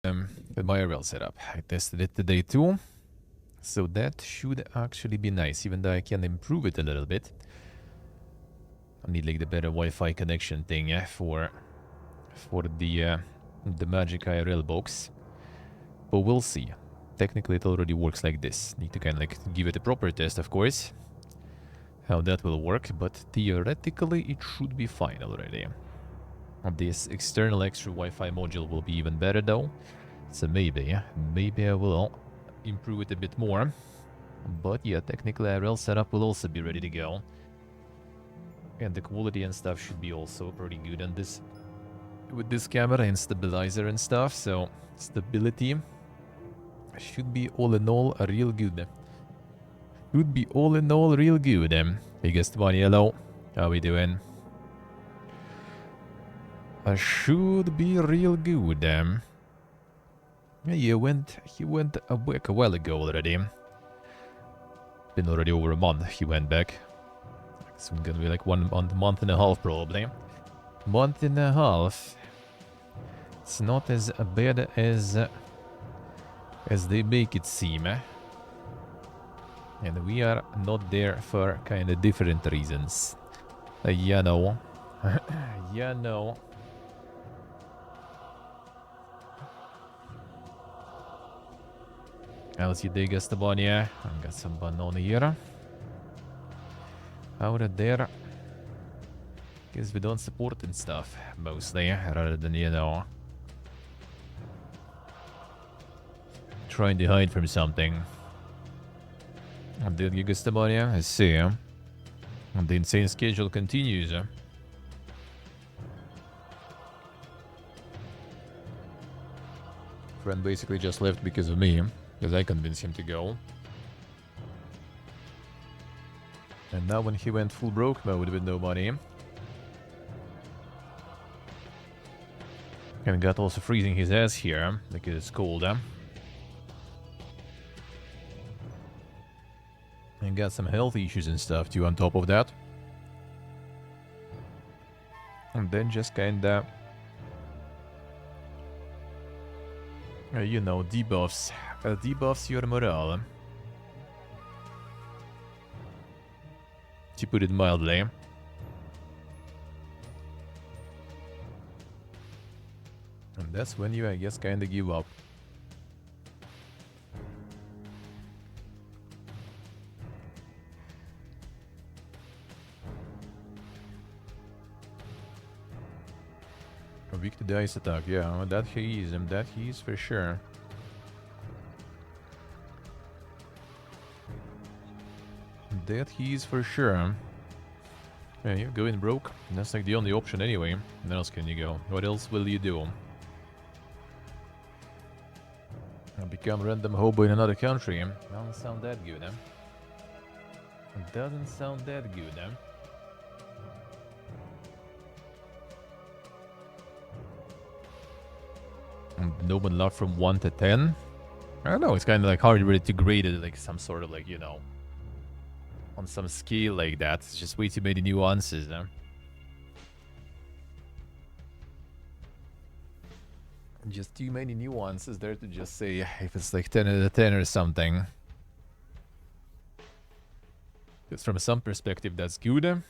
with my IRL setup. I tested it today too, so that should actually be nice, even though I can improve it a little bit. I need like the better Wi-Fi connection thing for the Magic IRL box, but we'll see. Technically, it already works like this. Need to kind of like give it a proper test, of course, how that will work, but theoretically, it should be fine already. This external extra Wi-Fi module will be even better though, so maybe I will improve it a bit more. But yeah, technically IRL setup will also be ready to go. And the quality and stuff should be also pretty good on this, with this camera and stabilizer and stuff, so stability should be all in all real good. Should be all in all real good. Biggest one yellow, how we doing? Should be real good. Yeah, he went back a while ago already. Been already over a month he went back. It's gonna be like 1 month and a half probably. Month and a half. It's not as bad as they make it seem. And we are not there for kind of different reasons. Yeah, no. Yeah, no. How's your day, Gastabonia? I got some banana here. Out there. Guess we don't support and stuff, mostly, rather than, you know, trying to hide from something. And then you Gastabonia, I see. And the insane schedule continues. Friend basically just left because of me. Because I convinced him to go. And now when he went full broke mode with no money. And got also freezing his ass here. Because it's cold, And got some health issues and stuff too on top of that. And then just kinda... you know, debuffs. Debuffs your morale. To put it mildly. And that's when you, I guess, kinda give up. A weak to dice attack, yeah, that he is for sure. That he is for sure. Yeah, you're going broke. That's like the only option anyway. Where else can you go? What else will you do? Become random hobo in another country. Doesn't sound that good, It doesn't sound that good, Noble love from 1 to 10? I don't know, it's kind of like hard really to grade it like some sort of like, you know, on some scale like that. It's just way too many nuances, Just too many nuances there to just say if it's like 10 out of 10 or something. Because from some perspective that's good,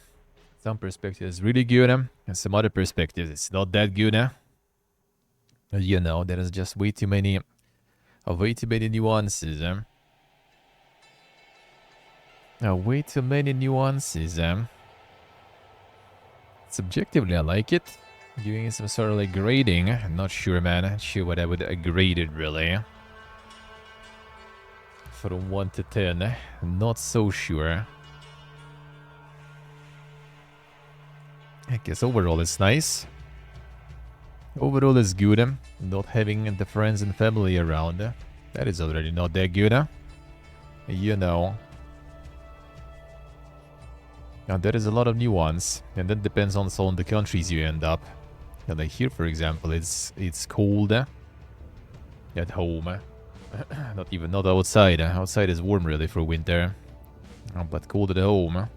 some perspective is really good, and some other perspectives it's not that good. You know, there is just way too many nuances. Way too many nuances. Subjectively, I like it. Giving it some sort of like grading. I'm not sure, man. Not sure what I would grade it really. From 1 to 10. Not so sure. I guess overall it's nice. Overall is good. Not having the friends and family around. That is already not that good. You know. Now there is a lot of nuance. And that depends also on the countries you end up. And like here, for example, it's cold at home. not outside. Outside is warm really for winter. But cold at home.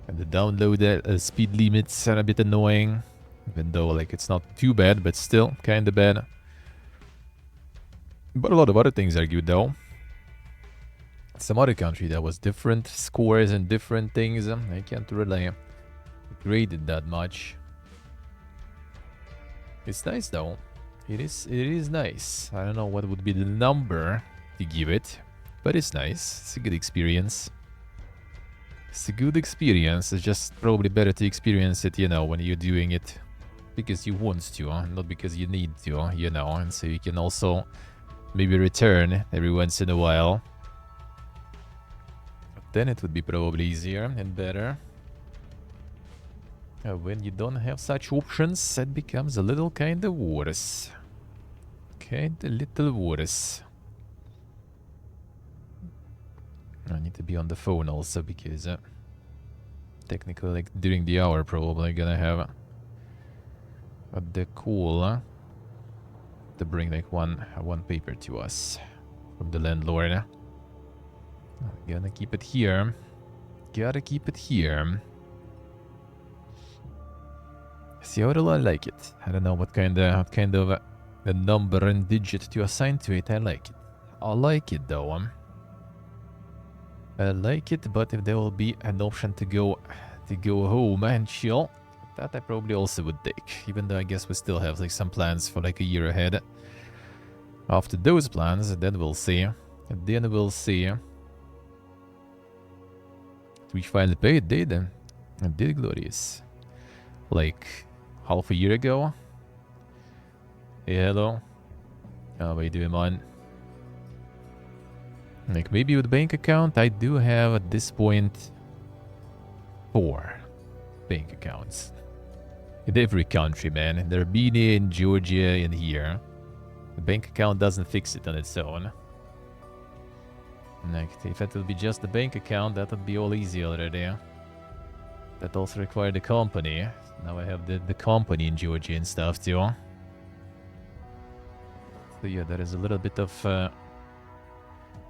And the download speed limits are a bit annoying. Even though like it's not too bad, but still kinda bad. But a lot of other things are good though. Some other country that was different scores and different things. I can't really grade it that much. It's nice though. It is nice. I don't know what would be the number to give it, but it's nice. It's a good experience. It's a good experience. It's just probably better to experience it, you know, when you're doing it because you want to, not because you need to, you know, and so you can also maybe return every once in a while. Then it would be probably easier and better. When you don't have such options, it becomes a little kind of worse. Kinda little worse. I need to be on the phone also because technically, like during the hour, probably gonna have the call to bring like one paper to us from the landlord. Gonna keep it here. Gotta keep it here. See, I would like it. I don't know what kind of a number and digit to assign to it. I like it. I like it though. I like it, but if there will be an option to go home and chill, that I probably also would take. Even though I guess we still have like some plans for like a year ahead. After those plans, then we'll see. Then we'll see. We finally paid, did glorious. Like half a year ago. Hey, hello. How are you doing, man? Like maybe with bank account, I do have at this point 4 bank accounts. In every country, man. In Armenia, in Georgia, and here. The bank account doesn't fix it on its own. Like, if it would be just the bank account, that would be all easy already. That also required the company. Now I have the company in Georgia and stuff too. So yeah, there is a little bit of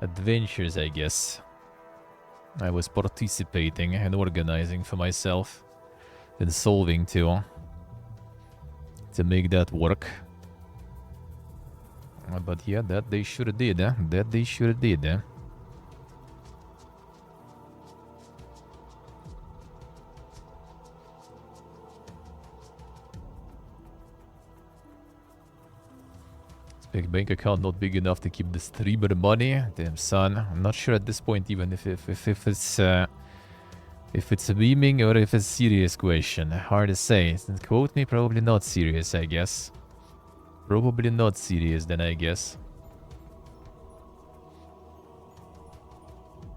adventures, I guess. I was participating and organizing for myself and solving to make that work. But yeah, that they sure did. That they sure did. Big bank account not big enough to keep the streamer money. Damn son, I'm not sure at this point even if it's a beaming or if it's a serious question. Hard to say. Quote me, probably not serious, I guess. Probably not serious then, I guess.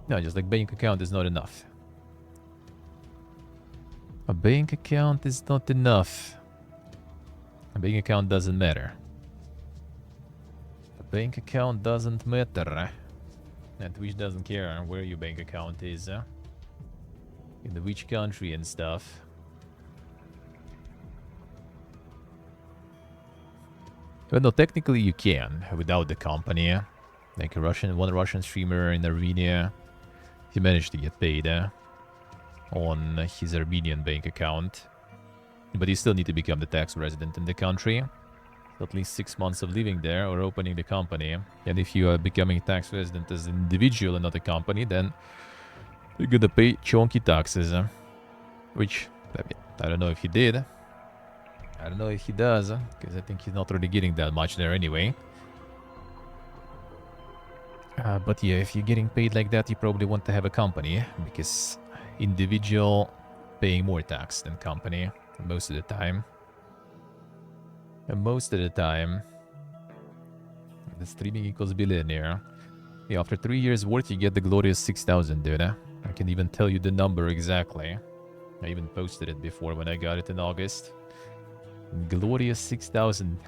No, just like bank account is not enough. A bank account is not enough. A bank account doesn't matter. Bank account doesn't matter. And Twitch doesn't care where your bank account is. In which country and stuff. Well, no, technically you can without the company. Like one Russian streamer in Armenia, he managed to get paid on his Armenian bank account. But you still need to become the tax resident in the country. At least 6 months of living there or opening the company. And if you are becoming tax resident as an individual and not a company, then you're gonna pay chunky taxes. Which, I mean, I don't know if he did. I don't know if he does, because I think he's not really getting that much there anyway. But yeah, if you're getting paid like that, you probably want to have a company, because individual paying more tax than company most of the time. And most of the time, the streaming equals billionaire. Yeah, after 3 years worth, you get the glorious 6,000, dude. I can even tell you the number exactly. I even posted it before when I got it in August. Glorious 6,000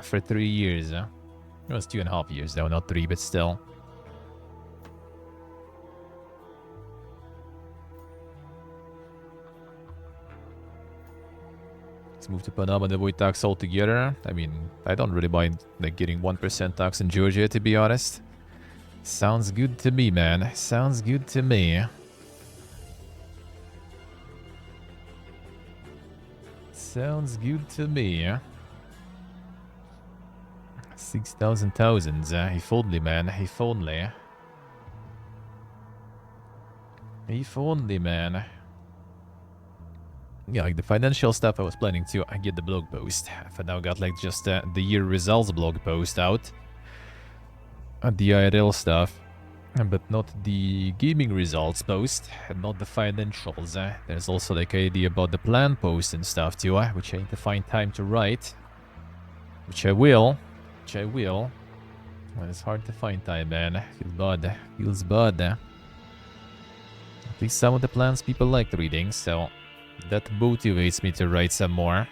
for 3 years. It was 2.5 years though, not 3, but still. Let's move to Panama and avoid tax altogether. I mean, I don't really mind like getting 1% tax in Georgia, to be honest. Sounds good to me, man. Sounds good to me. Sounds good to me. 6,000 thousands. If only, man. If only. If only, man. Yeah, like the financial stuff I was planning to I get the blog post. I now got like just the year results blog post out. The IRL stuff. But not the gaming results post. And not the financials. There's also like idea about the plan post and stuff too. Which I need to find time to write. Which I will. Well, it's hard to find time, man. Feels bad. At least some of the plans people like reading, so that motivates me to write some more.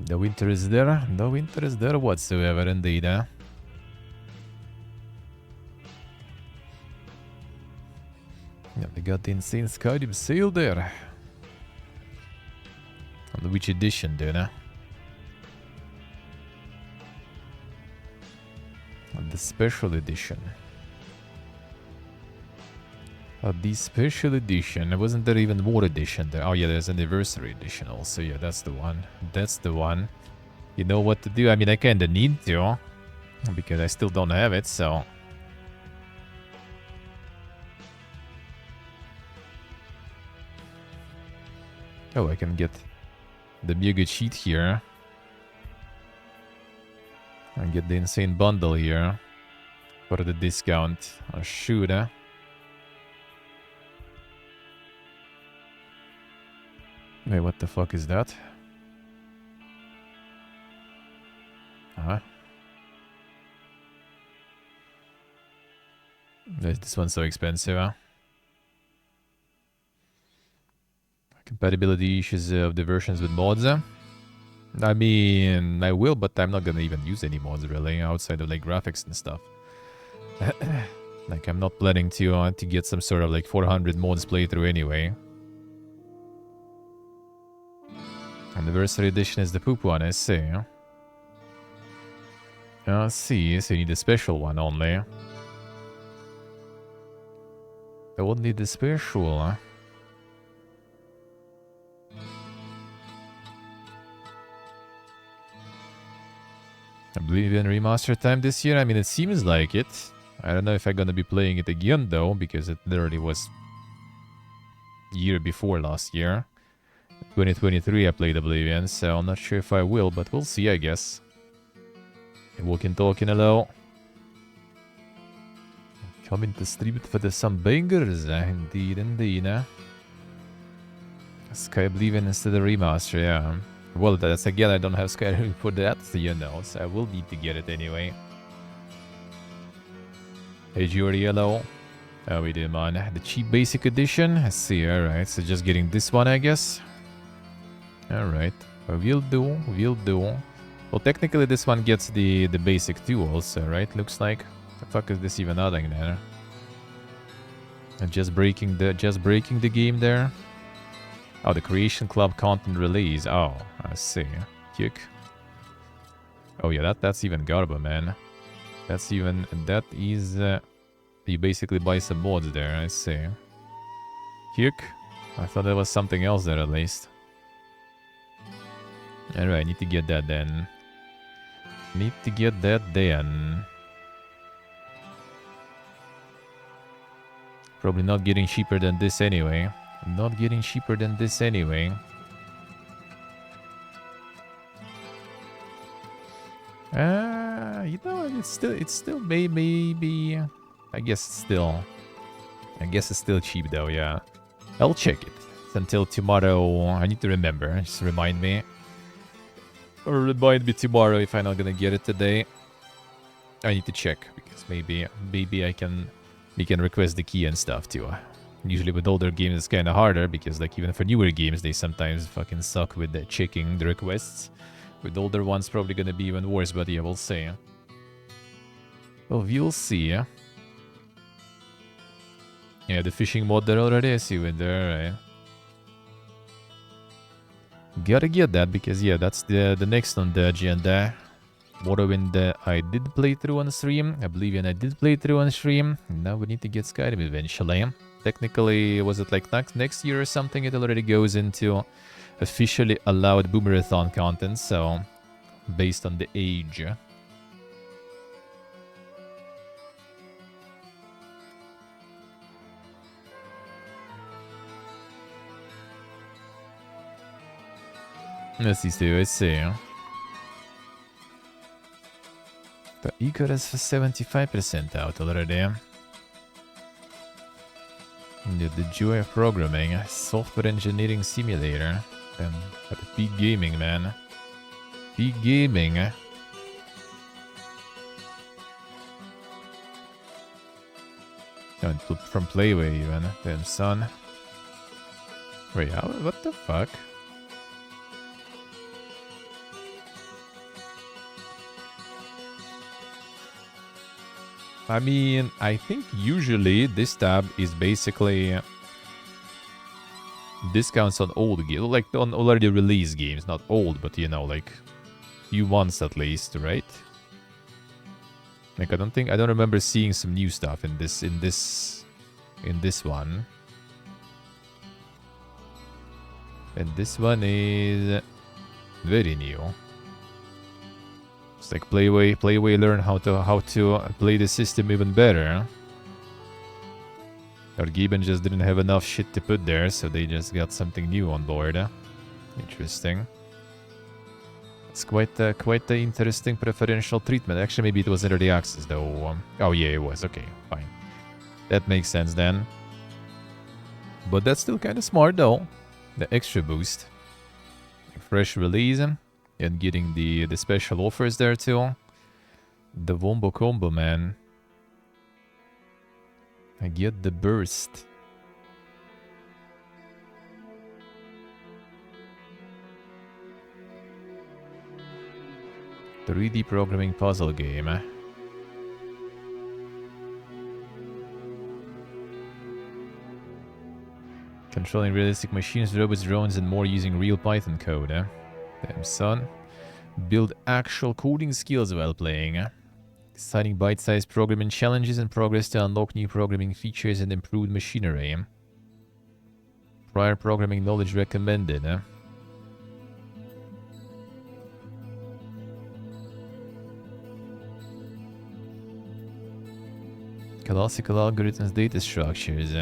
The winter is there. The winter is there whatsoever, indeed. Yeah, we got the insane Skyrim sale there. On which edition, dude? The special edition. The special edition. Wasn't there even more edition there? Oh yeah, there's anniversary edition also. Yeah, that's the one. You know what to do? I mean, I kinda need to. Because I still don't have it, so... Oh, I can get the mega cheat here. And get the insane bundle here. For the discount. I should, Wait, what the fuck is that? This one's so expensive, Compatibility issues of the versions with mods, I mean, I will, but I'm not gonna even use any mods, really, outside of, like, graphics and stuff. Like, I'm not planning to get some sort of, like, 400 mods playthrough anyway. Anniversary edition is the poop one, I see. I see, so you need a special one only. I won't need the special, I believe in remaster time this year. I mean, it seems like it. I don't know if I'm gonna be playing it again, though, because it literally was year before last year. 2023 I played Oblivion, so I'm not sure if I will, but we'll see, I guess. Walking, talking, hello. Coming to stream it for the some bangers, indeed. Sky Oblivion instead of remaster, yeah. Well, that's again, I don't have Skyrim for that, so you know, so I will need to get it anyway. Hey, Jury, hello. How we doing, man? The cheap basic edition? I see, alright, so just getting this one, I guess. Alright, we'll do. Well, technically this one gets the basic too also, right? Looks like. The fuck is this even adding there? Just breaking the game there. Oh, the Creation Club content release. Oh, I see. Kick. Oh yeah, that's even garba, man. That is... you basically buy some mods there, I see. Kick. I thought there was something else there at least. Alright, need to get that then. Probably not getting cheaper than this anyway. You know, it's still maybe. I guess it's still cheap though. Yeah, I'll check it. It's until tomorrow. I need to remember. Just remind me. Or remind me tomorrow if I'm not gonna get it today. I need to check because maybe we can request the key and stuff too. Usually with older games it's kind of harder because like even for newer games they sometimes fucking suck with checking the requests. With older ones probably gonna be even worse, but yeah, we'll see. Well, we'll see. Yeah, the fishing mod there already. I see you in there, right? Gotta get that because yeah, that's the next on the agenda. Morrowind I did play through on stream. Oblivion I did play through on stream. Now we need to get Skyrim eventually. Technically, was it like next year or something? It already goes into officially allowed Boomerathon content, so based on the age. Let's see. The Igor is for 75% out already. The joy of programming, software engineering simulator. But peak gaming, man. Peak gaming. From Playway even. Damn, son. Wait, what the fuck? I mean, I think usually this tab is basically discounts on old games, like on already released games, not old, but you know, like few months at least, right? Like I don't remember seeing some new stuff in this one. And this one is very new. It's like Playway learn how to play the system even better. Or Gibbon just didn't have enough shit to put there, so they just got something new on board. Interesting. It's quite the interesting preferential treatment. Actually, maybe it was in early access though. Oh yeah, it was. Okay, fine. That makes sense then. But that's still kind of smart though. The extra boost. Fresh release. And getting the special offers there too. The Wombo Combo, man. I get the burst. The 3D programming puzzle game. Controlling realistic machines, robots, drones, and more using real Python code. Damn, son. Build actual coding skills while playing. Deciding bite-sized programming challenges and progress to unlock new programming features and improved machinery. Prior programming knowledge recommended. Classical algorithms, data structures.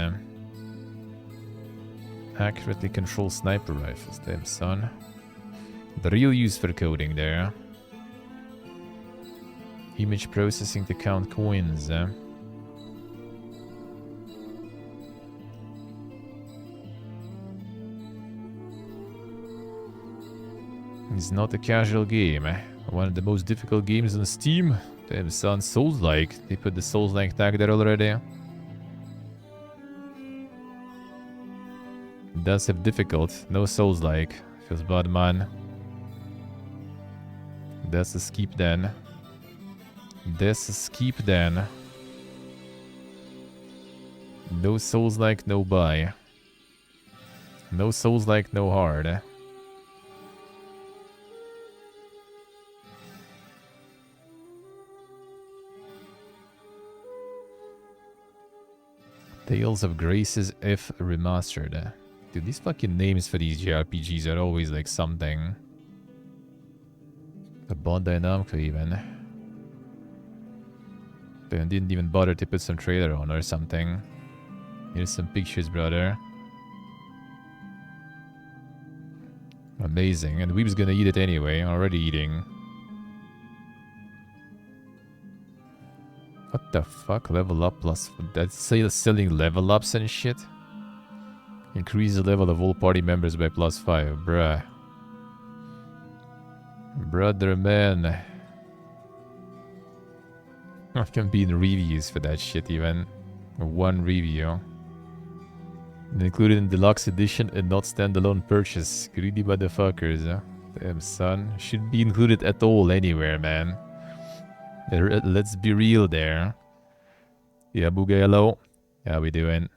Accurately control sniper rifles. Damn, son. The real use for coding there. Image processing to count coins. It's not a casual game. One of the most difficult games on Steam. Damn, son, Souls-like. They put the Souls-like tag there already. It does have difficult. No Souls-like. Feels bad, man. That's a skip then. That's a skip then. No Souls-like, no buy. No Souls-like, no hard. Tales of Graces F Remastered. Dude, these fucking names for these JRPGs are always like something. A Bandai Namco even. They didn't even bother to put some trailer on or something. Here's some pictures, brother. Amazing. And Weeb's gonna eat it anyway. Already eating. What the fuck? Level up plus... That's selling level ups and shit? Increase the level of all party members by +5. Bruh. Brother, man. I can be in reviews for that shit even. One review. Included in deluxe edition and not standalone purchase. Greedy motherfuckers, huh? Damn, son. Shouldn't be included at all anywhere, man. Let's be real there. Yeah, Booga, hello. How we doing?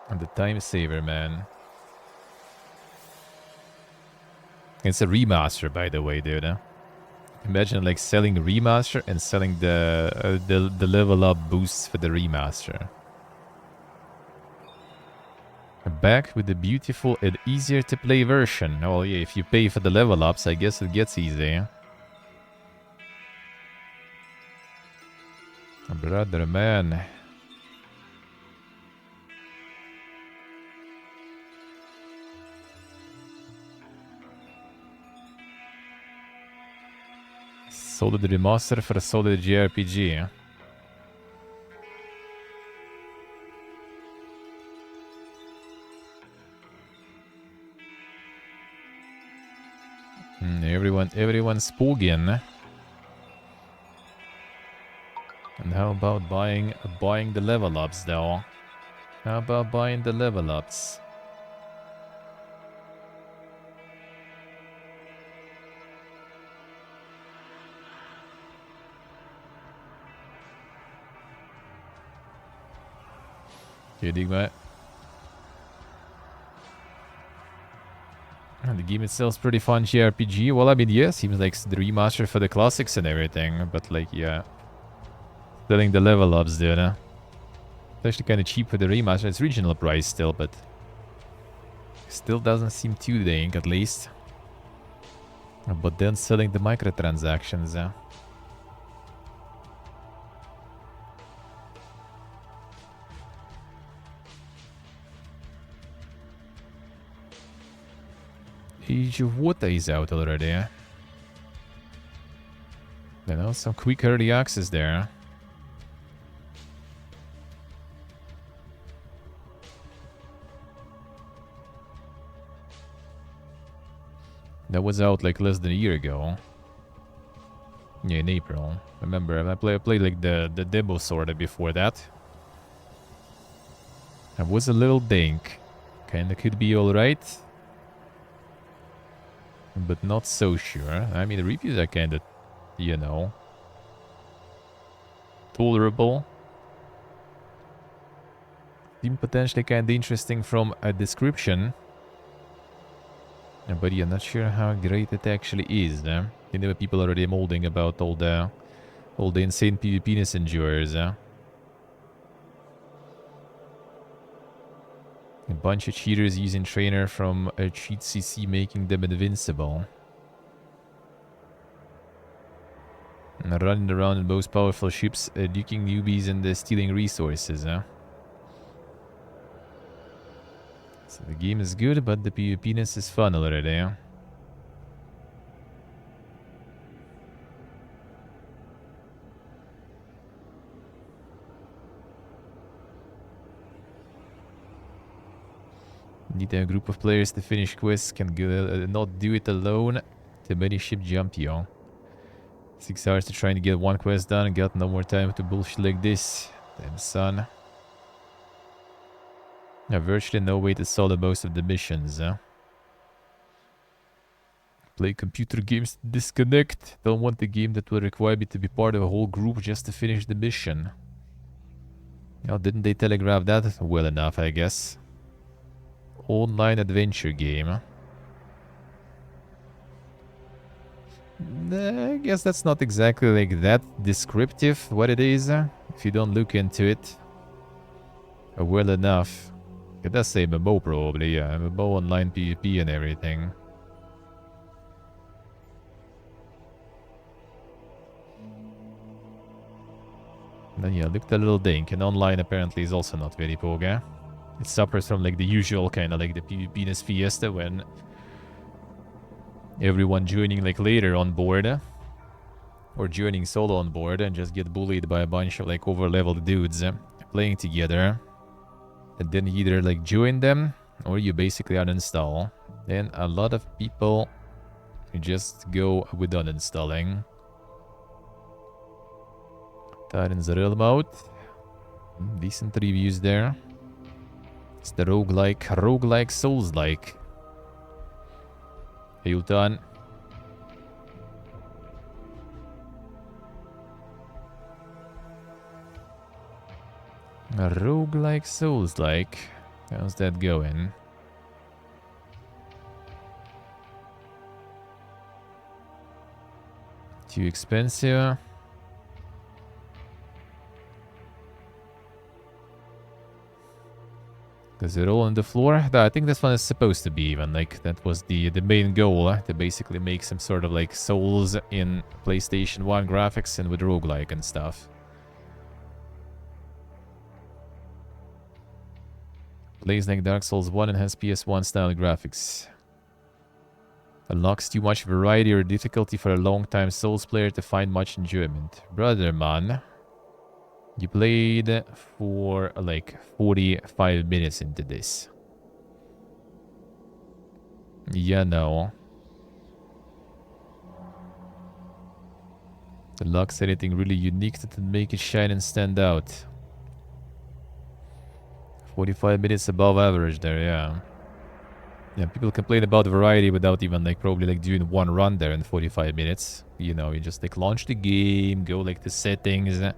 I'm the time saver, man. It's a remaster, by the way, dude. Imagine like selling remaster and selling the level up boosts for the remaster. Back with the beautiful and easier to play version. Oh yeah, if you pay for the level ups, I guess it gets easy. Brother, man. Solid remaster for a solid JRPG. Everyone's spooging. And how about buying the level ups though? How about buying the level ups? You dig, mate? And the game itself's pretty fun JRPG. Well, I mean, yeah, seems like the remaster for the classics and everything, but like, yeah. Selling the level ups, dude. It's actually kind of cheap for the remaster. It's regional price still, but still doesn't seem too dang, at least. But then selling the microtransactions. Age of Water is out already. You know, some quick early access there. That was out like less than a year ago. Yeah, in April. Remember, I played like the demo sorta before that. I was a little dink. Kinda could be alright. But not so sure. I mean, the reviews are kinda, you know, tolerable. Seem potentially kinda interesting from a description. But yeah, not sure how great it actually is. You know, people already molding about all the insane PvP-ness endurers. A bunch of cheaters using trainer from a cheat CC, making them invincible. And running around in most powerful ships, duking newbies and stealing resources. So the game is good, but the PvP-ness is fun already. Need a group of players to finish quests, can go, not do it alone. Too many ship jump, yo. 6 hours to try and get one quest done, got no more time to bullshit like this. Damn son. Virtually no way to solve most of the missions, Play computer games to disconnect. Don't want the game that will require me to be part of a whole group just to finish the mission. Oh, didn't they telegraph that well enough, I guess? Online adventure game. I guess that's not exactly like that descriptive what it is, if you don't look into it well enough. It does say MMO probably, yeah. MMO online PvP and everything. Then yeah, looked a little dink, and online apparently is also not very poga. It suffers from like the usual kind of like the PvP-ness fiesta when everyone joining like later on board or joining solo on board and just get bullied by a bunch of like over-leveled dudes playing together. And then you either like join them or you basically uninstall. Then a lot of people just go with uninstalling. Titan's Realm mode. Decent reviews there. It's the roguelike Souls-like. Hilton. A roguelike Souls-like. How's that going? Too expensive. Because they're all on the floor. I think this one is supposed to be even. Like, that was the main goal. To basically make some sort of like Souls in PlayStation 1 graphics and with roguelike and stuff. Plays like Dark Souls 1 and has PS1 style graphics. Unlocks too much variety or difficulty for a long-time Souls player to find much enjoyment. Brother, man. You played for like 45 minutes into this. Yeah, no. Unlocks anything really unique that would make it shine and stand out. 45 minutes above average there, yeah. Yeah, people complain about variety without even like probably like doing one run there in 45 minutes. You know, you just like launch the game, go like the settings. I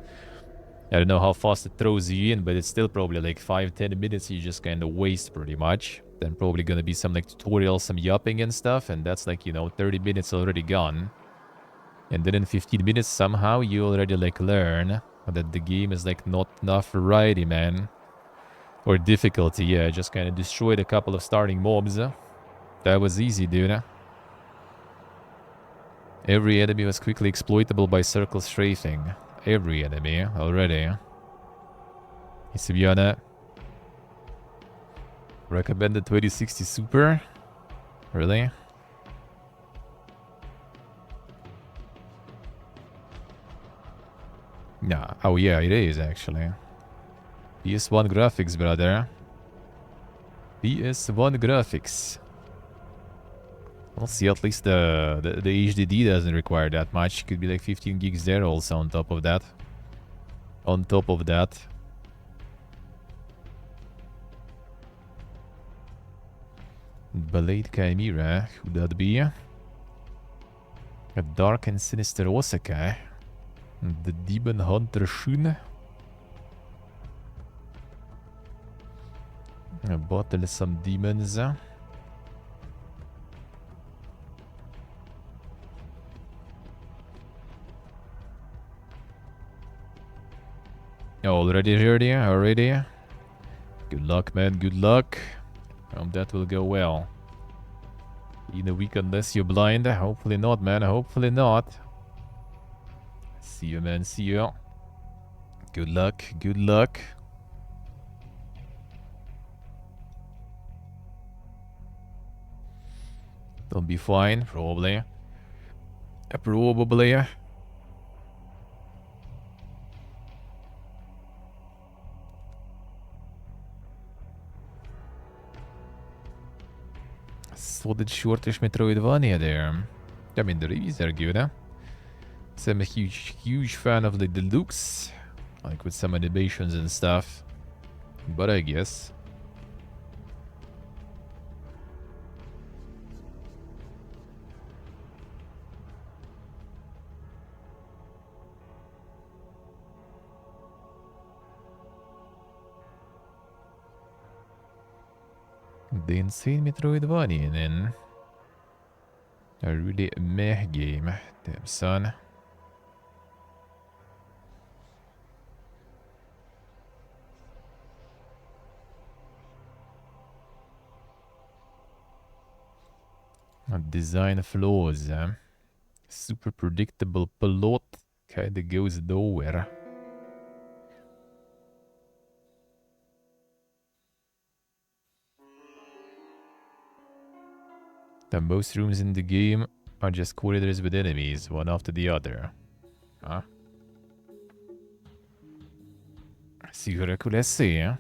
don't know how fast it throws you in, but it's still probably like 5-10 minutes you just kind of waste pretty much. Then probably gonna be some like tutorials, some yapping and stuff, and that's like, you know, 30 minutes already gone. And then in 15 minutes somehow you already like learn that the game is like not enough variety, man. Or difficulty, yeah, just kind of destroyed a couple of starting mobs. That was easy, dude. Every enemy was quickly exploitable by circle strafing. Every enemy already. Isibiana. Recommended 2060 Super? Really? Nah. Oh yeah, it is actually. PS1 graphics, brother. PS1 graphics. We'll see, at least the HDD doesn't require that much. Could be like 15 gigs there also on top of that. On top of that. Blade Chimera, who'd that be? A dark and sinister Osaka. The Demon Hunter Shun. Battle some demons. Already here, already. Good luck, man, good luck. That will go well. In a week unless you're blind. Hopefully not, man, hopefully not. See you, man, see you. Good luck, good luck. They'll be fine, probably. Probably. Solid shortish Metroidvania there. I mean, the reviews are good, huh? So I'm a huge fan of the deluxe. Like with some animations and stuff. But I guess. The insane Metroidvania then. A really meh game. Damn, son. Design flaws. Super predictable plot. Kinda goes nowhere. The most rooms in the game are just corridors with enemies, one after the other. Huh? Sicuro che le sia?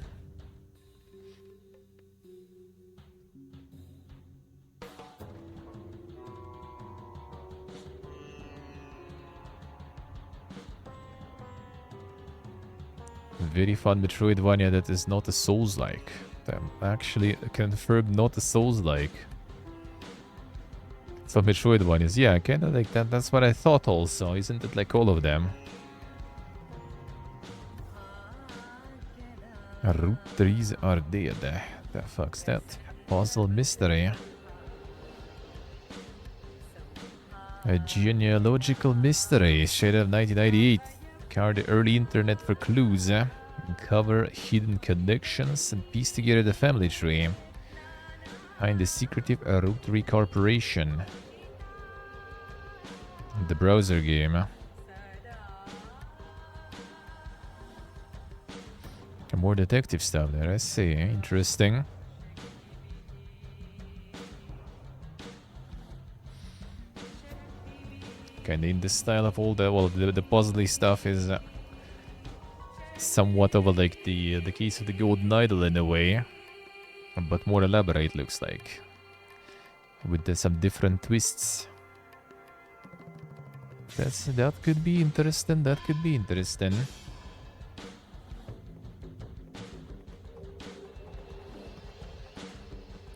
Very fun Metroidvania that is not a Souls-like. Actually confirmed not a Souls-like. Some Metroidvanias, yeah, kinda like that. That's what I thought also. Isn't it like all of them? Root trees are dead. The fuck's that? Puzzle mystery. A genealogical mystery, shade of 1998. Cover the early internet for clues, uncover hidden connections, and piece together the family tree. Behind the secretive Rotary Corporation. The browser game. More detective stuff there, I see. Interesting. Kinda in the style of all the, well, the puzzly stuff is somewhat of like the case of the Golden Idol in a way. But more elaborate, looks like. With some different twists. That could be interesting, that could be interesting.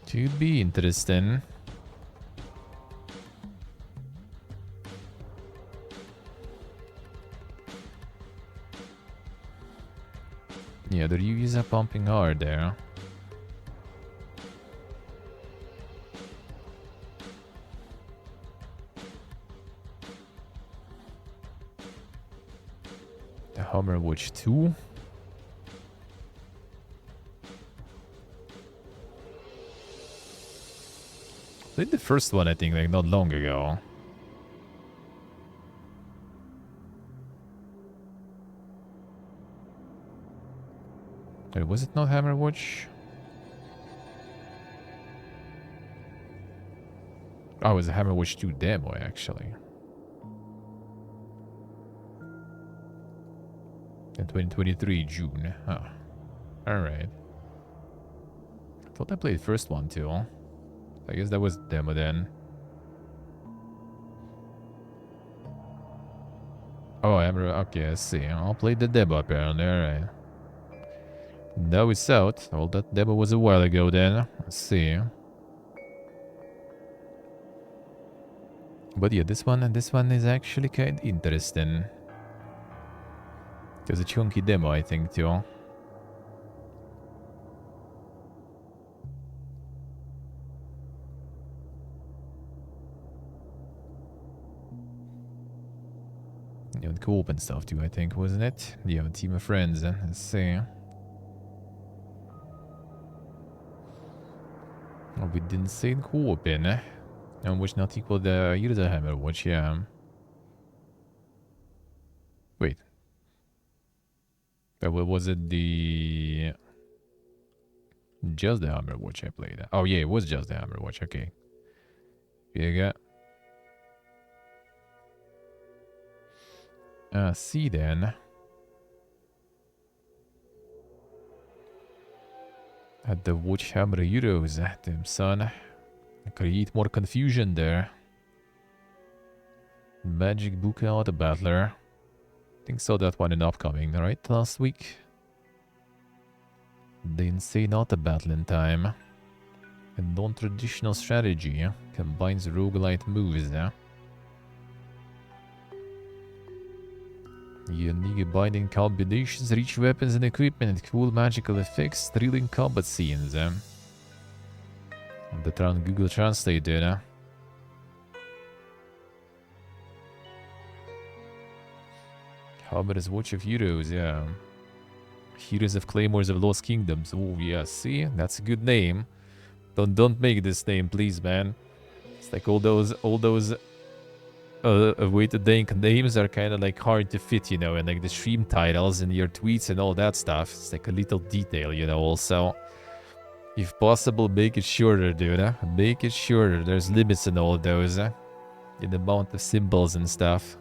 Could be interesting. Yeah, the reviews are pumping hard there. The Hammer Watch 2. Played the first one, I think, like not long ago. Wait, was it not Hammer Watch? Oh, it was a Hammer Watch 2 demo, actually. In 2023, June. Huh. Alright. I thought I played the first one, too. I guess that was demo then. Oh, Hammer... Okay, I see. I'll play the demo, apparently. Alright. Now it's out. Well, that demo was a while ago then. Let's see. But yeah, this one is actually kind of interesting. It was a chunky demo, I think, too. Yeah, co-op and stuff too, I think, wasn't it? Yeah, a team of friends. Let's see. Oh, we didn't say co-op in, and which not equal the user Hammer Watch, yeah. Wait. What was it? The just the Hammer Watch I played. Oh yeah, it was just the Hammer Watch. Okay. Yeah. See then. At the Watch Hammer Euros, damn son. Create more confusion there. Magic Book Out, the Battler. Think so, that one in upcoming, right? Last week. The Insane Auto Battle in time. A non-traditional strategy combines roguelite moves. Unique binding combinations, rich weapons and equipment, and cool magical effects, thrilling combat scenes. The Google Translate did. Hammer's Watch of Heroes, yeah. Heroes of Claymores of Lost Kingdoms. Oh yeah, see? That's a good name. Don't make this name, please, man. It's like all those weighted dank names are kind of like hard to fit, you know, and like the stream titles and your tweets and all that stuff. It's like a little detail, you know, also. If possible, make it shorter, dude. Make it shorter. There's limits in all those. In the amount of symbols and stuff.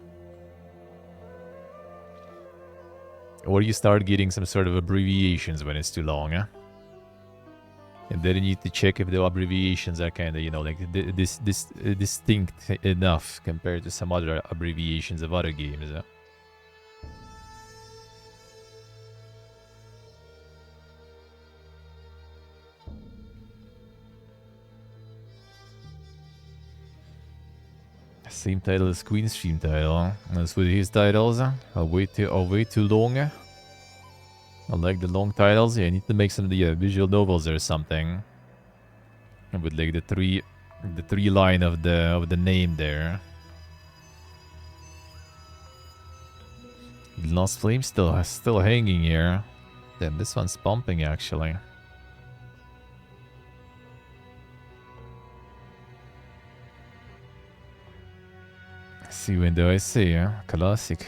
Or you start getting some sort of abbreviations when it's too long, And then you need to check if the abbreviations are kind of, you know, like distinct enough compared to some other abbreviations of other games. Same title as Queen's stream title. As with his titles, I'll wait too long. I like the long titles. Yeah, I need to make some of the visual novels or something. And with like the three line of the name there. Lost Flame still hanging here. Then this one's pumping actually. See window, I see. Classic.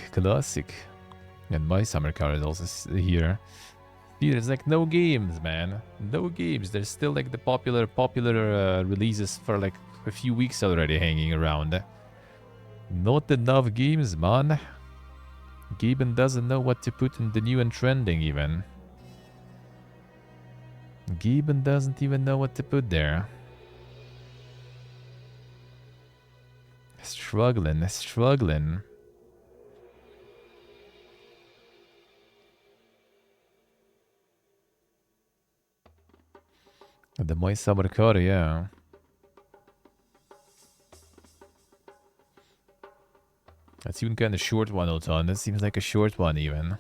And my summer car is also here. There's like no games, man. No games. There's still like the popular releases for like a few weeks already hanging around. Not enough games, man. Gaben doesn't know what to put in the new and trending even. Gaben doesn't even know what to put there. Struggling. The My Summer Car, yeah. That's even kind of short one, Otan. That seems like a short one, even.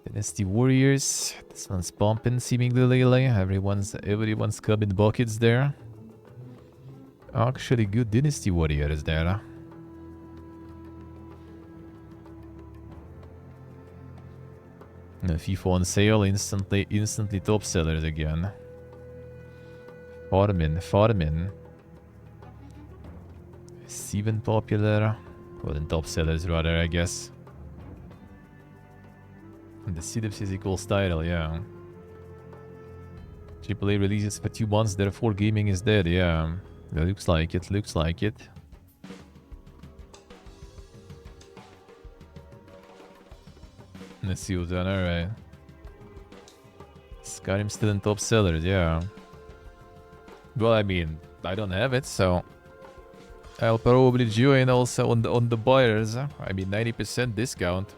Dynasty Warriors. This one's pumping, seemingly lately. Everyone's coming buckets there. Actually, good Dynasty Warriors there. FIFA on sale, instantly top sellers again. Farming. 7 popular. Well, then top sellers rather, I guess. And the Seed of Physical Style, yeah. AAA releases for 2 months, therefore gaming is dead, yeah. That looks like it. Let's see what's done, alright. Skyrim still in top sellers, yeah. Well, I mean, I don't have it, so I'll probably join also on the buyers. I mean, 90% discount.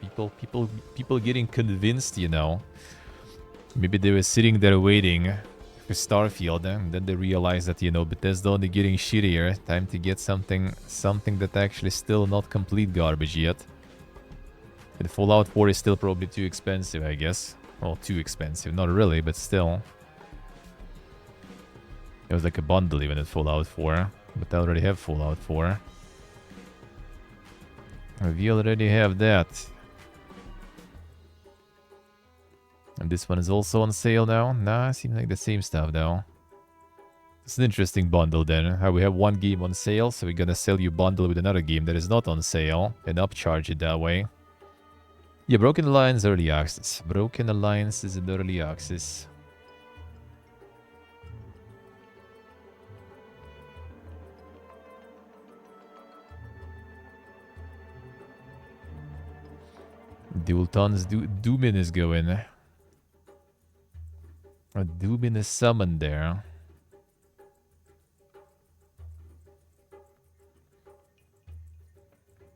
People getting convinced, you know. Maybe they were sitting there waiting for Starfield, and then they realized that, you know, Bethesda only getting shittier. Time to get something that actually still not complete garbage yet. And Fallout 4 is still probably too expensive, I guess. Well, too expensive. Not really, but still. It was like a bundle even at Fallout 4. But I already have Fallout 4. We already have that. And this one is also on sale now. Nah, seems like the same stuff though. It's an interesting bundle then. How we have one game on sale, so we're gonna sell you bundle with another game that is not on sale and upcharge it that way. Yeah, Broken Alliance early access. Broken Alliance is in early access. Dual tons. Doomin is going. Doomin is summoned there.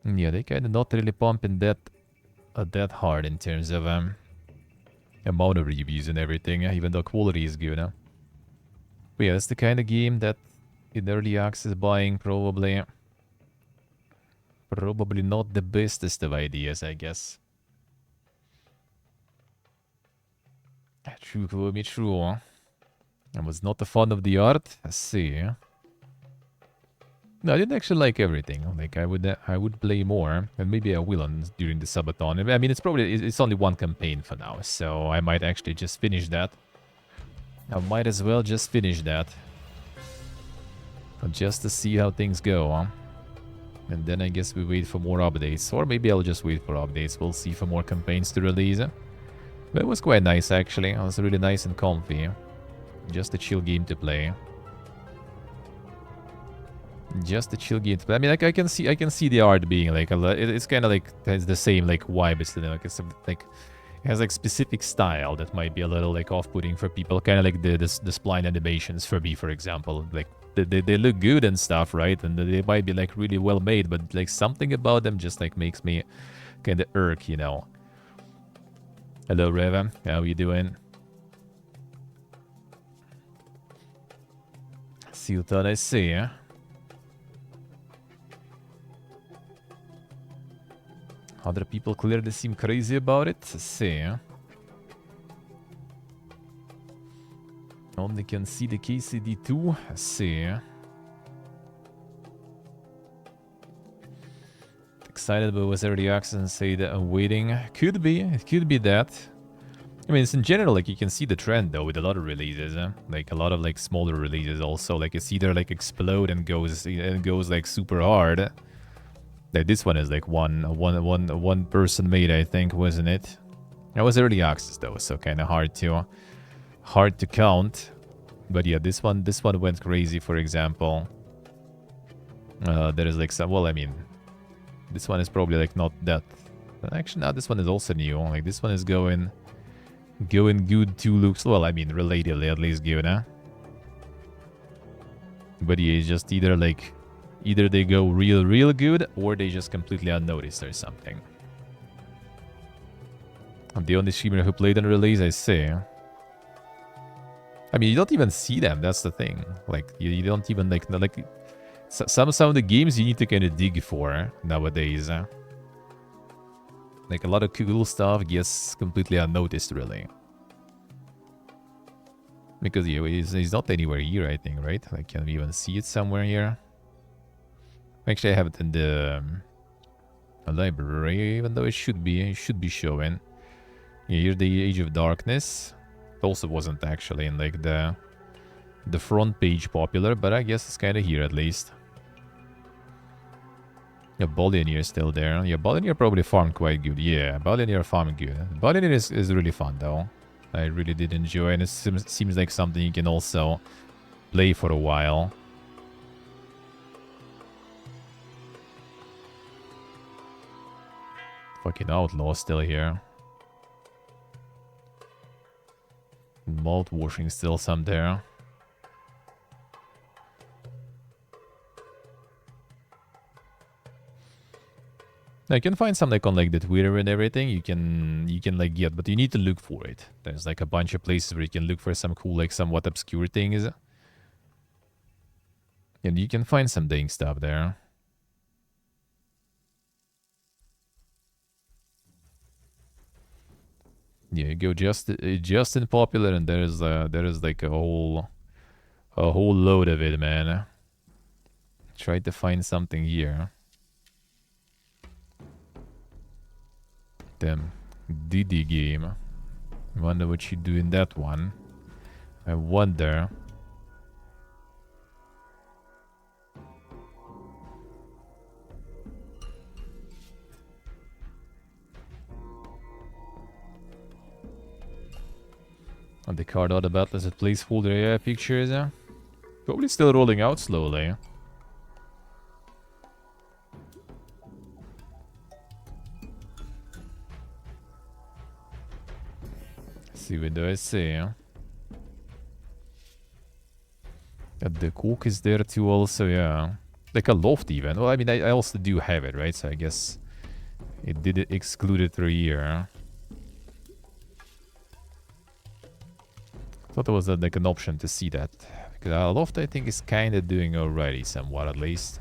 Yeah, they kind of not really pumping that hard in terms of amount of reviews and everything, even though quality is good. But yeah, that's the kind of game that in early access buying probably not the bestest of ideas, I guess. True, Chloe, true. I was not a fan of the art. Let's see. No, I didn't actually like everything. Like I would play more, and maybe I will during the subathon. I mean, it's only one campaign for now, so I might actually just finish that. I might as well just finish that, just to see how things go. And then I guess we wait for more updates, or maybe I'll just wait for updates. We'll see for more campaigns to release. But it was quite nice actually. It was really nice and comfy. Just a chill game to play. Just a chill game. I mean, like I can see the art being like it's kind of like has the same like vibe. It's like it has like specific style that might be a little like off-putting for people. Kind of like the spline animations for me, for example. Like they look good and stuff, right? And they might be like really well made, but like something about them just like makes me kind of irk, you know. Hello, Reva. How you doing? See what I see, eh? Other people clearly seem crazy about it. Let's see. Only can see the KCD2. Let's see. excited, but it was early access and say that I'm waiting. Could be. It could be that. I mean, it's in general, like, you can see the trend, though, with a lot of releases, like, a lot of, like, smaller releases also. Like, it's either, like, explode and goes, like, super hard. Like, this one is, like, one person made, I think, wasn't it? It was early access, though, so kind of hard to count. But, yeah, this one went crazy, for example. There is, like, some, well, I mean, this one is probably, like, not that. But actually, now this one is also new. Like, this one is going good too, looks, well, I mean, relatively at least good, huh? But yeah, it's just either they go real good, or they just completely unnoticed or something. I'm the only streamer who played on release, I see. I mean, you don't even see them, that's the thing. Like, you don't even, like some of the games you need to kind of dig for nowadays. Like, a lot of cool stuff gets completely unnoticed, really. Because, yeah, he's not anywhere here, I think, right? Like, can we even see it somewhere here? Actually, I have it in the library, even though it should be showing. Yeah, here's the Age of Darkness. It also wasn't actually in, like, the front page popular, but I guess it's kind of here, at least. Yeah, Bollinger is still there. Yeah, Bollinger probably farmed quite good. Yeah, Bollinger farmed good. Bollinger is really fun, though. I really did enjoy it. It seems like something you can also play for a while. Fucking outlaw still here. Malt washing still some there. I can find some like on like the Twitter and everything. You can like get, but you need to look for it. There's like a bunch of places where you can look for some cool, like somewhat obscure things. And you can find some dang stuff there. Yeah, you go just in popular, and there is like a whole load of it, man. Try to find something here. Damn, DD game. Wonder what you do in that one. I wonder. On the card out about as it placeholder AI pictures. Probably still rolling out slowly. See what do I see? The Coke is there too also, yeah. Like a loft even. Well, I mean, I also do have it, right? So I guess it did exclude it through here. Thought there was like an option to see that. Because loft, I think, is kind of doing already, somewhat at least.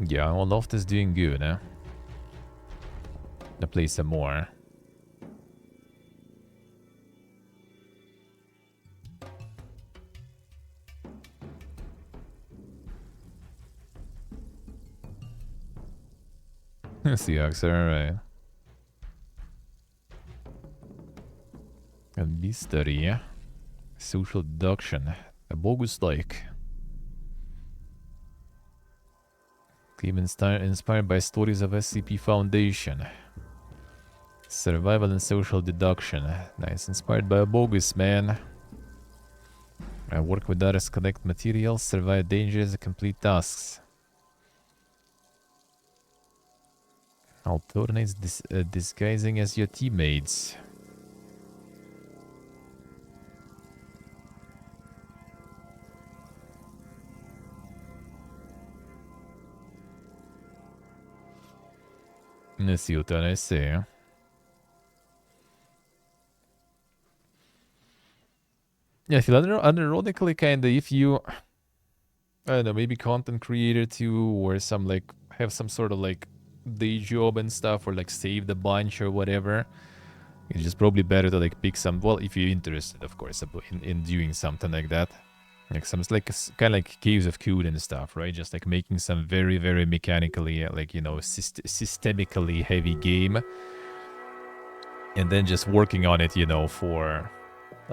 Yeah, well, loft is doing good, huh? Gonna play some more. Seahawks, alright. And mystery. Social deduction. A bogus like. Game inspired by stories of SCP Foundation. Survival and social deduction. Nice. Inspired by a bogus, man. I work with others, collect materials, survive dangers, and complete tasks. Alternates disguising as your teammates. Let's see what I say. Yeah, I feel ironically kinda if you, I don't know, maybe content creator too, or some like have some sort of like day job and stuff, or like save the bunch or whatever. It's just probably better to like pick some, well, if you're interested, of course, in doing something like that. Like some like kind of like Caves of Code and stuff, right? Just like making some very very mechanically like you know systemically heavy game, and then just working on it, you know, for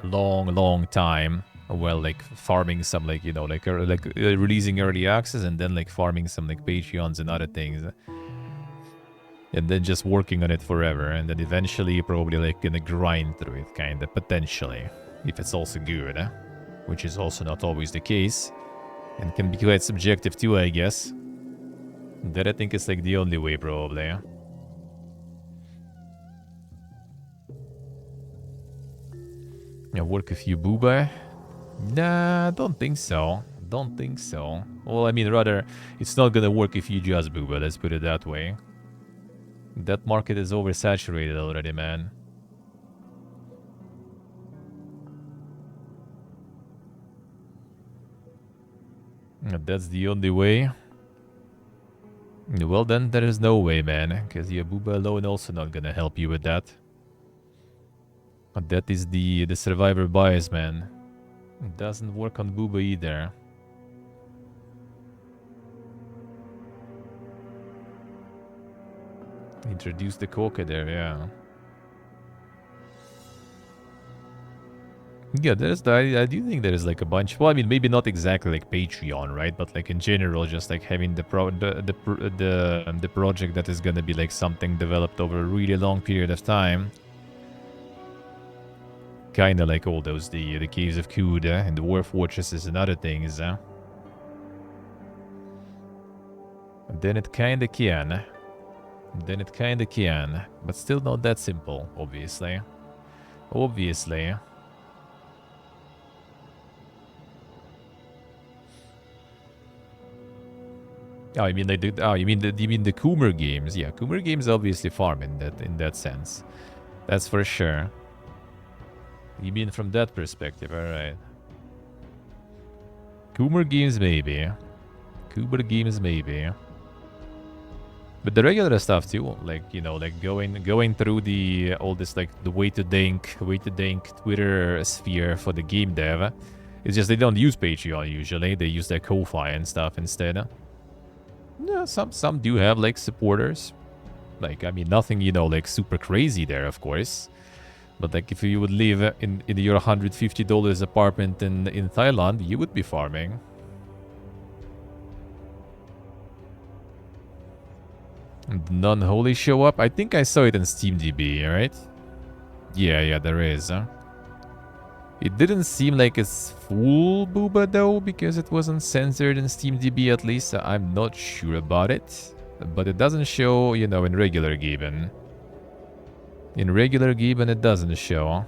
a long time. Well, like farming some like you know like releasing early access and then like farming some like Patreons and other things, and then just working on it forever, and then eventually probably like gonna grind through it, kind of potentially, if it's also good, which is also not always the case. And can be quite subjective too, I guess. That I think is like the only way, probably. Yeah, work a few booba? Nah, don't think so. Don't think so. Well, I mean, rather, it's not gonna work if you just booba, let's put it that way. That market is oversaturated already, man. That's the only way. Well, then there is no way, man, because your booba alone also not gonna help you with that. That is the survivor bias, man. It doesn't work on booba either. Introduce the coca there, yeah. Yeah, there's the, I do think there is like a bunch. Well, I mean, maybe not exactly like Patreon, right? But like in general, just like having the project that is gonna be like something developed over a really long period of time. Kind of like all those the Caves of Kuda and the War Fortresses and other things. Then it kinda can. Then it kinda can, but still not that simple, obviously. Obviously. Oh, I mean they did. Oh, you mean the Coomer games? Yeah, Coomer games obviously farm in that sense. That's for sure. You mean from that perspective? All right. Coomer games maybe. Coomer games maybe. But the regular stuff too, like you know, like going through the all this like the way to dank Twitter sphere for the game dev. It's just they don't use Patreon usually. They use their Ko-fi and stuff instead. Yeah, some do have like supporters. Like I mean, nothing you know like super crazy there, of course. But like if you would live in your $150 apartment in Thailand, you would be farming. And non-holy show up? I think I saw it in SteamDB, right? Yeah, there is. It didn't seem like it's full booba though, because it wasn't censored in SteamDB at least. So I'm not sure about it. But it doesn't show, you know, in regular Gibbon. In regular Gibbon, it doesn't show.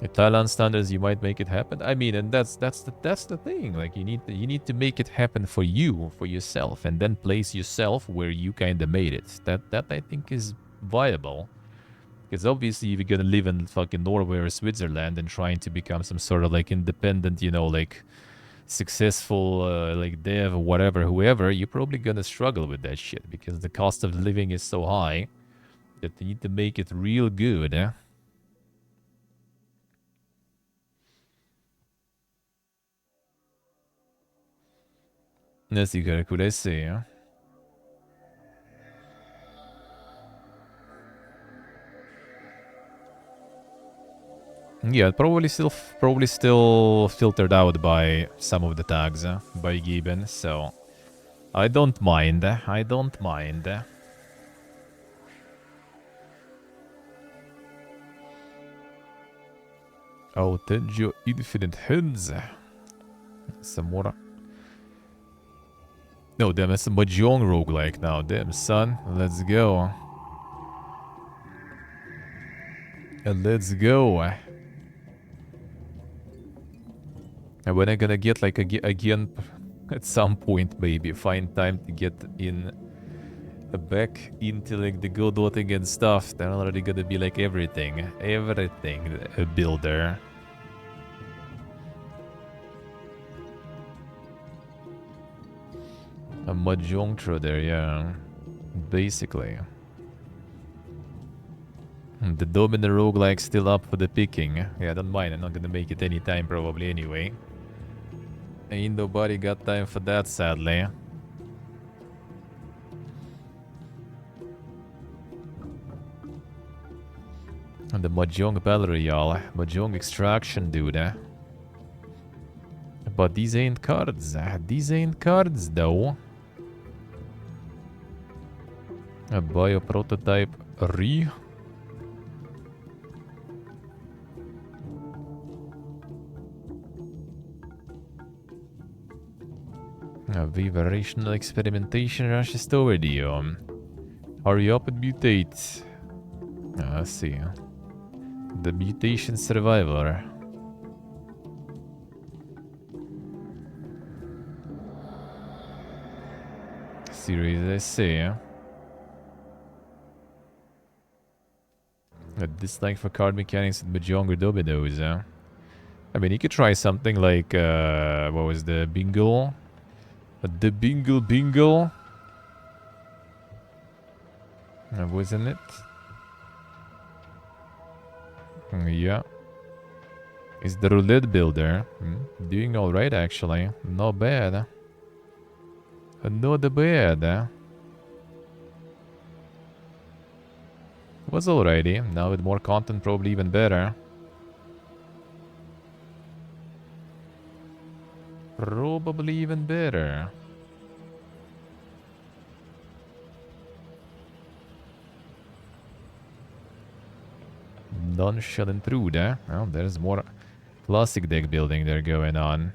At Thailand standards, you might make it happen. I mean, and that's the thing. Like you need to make it happen for you, for yourself, and then place yourself where you kind of made it. That I think is viable. Because obviously, if you're gonna live in fucking Norway or Switzerland and trying to become some sort of like independent, you know, like successful like dev or whatever, whoever, you're probably gonna struggle with that shit because the cost of living is so high that you need to make it real good, eh? That's what I say, huh? Yeah, probably still filtered out by some of the tags by Gibbon, so I don't mind. I don't mind. Oh, Tenjo Infinite Hens. Some more. No, damn, it's a Mahjong roguelike now. Damn, son. Let's go. Let's go. And when I gonna get like again at some point maybe find time to get in back into like the godotting and stuff, then already gonna be like everything a builder. A Mahjong trader, yeah. Basically. The Domino roguelike still up for the picking. Yeah, don't mind. I'm not gonna make it anytime probably anyway. Ain't nobody got time for that, sadly. And the Mahjong Battle Royale. Mahjong Extraction, dude. But these ain't cards. These ain't cards, though. A Bio Prototype Re. A Vibrational Experimentation rushes toward you. Hurry up and mutate. Let's see. The Mutation Survivor. Series SA. A dislike for card mechanics and Mahjong or Dominoes. I mean, you could try something like, what was the Bingo? The Bingo. Wasn't it? Yeah. Is the Roulette Builder. Doing alright, actually. Not bad. Not bad. Was alrighty. Now with more content, probably even better. Probably even better. None shall intrude, eh? Well, there's more classic deck building there going on.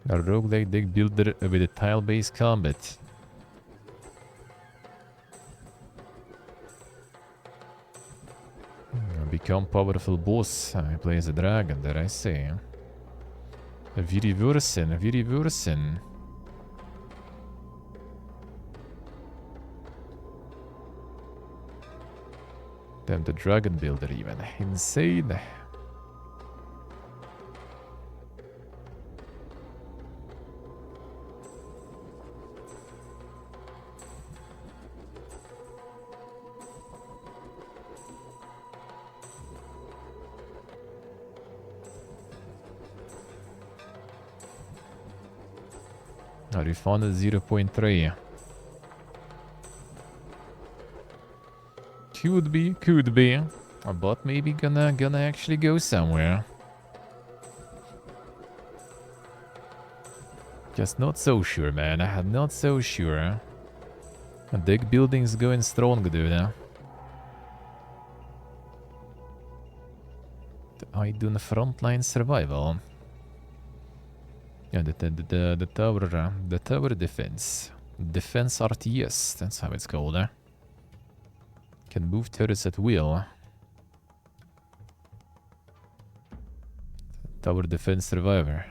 A roguelike deck builder with a tile-based combat. Become powerful boss. I play as a dragon, there I say. Viriversen. Damn, the dragon builder even. Insane. I refunded 0.3. Could be. But maybe gonna actually go somewhere. Just not so sure, man. Not so sure. Deck building's going strong, dude. The Idun Frontline Survival. Yeah, the tower defense. Defense RTS, that's how it's called. Can move turrets at will. Tower defense survivor.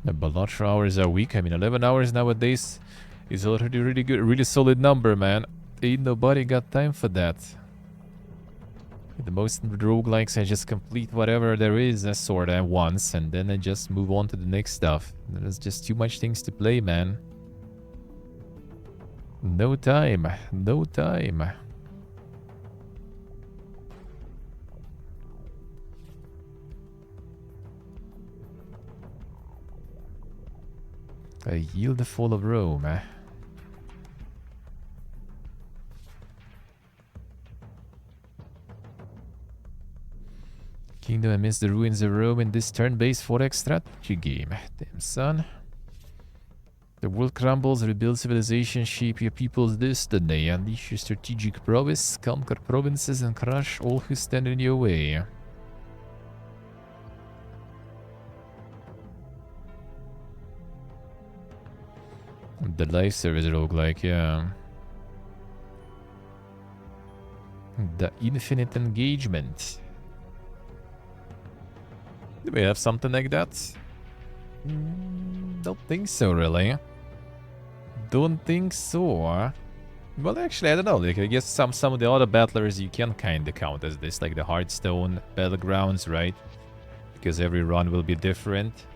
But large hours a week. I mean, 11 hours nowadays is already really good, really solid number, man. Ain't nobody got time for that. The most roguelikes, I just complete whatever there is sort of once, and then I just move on to the next stuff. There's just too much things to play, man. No time. No time. I yield the fall of Rome. Kingdom amidst the ruins of Rome in this turn-based 4x strategy game. Damn, son. The world crumbles, rebuild civilization, shape your people's destiny, unleash your strategic prowess, conquer provinces, and crush all who stand in your way. The life service roguelike, yeah. The infinite engagement. Do we have something like that? Don't think so, really. don't think so. Well, actually, I don't know. Like, I guess some of the other battlers you can kind of count as this, like the Hearthstone battlegrounds, right? Because every run will be different.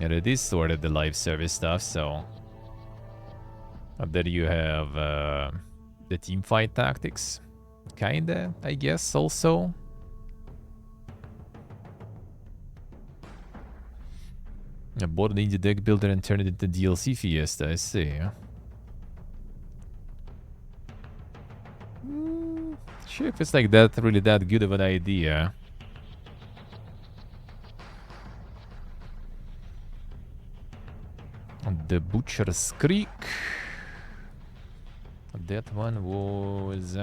And it is sort of the live service stuff, so... And then you have the teamfight tactics. Kinda, I guess, also. I bought an indie deck builder and turned it into DLC Fiesta, I see. Sure, if it's like that, really that good of an idea. The Butcher's Creek. That one was...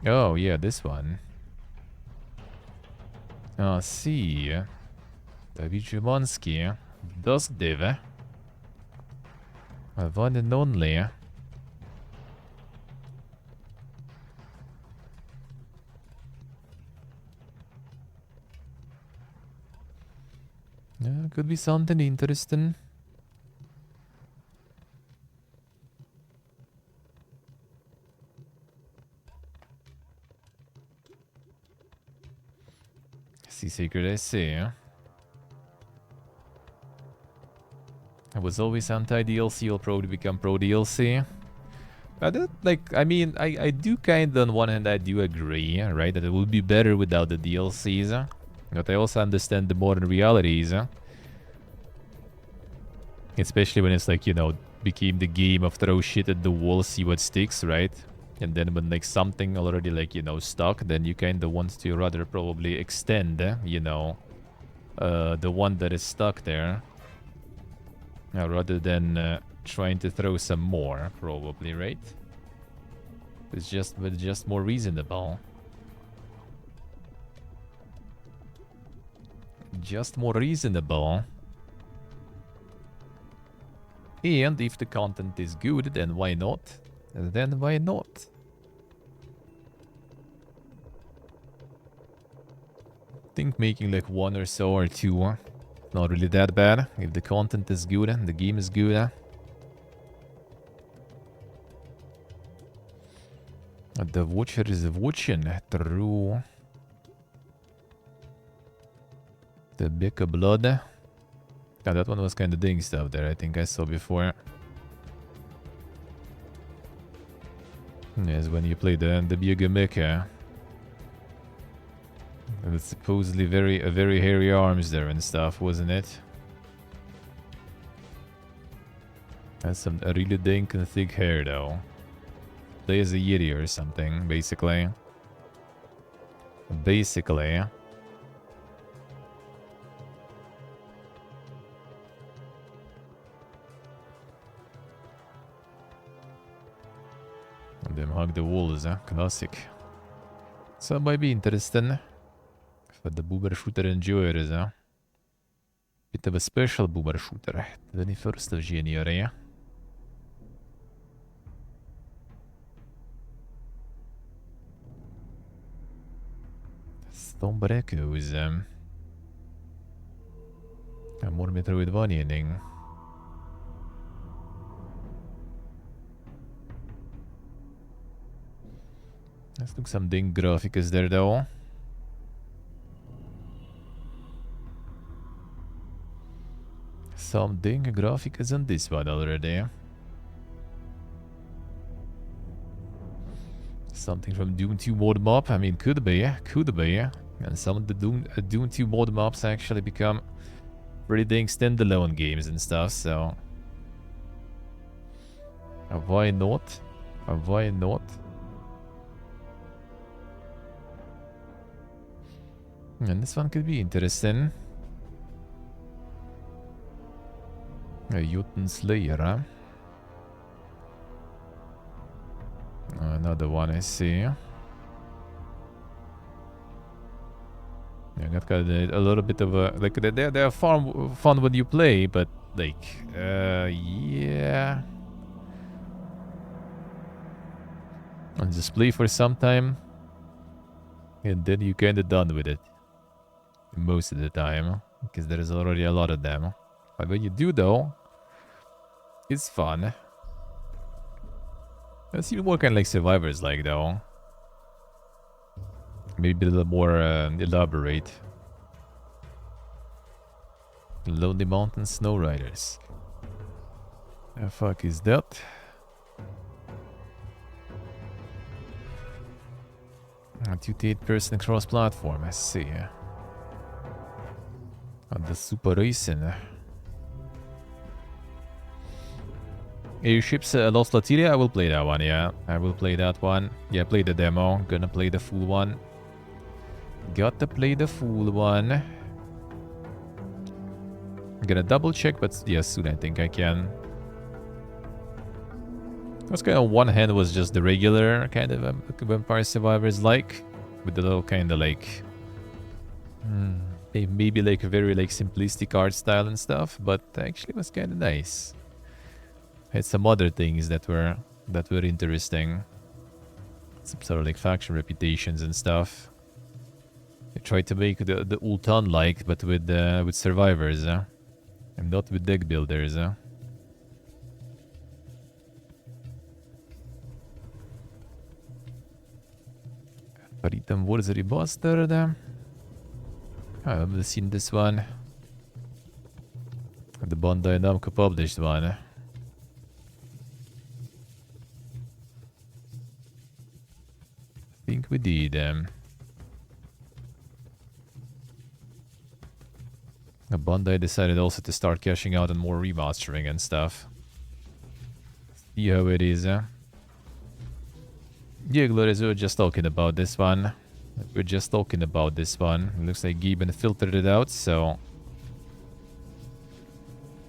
Oh, yeah, this one. See. David Dusk Div. One and only. Could be something interesting. Sea Secret, I see. I was always anti-DLC, will probably become pro-DLC. I mean, I do kind of, on one hand, I do agree, right, that it would be better without the DLCs. But I also understand the modern realities. Especially when it's like, you know, became the game of throw shit at the wall, see what sticks, right? And then when like something already like, you know, stuck, then you kind of want to rather probably extend, you know, the one that is stuck there. Rather than trying to throw some more, probably, right? It's just more reasonable. Just more reasonable. And if the content is good, then why not? Then why not? I think making like one or so or two, not really that bad. If the content is good and the game is good. The Watcher is watching through the Beck of Blood. Yeah, that one was kind of doing stuff there, I think I saw before. Yes, when you play the Biogameka. It was supposedly very hairy arms there and stuff, wasn't it? Has some really dank and thick hair though. Play as a Yeti or something, basically. Basically. Them hug the walls, classic. So it might be interesting for the boober shooter enjoyers, Bit of a special boober shooter, 21st of January. Stomber Echoes. More Metroidvania-ing. Let's look some ding graphics there though. Some ding graphics on this one already. Something from Doom 2 mod map. I mean, could be. And some of the Doom 2 mod maps actually become pretty dang standalone games and stuff, so... why not? Why not? And this one could be interesting. A Jotun Slayer, huh? Another one I see. Yeah, got a little bit of a... Like, they're fun when you play, but, like, yeah... And just play for some time. And then you kinda done with it. Most of the time. Because there's already a lot of them. But when you do though, it's fun. It's even more kind of like Survivors like though. Maybe a little more elaborate. Lonely Mountain Snow Riders. The fuck is that? A 2 to 8 person cross-platform, I see. The Super Racing. Airships Lost Latilia, I will play that one, yeah. I will play that one. Yeah, play the demo. Gonna play the full one. Got to play the full one. I'm gonna double check, but yeah, soon I think I can. That's kind of one hand was just the regular kind of Vampire Survivors like. With the little kind of like... maybe like a very like simplistic art style and stuff, but actually was kind of nice. Had some other things that were interesting. Some sort of like faction reputations and stuff. I tried to make the Ultan like, but with survivors, and not with deck builders. Paritan Wars Remastered. I haven't seen this one. The Bandai Namco published one. I think we did. Bandai decided also to start cashing out on more remastering and stuff. See how it is. Yeah, Glorious, we were just talking about this one. We're just talking about this one. It looks like Gibbon filtered it out, so...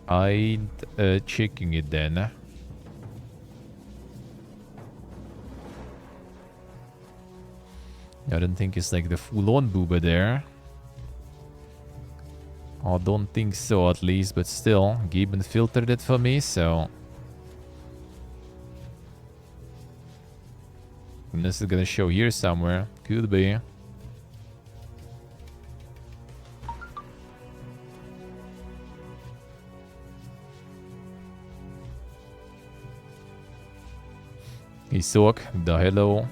I'm checking it then. I don't think it's like the full-on booba there. I don't think so, at least, but still, Gibbon filtered it for me, so... And this is gonna show here somewhere. Could be. Isok, the hello.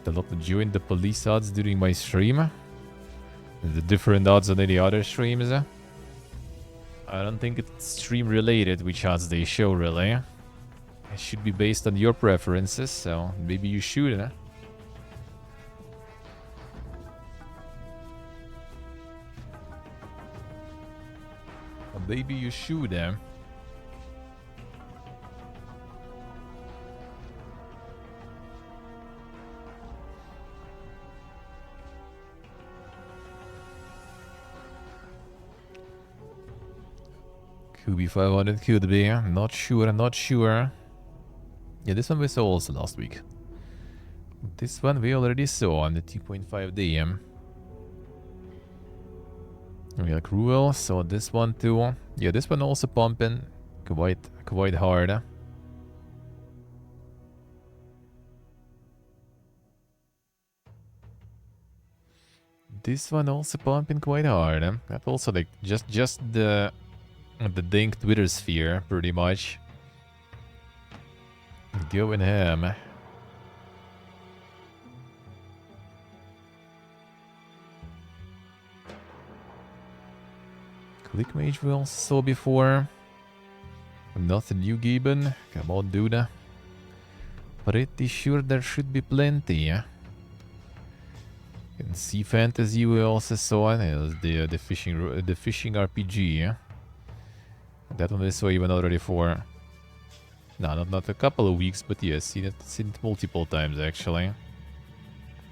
A lot to join the police odds during my stream. The different odds on any other streams. I don't think it's stream related which odds they show really. It should be based on your preferences, so maybe you should, huh? Maybe you should, eh? Could be 500, could be. Not sure, not sure. Yeah, this one we saw also last week. This one we already saw on the 2.5 DM. We got Cruel, so this one too. Yeah, this one also pumping quite hard. This one also pumping quite hard. That also like just the dink Twitter sphere pretty much. Going ham. Click Mage we also saw before. Nothing new, Gibbon. Come on, dude. Pretty sure there should be plenty. And Sea Fantasy we also saw. It was the fishing RPG. That one we saw even already for... No, not a couple of weeks, but yes, seen it multiple times actually.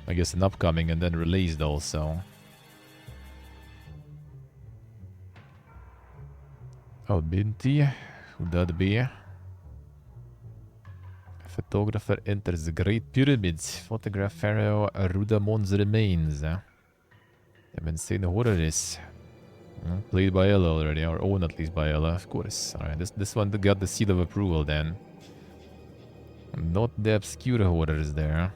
I guess an upcoming and then released also. Oh, Binti. Would that be? A photographer enters the Great Pyramids. Photograph Pharaoh Rudamon's remains. Haven't seen the horror is. Played by Ella already, or owned at least by Ella, of course. Alright, this one got the seal of approval then. Not the obscure horrors there.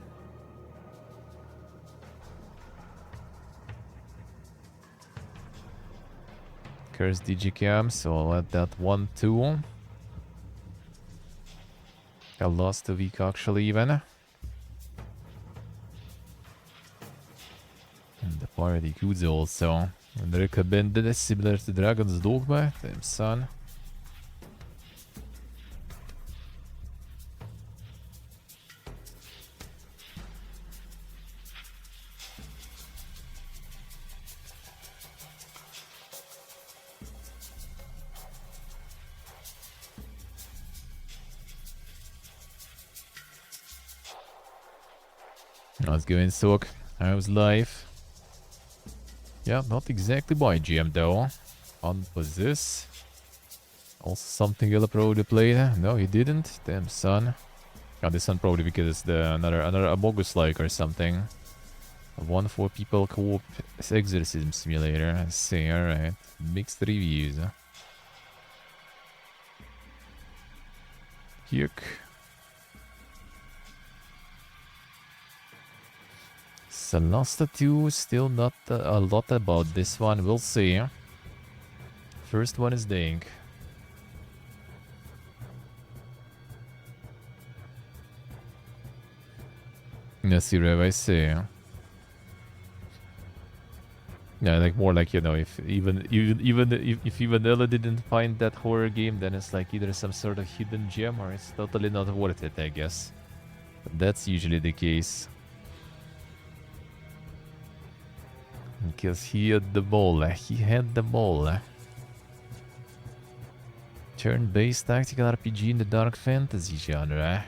Curse digicam, so I'll add that one too. I lost a week actually even. And the party Kuzo also. And recommended is similar to Dragon's Dogma. Damn son. Let's go in soak. How's life? Yeah, not exactly my GM though. On was this? Also something you'll probably played? No, he didn't. Damn son. Oh, this one probably because it's the another Amogus like or something. A 1-4 people co-op exorcism simulator. I see, alright. Mixed reviews. Yuck. Salasta 2, still not a lot about this one. We'll see. First one is dying. Yes, I see. Yeah, like more like, you know, if even Ella didn't find that horror game, then it's like either some sort of hidden gem or it's totally not worth it, I guess. But that's usually the case. Because he had them all. He had them all. Turn-based tactical RPG in the dark fantasy genre.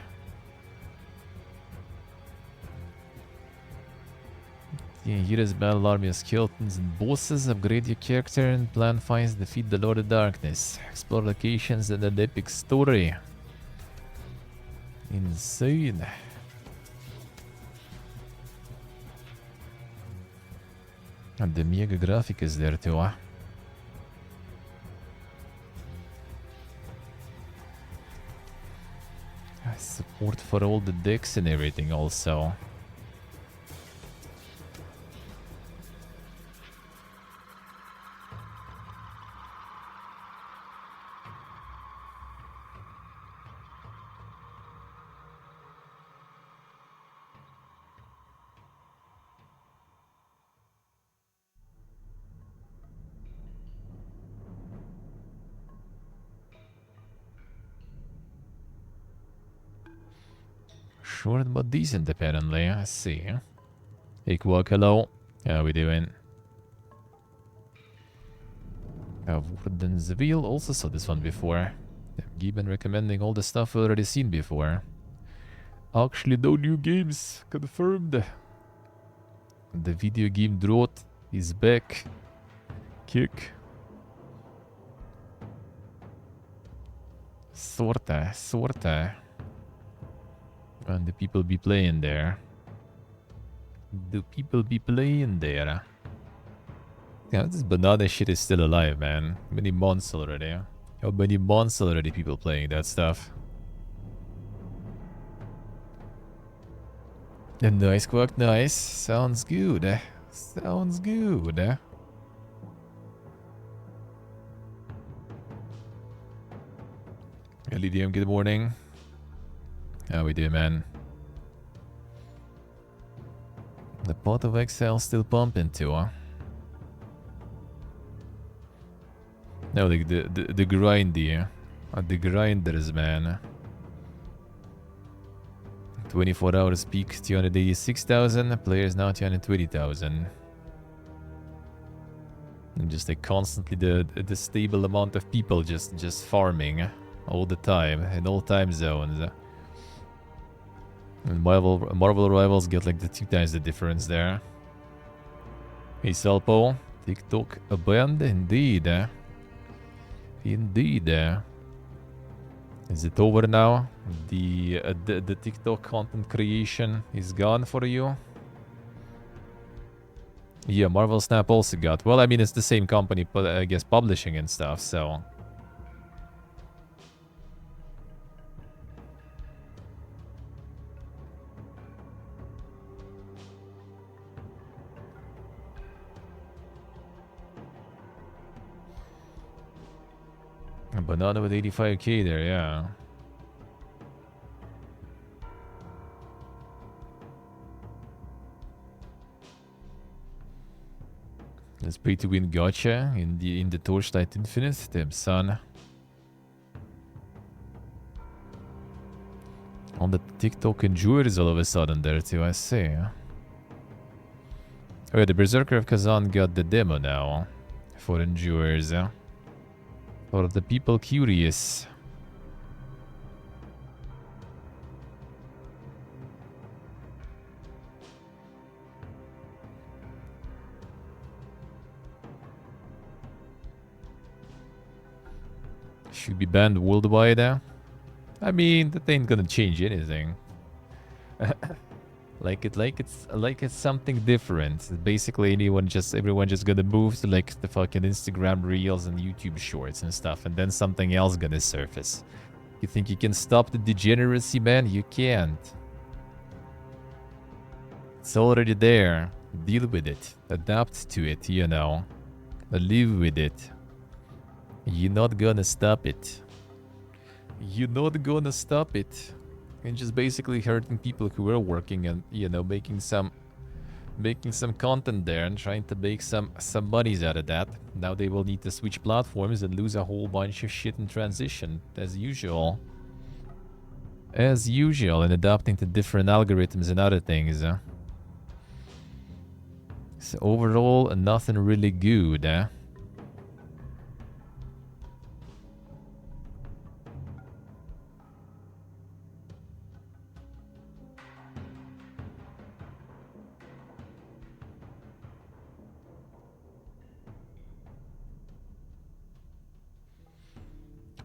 Yeah, here is battle army of skeletons and bosses. Upgrade your character and plan finds defeat the Lord of Darkness. Explore locations and an epic story. Insane. And the mega graphic is there too, huh? Support for all the decks and everything also. Short but decent apparently, I see. Hey Quack, hello. How we doing? Warden's Wheel, also saw this one before. I've been recommending all the stuff we already seen before. Actually, no new games confirmed. The video game drought is back. Kick. Sorta. And the people be playing there. Yeah, this banana shit is still alive, man. Many months already. How many months already people playing that stuff? And nice Quack, nice. Sounds good. Sounds good. LEDM, good morning. How we doing, man? The pot of exile still pumping too, huh? No, the grindy, the grinders, man. 24 hours peak, 286,000. Players now 220,000. And just like constantly the stable amount of people just farming all the time in all time zones. And Marvel Rivals get like the 2 times the difference there. Hey Salpo, TikTok a band indeed. Indeed. Is it over now? The TikTok content creation is gone for you? Yeah, Marvel Snap also got. Well, I mean, it's the same company, but I guess publishing and stuff, so. Banana with 85k there, yeah. Let's pay to win gotcha in the Torchlight Infinite. Damn son. On the TikTok endures all of a sudden there too, I see. Oh yeah, the Berserker of Kazan got the demo now. For endures. For the people curious. Should be banned worldwide. I mean, that ain't gonna change anything. like it's something different. Basically, everyone just gonna move to like the fucking Instagram Reels and YouTube Shorts and stuff, and then something else gonna surface. You think you can stop the degeneracy, man? You can't. It's already there. Deal with it. Adapt to it, you know. Live with it. You're not gonna stop it. You're not gonna stop it. And just basically hurting people who are working and, you know, making some content there and trying to make some monies out of that. Now they will need to switch platforms and lose a whole bunch of shit in transition, as usual. As usual, and adapting to different algorithms and other things. So overall, nothing really good.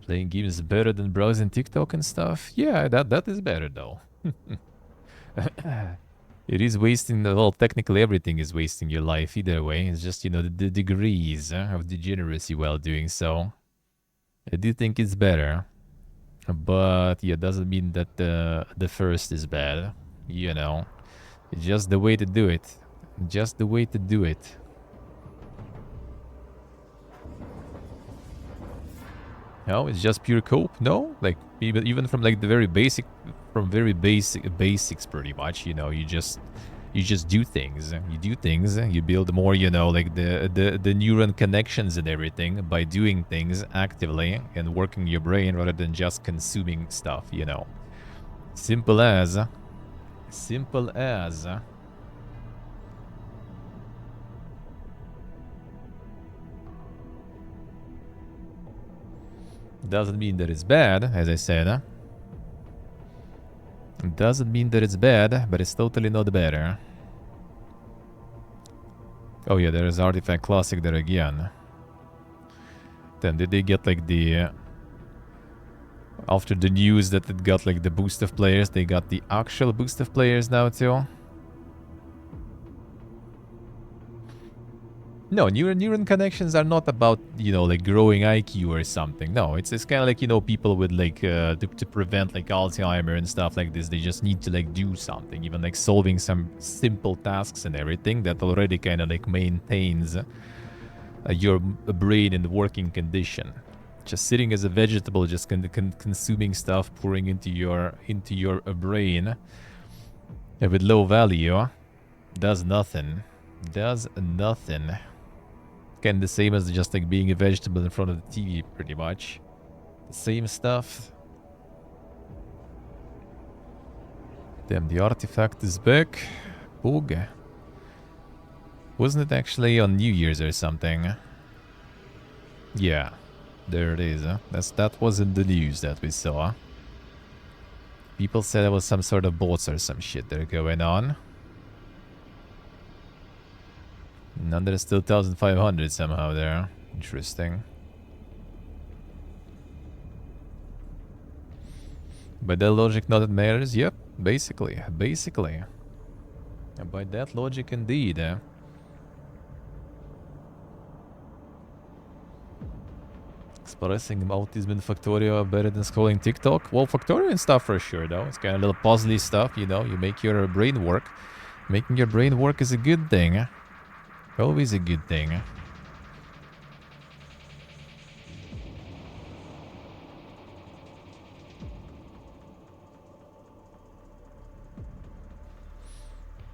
Playing games is better than browsing TikTok and stuff? Yeah, that is better though. It is wasting, well, technically everything is wasting your life either way. It's just, you know, the degrees of degeneracy while doing so. I do think it's better. But, yeah, doesn't mean that the first is bad. You know, it's just the way to do it. Just the way to do it. No, it's just pure cope. No, like even from like the very basic, basics pretty much. You know, you just do things. You do things. You build more. You know, like the neuron connections and everything by doing things actively and working your brain rather than just consuming stuff. You know, simple as. Simple as. Doesn't mean that it's bad, as I said. Doesn't mean that it's bad, but it's totally not better. Oh yeah, there is Artifact Classic there again. Then did they get like the... After the news that it got like the boost of players, they got the actual boost of players now too? No, neuron connections are not about, you know, like growing IQ or something. No, it's kind of like, you know, people with like, to prevent like Alzheimer and stuff like this, they just need to like do something, even like solving some simple tasks and everything that already kind of like maintains your brain in the working condition. Just sitting as a vegetable, just consuming stuff, pouring into your brain with low value, does nothing. Does nothing. Kind of the same as just like being a vegetable in front of the TV, pretty much. The same stuff. Damn, the artifact is back. Boog. Wasn't it actually on New Year's or something? Yeah, there it is. That was in the news that we saw. People said there was some sort of bots or some shit that are going on. And there's still 1,500 somehow there. Interesting. By that logic, not that matters? Yep, basically. Basically. And by that logic, indeed. Expressing autism in Factorio better than scrolling TikTok? Well, Factorio and stuff for sure, though. It's kind of little puzzly stuff, you know. You make your brain work. Making your brain work is a good thing. Always a good thing.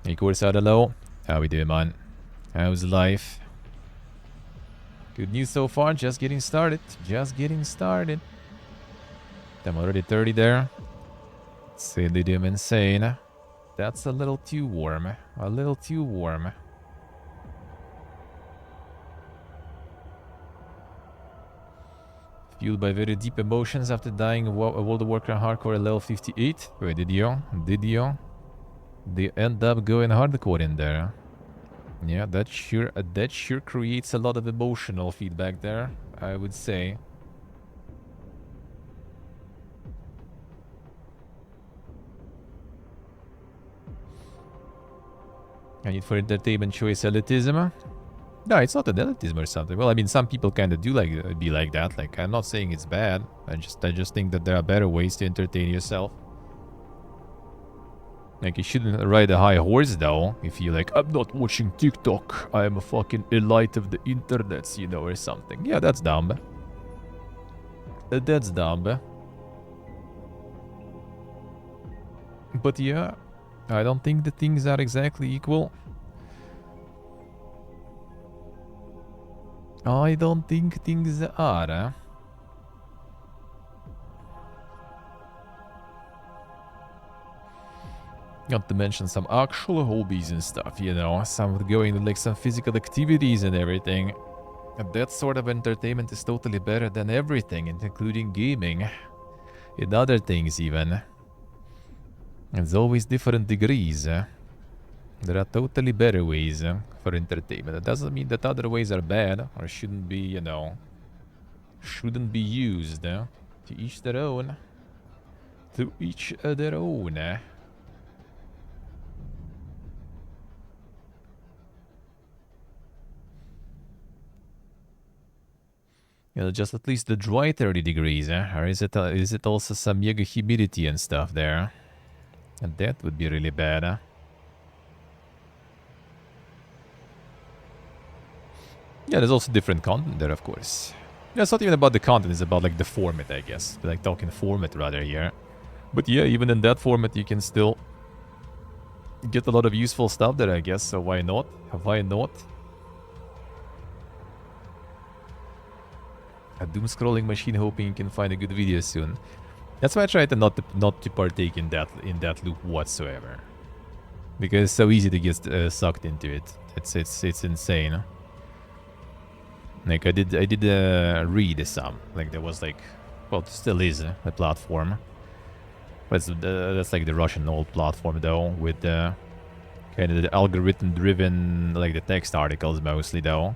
Hey, course out hello. How we doing, man? How's life? Good news so far. Just getting started. Just getting started. I'm already 30 there. Silly damn insane. That's a little too warm. A little too warm. Fueled by very deep emotions after dying of World of Warcraft Hardcore at level 58. Wait, did you? Did you? They end up going hardcore in there. Yeah, that sure creates a lot of emotional feedback there, I would say. I need for entertainment choice elitism. No, it's not an elitism or something. Well, I mean, some people kind of do like be like that. Like, I'm not saying it's bad. I just think that there are better ways to entertain yourself. Like, you shouldn't ride a high horse, though. If you're like, I'm not watching TikTok. I'm a fucking elite of the internets, you know, or something. Yeah, that's dumb. That's dumb. But yeah, I don't think the things are exactly equal. I don't think things are. Not to mention some actual hobbies and stuff, you know, some going to like some physical activities and everything. And that sort of entertainment is totally better than everything, including gaming. And other things even. It's always different degrees. There are totally better ways for entertainment. That doesn't mean that other ways are bad or shouldn't be, you know, shouldn't be used. To each their own. To each their own. You know, just at least the dry 30 degrees, or is it also some mega humidity and stuff there? And that would be really bad, Yeah, there's also different content there, of course. Yeah, it's not even about the content, it's about like the format, I guess. Like talking format rather here. But yeah, even in that format you can still get a lot of useful stuff there, I guess. So why not? Why not? A doom scrolling machine hoping you can find a good video soon. That's why I try to not to partake in that loop whatsoever, because it's so easy to get sucked into it. It's insane. Like I did read some, like there was like, well, it still is a platform, but that's like the Russian old platform though, with kind of the algorithm driven, like the text articles mostly though.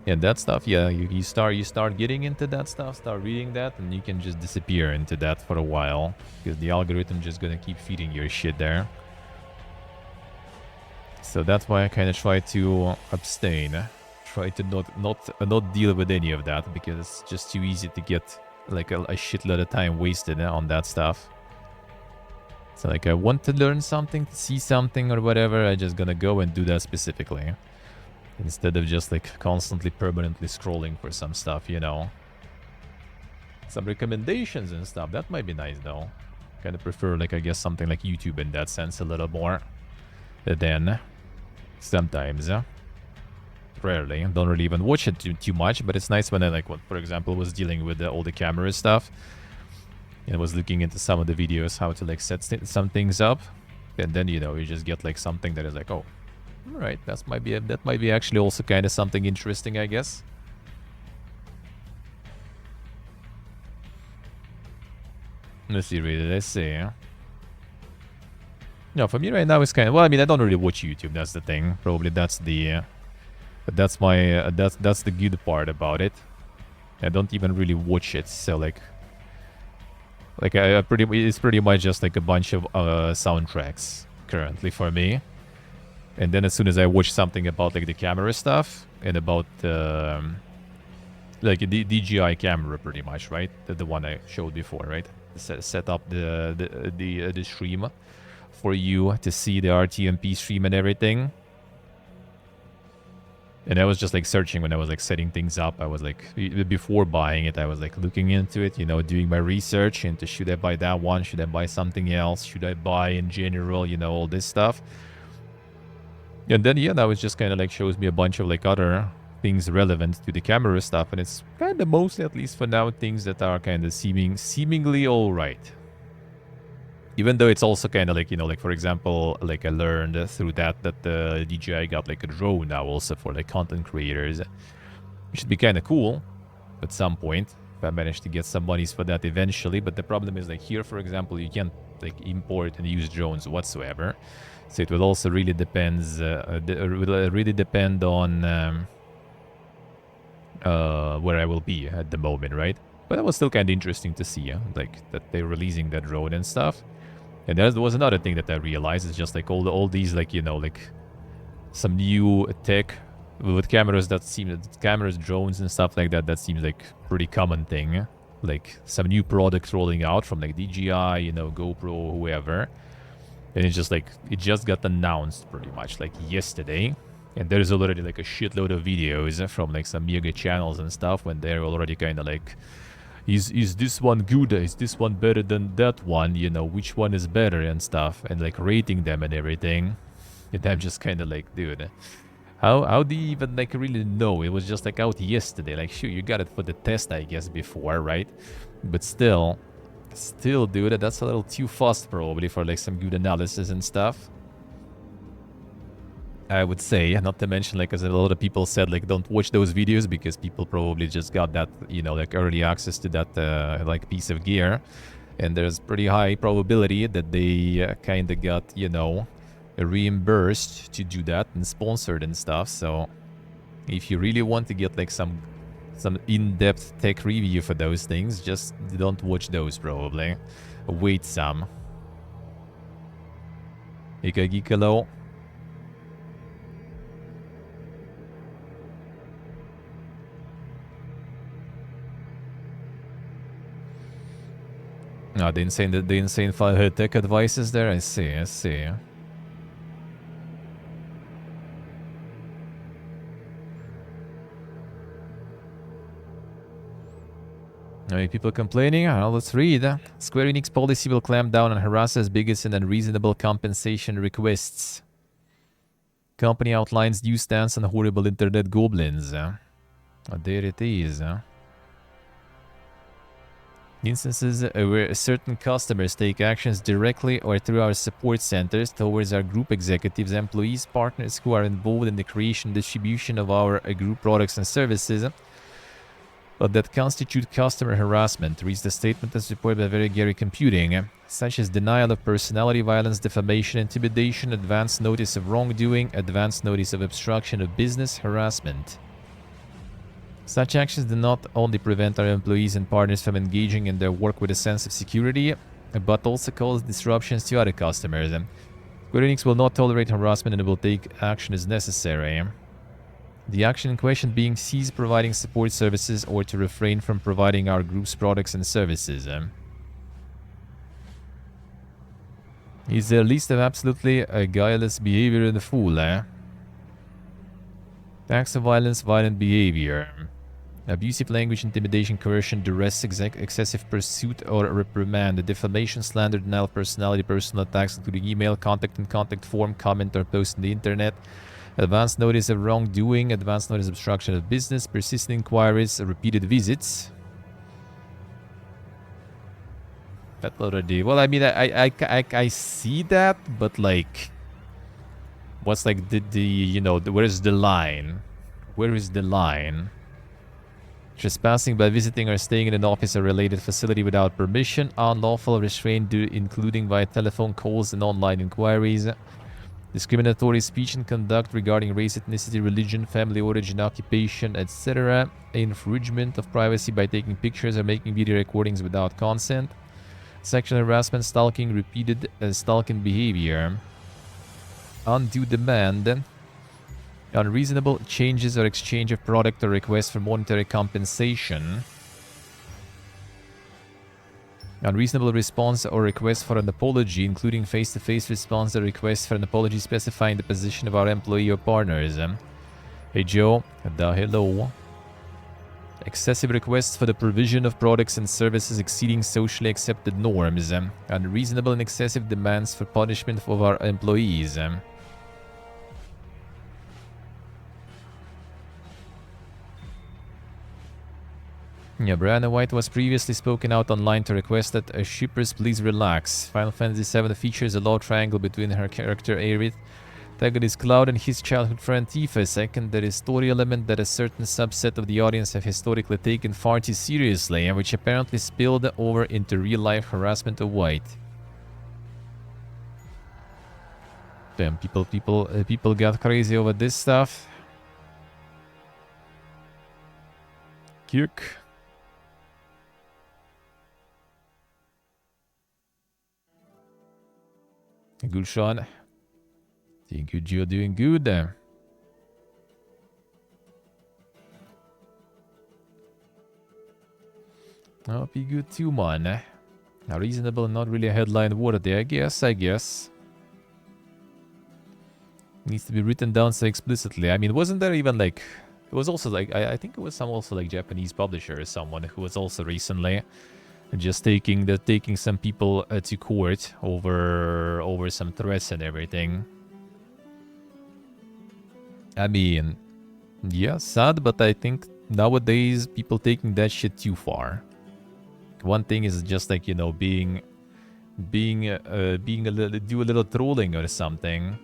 And that stuff, yeah, you start getting into that stuff, start reading that, and you can just disappear into that for a while, because the algorithm just gonna keep feeding your shit there. So that's why I kind of try to abstain, try to not deal with any of that, because it's just too easy to get like a shitload of time wasted on that stuff. So like I want to learn something, to see something or whatever, I just gonna go and do that specifically. Instead of just like constantly permanently scrolling for some stuff, you know. Some recommendations and stuff, that might be nice though. Kind of prefer like, I guess, something like YouTube in that sense a little more than sometimes. Rarely. Don't really even watch it too much, but it's nice when I like, for example, was dealing with all the camera stuff. And was looking into some of the videos, how to like set some things up. And then, you know, you just get like something that is like, oh, alright, that might be actually also kind of something interesting, I guess. Let's see, really, let's see. No, for me right now it's kind of, well, I mean, I don't really watch YouTube, that's the thing. Probably that's the, but that's my, that's the good part about it. I don't even really watch it, so like it's pretty much just like a bunch of soundtracks currently for me. And then as soon as I watch something about like the camera stuff and about like the DJI camera, pretty much, right? The one I showed before, right? Set up the stream for you to see the RTMP stream and everything. And I was just like searching when I was like setting things up. I was like, before buying it, I was like looking into it, you know, doing my research into should I buy that one? Should I buy something else? Should I buy in general, you know, all this stuff. And then, yeah, now it just kind of like shows me a bunch of like other things relevant to the camera stuff. And it's kind of mostly, at least for now, things that are kind of seemingly all right. Even though it's also kind of like, you know, like for example, like I learned through that the DJI got like a drone now also for like content creators. Which should be kind of cool at some point. If I manage to get some monies for that eventually. But the problem is like here, for example, you can't like import and use drones whatsoever. So it will also really depends, will really depend on where I will be at the moment, right? But that was still kind of interesting to see, like that they're releasing that drone and stuff. And there was another thing that I realized, is just like all these like, you know, like some new tech with cameras that seem, cameras, drones and stuff like that, that seems like pretty common thing. Like some new products rolling out from like DJI, you know, GoPro, whoever. And it's just like, it just got announced pretty much like yesterday. And there's already like a shitload of videos from like some mega channels and stuff when they're already kind of like, is this one good? Is this one better than that one? You know, which one is better and stuff, and like rating them and everything. And I'm just kind of like, dude, how do you even like really know? It was just like out yesterday. Like, sure, you got it for the test, I guess, before, right? But still, dude, that's a little too fast probably for like some good analysis and stuff. I would say, not to mention, like, as a lot of people said, like, don't watch those videos because people probably just got that, you know, like, early access to that, like, piece of gear. And there's pretty high probability that they kind of got, you know, reimbursed to do that and sponsored and stuff. So if you really want to get, like, some in-depth tech review for those things, just don't watch those, probably. Wait some. Ika Gikalo. No, the insane tech advices there. I see. Many people complaining. Let's read. Square Enix policy will clamp down on harassers, bigots, and unreasonable compensation requests. Company outlines new stance on horrible internet goblins. There it is. Instances where certain customers take actions directly or through our support centers towards our group executives, employees, partners who are involved in the creation and distribution of our group products and services, but that constitute customer harassment, reads the statement as reported by Very Gary Computing, such as denial of personality, violence, defamation, intimidation, advance notice of wrongdoing, advance notice of obstruction of business, harassment. Such actions do not only prevent our employees and partners from engaging in their work with a sense of security, but also cause disruptions to other customers. Square Enix will not tolerate harassment and will take action as necessary. The action in question being cease providing support services or to refrain from providing our group's products and services. Is the least of absolutely a guileless behavior in the fool, Acts of violence, violent behavior. Abusive language, intimidation, coercion, duress, excessive pursuit or reprimand, defamation, slander, denial of personality, personal attacks, including email, contact and contact form, comment or post on the internet, advance notice of wrongdoing, advance notice of obstruction of business, persistent inquiries, repeated visits. That already... Well, I mean, I see that, but like... What's like the you know, where's the line? Where is the line? Trespassing by visiting or staying in an office or related facility without permission, unlawful restraint including via telephone calls and online inquiries, discriminatory speech and conduct regarding race, ethnicity, religion, family origin, occupation, etc., infringement of privacy by taking pictures or making video recordings without consent, sexual harassment, stalking, repeated stalking behavior, undue demand, unreasonable changes or exchange of product or request for monetary compensation, unreasonable response or request for an apology, including face-to-face response or request for an apology specifying the position of our employee or partners, Hey Joe, hello. Excessive requests for the provision of products and services exceeding socially accepted norms. Unreasonable and excessive demands for punishment of our employees. Yeah, Brianna White was previously spoken out online to request that shippers please relax. Final Fantasy VII features a love triangle between her character Aerith, protagonist Cloud, and his childhood friend Tifa. Second, there is story element that a certain subset of the audience have historically taken far too seriously, and which apparently spilled over into real-life harassment of White. Damn, people got crazy over this stuff. Kirk. Good shot. Doing good, you're doing good there. Oh, be good too, man. Now, reasonable, not really a headline word there, I guess. Needs to be written down so explicitly. I mean, wasn't there even like... It was also like... I think it was some also like Japanese publisher or someone who was also recently just taking some people to court over some threats and everything. I mean, yeah, sad, but I think nowadays people taking that shit too far. One thing is just like, you know, being a little, do a little trolling or something.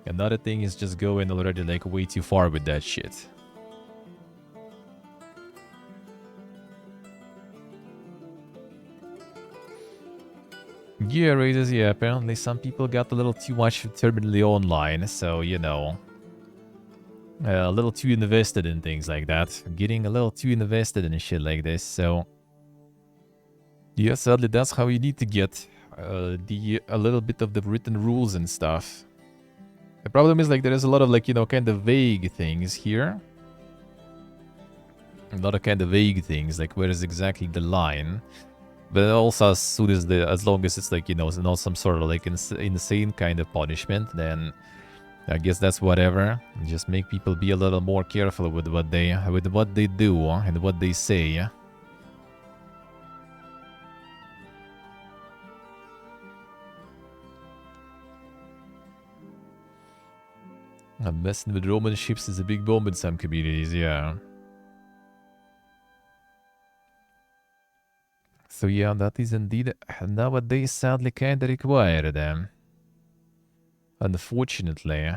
Another thing is just going already like way too far with that shit. Yeah, Raiders, yeah, apparently some people got a little too much terminally online, so, you know, a little too invested in things like that. Getting a little too invested in shit like this, so... Yeah, sadly, that's how you need to get a little bit of the written rules and stuff. The problem is, like, there is a lot of, like, you know, kind of vague things here. A lot of kind of vague things, like, where is exactly the line? But also, as soon as as long as it's, like, you know, not some sort of, like, insane kind of punishment, then I guess that's whatever. Just make people be a little more careful with what they do and what they say. Messing with Roman ships is a big bomb in some communities, yeah. So yeah, that is indeed nowadays sadly kinda required. Unfortunately.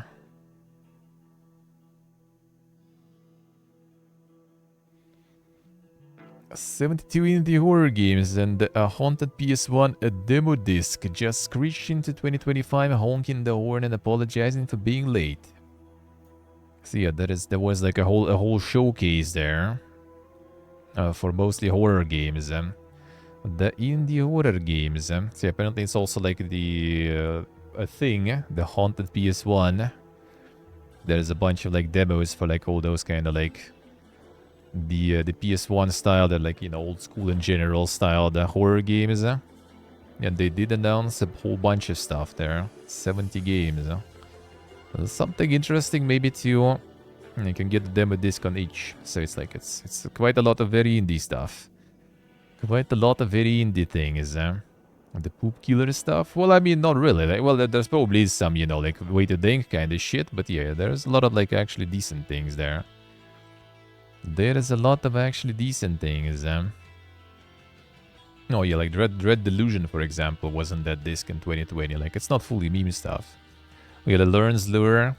72 indie horror games and a haunted PS1 a demo disc just screeched into 2025, honking the horn and apologizing for being late. So yeah, there was like a whole showcase there for mostly horror games. The indie horror games. So apparently it's also like the a thing, the haunted PS1. There's a bunch of like demos for like all those kind of like the PS1 style, the like, you know, old school in general style, the horror games. And they did announce a whole bunch of stuff there. 70 games. Something interesting maybe too. You can get the demo disc on each. So it's like it's quite a lot of very indie stuff. Quite a lot of very indie things. The poop killer stuff? Well, I mean, not really. Like, well, there's probably some, you know, like way to think kind of shit. But yeah, there's a lot of like actually decent things there. There is a lot of actually decent things. Oh yeah, like Dread Delusion, for example, wasn't that disc in 2020. Like, it's not fully meme stuff. We got a Learn's Lure.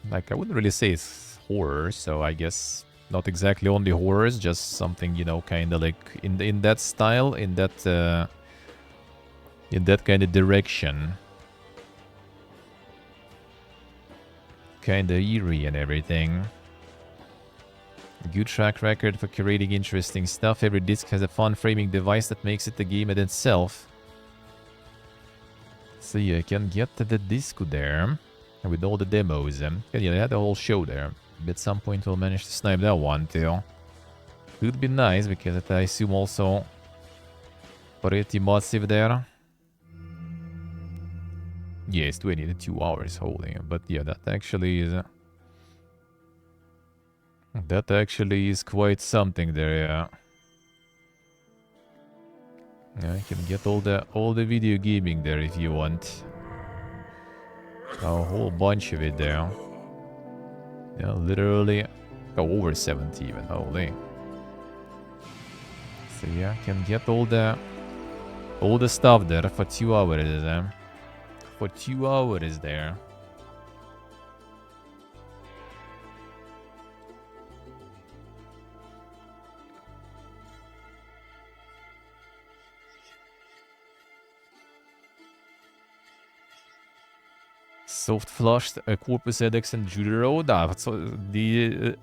Like, I wouldn't really say it's horror, so I guess not exactly only horrors, just something, you know, kind of like in that style, in that kind of direction. Kind of eerie and everything. Good track record for curating interesting stuff. Every disc has a fun framing device that makes it the game in itself. So you can get the disc there with all the demos. And yeah, they had the whole show there. At some point we'll manage to snipe that one too. Would be nice because I assume also pretty massive there. Yeah, it's 22 hours holding. But yeah, that actually is... That actually is quite something there, yeah. Yeah, I can get all the video gaming there if you want. A whole bunch of it there. Yeah, literally. Oh, over 70 even, holy. So yeah, can get all the stuff there for 2 hours. For 2 hours there. Soft flushed Corpus EdX and Judero. Nah, so the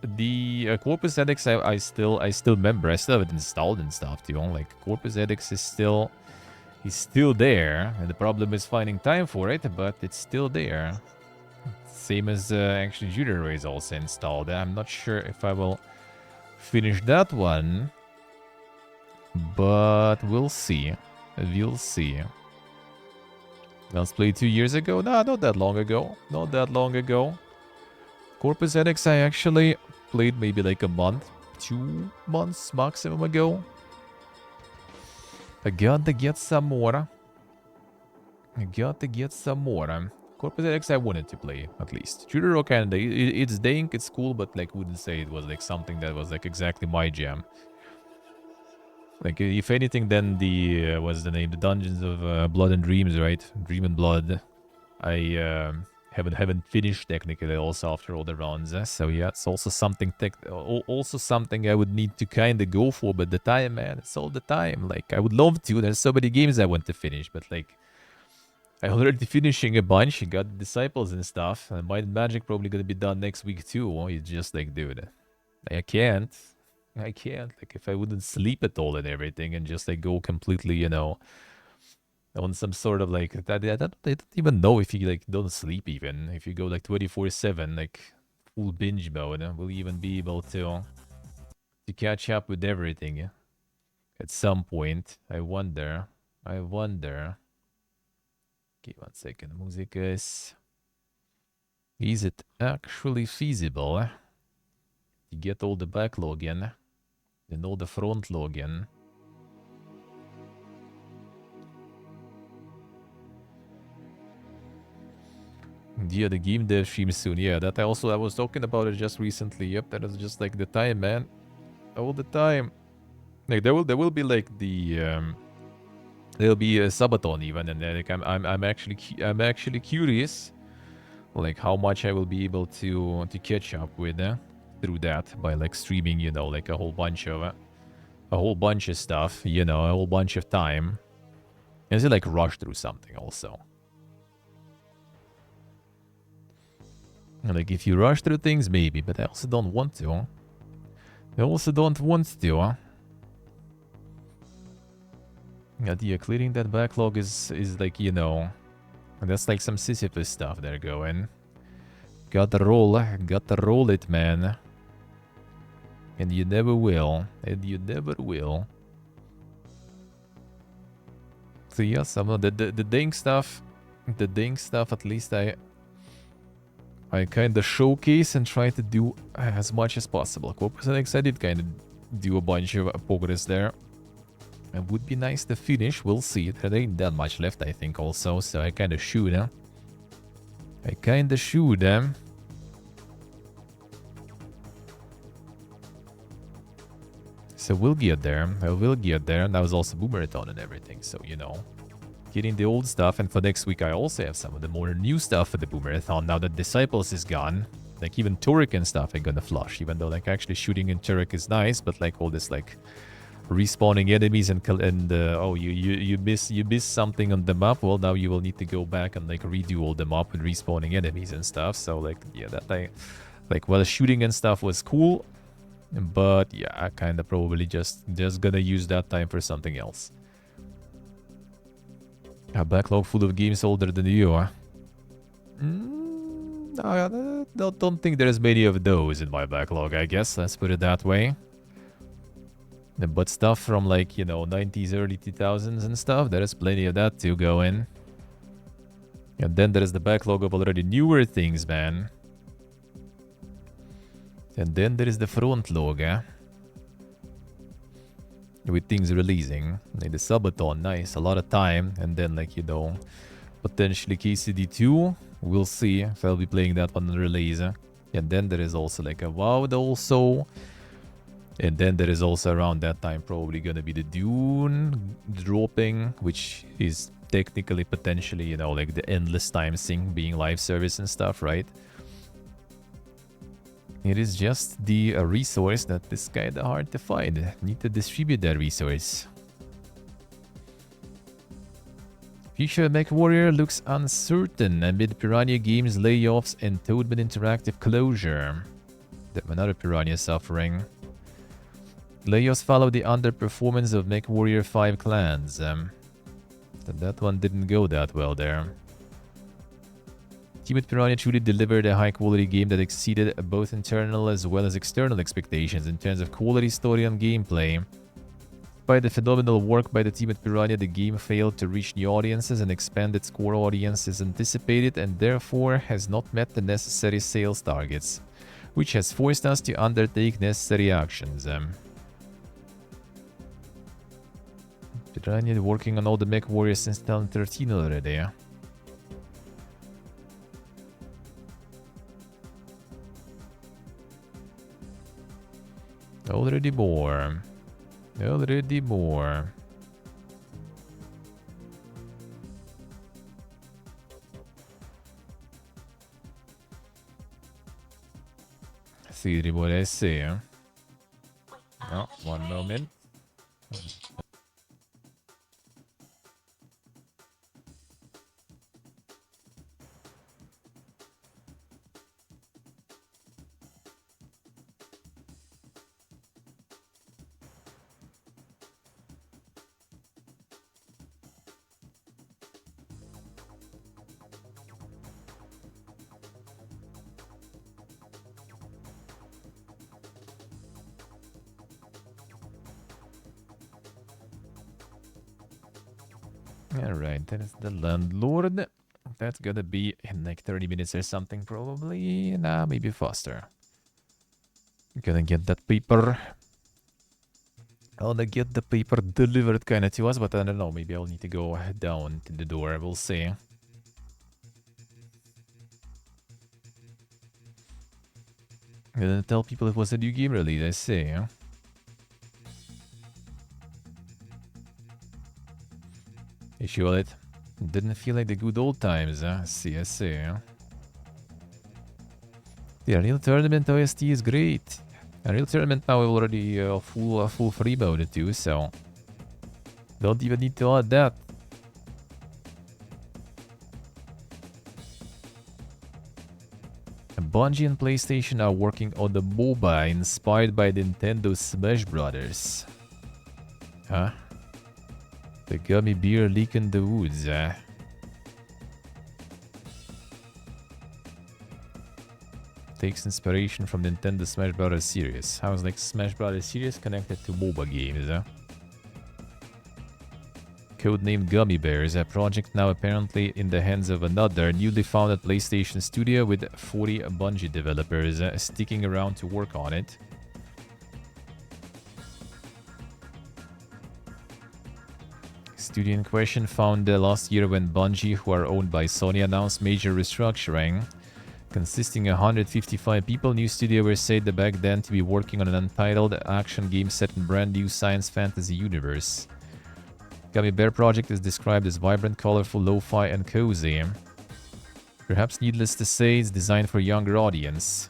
Corpus EdX I still remember. I still have it installed and stuff too. Like Corpus EdX is still there, and the problem is finding time for it, but it's still there. Same as actually Judero is also installed. I'm not sure if I will finish that one, but we'll see. We'll see. Last played 2 years ago? Nah, not that long ago. Not that long ago. Corpus EdX I actually played maybe like a month, 2 months maximum ago. I got to get some more. Corpus EdX I wanted to play, at least. Shooter Rock kinda, it's dank, it's cool, but like wouldn't say it was like something that was like exactly my jam. Like, if anything, then the, what's the name? The Dungeons of Blood and Dreams, right? Dream and Blood. I haven't finished technically also after all the rounds. So yeah, it's also something I would need to kind of go for, but the time, man, it's all the time. Like, I would love to. There's so many games I want to finish, but like, I'm already finishing a bunch. You got Disciples and stuff. And Might and Magic probably gonna be done next week too. It's just like, dude, I can't. Like, if I wouldn't sleep at all and everything and just, like, go completely, you know, on some sort of, like, I don't even know if you, like, don't sleep even. If you go, like, 24/7, like, full binge mode, will you even be able to catch up with everything at some point? I wonder. Okay, 1 second. Music is it actually feasible to get all the backlog in? And all the front login. Yeah, the game dev stream soon. Yeah, that I was talking about it just recently. Yep, that is just like the time, man. All the time. Like there will be like the there'll be a subathon even, and like I'm actually curious, like how much I will be able to catch up with through that by like streaming, you know, like a whole bunch of stuff, you know, a whole bunch of time. Is it like rush through something also? Like if you rush through things, maybe, but I also don't want to. Yeah, clearing that backlog is like, you know, that's like some Sisyphus stuff there going. Gotta roll it, man. And you never will. So yeah, some of the dank stuff, at least I kind of showcase and try to do as much as possible. Corpus X, I did kind of do a bunch of progress there. It would be nice to finish. We'll see. There ain't that much left, I think, also. So I kind of shoot, So we'll get there. That was also Boomerathon and everything. So, you know, getting the old stuff. And for next week, I also have some of the more new stuff for the Boomerathon. Now that Disciples is gone, like even Turek and stuff are gonna flush. Even though like actually shooting in Turek is nice, but like all this like respawning enemies and oh, you miss something on the map. Well, now you will need to go back and like redo all the map with respawning enemies and stuff. So like, yeah, that I like, well, shooting and stuff was cool, but yeah, I kind of probably just gonna use that time for something else. A backlog full of games older than you, huh? I don't think there's many of those in my backlog, I guess. Let's put it that way. But stuff from like, you know, 90s, early 2000s and stuff, there's plenty of that to go in. And then there's the backlog of already newer things, man. And then there is the front logo with things releasing. Like the Sabaton, nice, a lot of time. And then, like, you know, potentially KCD2. We'll see if I'll be playing that one on release. And then there is also like a VOD also. And then there is also around that time probably gonna be the Dune dropping, which is technically potentially, you know, like the endless time thing being live service and stuff, right? It is just the resource that is kinda hard to find. Need to distribute that resource. Future of MechWarrior looks uncertain amid Piranha Games layoffs and Toadman Interactive closure. Another Piranha suffering. Layoffs follow the underperformance of MechWarrior 5 Clans. That one didn't go that well there. Team at Piranha truly delivered a high-quality game that exceeded both internal as well as external expectations in terms of quality, story, and gameplay. Despite the phenomenal work by the team at Piranha, the game failed to reach new audiences and expand its core audience as anticipated, and therefore has not met the necessary sales targets, which has forced us to undertake necessary actions. Piranha working on all the Mech Warriors since 2013 already. Already more. Already more. See what I say. No, one moment. Alright, that is the landlord. That's gonna be in like 30 minutes or something, probably. Nah, maybe faster. Gonna get that paper. Gonna get the paper delivered kinda to us, but I don't know, maybe I'll need to go down to the door, we'll see. Gonna tell people it was a new game release, I see. Issue on it. Didn't feel like the good old times, I see, I see. The Unreal Tournament OST is great. Unreal Tournament now already full free about it too, so don't even need to add that. Bungie and PlayStation are working on the MOBA inspired by Nintendo Smash Brothers. Huh? The gummy bear leak in the woods, Takes inspiration from Nintendo Smash Brothers series. How's like Smash Brothers series connected to MOBA games, Codenamed Gummy Bears, a project now apparently in the hands of another newly founded PlayStation studio with 40 Bungie developers sticking around to work on it. Studio in question founded last year when Bungie, who are owned by Sony, announced major restructuring. Consisting of 155 people, new studio were said back then to be working on an untitled action game set in brand new science fantasy universe. Gummy Bear Project is described as vibrant, colorful, lo-fi, and cozy. Perhaps needless to say, it's designed for a younger audience.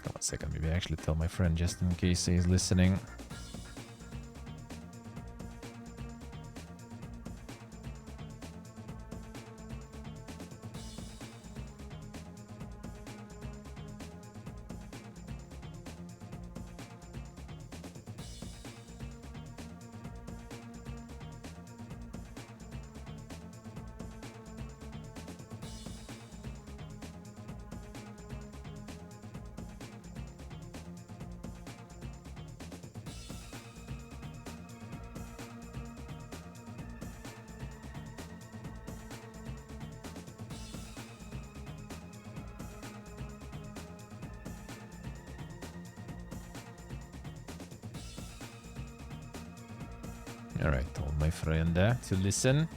Come on a second, maybe I actually tell my friend just in case he's listening. Alright, told my friend to listen.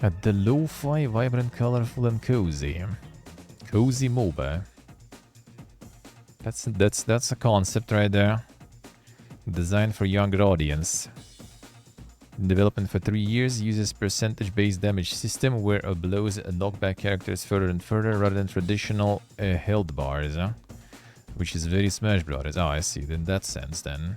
At the lo-fi, vibrant, colorful, and cozy. Cozy MOBA. That's a concept right there. Designed for younger audience. In development for 3 years, uses percentage-based damage system where blows knock back characters further and further rather than traditional health bars, which is very Smash Brothers. Oh, I see. In that sense, then.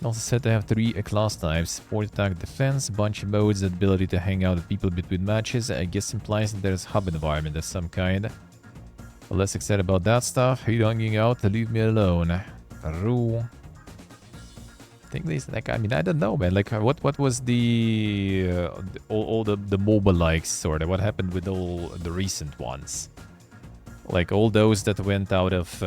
Also said to have 3 class types: support, attack, defense, bunch of modes, ability to hang out with people between matches. I guess implies that there's hub environment of some kind. But less excited about that stuff. Who hanging out? Leave me alone. Roo. I think these, like, I mean, I don't know, man. Like, what was the all the MOBA likes sort of? What happened with all the recent ones? Like all those that went out of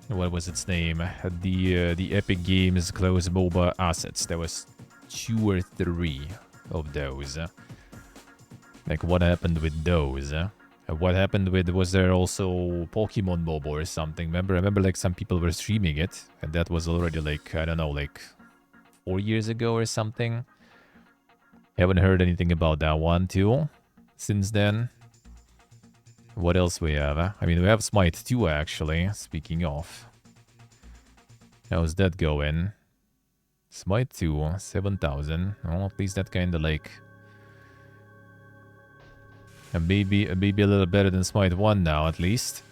what was its name? The Epic Games closed MOBA assets. There was 2 or 3 of those. Like, what happened with those? What happened with, was there also Pokemon MOBA or something? Remember like some people were streaming it, and that was already like, I don't know, like 4 years ago or something. Haven't heard anything about that one too since then. What else we have? I mean, we have Smite 2 actually, speaking of. How's that going? Smite 2, 7,000. Well, at least that kind of like... maybe a little better than Smite 1 now, at least.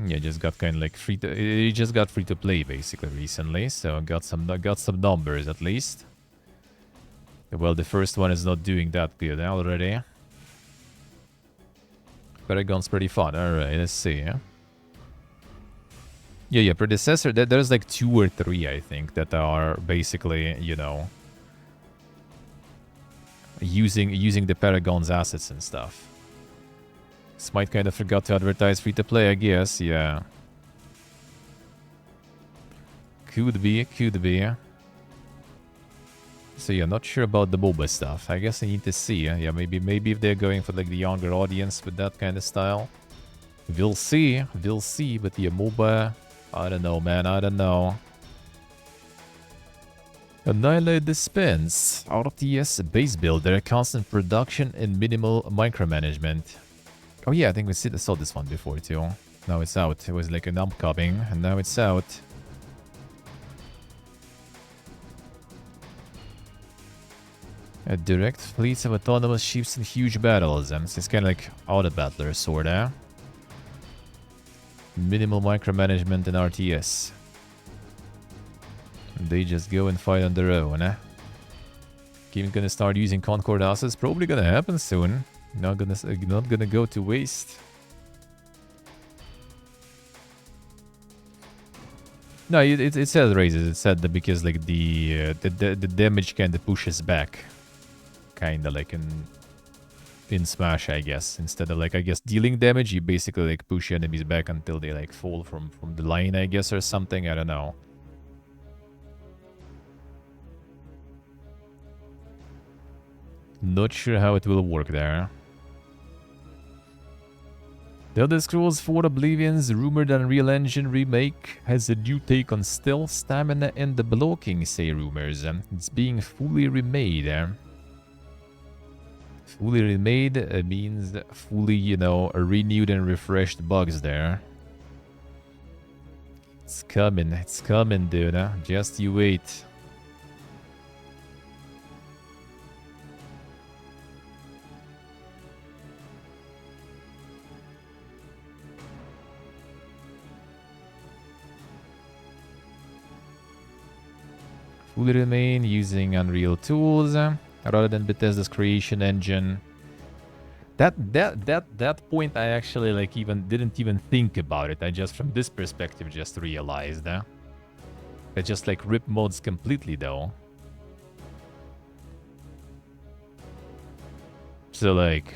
Yeah, just got kind of like free to... It just got free to play basically recently, so got some numbers at least. Well, the first one is not doing that good already. Paragon's pretty fun. Alright, let's see. Yeah, predecessor. There's like 2 or 3, I think, that are basically, you know, using the Paragon's assets and stuff. Smite kind of forgot to advertise free to play, I guess. Yeah. Could be. So yeah, not sure about the MOBA stuff. I guess I need to see. Yeah, maybe if they're going for like the younger audience with that kind of style. We'll see. But yeah, MOBA, I don't know, man. I don't know. Annihilate Dispense. RTS base builder, constant production and minimal micromanagement. Oh yeah, I think we saw this one before too. Now it's out. It was like an upcoming, and now it's out. Direct fleets of autonomous ships in huge battles. And it's kind of like auto battler, sorta. Minimal micromanagement and RTS. They just go and fight on their own. Game gonna start using Concord assets. Probably gonna happen soon. Not gonna go to waste. No, it said raises. It said that because like the damage kind of pushes back. Kinda like in Smash, I guess. Instead of like, I guess, dealing damage, you basically like push enemies back until they like fall from the line, I guess, or something. I don't know. Not sure how it will work there. The Elder Scrolls 4 Oblivion's rumored Unreal Engine remake has a new take on stealth, stamina, and the blocking, say rumors. It's being fully remade. Fully remade means fully, you know, renewed and refreshed bugs there. It's coming, dude. Just you wait. Fully remain using Unreal tools rather than Bethesda's creation engine. That point I actually like didn't even think about it. I just from this perspective just realized that. They just like rip mods completely though. So like,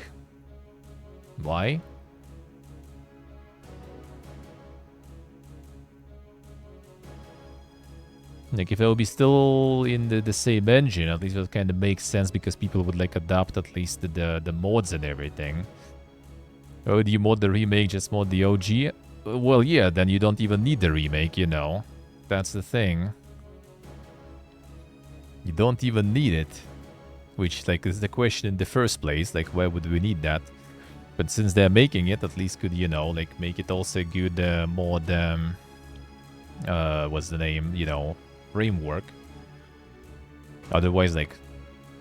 why? Like, if it would be still in the same engine, at least it would kind of make sense because people would, like, adapt at least the mods and everything. Oh, do you mod the remake, just mod the OG? Well, yeah, then you don't even need the remake, you know. That's the thing. You don't even need it. Which, like, is the question in the first place. Like, why would we need that? But since they're making it, at least could, you know, like, make it also a good mod, what's the name, you know, framework. Otherwise, like,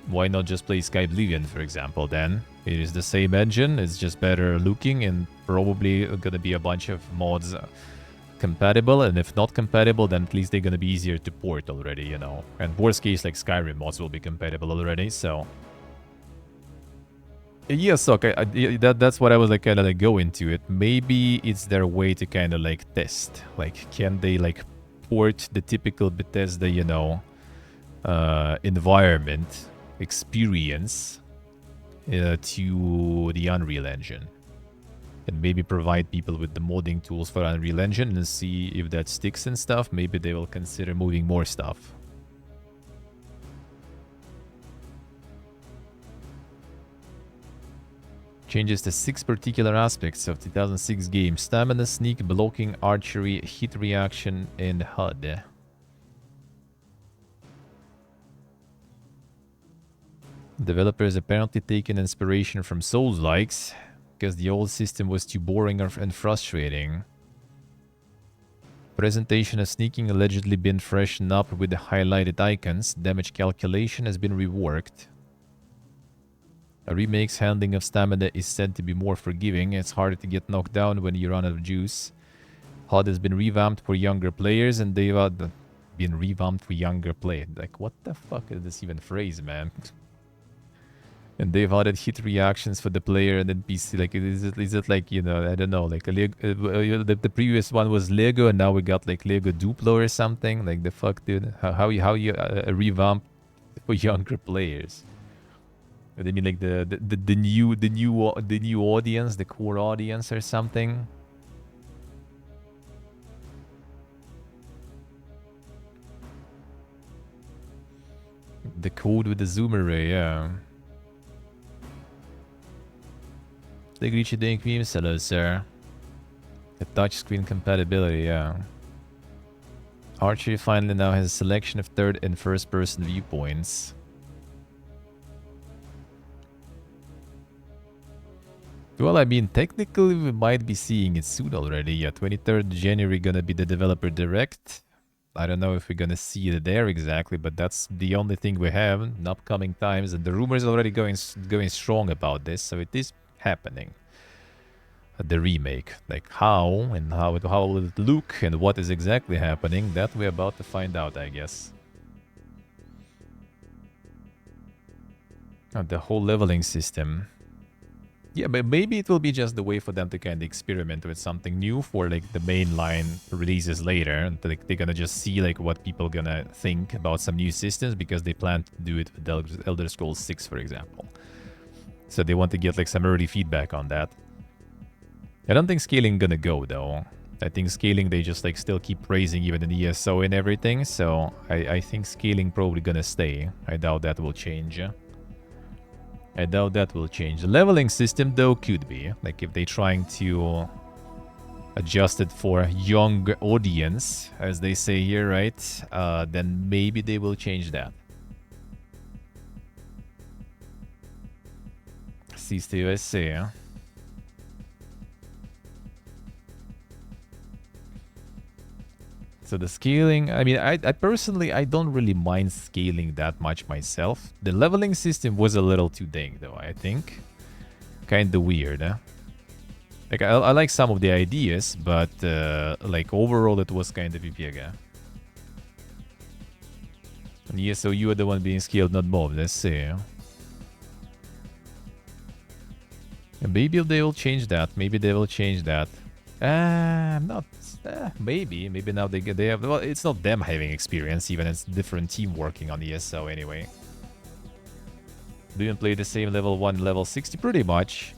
why not just play Sky Oblivion, for example, then? It is the same engine, it's just better looking, and probably gonna be a bunch of mods compatible, and if not compatible, then at least they're gonna be easier to port already, you know. And worst case, like, Skyrim mods will be compatible already, so... Yeah, so that's what I was, like, kind of, like, go into it. Maybe it's their way to kind of, like, test. Like, can they, like, port the typical Bethesda, you know, environment, experience to the Unreal Engine, and maybe provide people with the modding tools for Unreal Engine and see if that sticks and stuff. Maybe they will consider moving more stuff. Changes to 6 particular aspects of 2006 game: stamina, sneak, blocking, archery, hit reaction, and HUD. Developers apparently taken inspiration from Souls-likes, because the old system was too boring and frustrating. Presentation of sneaking allegedly been freshened up with the highlighted icons. Damage calculation has been reworked. A remake's handling of stamina is said to be more forgiving. It's harder to get knocked down when you run out of juice. HUD has been revamped for younger players, and they've been revamped for younger players. Like, what the fuck is this even phrase, man? And they've added hit reactions for the player and NPC. Like, is it like, you know, I don't know, like the previous one was Lego, and now we got like Lego Duplo or something. Like, the fuck, dude? How you revamp for younger players? I mean, like the new audience, the core audience or something. The code with the zoom array, yeah. The glitchy dink memes, hello sir. The touchscreen compatibility, yeah. Archery finally now has a selection of third and first person viewpoints. Well, I mean, technically we might be seeing it soon already. Yeah, 23rd January gonna be the developer direct. I don't know if we're gonna see it there exactly, but that's the only thing we have in upcoming times, and the rumors already going strong about this, so it is happening. The remake, like how will it look and what is exactly happening, that we're about to find out, I guess. The whole leveling system. Yeah, but maybe it will be just the way for them to kind of experiment with something new for like the mainline releases later. And like, they're gonna just see like what people gonna think about some new systems, because they plan to do it with Elder Scrolls 6, for example. So they want to get like some early feedback on that. I don't think scaling gonna go though. I think scaling, they just like still keep raising even in ESO and everything. So I think scaling probably gonna stay. I doubt that will change. I doubt that will change. The leveling system, though, could be. Like, if they're trying to adjust it for a young audience, as they say here, right? Then maybe they will change that. Cease to USA. So the scaling, I mean, I personally, I don't really mind scaling that much myself. The leveling system was a little too dang, though, I think. Kinda weird, huh? Like, I like some of the ideas, but, like, overall it was kind of biega. Yeah, so you are the one being scaled, not Bob, let's see. And maybe they will change that, maybe they will change that. Not... maybe now they have, well, it's not them having experience, even it's different team working on ESO anyway. Do you play the same level 1, level 60? Pretty much.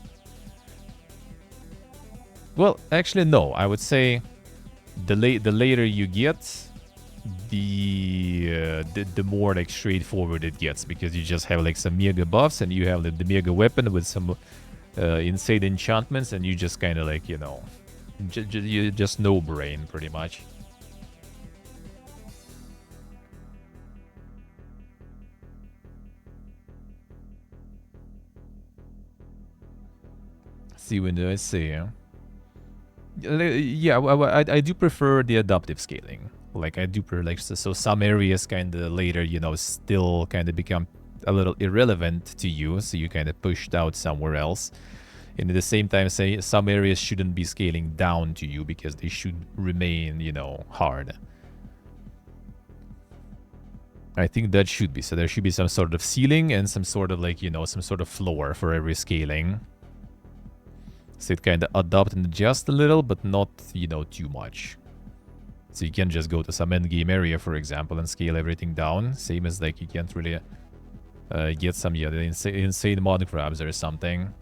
Well, actually no, I would say the later you get, the more like straightforward it gets, because you just have like some mega buffs and you have the mega weapon with some insane enchantments, and you just kind of like, you know, you just no brain pretty much. See when do I see? Yeah, I do prefer the adaptive scaling. Like I do prefer like so some areas kind of later, you know, still kind of become a little irrelevant to you, so you kind of pushed out somewhere else. And at the same time, say some areas shouldn't be scaling down to you because they should remain, you know, hard. I think that should be. So there should be some sort of ceiling and some sort of like, you know, some sort of floor for every scaling. So it kind of adapt and adjust a little, but not, you know, too much. So you can just go to some endgame area, for example, and scale everything down. Same as like you can't really get some, yeah, the insane mod crabs or something.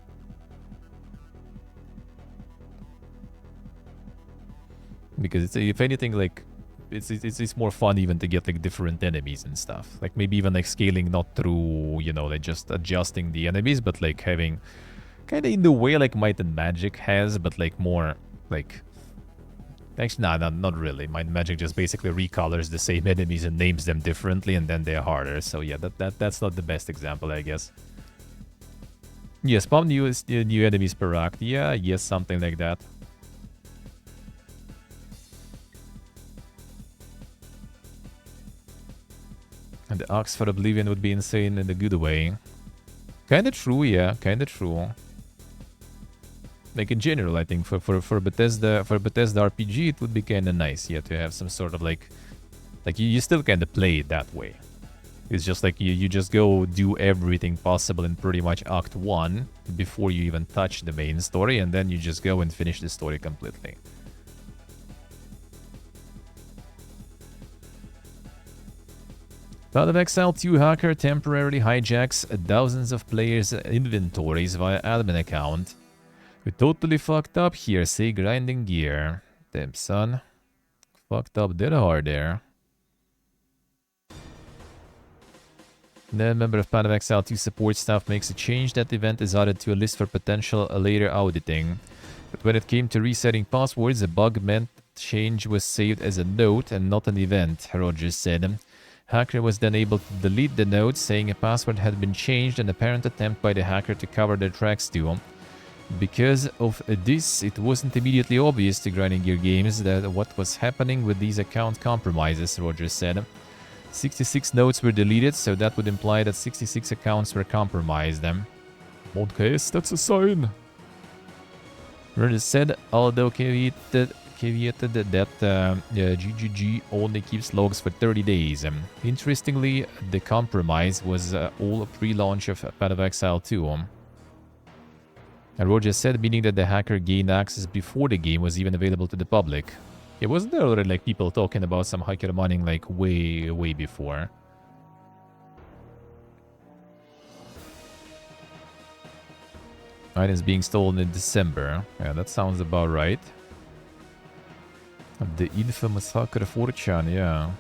Because it's, if anything, like it's more fun even to get like different enemies and stuff. Like maybe even like scaling not through, you know, like just adjusting the enemies, but like having kind of in the way like Might and Magic has, but like more like... Actually, nah, not really. Might and Magic just basically recolors the same enemies and names them differently, and then they're harder. So yeah, that's not the best example, I guess. Yeah, spawn new enemies per act. Yeah, yes, something like that. And the Ox for Oblivion would be insane in a good way. Kinda true, yeah, kinda true. Like in general, I think for Bethesda RPG, it would be kind of nice, yeah, to have some sort of like you still kind of play it that way. It's just like you just go do everything possible in pretty much Act 1 before you even touch the main story, and then you just go and finish the story completely. Path of Exile 2 hacker temporarily hijacks thousands of players' inventories via admin account. We totally fucked up here, say grinding gear. Damn, son. Fucked up dead hard there. The member of Path of Exile 2 support staff makes a change. That event is added to a list for potential later auditing. But when it came to resetting passwords, a bug meant change was saved as a note and not an event, Rogers said. Hacker was then able to delete the note, saying a password had been changed, an apparent attempt by the hacker to cover their tracks too. Because of this, it wasn't immediately obvious to Grinding Gear Games that what was happening with these account compromises, Rogers said. 66 notes were deleted, so that would imply that 66 accounts were compromised. Okay, that's a sign. Rogers said, although caveated that GGG only keeps logs for 30 days. Interestingly, the compromise was all pre-launch of Path of Exile 2. And Roger said, meaning that the hacker gained access before the game was even available to the public. Yeah, wasn't there already like people talking about some hacker mining like way before? Items being stolen in December. Yeah, that sounds about right. The infamous hacker 4chan, yeah.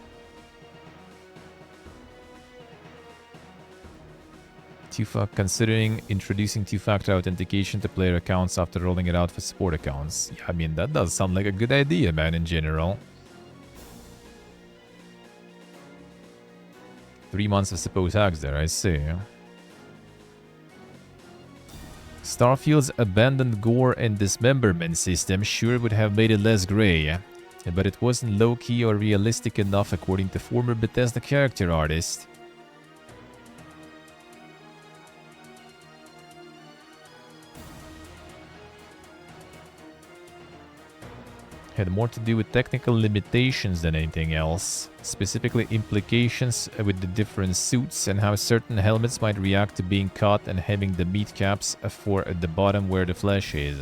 Considering introducing two-factor authentication to player accounts after rolling it out for support accounts. Yeah, I mean, that does sound like a good idea, man, in general. 3 months of supposed hacks there, I see. Starfield's abandoned gore and dismemberment system sure would have made it less grey, but it wasn't low-key or realistic enough according to former Bethesda character artist. Had more to do with technical limitations than anything else, specifically implications with the different suits and how certain helmets might react to being caught and having the meat caps for at the bottom where the flesh is.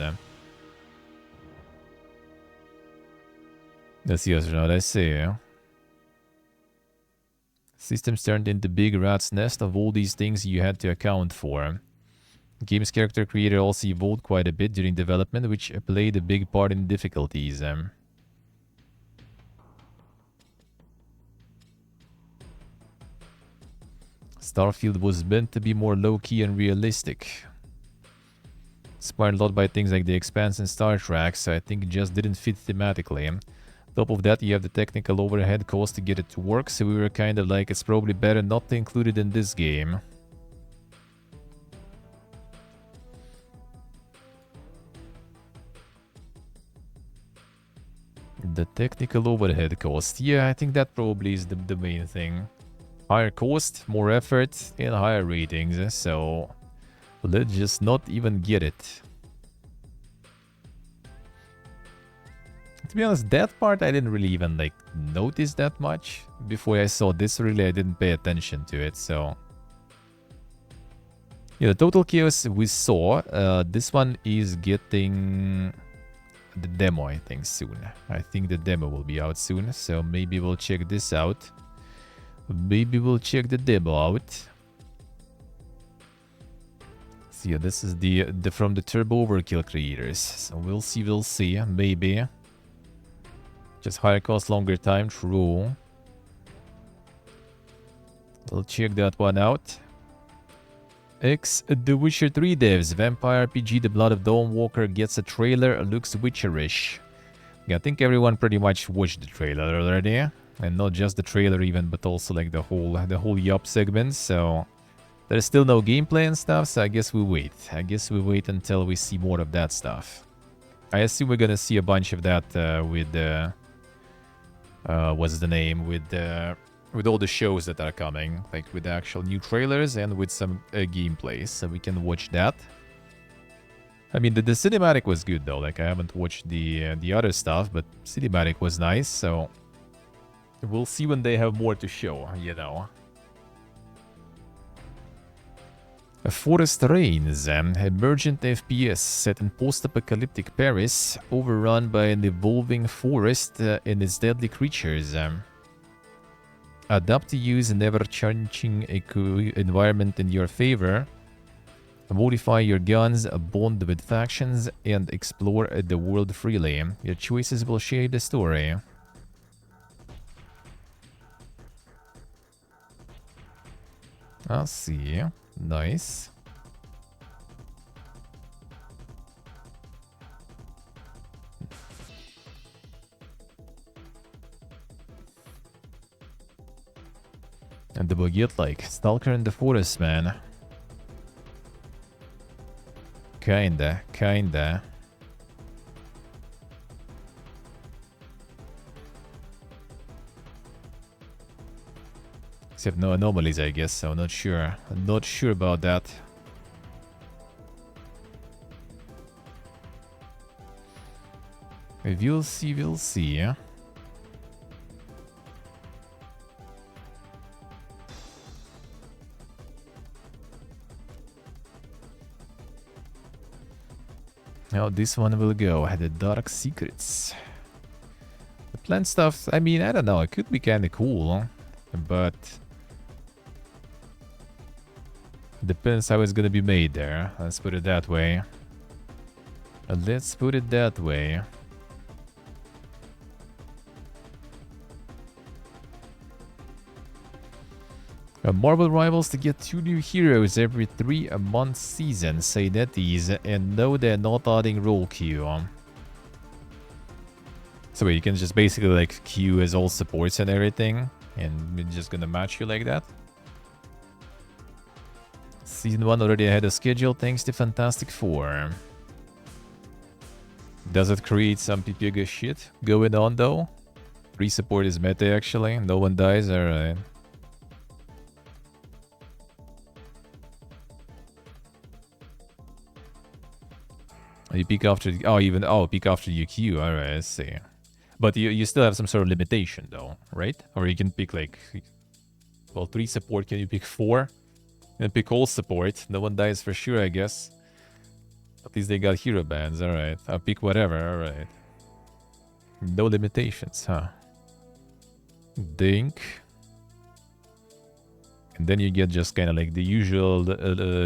That's yes or not, I see. Systems turned into big rat's nest of all these things you had to account for. Game's character creator also evolved quite a bit during development, which played a big part in difficulties. Starfield was meant to be more low-key and realistic. Inspired a lot by things like The Expanse and Star Trek, so I think it just didn't fit thematically. Top of that, you have the technical overhead cost to get it to work, so we were kind of like, it's probably better not to include it in this game. The technical overhead cost, yeah, I think that probably is the main thing. Higher cost, more effort, and higher ratings, so let's just not even get it. To be honest, that part I didn't really even like notice that much. Before I saw this, really, I didn't pay attention to it, so... Yeah, the Total Chaos we saw, this one is getting the demo, I think, soon. I think the demo will be out soon, so maybe we'll check this out. Maybe we'll check the demo out. So yeah, this is the from the Turbo Overkill creators. So we'll see, maybe. Just higher cost, longer time, true. We'll check that one out. The Witcher 3 devs, Vampire RPG The Blood of Dawnwalker gets a trailer, looks Witcherish. Yeah, I think everyone pretty much watched the trailer already. And not just the trailer even, but also like the whole yup segment, so... There's still no gameplay and stuff, so I guess we wait. I guess we wait until we see more of that stuff. I assume we're gonna see a bunch of that with what's the name? With all the shows that are coming. Like with the actual new trailers and with some gameplay, so we can watch that. I mean, the cinematic was good though, like I haven't watched the other stuff, but cinematic was nice, so... We'll see when they have more to show, you know. A Forest Reigns, emergent FPS set in post-apocalyptic Paris, overrun by an evolving forest and its deadly creatures. Adapt to use an ever-changing environment in your favor. Modify your guns, bond with factions, and explore the world freely. Your choices will shape the story. I'll see. Nice. And the baguette like Stalker in the Forest, man. Kinda. Except no anomalies, I guess, so not sure. Not sure about that. We'll see, yeah? How this one will go, the Dark Secrets. The plant stuff, I mean, I don't know, it could be kinda cool, but... Depends how it's gonna be made there. Let's put it that way. Marvel Rivals to get 2 new heroes every 3-month season, say NetEase, and no, they're not adding role queue. So you can just basically like queue as all supports and everything, and it's just gonna match you like that. Season 1 already ahead of schedule thanks to Fantastic Four. Does it create some PPG shit going on though? Free support is meta actually, no one dies, alright. You peek after peek after you queue, alright, I see. But you still have some sort of limitation though, right? Or you can pick like, well, 3 support, can you pick 4? And pick all support. No one dies for sure, I guess. At least they got hero bans, alright. I'll pick whatever, alright. No limitations, huh? Dink. And then you get just kind of like the usual,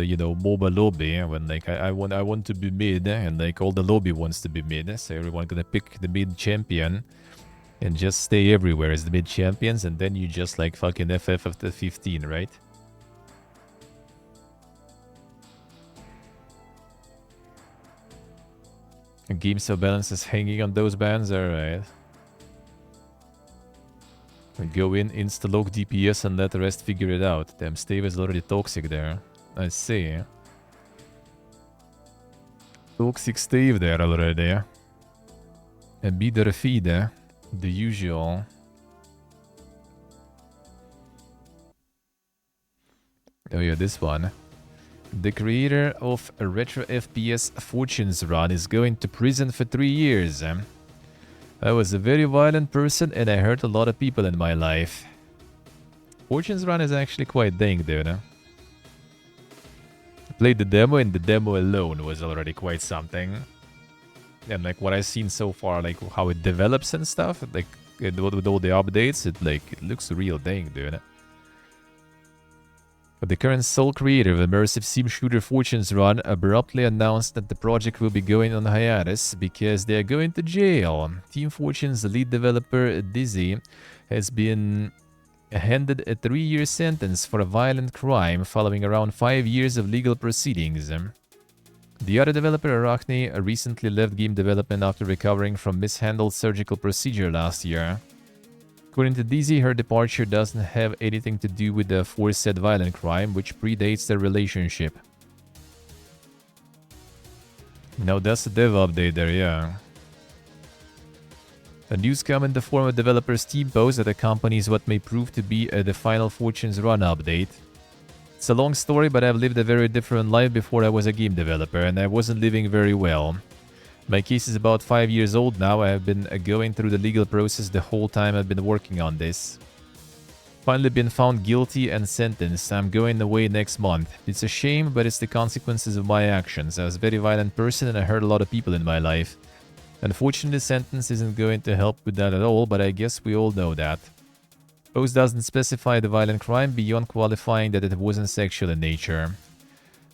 you know, MOBA lobby. When like, I want to be mid, and like all the lobby wants to be mid. So everyone gonna pick the mid champion. And just stay everywhere as the mid champions. And then you just like fucking FF of the 15, right? Game so balance is hanging on those bands, alright. Go in, insta-lock DPS and let the rest figure it out. Damn, Stave is already toxic there. I see. Toxic Stave there already. And be the feed, the usual. Oh yeah, this one. The creator of a retro FPS Fortunes Run is going to prison for 3 years. I was a very violent person and I hurt a lot of people in my life. Fortunes Run is actually quite dang, dude. I played the demo and the demo alone was already quite something. And like what I've seen so far, like how it develops and stuff, like with all the updates, it looks real dang, dude. But the current sole creator of immersive sim shooter Fortunes Run abruptly announced that the project will be going on hiatus because they are going to jail. Team Fortune's lead developer Dizzy has been handed a 3-year sentence for a violent crime following around 5 years of legal proceedings. The other developer, Arachne, recently left game development after recovering from mishandled surgical procedure last year. According to Dizzy, her departure doesn't have anything to do with the aforesaid violent crime, which predates their relationship. Now that's the dev update there, yeah. The news come in the form of developer's Steam post that accompanies what may prove to be the final Fortunes Run update. It's a long story, but I've lived a very different life before I was a game developer, and I wasn't living very well. My case is about 5 years old now. I have been going through the legal process the whole time I've been working on this. Finally been found guilty and sentenced. I'm going away next month. It's a shame, but it's the consequences of my actions. I was a very violent person and I hurt a lot of people in my life. Unfortunately, the sentence isn't going to help with that at all, but I guess we all know that. Post doesn't specify the violent crime beyond qualifying that it wasn't sexual in nature.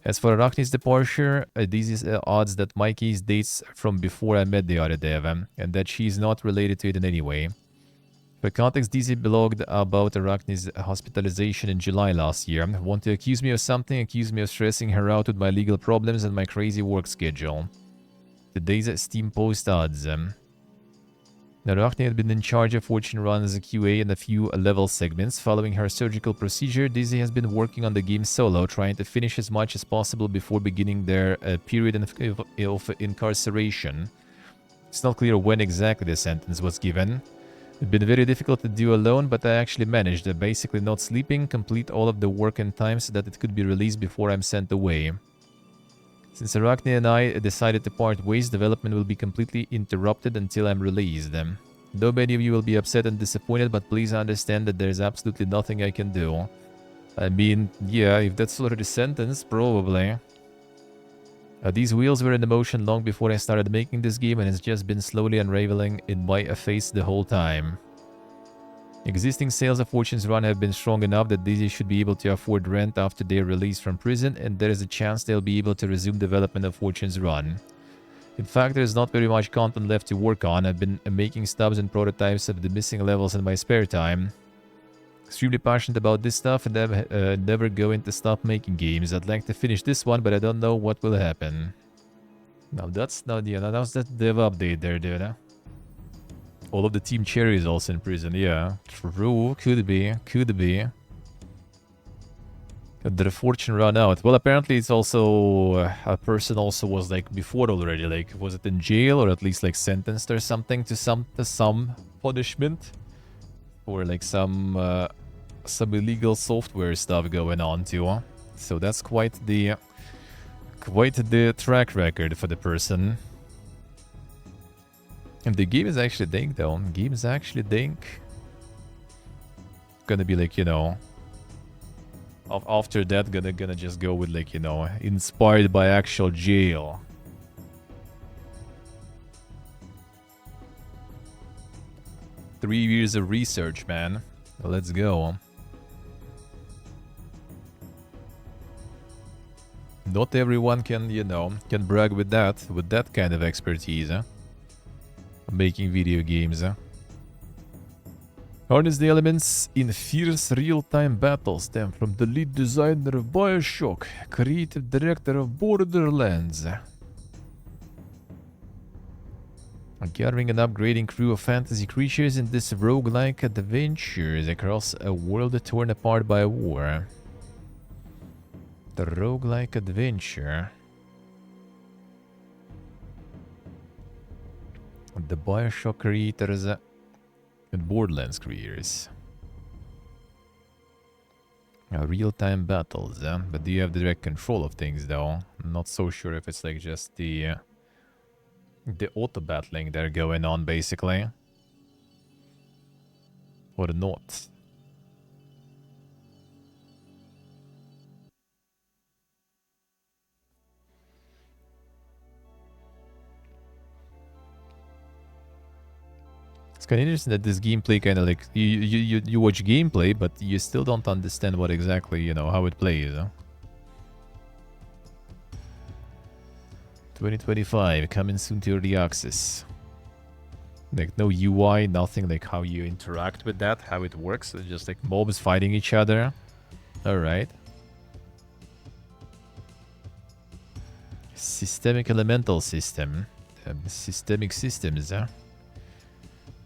As for Arachne's departure, this is odds that my case dates from before I met the other dev, and that she is not related to it in any way. For context, DZ blogged about Arachne's hospitalization in July last year. Want to accuse me of something, accuse me of stressing her out with my legal problems and my crazy work schedule. Today's Steam post odds. Arachne had been in charge of Fortune Run as a QA in a few level segments. Following her surgical procedure, Dizzy has been working on the game solo, trying to finish as much as possible before beginning their period of incarceration. It's not clear when exactly the sentence was given. It's been very difficult to do alone, but I actually managed, basically not sleeping, complete all of the work in time so that it could be released before I'm sent away. Since Arachne and I decided to part ways, development will be completely interrupted until I'm released. Though many of you will be upset and disappointed, but please understand that there's absolutely nothing I can do. I mean, yeah, if that's already sentence, probably. These wheels were in motion long before I started making this game, and it's just been slowly unraveling in my face the whole time. Existing sales of Fortunes Run have been strong enough that Dizzy should be able to afford rent after their release from prison, and there is a chance they'll be able to resume development of Fortunes Run. In fact, there is not very much content left to work on. I've been making stubs and prototypes of the missing levels in my spare time. Extremely passionate about this stuff and I'm never going to stop making games. I'd like to finish this one, but I don't know what will happen. Now that's not the that's that dev update there, dude. All of the Team Cherry is also in prison, yeah. True, could be, could be. Did the fortune run out? Well, apparently it's also... a person also was like before already, like was it in jail or at least like sentenced or something to some punishment? Or like some illegal software stuff going on too. So that's quite the track record for the person. And the game is actually dank though. The game is actually dank. Gonna be like, you know, after that gonna just go with like, you know, inspired by actual jail. Three years of research, man. Let's go. Not everyone can, you know, can brag with that kind of expertise, huh? Making video games, huh? Harness the elements in fierce real-time battles stem from the lead designer of BioShock, creative director of Borderlands. Gathering and upgrading crew of fantasy creatures in this roguelike adventures across a world torn apart by war. The roguelike adventure. The Bioshock creators and Borderlands creators. Real-time battles, but do you have direct control of things though? I'm not so sure if it's like just the auto-battling that are going on basically. Or not. It's kind of interesting that this gameplay kind of like you watch gameplay, but you still don't understand what exactly, you know, how it plays. 2025 coming soon to early access. Like no UI, nothing like how you interact with that, how it works. It's just like mobs fighting each other. All right. Systemic elemental system. Systemic systems,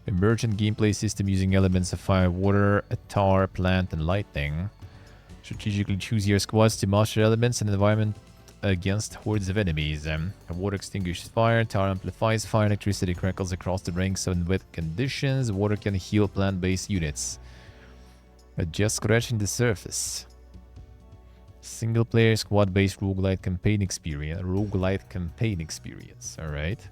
Emergent gameplay system using elements of fire, water, tar, plant, and lightning. Strategically choose your squads to master elements and environment against hordes of enemies. Water extinguishes fire, tar amplifies fire, electricity crackles across the ranks in wet conditions, water can heal plant-based units. Just scratching the surface. Single-player squad-based roguelite campaign experience. Alright.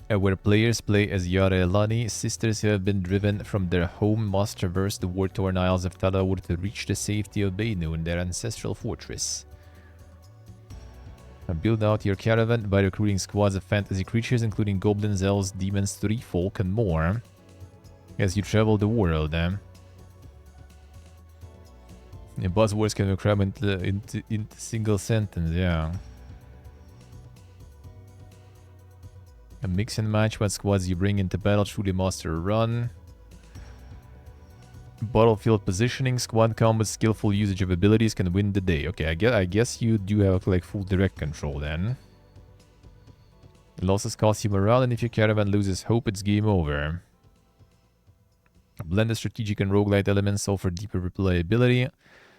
Where players play as Yara Elani, sisters who have been driven from their home must traverse the war-torn Isles of Talaur to reach the safety of Bainun, their ancestral fortress. Build out your caravan by recruiting squads of fantasy creatures, including goblins, elves, demons, tree folk, and more, as you travel the world. Buzzwords can be crammed into single sentence, yeah. Mix and match what squads you bring into battle, truly master a run. Battlefield positioning, squad combat, skillful usage of abilities can win the day. Okay, I guess you do have like full direct control then. Losses cost you morale, and if your caravan loses hope, it's game over. Blended strategic and roguelite elements offer deeper replayability.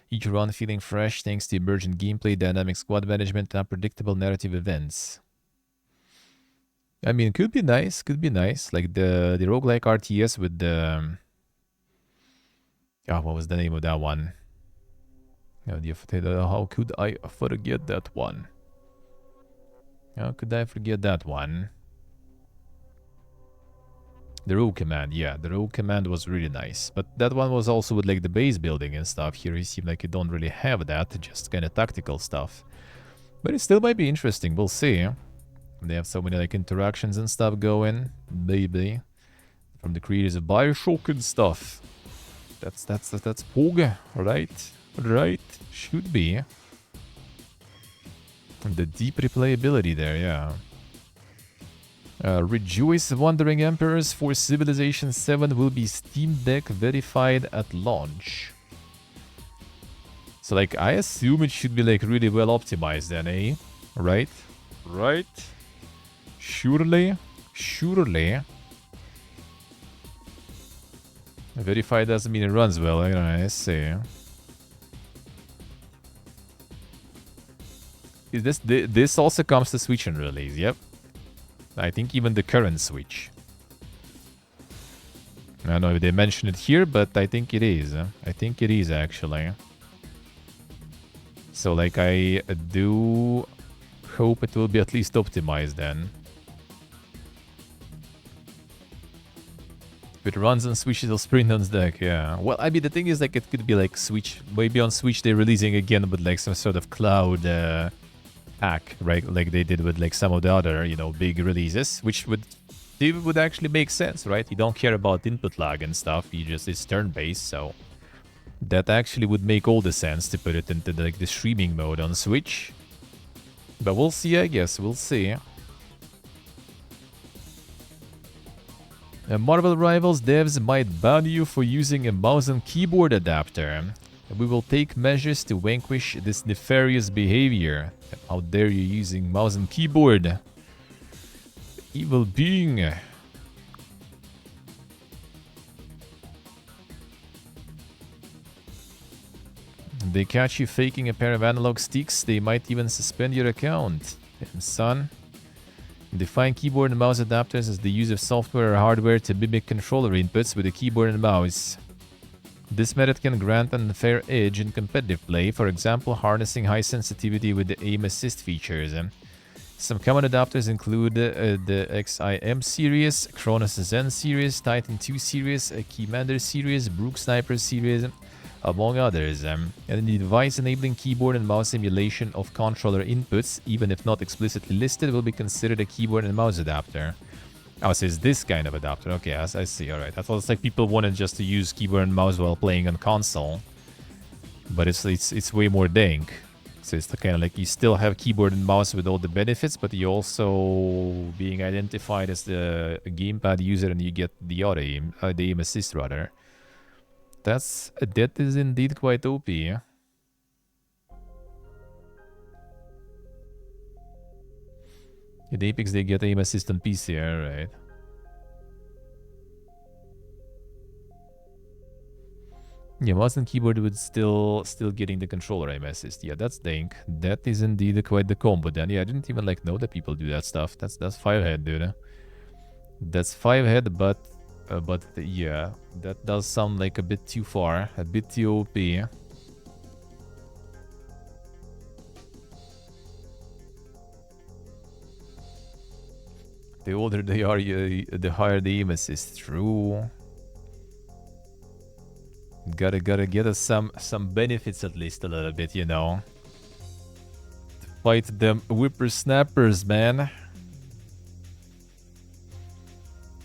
Each run feeling fresh thanks to emergent gameplay, dynamic squad management, and unpredictable narrative events. I mean, could be nice, Like the roguelike RTS with the... what was the name of that one? How could I forget that one? How could I forget that one? The Rogue Command, yeah. The Rogue Command was really nice. But that one was also with like the base building and stuff. Here it seemed like you don't really have that, just kind of tactical stuff. But it still might be interesting, we'll see. They have so many like interactions and stuff going, maybe. From the creators of Bioshock and stuff. That's POG, right? Right? Should be. The deep replayability there, yeah. Rejoice, Wandering Emperors, for Civilization 7 will be Steam Deck verified at launch. So like, I assume it should be like really well optimized then, eh? Right? Right? Surely. Verified doesn't mean it runs well, I see. This also comes to Switch in release, yep. I think even the current Switch. I don't know if they mention it here, but I think it is. I think it is actually. So like I do hope it will be at least optimized then. If it runs on Switch, it'll sprint on deck, yeah. Well, I mean, the thing is, like, it could be like Switch. Maybe on Switch they're releasing again with like some sort of cloud hack, right? Like they did with like some of the other, you know, big releases, which would actually make sense, right? You don't care about input lag and stuff. You just, it's turn-based, so that actually would make all the sense to put it into like the streaming mode on Switch. But we'll see, I guess. We'll see. Marvel Rivals devs might ban you for using a mouse and keyboard adapter. We will take measures to vanquish this nefarious behavior. How dare you using mouse and keyboard? Evil being. They catch you faking a pair of analog sticks, they might even suspend your account. Damn, son. Define keyboard and mouse adapters as the use of software or hardware to mimic controller inputs with a keyboard and mouse. This method can grant an unfair edge in competitive play, for example, harnessing high sensitivity with the aim assist features. Some common adapters include the XIM series, Chronos Zen series, Titan 2 series, Keymander series, Brook Sniper series, among others. And the device enabling keyboard and mouse emulation of controller inputs, even if not explicitly listed, will be considered a keyboard and mouse adapter. Oh, so it's this kind of adapter. Okay, I see. All right. I thought it's like people wanted just to use keyboard and mouse while playing on console, but it's way more dank. So it's kind of like you still have keyboard and mouse with all the benefits, but you also being identified as the gamepad user, and you get the auto aim, the aim assist rather. That is indeed quite OP. Yeah? In Apex, they get aim assist on PC, right? Yeah, mouse and keyboard with still getting the controller aim assist. Yeah, that's dank. That is indeed quite the combo then. Yeah, I didn't even like know that people do that stuff. That's 5-head, dude. That's 5-head, but yeah, that does sound like a bit too far, a bit too OP. The older they are, the higher the aim assist. True. Gotta get us some benefits at least a little bit, you know. To fight them whippersnappers, man.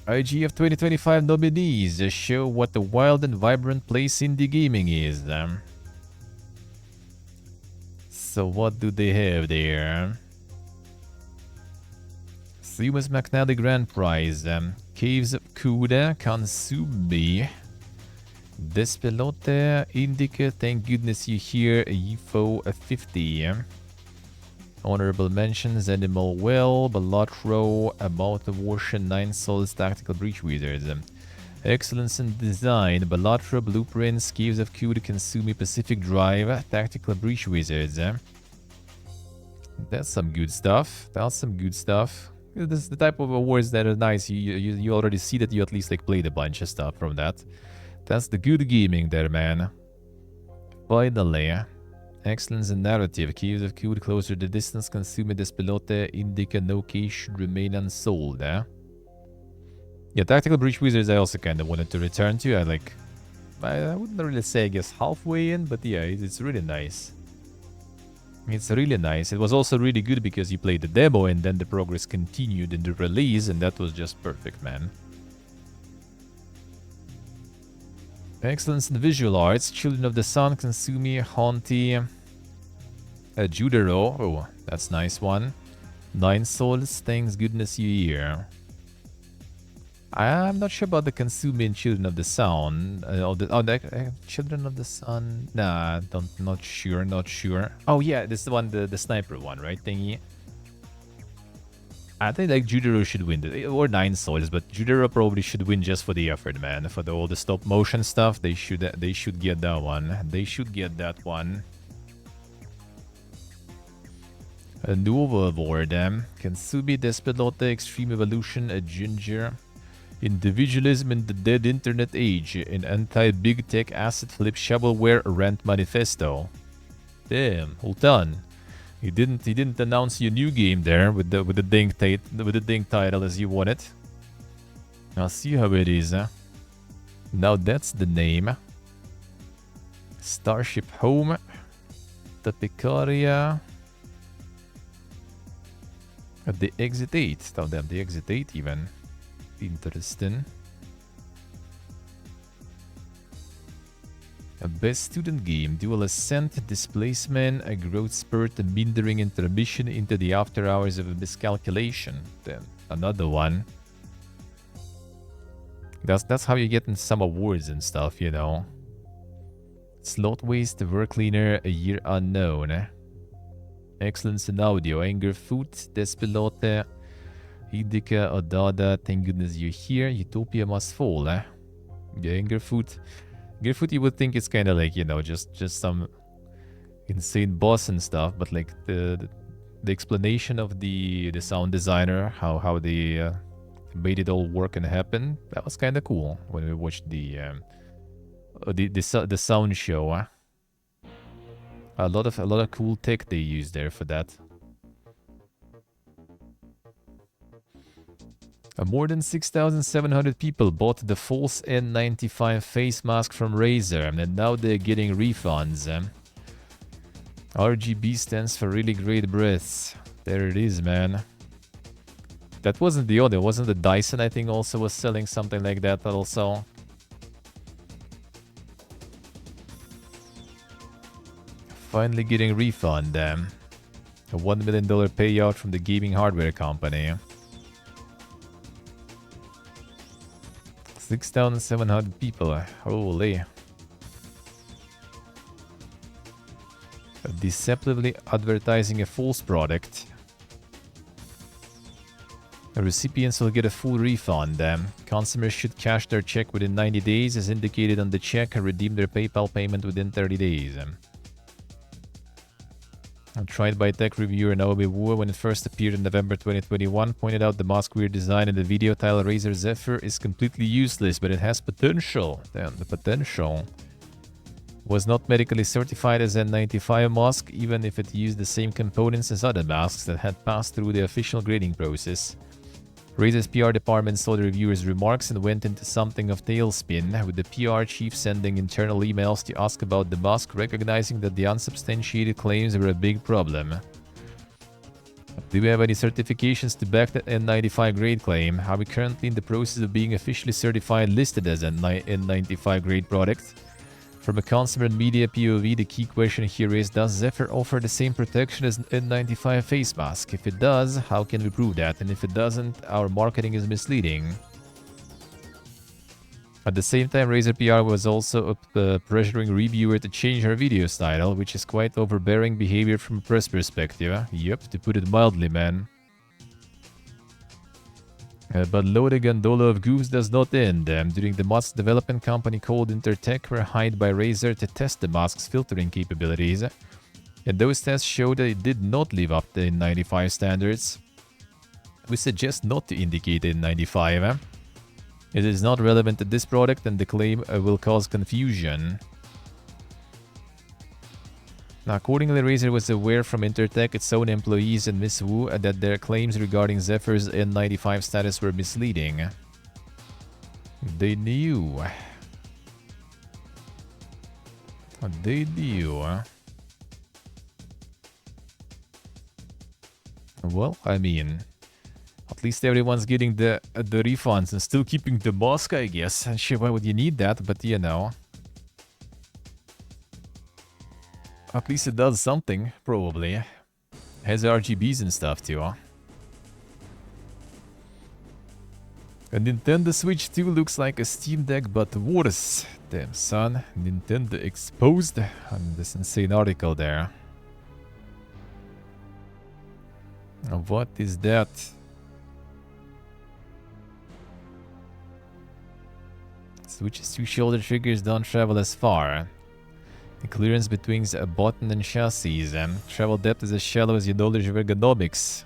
IGF 2025 nominees show what a wild and vibrant place indie gaming is. So what do they have there? Themis McNally Grand Prize, Caves of Kuda, Kansumi, Despelote, Indica, thank goodness you're here, UFO 50. Honorable mentions, Animal Well, Balatro, About the Warshin, 9 Souls, Tactical Breach Wizards. Excellence in Design, Balatro, Blueprints, Caves of Kuda, Kansumi, Pacific Drive, Tactical Breach Wizards. That's some good stuff. That's some good stuff. This is the type of awards that are nice. You already see that you at least like played a bunch of stuff from that. That's the good gaming there, man. Finally. Excellence in narrative. Caves of Kuda, Closer the Distance, Consume Despelote, Indica, No Case should remain unsold. Yeah, Tactical Breach Wizards I also kind of wanted to return to. I wouldn't really say I guess halfway in, but yeah, it's really nice. It's really nice. It was also really good because you played the demo and then the progress continued in the release, and that was just perfect, man. Excellence in visual arts. Children of the Sun, Kansumi, Haunty, Judero. Oh, that's a nice one. 9 Souls, thanks goodness you're here. I'm not sure about the Kansumi and Children of the Sun. Children of the Sun. Nah, not sure. Oh yeah, this is the one, the sniper one, right? Thingy. I think like Judero should win, or 9 Souls, but Judero probably should win just for the effort, man. For all the stop motion stuff, they should get that one. They should get that one. A new overlord, Kansumi, Despelote, Extreme Evolution, a Ginger. Individualism in the Dead Internet Age, an anti-big tech asset flip shovelware rant manifesto. Damn, hold on. He didn't announce your new game there with the ding title as you want it. I'll see how it is. Now that's the name. Starship Home, the Picaria, the Exit 8. Oh damn, the Exit 8 even. Interesting. A best student game, dual ascent, displacement, a growth spurt, a mindering intermission into the after hours of a miscalculation. Then another one. That's how you get in some awards and stuff, you know. Slot waste, work cleaner, a year unknown. Excellence in audio, anger food, Despelote. Hideka, Odada, thank goodness you're here. Utopia must fall, eh? Yeah, Angerfoot. Angerfoot, you would think it's kind of like, you know, just some insane boss and stuff, but like the explanation of the sound designer, how they made it all work and happen, that was kind of cool when we watched the sound show. A lot of cool tech they used there for that. More than 6,700 people bought the false N95 face mask from Razer, and now they're getting refunds. RGB stands for really great breaths. There it is, man. That wasn't the other, wasn't the Dyson, I think, also was selling something like that also. Finally getting refund. A $1 million payout from the gaming hardware company. 6,700 people. Holy. Deceptively advertising a false product. Recipients will get a full refund. Consumers should cash their check within 90 days as indicated on the check and redeem their PayPal payment within 30 days. Tried by tech reviewer Naomi Wu when it first appeared in November 2021, pointed out the mask weird design in the video title Razer Zephyr is completely useless, but it has potential. Damn, the potential. Was not medically certified as a N95 mask, even if it used the same components as other masks that had passed through the official grading process. Razer's PR department saw the reviewer's remarks and went into something of tailspin, with the PR chief sending internal emails to ask about the mask, recognizing that the unsubstantiated claims were a big problem. Do we have any certifications to back that N95 grade claim? Are we currently in the process of being officially certified listed as an N95 grade product? From a consumer and media POV, the key question here is, does Zephyr offer the same protection as an N95 face mask? If it does, how can we prove that? And if it doesn't, our marketing is misleading. At the same time, Razer PR was also pressuring reviewer to change her video style, which is quite overbearing behavior from a press perspective. Yep, to put it mildly, man. But load a gondola of goofs does not end. During the mask development, company called Intertech were hired by Razer to test the mask's filtering capabilities. And those tests showed that it did not live up to N95 standards. We suggest not to indicate N95. It is not relevant to this product and the claim will cause confusion. Now, accordingly, Razer was aware from Intertech, its own employees, and Ms. Wu that their claims regarding Zephyr's N95 status were misleading. They knew. They knew. Well, I mean, at least everyone's getting the refunds and still keeping the mask, I guess. And sure, why would you need that? But you know. At least it does something, probably. Has RGBs and stuff too, huh? A Nintendo Switch 2 looks like a Steam Deck, but worse. Damn, son. Nintendo exposed on this insane article there. What is that? Switch's two shoulder triggers don't travel as far. The clearance between a button and chassis, travel depth is as shallow as your knowledge of ergonomics.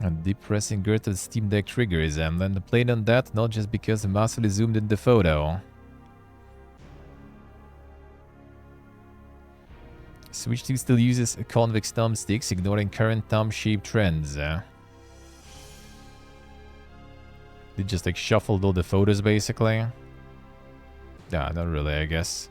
A deep pressing girth of the Steam Deck triggers, and the plane on that, not just because the massively zoomed in the photo. Switch 2 still uses convex thumbsticks, ignoring current thumb-shaped trends. They just like shuffled all the photos basically. Yeah, not really, I guess.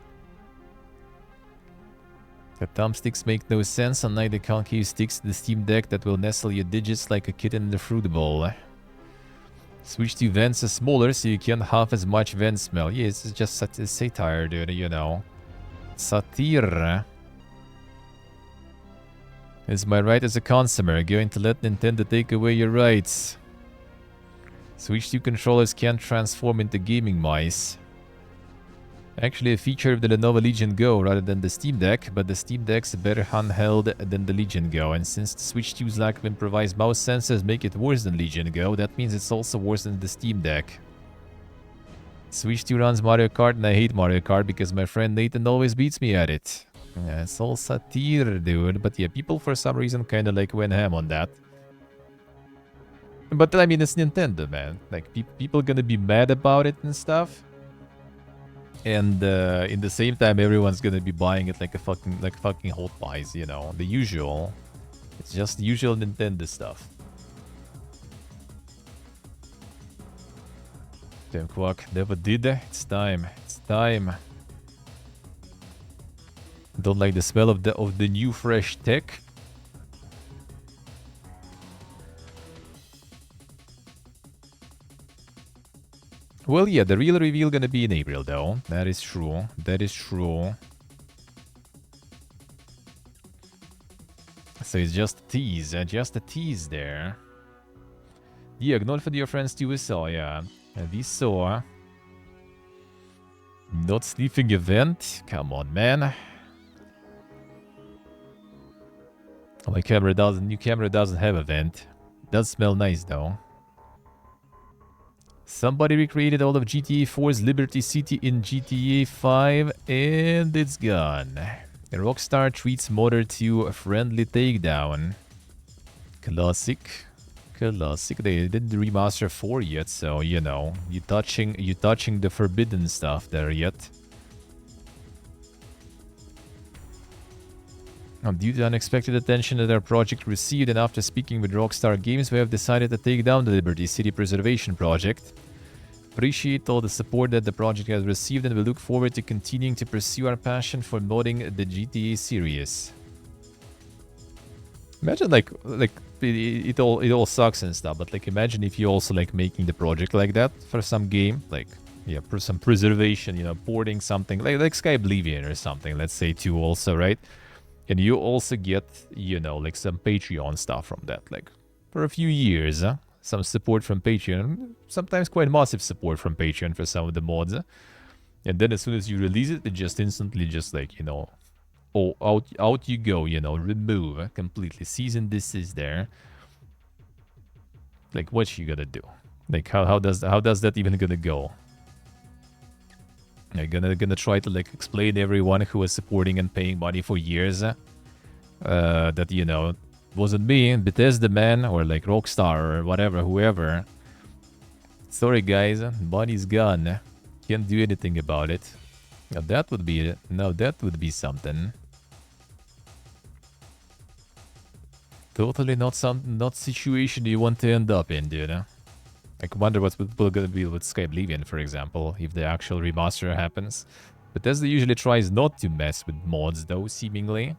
The thumbsticks make no sense, unlike the concave sticks to the Steam Deck that will nestle your digits like a kitten in the fruit bowl. Switch 2 vents are smaller, so you can't have as much vent smell. Yeah, it's just a satire, dude, you know. Satire. Is my right as a consumer going to let Nintendo take away your rights? Switch 2 controllers can't transform into gaming mice. Actually a feature of the Lenovo Legion Go rather than the Steam Deck, but the Steam Deck's better handheld than the Legion Go, and since the Switch 2's lack of improvised mouse sensors make it worse than Legion Go, that means it's also worse than the Steam Deck. Switch 2 runs Mario Kart and I hate Mario Kart because my friend Nathan always beats me at it. Yeah, it's all satire, dude, but yeah, people for some reason kinda like went ham on that. But I mean, it's Nintendo, man. Like, people gonna be mad about it and stuff. And in the same time, everyone's gonna be buying it like fucking hot pies, you know, the usual. It's just the usual Nintendo stuff. Damn Quack, never did. It's time. It's time. Don't like the smell of the new fresh tech. Well, yeah, the real reveal gonna be in April, though. That is true. That is true. So it's just a tease. Just a tease there. Yeah, not for your friends too, we saw, yeah. We saw. Not sniffing event? Come on, man. My camera doesn't... New camera doesn't have a vent. Does smell nice, though. Somebody recreated all of GTA 4's Liberty City in GTA 5, and it's gone. Rockstar treats modder to a friendly takedown. Classic. Classic. They didn't remaster 4 yet, so, you know, you touching the forbidden stuff there yet. Due to unexpected attention that our project received and after speaking with Rockstar Games, we have decided to take down the Liberty City Preservation Project. Appreciate all the support that the project has received and we look forward to continuing to pursue our passion for modding the GTA series. Imagine like it all sucks and stuff, but like imagine if you also like making the project like that for some game, like yeah, for some preservation, you know, porting something like Sky Oblivion or something, let's say too also, right? And you also get, you know, like some Patreon stuff from that, like for a few years, some support from Patreon, sometimes quite massive support from Patreon for some of the mods. And then as soon as you release it, it just instantly just like, you know, oh, out you go, you know, remove completely. Cease and desist there. Like, what you gonna do? Like, how does that even gonna go? You're gonna try to like explain to everyone who was supporting and paying money for years that, you know, wasn't me, Bethesda man, or like Rockstar or whatever, whoever. Sorry guys, money's gone. Can't do anything about it. Now that would be something. Totally not situation you want to end up in, dude. I wonder what's gonna be with Sky Oblivion, for example, if the actual remaster happens. Bethesda usually tries not to mess with mods, though, seemingly.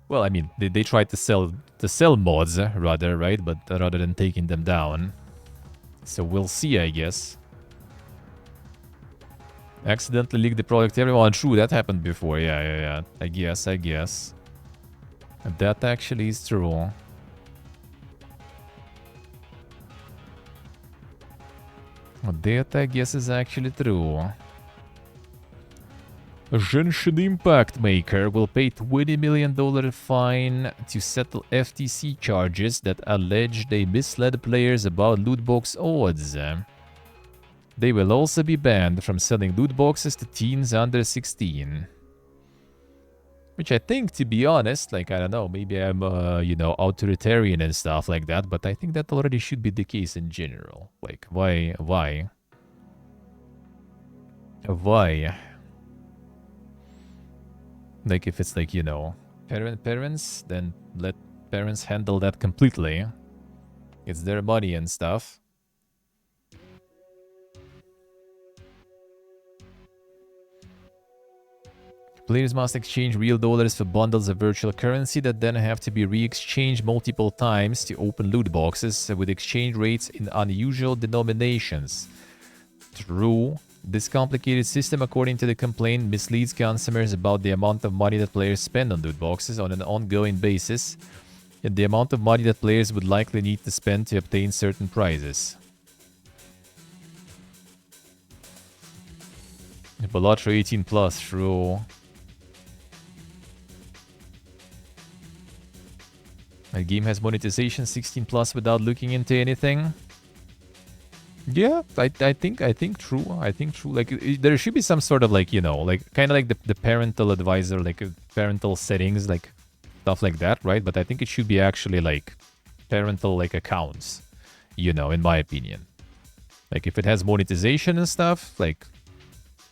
Well, I mean, they try to sell mods, rather, right? But rather than taking them down. So we'll see, I guess. Accidentally leaked the product, everyone. True, that happened before. Yeah. I guess. That actually is true. That, I guess, is actually true. Genshin Impact Maker will pay $20 million fine to settle FTC charges that allege they misled players about loot box odds. They will also be banned from selling loot boxes to teens under 16. Which I think, to be honest, like, I don't know, maybe I'm, you know, authoritarian and stuff like that, but I think that already should be the case in general. Like, why? Like, if it's like, you know, parents, then let parents handle that completely. It's their money and stuff. Players must exchange real dollars for bundles of virtual currency that then have to be re-exchanged multiple times to open loot boxes with exchange rates in unusual denominations. True. This complicated system, according to the complaint, misleads consumers about the amount of money that players spend on loot boxes on an ongoing basis, and the amount of money that players would likely need to spend to obtain certain prizes. Balatro 18 plus, true. A game has monetization 16 plus without looking into anything. Yeah, I think true. I think true. Like there should be some sort of like, you know, like kind of like the parental advisor, like parental settings, like stuff like that, right? But I think it should be actually like parental like accounts, you know, in my opinion. Like if it has monetization and stuff, like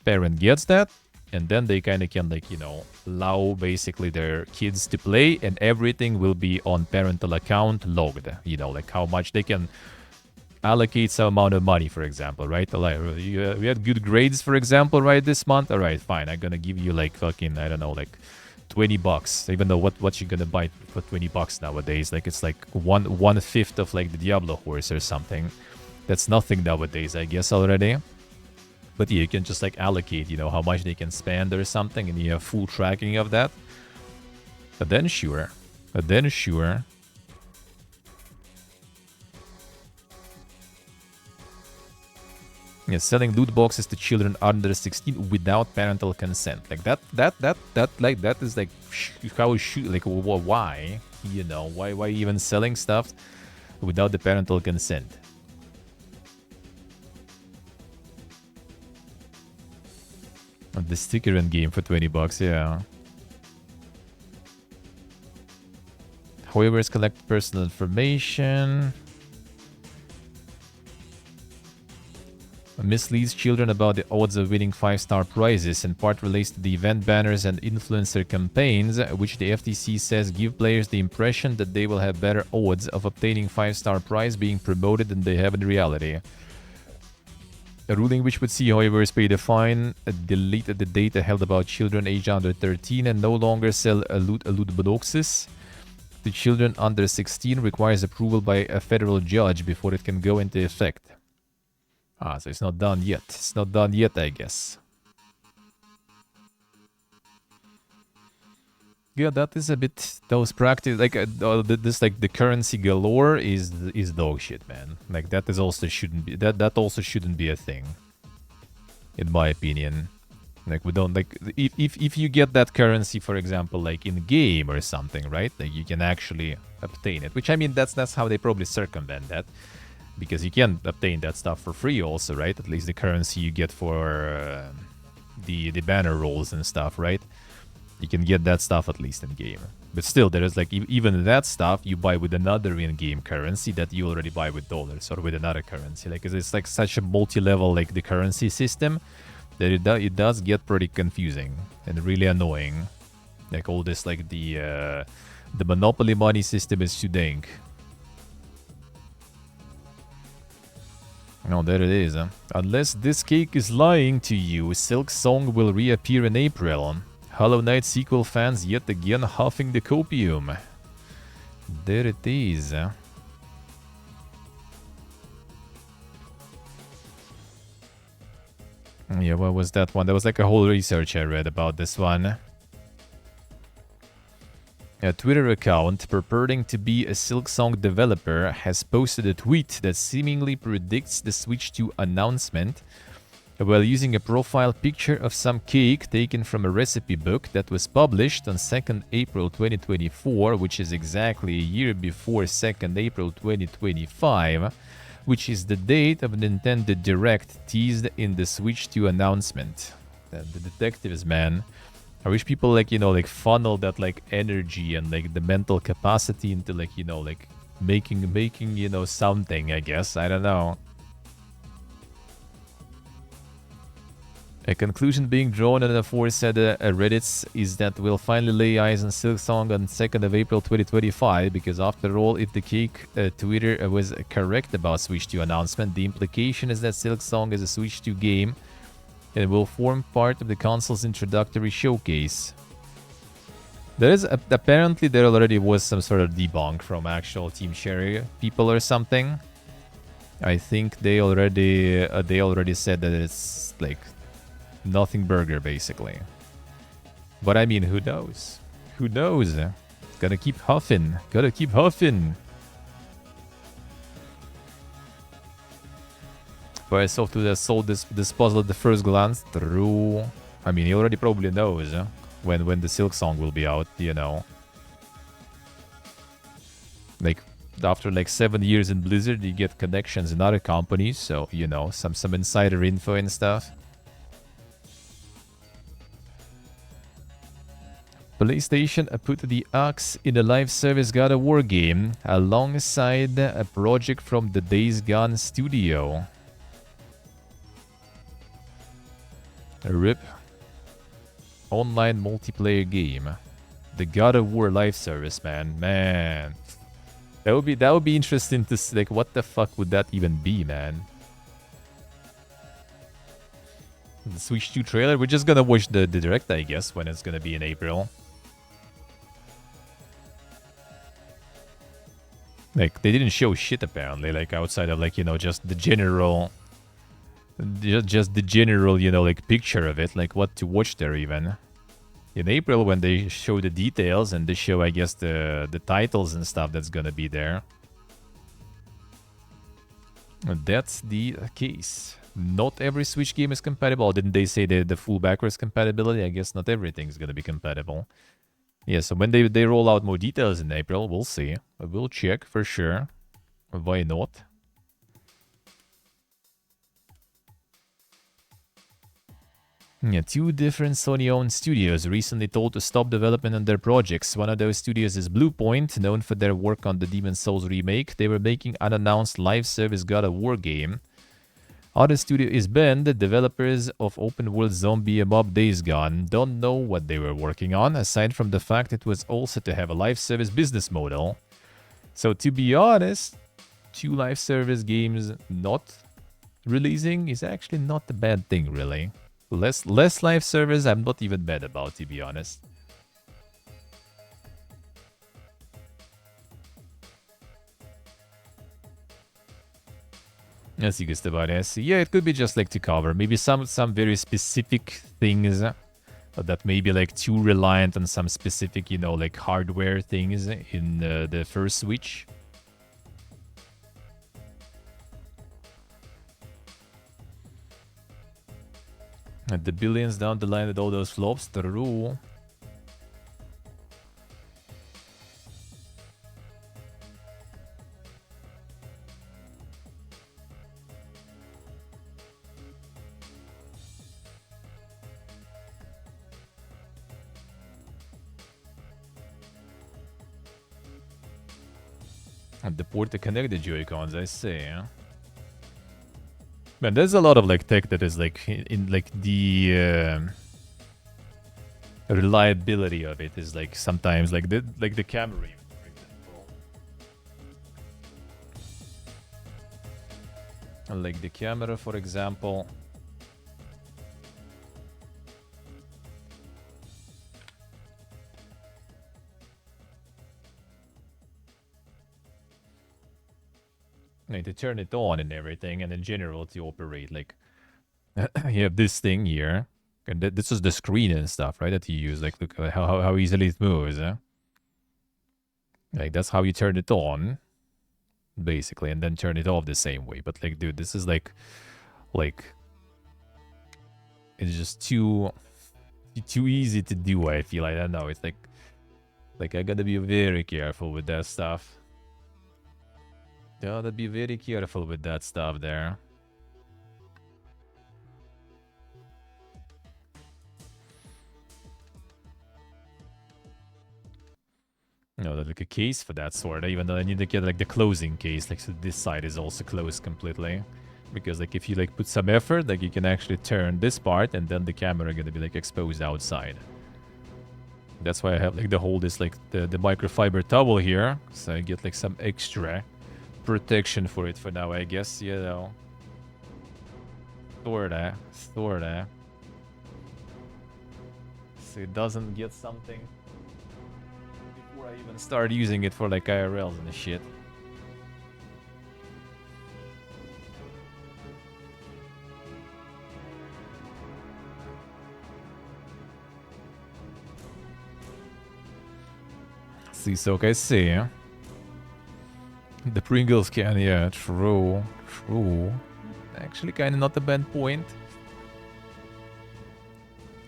parent gets that, and then they kind of can like, you know, allow basically their kids to play, and everything will be on parental account logged, you know, like how much they can allocate some amount of money, for example, right? Like, we had good grades, for example, right, this month. All right, fine. I'm gonna give you like fucking, I don't know, like 20 bucks. Even though what you gonna buy for 20 bucks nowadays? Like it's like one fifth of like the Diablo horse or something. That's nothing nowadays, I guess, already. But yeah, you can just like allocate, you know, how much they can spend or something, and you have full tracking of that. But then sure. Yeah, selling loot boxes to children under 16 without parental consent. Like that is like how should, like why, you know, why even selling stuff without the parental consent? The sticker in game for 20 bucks, yeah. However, collect personal information. Misleads children about the odds of winning 5-star prizes, in part relates to the event banners and influencer campaigns, which the FTC says give players the impression that they will have better odds of obtaining 5-star prize being promoted than they have in reality. A ruling which would see, however, pay the fine, delete the data held about children aged under 13, and no longer sell loot boxes to children under 16 requires approval by a federal judge before it can go into effect. Ah, so it's not done yet. It's not done yet, I guess. Yeah, that is a bit those practice like this like the currency galore is dog shit, man. Like that is also shouldn't be that also shouldn't be a thing, in my opinion. Like we don't like if you get that currency, for example, like in game or something, right? Like you can actually obtain it. Which I mean that's how they probably circumvent that. Because you can obtain that stuff for free also, right? At least the currency you get for the banner rolls and stuff, right? You can get that stuff at least in-game. But still, there is like, even that stuff you buy with another in-game currency that you already buy with dollars or with another currency. Like, it's like such a multi-level, like, the currency system that it does get pretty confusing and really annoying. Like, all this, like, the monopoly money system is too dank. Oh, there it is. Unless this cake is lying to you, Silk Song will reappear in April. Hollow Knight sequel fans yet again huffing the copium. There it is. Yeah, what was that one? There was like a whole research I read about this one. A Twitter account purporting to be a Silksong developer has posted a tweet that seemingly predicts the Switch 2 announcement while using a profile picture of some cake taken from a recipe book that was published on 2nd April 2024, which is exactly a year before 2nd April 2025, which is the date of Nintendo Direct teased in the Switch 2 announcement. The detectives, man. I wish people, like, you know, like, funnel that, like, energy and, like, the mental capacity into, like, you know, like, making, you know, something, I guess. I don't know. A conclusion being drawn on the aforesaid Reddits is that we'll finally lay eyes on Silksong on 2nd of April 2025, because after all, if the cake Twitter was correct about Switch 2 announcement, the implication is that Silksong is a Switch 2 game and will form part of the console's introductory showcase. There is apparently there already was some sort of debunk from actual Team Cherry people or something. I think they already said that it's like nothing burger basically. But I mean, who knows? Who knows? Gotta keep huffing. Gotta keep huffing. Firesoft would have sold this puzzle at the first glance. True. I mean, he already probably knows when the Silk Song will be out, you know. Like, after like 7 years in Blizzard, you get connections in other companies, so, you know, some insider info and stuff. PlayStation put the axe in a live service God of War game alongside a project from the Days Gone studio. RIP. Online multiplayer game. The God of War live service, man. That would be interesting to see, like, what the fuck would that even be, man? The Switch 2 trailer? We're just gonna watch the direct, I guess, when it's gonna be in April. Like, they didn't show shit, apparently, like, outside of, like, you know, just the general... Just the general, you know, like, picture of it, like, what to watch there, even. In April, when they show the details, and they show, I guess, the titles and stuff that's gonna be there. And that's the case. Not every Switch game is compatible. Didn't they say the full backwards compatibility? I guess not everything's gonna be compatible. Yeah, so when they roll out more details in April, we'll see. We'll check for sure. Why not? Yeah, 2 different Sony-owned studios recently told to stop development on their projects. One of those studios is Bluepoint, known for their work on the Demon's Souls remake. They were making an unannounced live service God of War game. Other studio is Bend, developers of open-world zombie mob Days Gone. Don't know what they were working on, aside from the fact it was also to have a live service business model. So to be honest, 2 live service games not releasing is actually not a bad thing, really. Less live service I'm not even mad about, to be honest. As you guessed about it. Yeah, it could be just like to cover. Maybe some very specific things that may be like too reliant on some specific, you know, like hardware things in the first Switch. And the billions down the line with all those flops, true. And the port to connect the Joy-Cons, I say, huh? Man, there's a lot of like tech that is like in like the reliability of it is like sometimes like the camera, for example. Like the camera, for example. Like to turn it on and everything, and in general to operate, like you have this thing here, and this is the screen and stuff, right? That you use. Like look at how easily it moves. Like that's how you turn it on, basically, and then turn it off the same way. But like, dude, this is like it's just too easy to do. I feel I don't know. It's like I gotta be very careful with that stuff. Gotta be very careful with that stuff there. No, like a case for that sort, even though I need to get like the closing case, like so this side is also closed completely. Because like if you like put some effort, like you can actually turn this part and then the camera gonna be like exposed outside. That's why I have like the whole this like the microfiber towel here, so I get like some extra protection for it for now, I guess, you know. Sorta. So it doesn't get something before I even start using it for like IRLs and shit. See, so I see. The Pringles can, yeah, true. Actually, kind of not a bad point.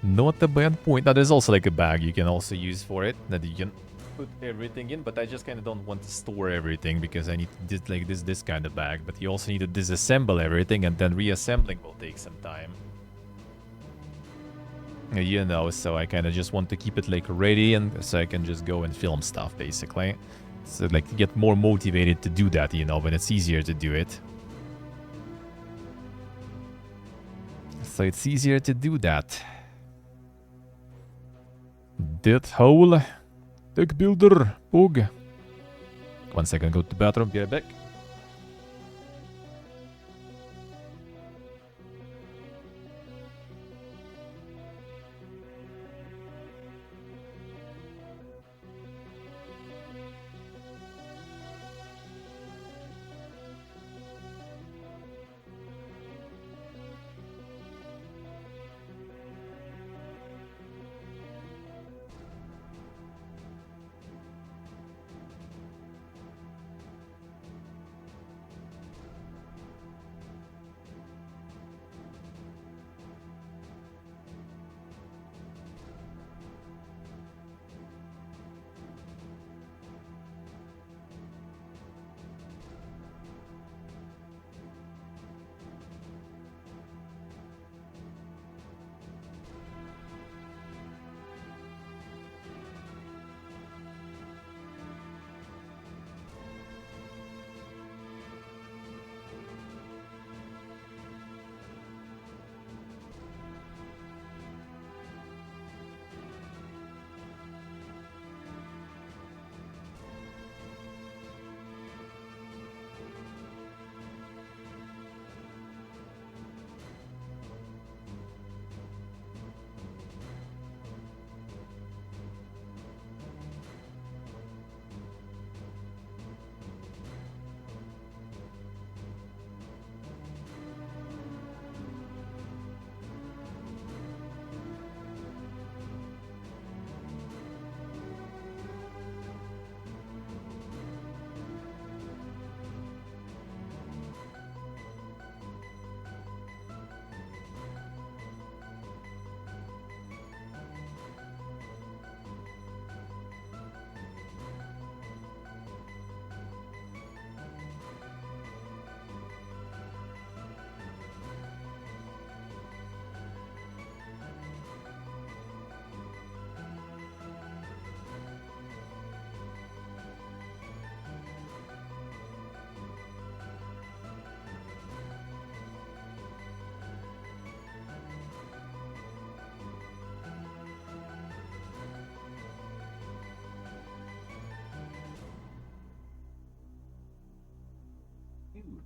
Not a bad point. Now, there's also like a bag you can also use for it that you can put everything in, but I just kind of don't want to store everything because I need like this kind of bag. But you also need to disassemble everything, and then reassembling will take some time. You know, so I kind of just want to keep it like ready, and so I can just go and film stuff basically. So like to get more motivated to do that, you know, when it's easier to do it. So it's easier to do that. Death hole. Deck builder. Bug. 1 second, go to the bathroom, be right back.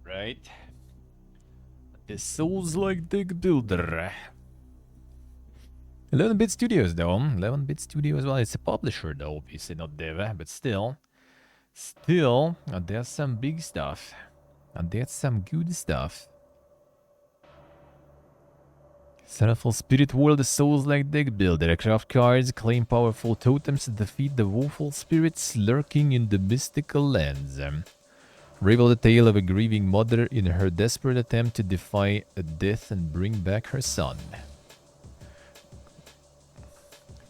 Right. The Souls-like deck builder. 11-bit Studios though. 11-bit Studios, well, it's a publisher though, obviously not dev, but still. Still, there's some big stuff. And there's some good stuff. Sorrowful Spirit World, the Souls-like deck builder. Craft cards, claim powerful totems to defeat the woeful spirits lurking in the mystical lands. Reveal the tale of a grieving mother in her desperate attempt to defy death and bring back her son.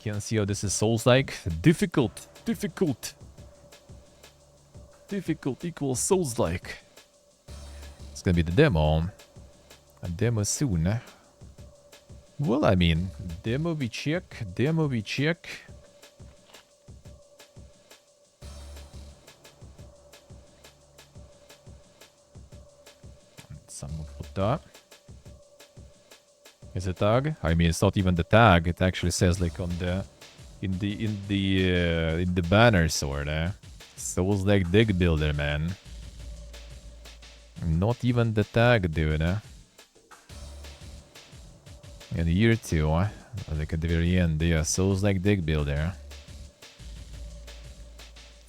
Can't see how this is Souls-like. Difficult. Difficult. Difficult equals Souls-like. It's gonna be the demo. A demo soon. Well, I mean, demo we check. Demo we check. Is it tag? I mean, it's not even the tag. It actually says like on the in the banner sort of. Souls like deck builder, man. Not even the tag, dude. In year 2, like at the very end, yeah, Souls like deck builder.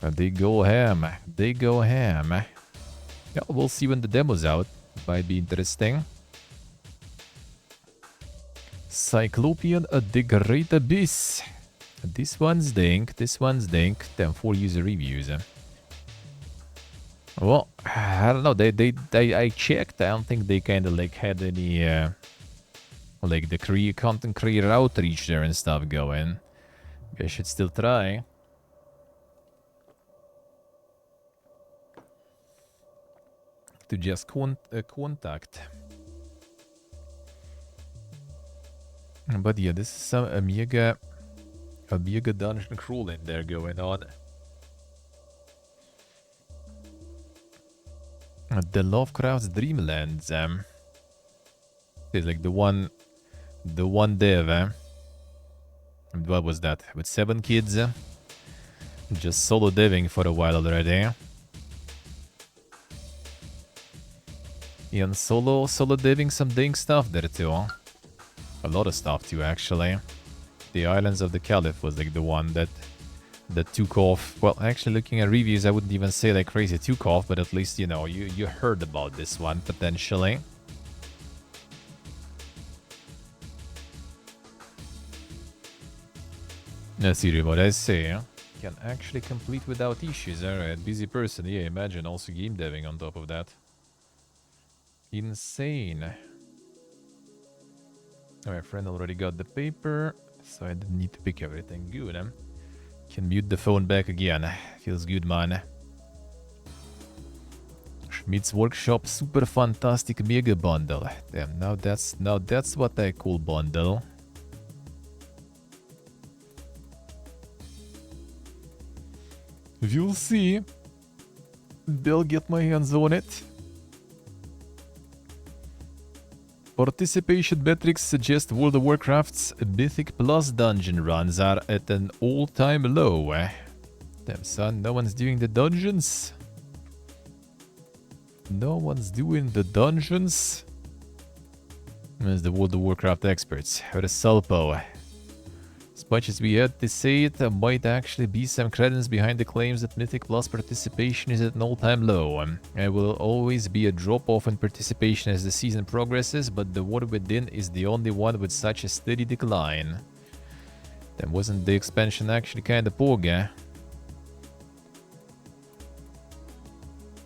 They go ham. They go ham. Yeah, we'll see when the demo's out. Might be interesting. Cyclopean, the Great Abyss. This one's dink. This one's dink. Then 4 user reviews. Well, I don't know. They I checked. I don't think they kind of like had any like the content creator outreach there and stuff going. I should still try. To just contact. But yeah, this is some Amiga dungeon crawling there going on. The Lovecraft's Dreamlands. It's like the one dev. And what was that? With 7 kids. Just solo deving for a while already. And solo deving some dang stuff there too. A lot of stuff too, actually. The Islands of the Caliph was like the one that took off. Well, actually, looking at reviews, I wouldn't even say like crazy took off, but at least, you know, you heard about this one, potentially. Let's see what I say. Can actually complete without issues. Alright, busy person. Yeah, imagine also game deving on top of that. Insane. My friend already got the paper, so I didn't need to pick everything. Good. Can mute the phone back again. Feels good, man. Schmidt's Workshop Super Fantastic Mega Bundle. Damn, now that's what I call bundle. You'll see. They'll get my hands on it. Participation metrics suggest World of Warcraft's Mythic Plus dungeon runs are at an all-time low. Damn son, no one's doing the dungeons. No one's doing the dungeons. As the World of Warcraft experts, or the Sulpo. As much as we had to say it, there might actually be some credence behind the claims that Mythic Plus participation is at an all-time low. There will always be a drop-off in participation as the season progresses, but the War Within is the only one with such a steady decline. Then wasn't the expansion actually kinda poor?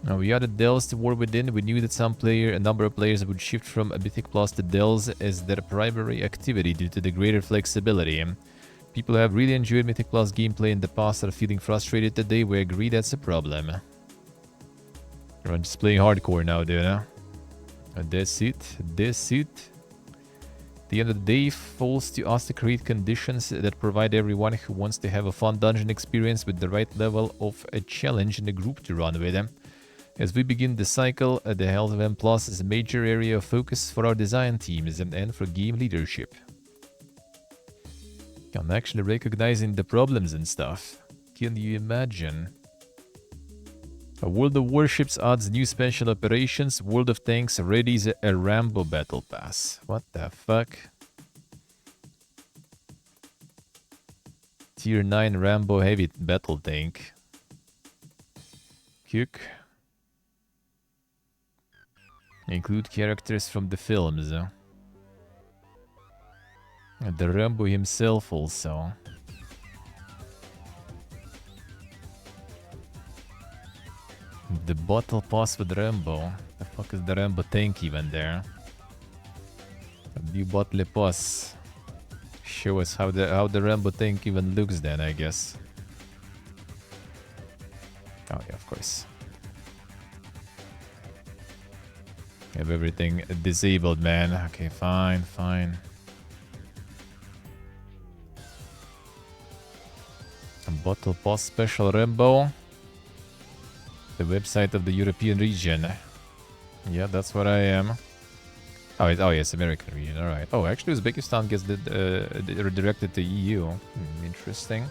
Now we added Dells to War Within. We knew that a number of players would shift from Mythic Plus to Dells as their primary activity due to the greater flexibility. People who have really enjoyed Mythic Plus gameplay in the past are feeling frustrated today. We agree that's a problem. I'm just playing hardcore now, dude. That's it. That's it. At the end of the day, falls to us to create conditions that provide everyone who wants to have a fun dungeon experience with the right level of a challenge in the group to run with. As we begin the cycle, the health of M Plus is a major area of focus for our design teams and for game leadership. I'm actually recognizing the problems and stuff. Can you imagine? A World of Warships adds new special operations. World of Tanks readies a Rambo battle pass. What the fuck? Tier 9 Rambo heavy battle tank. Cook. Include characters from the films. The Rambo himself also. The battle pass with Rambo. The fuck is the Rambo tank even there? The battle pass. Show us how the Rambo tank even looks then, I guess. Oh yeah, of course. Have everything disabled, man. Okay, fine, fine. A Battle Pass Special Rambo. The website of the European region. Yeah, that's what I am. Oh, yes, American region. All right. Oh, actually, Uzbekistan gets redirected to EU. Interesting.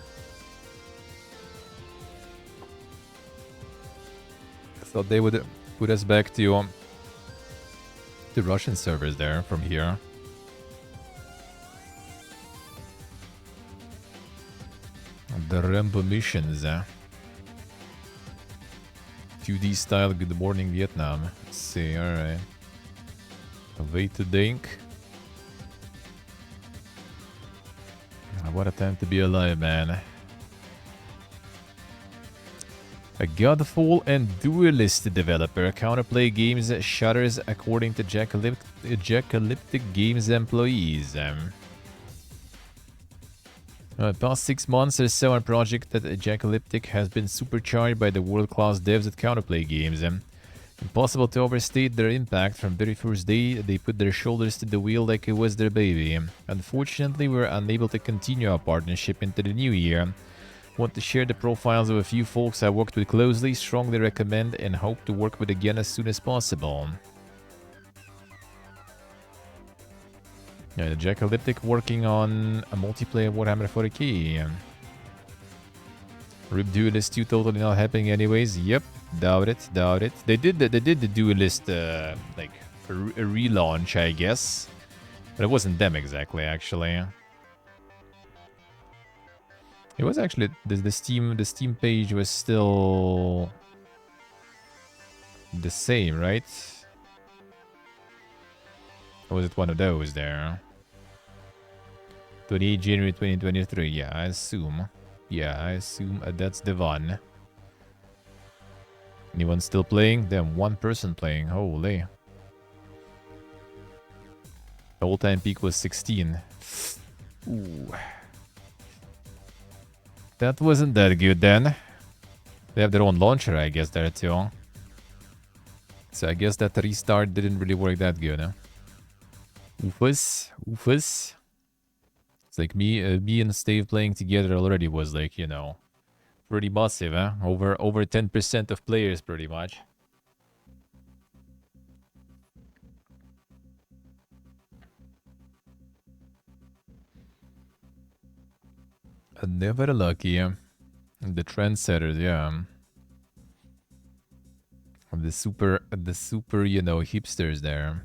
I thought they would put us back to the Russian servers there from here. The Rambo missions. 2D style, good morning Vietnam. Let's see, alright. Way to dink. What a time to be alive, man. A Godfall and Duelist developer. Counterplay Games shutters according to Jackalyptic Games employees. Past 6 months or so, our project at Jackalyptic has been supercharged by the world-class devs at Counterplay Games. Impossible to overstate their impact. From very first day, they put their shoulders to the wheel like it was their baby. Unfortunately, we were unable to continue our partnership into the new year. Want to share the profiles of a few folks I worked with closely, strongly recommend and hope to work with again as soon as possible. Yeah, the Jackalyptic working on a multiplayer Warhammer 40k. Rip Duelist 2 totally not happening anyways. Yep, doubt it. They did the Duelist like a relaunch, I guess. But it wasn't them exactly, actually. It was actually the Steam page was still the same, right? Or was it one of those there? 28 January 2023. Yeah, I assume. That's the one. Anyone still playing? Damn, one person playing. Holy. The all-time peak was 16. Ooh. That wasn't that good then. They have their own launcher, I guess, there too. So I guess that restart didn't really work that good, huh? Oofus. It's like me and Stave playing together already was like, you know, pretty massive, huh? Over 10% of players, pretty much. Never lucky. The trendsetters, yeah. The super, you know, hipsters there.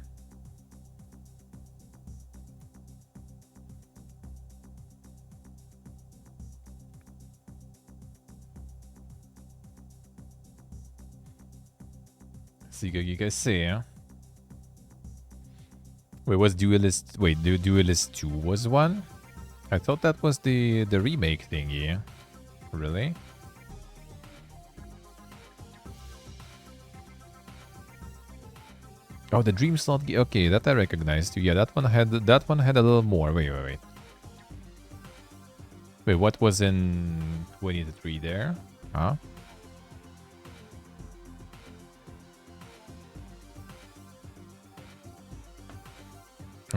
See, you guys see, huh? Wait, was Duelist... Wait, Duelist 2 was one? I thought that was the remake thingy. Really? Oh, the Dream Slot... Okay, that I recognized too. Yeah, that one had a little more. Wait. Wait, what was in 23 there? Huh?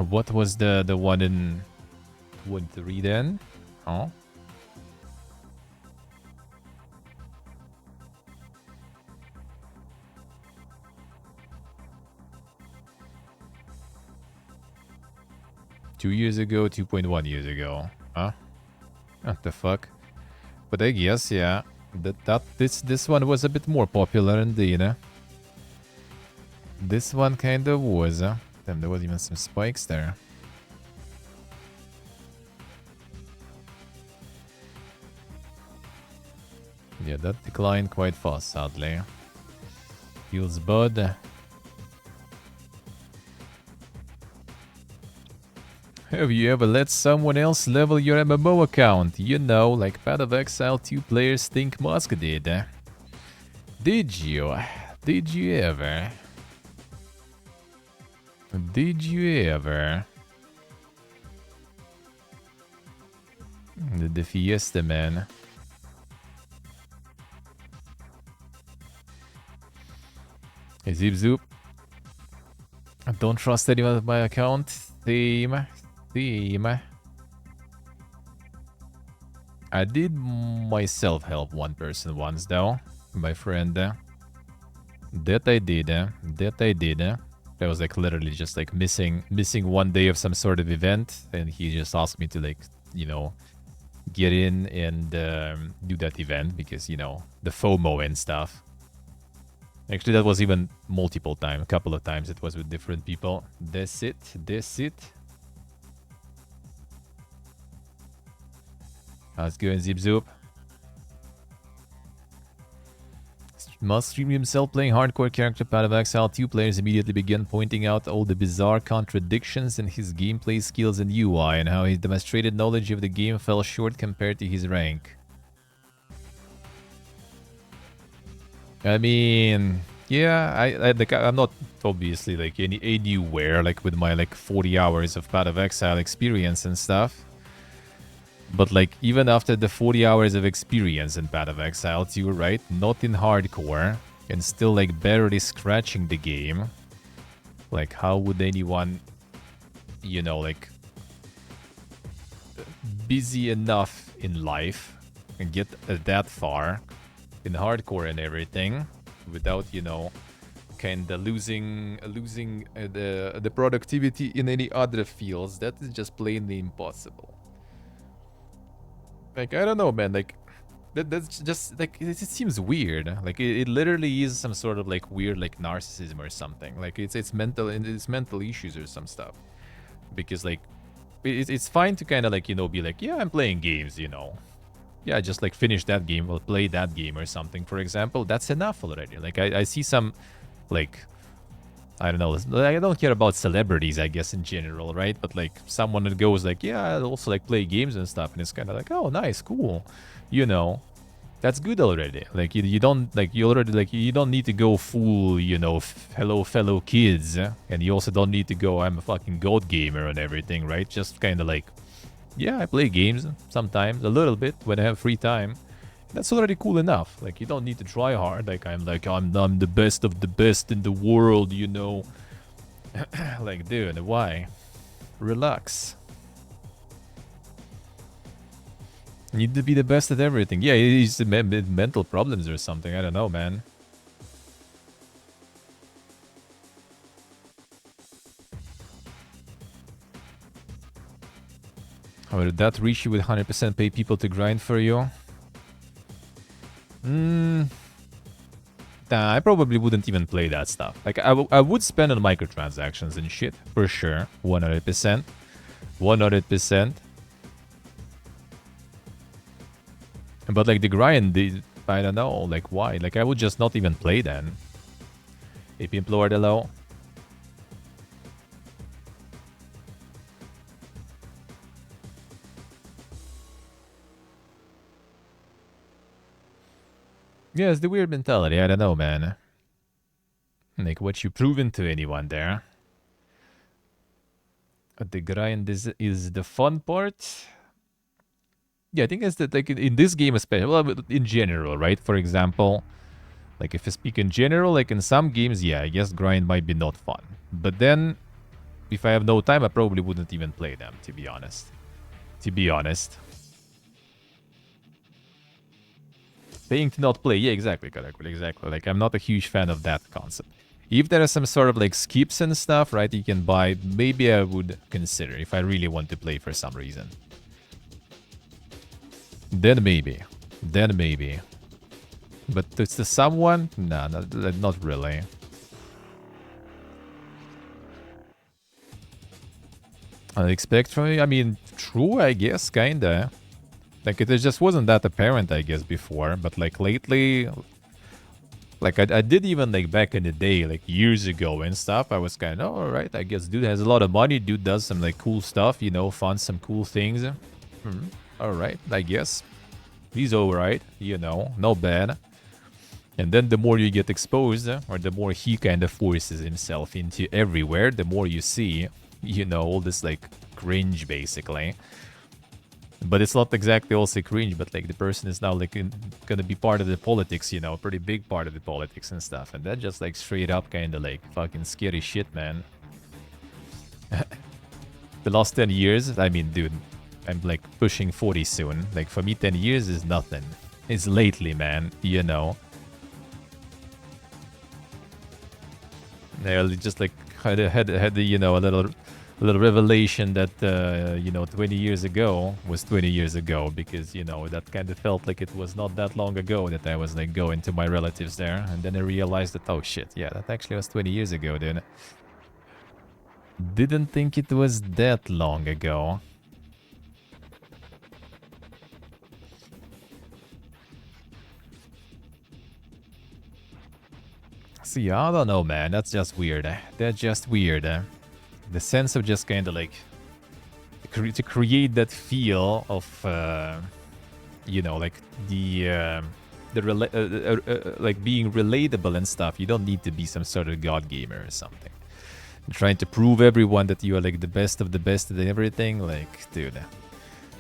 What was the one in 23 then? Huh? Two years ago, 2.1 years ago. Huh? What the fuck? But I guess, yeah. This one was a bit more popular indeed, eh? This one kind of was, Damn, there was even some spikes there. Yeah, that declined quite fast, sadly. Feels bud. Have you ever let someone else level your MMO account? You know, like Path of Exile 2 players think Musk did. Did you? Did you ever? Did you ever? The Fiesta, man. Hey, Zip Zoop. I don't trust anyone with my account. Theme. I did myself help one person once, though. My friend. That I did. That was like literally just like missing one day of some sort of event, and he just asked me to, like, you know, get in and do that event because, you know, the FOMO and stuff. Actually, that was even multiple times. A couple of times it was with different people. That's it. How's it going, Zip Zoop? Must stream himself playing hardcore character Path of Exile. 2 players immediately began pointing out all the bizarre contradictions in his gameplay skills and UI, and how his demonstrated knowledge of the game fell short compared to his rank. I mean, yeah, I'm not obviously like anywhere like with my like 40 hours of Path of Exile experience and stuff. But like even after the 40 hours of experience in Path of Exile, you're right, not in hardcore, and still like barely scratching the game. Like how would anyone, like busy enough in life and get that far in hardcore and everything without, kind of losing the productivity in any other fields? That is just plainly impossible. Like I don't know, man. Like that's just like it seems weird. Like it literally is some sort of like weird like narcissism or something. Like it's mental issues or some stuff. Because like it's fine to kind of like be like, yeah, I'm playing games. Yeah, just like finish that game or play that game or something. For example, that's enough already. Like I see some like I don't know. I don't care about celebrities, I guess, in general, right? But like someone that goes like, yeah, I also like play games and stuff, and it's kind of like, oh, nice, cool, that's good already. Like you don't like you already like you don't need to go full, hello fellow kids, and you also don't need to go, I'm a fucking goat gamer and everything, right? Just kind of like, yeah, I play games sometimes, a little bit when I have free time. That's already cool enough. Like you don't need to try hard. Like I'm the best of the best in the world. Like, dude, why? Relax. You need to be the best at everything. Yeah, it's mental problems or something. I don't know, man. Or did that reach you with 100% pay people to grind for you? Nah, I probably wouldn't even play that stuff. Like, I would spend on microtransactions and shit, for sure. 100%. 100%. But, like, the grind, I don't know, like, why? Like, I would just not even play then. AP Implore the low. Yeah, it's the weird mentality. I don't know, man. Like, what you proven to anyone there? The grind is the fun part. Yeah, I think that's that. Like in this game, especially, well, in general, right? For example, like if I speak in general, like in some games, yeah, I guess grind might be not fun. But then, if I have no time, I probably wouldn't even play them. To be honest. To be honest. Paying to not play. Yeah, exactly, correct. Exactly. Like, I'm not a huge fan of that concept. If there are some sort of like skips and stuff, right, you can buy, maybe I would consider if I really want to play for some reason. Then maybe. Then maybe. But it's the someone? Nah, not really. I expect from you? I mean, true, I guess, kinda. Like, it just wasn't that apparent, I guess, before. But, like, lately... Like, I did even, like, back in the day, like, years ago and stuff. I was kind of, alright, I guess dude has a lot of money. Dude does some, like, cool stuff, funds some cool things. Alright, I guess. He's alright, not bad. And then the more you get exposed, or the more he kind of forces himself into everywhere, the more you see, all this, like, cringe, basically. But it's not exactly also cringe, but, like, the person is now, like, gonna be part of the politics, a pretty big part of the politics and stuff. And that just, like, straight up kind of, like, fucking scary shit, man. The last 10 years, I mean, dude, I'm, like, pushing 40 soon. Like, for me, 10 years is nothing. It's lately, man, I just like had the a little revelation that 20 years ago was 20 years ago, because that kind of felt like it was not that long ago that I was like going to my relatives there, and then I realized that, oh shit, yeah, that actually was 20 years ago, dude. Didn't think it was that long ago. See, I don't know, man. That's just weird. That's just weird. The sense of just kind of like to create that feel of, like the like being relatable and stuff. You don't need to be some sort of god gamer or something. Trying to prove everyone that you are like the best of the best at everything. Like, dude,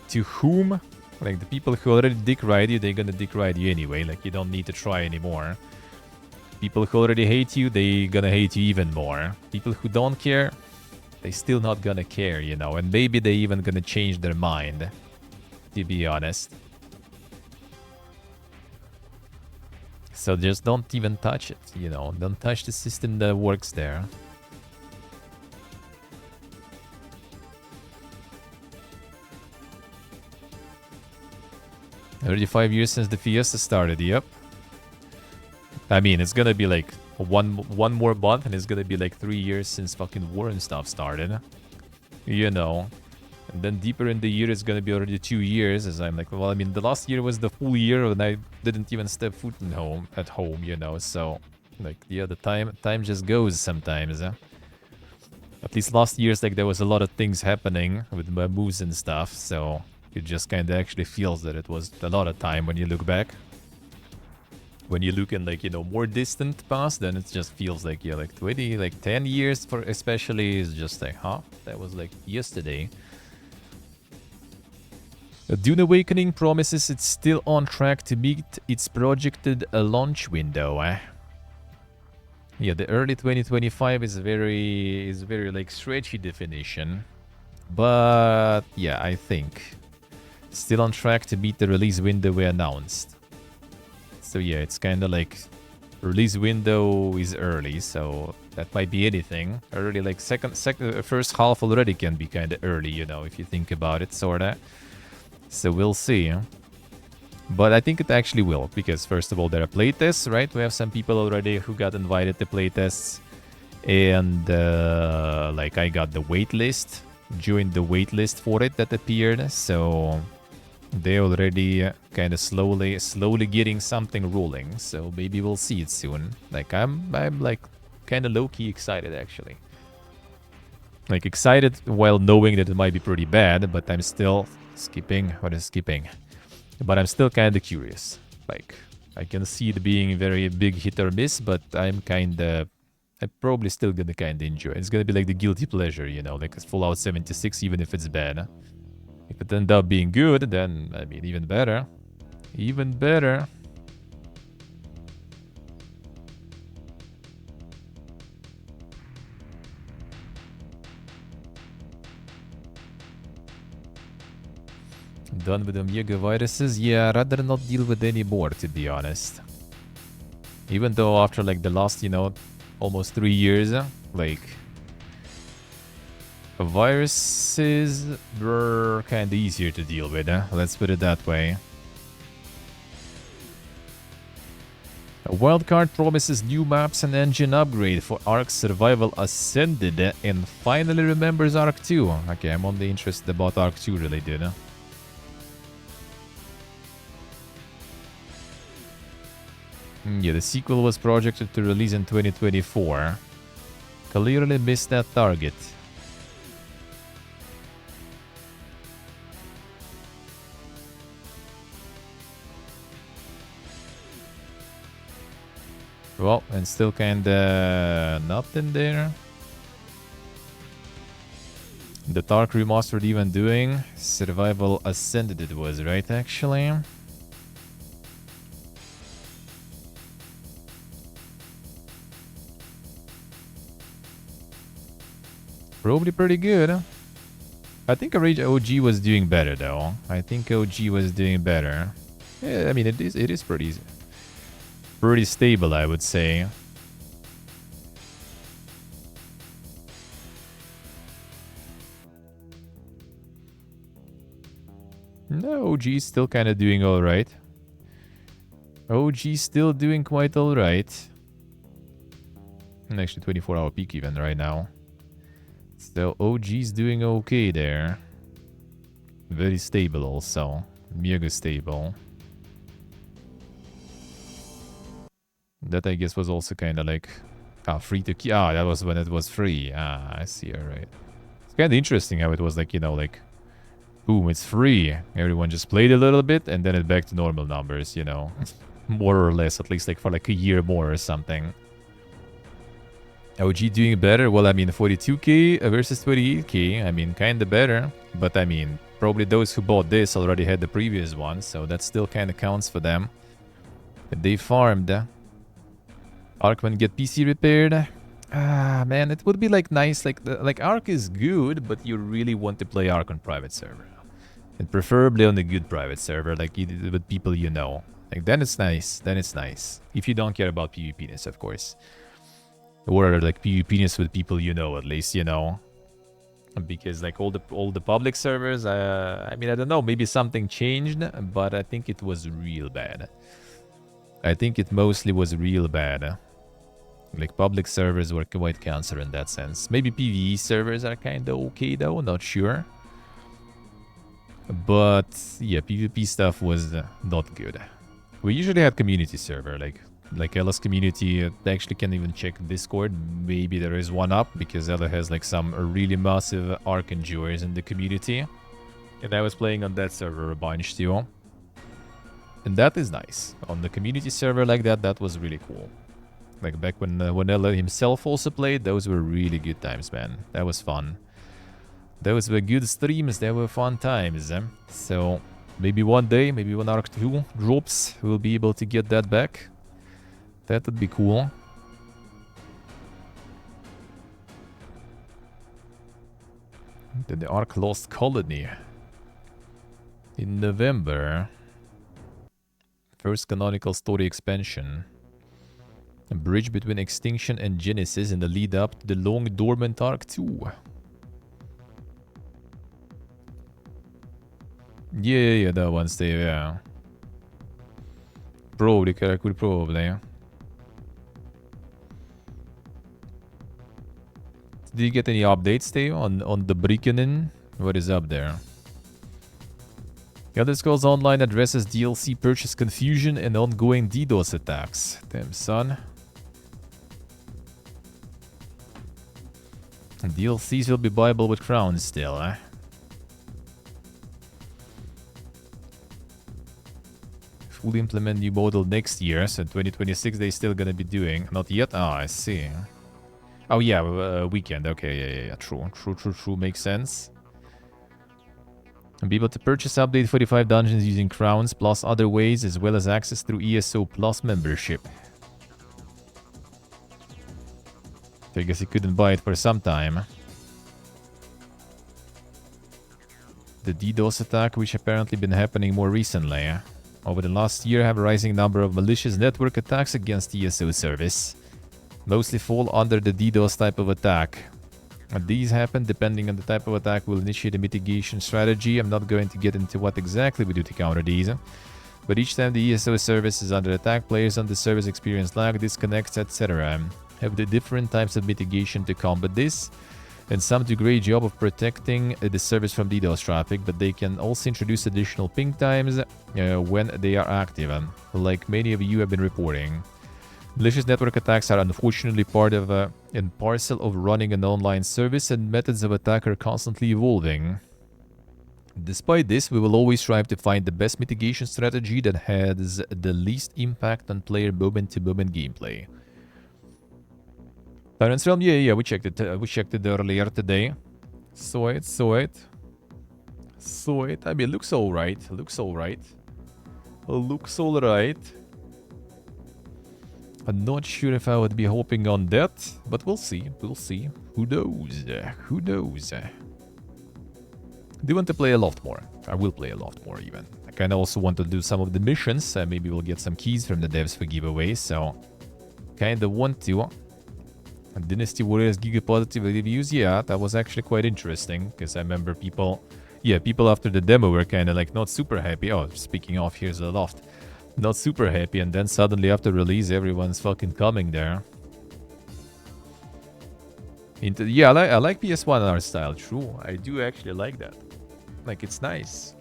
to whom? Like the people who already dick ride you, they're gonna dick ride you anyway. Like you don't need to try anymore. People who already hate you, they gonna hate you even more. People who don't care, they still not gonna care, you know. And maybe they even gonna change their mind, to be honest. So just don't even touch it, you know. Don't touch the system that works there. 35 years since the Fiesta started, yep. I mean, it's gonna be like one more month, and it's gonna be like 3 years since fucking war and stuff started. You know. And then deeper in the year, it's gonna be already 2 years, as I'm like, well, I mean, the last year was the full year, and I didn't even step foot in at home, you know, so, like, yeah, the time just goes sometimes, huh? At least last year's, like, there was a lot of things happening with my moves and stuff, so it just kind of actually feels that it was a lot of time when you look back. When you look in, like, you know, more distant past, then it just feels like, yeah, like 20, like 10 years for especially is just like, huh? That was like yesterday. Dune Awakening promises it's still on track to meet its projected launch window. Yeah, the early 2025 is very like stretchy definition. But yeah, I think still on track to meet the release window we announced. So yeah, it's kind of like release window is early, so that might be anything. Early, like first half already can be kind of early, you know, if you think about it, sorta. So we'll see. But I think it actually will, because first of all, there are playtests, right? We have some people already who got invited to playtests. And like I got the waitlist, joined the waitlist for it that appeared. So they already kind of slowly getting something rolling. So maybe we'll see it soon. Like I'm like kind of low-key excited actually. Like excited while knowing that it might be pretty bad, but I'm still skipping. What is skipping? But I'm still kind of curious. Like I can see it being very big hit or miss, but I'm probably still gonna kind of enjoy it. It's gonna be like the guilty pleasure, you know, like Fallout 76, even if it's bad. If it ends up being good, then, I mean, even better. Even better. Done with Omega viruses? Yeah, I'd rather not deal with any more, to be honest. Even though after, like, the last, you know, almost 3 years, like, viruses were kind of easier to deal with, let's put it that way. A wildcard promises new maps and engine upgrade for Ark Survival Ascended and finally remembers Ark 2. Okay, I'm only interested about Ark 2 related. Yeah, the sequel was projected to release in 2024. Clearly missed that target. Well, and still kinda nothing there. The Tark Remastered even doing Survival Ascended it was, right, actually? Probably pretty good. I think OG was doing better, though. I think OG was doing better. Yeah, I mean, it is pretty stable, I would say. No, OG's still kind of doing alright. OG's still doing quite alright. Actually, 24-hour peak even right now. So OG's doing okay there. Very stable also. Mega stable. That I guess was also kind of like free to keep. That was when it was free. I see. All right. It's kind of interesting how it was like, you know, like boom, it's free. Everyone just played a little bit and then it back to normal numbers, you know. More or less, at least like for like a year more or something. OG doing better? Well, I mean, 42k versus 28k. I mean, kinda better. But I mean, probably those who bought this already had the previous one, so that still kinda counts for them. If they farmed. Arkman get PC repaired. Ah, man, it would be like nice. Like Ark is good, but you really want to play Ark on private server. And preferably on a good private server, like with people you know. Like, then it's nice. Then it's nice. If you don't care about PvP-ness, of course. Or like PvP-ness with people you know, at least, you know. Because like all the public servers, I mean, I don't know, maybe something changed, but I think it was real bad. I think it mostly was real bad. Like, public servers were quite cancer in that sense. Maybe PvE servers are kinda okay though, not sure. But yeah, PvP stuff was not good. We usually had community server, like Ella's community. They actually can't even check Discord. Maybe there is one up because Ella has like some really massive Ark enjoyers in the community. And I was playing on that server a bunch too. And that is nice. On the community server like that, that was really cool. Like back when Ella himself also played, those were really good times, man. That was fun. Those were good streams, they were fun times. So maybe one day, maybe when Ark 2 drops, we'll be able to get that back. That would be cool. Then the Ark Lost Colony. In November. First canonical story expansion. A bridge between Extinction and Genesis in the lead up to the long dormant Ark 2. Yeah, that one's there, yeah. Probably, could probably. Did you get any updates, Theo, on the Brikinen? What is up there? Elder Scrolls Online addresses DLC purchase confusion and ongoing DDoS attacks. Damn, son. DLCs will be buyable with crowns still, eh? Fully implement new model next year, so 2026 they still gonna be doing. Not yet? Ah, I see. Oh yeah, weekend. Okay, yeah. True. Makes sense. And be able to purchase update 45 dungeons using crowns plus other ways, as well as access through ESO Plus membership. So I guess you couldn't buy it for some time. The DDoS attack, which apparently been happening more recently. Over the last year, have a rising number of malicious network attacks against ESO service. Mostly fall under the DDoS type of attack. And these happen depending on the type of attack. We'll initiate a mitigation strategy. I'm not going to get into what exactly we do to counter these. But each time the ESO service is under attack, players on the service experience lag, disconnects, etc. Have the different types of mitigation to combat this. And some do a great job of protecting the service from DDoS traffic, but they can also introduce additional ping times when they are active, like many of you have been reporting. Malicious network attacks are unfortunately part of and parcel of running an online service, and methods of attack are constantly evolving. Despite this, we will always strive to find the best mitigation strategy that has the least impact on player moment-to-moment gameplay. Tyrant's Realm, yeah, we checked it earlier today. Saw it. I mean, looks alright. I'm not sure if I would be hoping on that, but we'll see. Who knows? Do want to play a lot more. I will play a lot more even. I kind of also want to do some of the missions. Maybe we'll get some keys from the devs for giveaways, so kind of want to. Dynasty Warriors Gigapositive reviews, yeah, that was actually quite interesting, because I remember people after the demo were kind of like not super happy. Oh, speaking of, here's the loft. Not super happy, and then suddenly after release, everyone's fucking coming there. Yeah, I like PS1 art style, true. I do actually like that. Like, it's nice.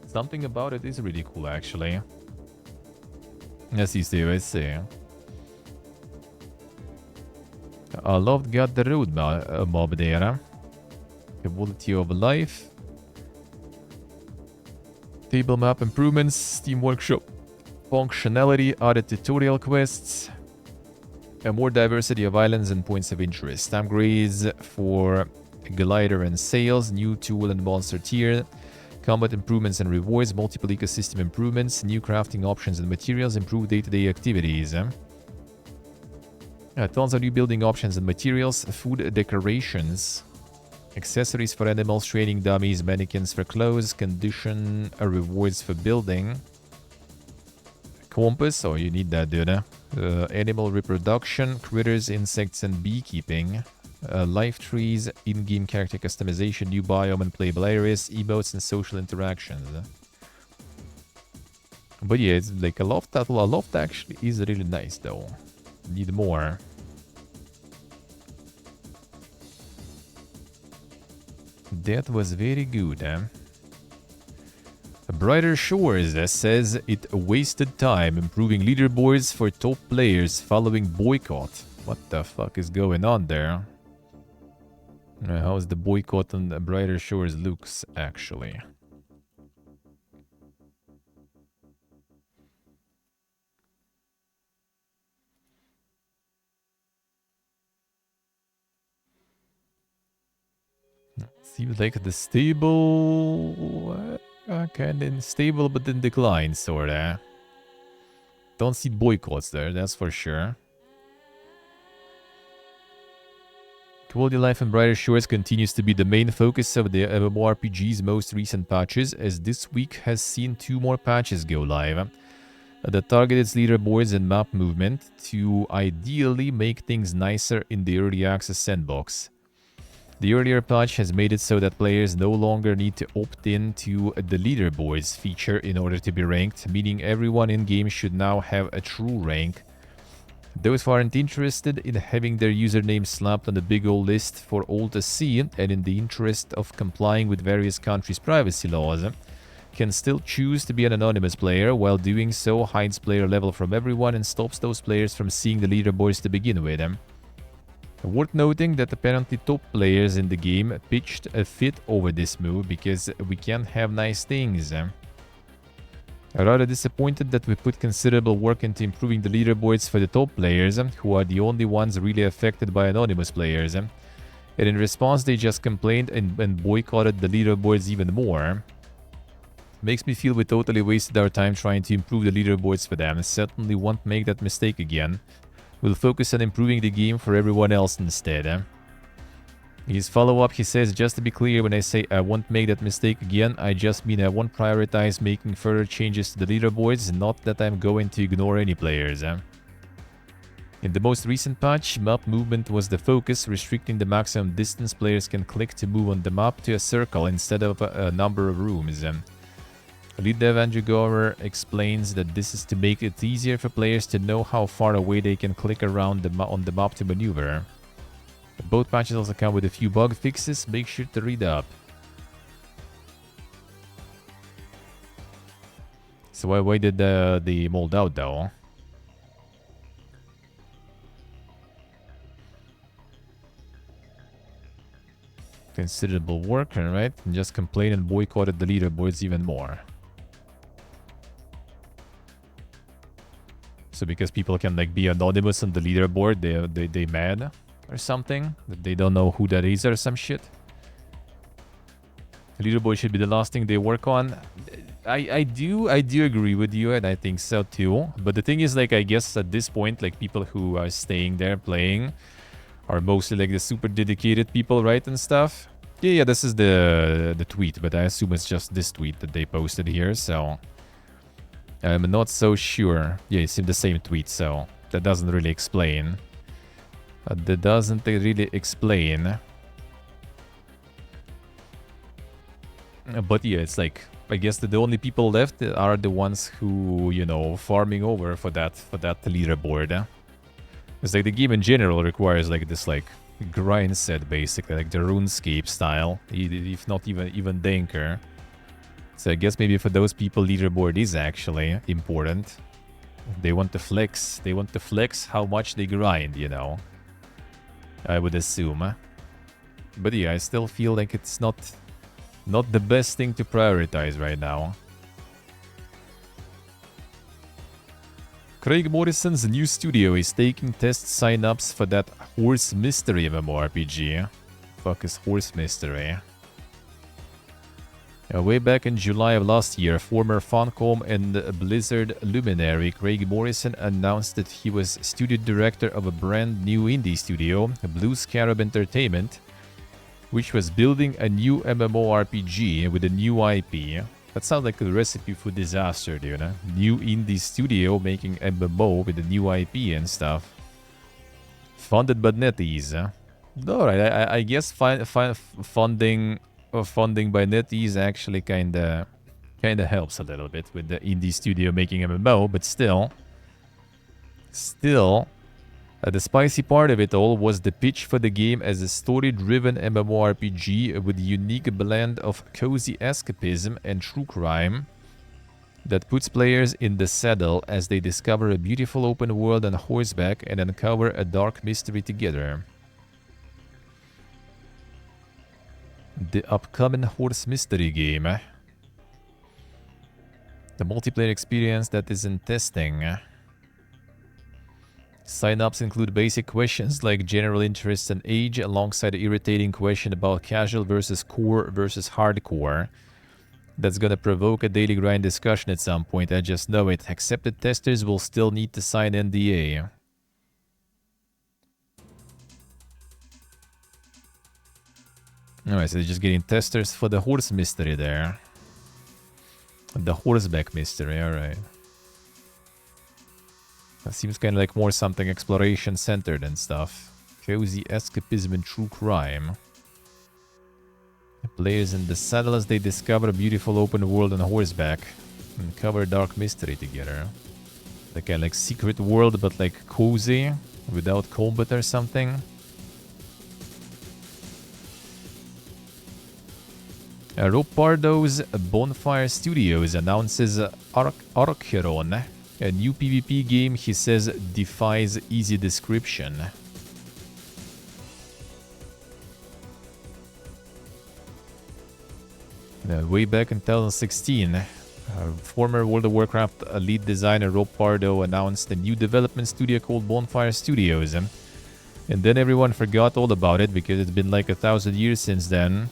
Something about it is really cool, actually. Let's see. I loved got the road mob there. Quality of life. Table map improvements. Steam Workshop. Functionality, added tutorial quests, a more diversity of islands and points of interest. Upgrades for glider and sails, new tool and monster tier, combat improvements and rewards, multiple ecosystem improvements, new crafting options and materials, improved day-to-day activities. Tons of new building options and materials, food decorations, accessories for animals, training dummies, mannequins for clothes, condition rewards for building. Compass, oh, you need that, dude. Animal reproduction, critters, insects, and beekeeping. Life trees, in-game character customization, new biome and playable areas, emotes, and social interactions. But yeah, it's like a loft actually is really nice, though. Need more. That was very good, eh? Brighter Shores says it wasted time improving leaderboards for top players following boycott. What the fuck is going on there? How's the boycott on Brighter Shores looks, actually? Seems like the stable... kind of stable, but then decline, sorta. Don't see boycotts there, that's for sure. Quality of life in Brighter Shores continues to be the main focus of the MMORPG's most recent patches, as this week has seen 2 more patches go live. That target its leaderboards and map movement to ideally make things nicer in the early access sandbox. The earlier patch has made it so that players no longer need to opt in to the leaderboards feature in order to be ranked, meaning everyone in-game should now have a true rank. Those who aren't interested in having their username slapped on the big old list for all to see, and in the interest of complying with various countries' privacy laws, can still choose to be an anonymous player. While doing so hides player level from everyone and stops those players from seeing the leaderboards to begin with. Worth noting that apparently top players in the game pitched a fit over this move because we can't have nice things. I'm rather disappointed that we put considerable work into improving the leaderboards for the top players, who are the only ones really affected by anonymous players. And in response they just complained and boycotted the leaderboards even more. Makes me feel we totally wasted our time trying to improve the leaderboards for them. Certainly won't make that mistake again. We'll focus on improving the game for everyone else instead. In his follow-up, he says, just to be clear, when I say I won't make that mistake again, I just mean I won't prioritize making further changes to the leaderboards, not that I'm going to ignore any players. In the most recent patch, map movement was the focus, restricting the maximum distance players can click to move on the map to a circle instead of a number of rooms. Lead dev Andrew Gower explains that this is to make it easier for players to know how far away they can click around on the map to maneuver. Both patches also come with a few bug fixes, make sure to read up. So why did they mold out though? Considerable work, right? And just complained and boycotted the leaderboards even more. So because people can like be anonymous on the leaderboard, they mad or something, that they don't know who that is or some shit. The leaderboard should be the last thing they work on. I do agree with you, and I think so too. But the thing is, like, I guess at this point, like, people who are staying there playing are mostly like the super dedicated people, right, and stuff. Yeah, this is the tweet, but I assume it's just this tweet that they posted here, so I'm not so sure. Yeah, it's in the same tweet, so that doesn't really explain. That doesn't really explain. But yeah, it's like, I guess that the only people left are the ones who, you know, farming over for that leaderboard. It's like the game in general requires like this like grind set, basically, like the RuneScape style, if not even Danker. So I guess maybe for those people, leaderboard is actually important. They want to flex. They want to flex how much they grind, you know. I would assume. But yeah, I still feel like it's not the best thing to prioritize right now. Craig Morrison's new studio is taking test sign-ups for that Horse Mystery MMORPG. Fuck is Horse Mystery? Way back in July of last year, former Funcom and Blizzard luminary Craig Morrison announced that he was studio director of a brand new indie studio, Blue Scarab Entertainment, which was building a new MMORPG with a new IP. That sounds like a recipe for disaster, do you know? New indie studio making MMO with a new IP and stuff. Funded by NetEase. Alright, I guess funding by NetEase actually kinda helps a little bit with the indie studio making MMO, but still, the spicy part of it all was the pitch for the game as a story-driven MMORPG with a unique blend of cozy escapism and true crime that puts players in the saddle as they discover a beautiful open world on horseback and uncover a dark mystery together. The upcoming Horse Mystery game. The multiplayer experience that is in testing. Sign-ups include basic questions like general interest and age, alongside the irritating question about casual versus core versus hardcore. That's gonna provoke a daily grind discussion at some point, I just know it. Accepted testers will still need to sign NDA. Alright, so they're just getting testers for the Horse Mystery there. The Horseback Mystery, alright. That seems kind of like more something exploration-centered and stuff. Cozy escapism and true crime. The players in the saddle as they discover a beautiful open world on horseback. And cover a dark mystery together. Like kind of like secret world, but like cozy. Without combat or something. Ropardo's Bonfire Studios announces Archeron. A new PvP game, he says, defies easy description. Way back in 2016, former World of Warcraft lead designer Rob Pardo announced a new development studio called Bonfire Studios. And then everyone forgot all about it because it's been like 1,000 years since then.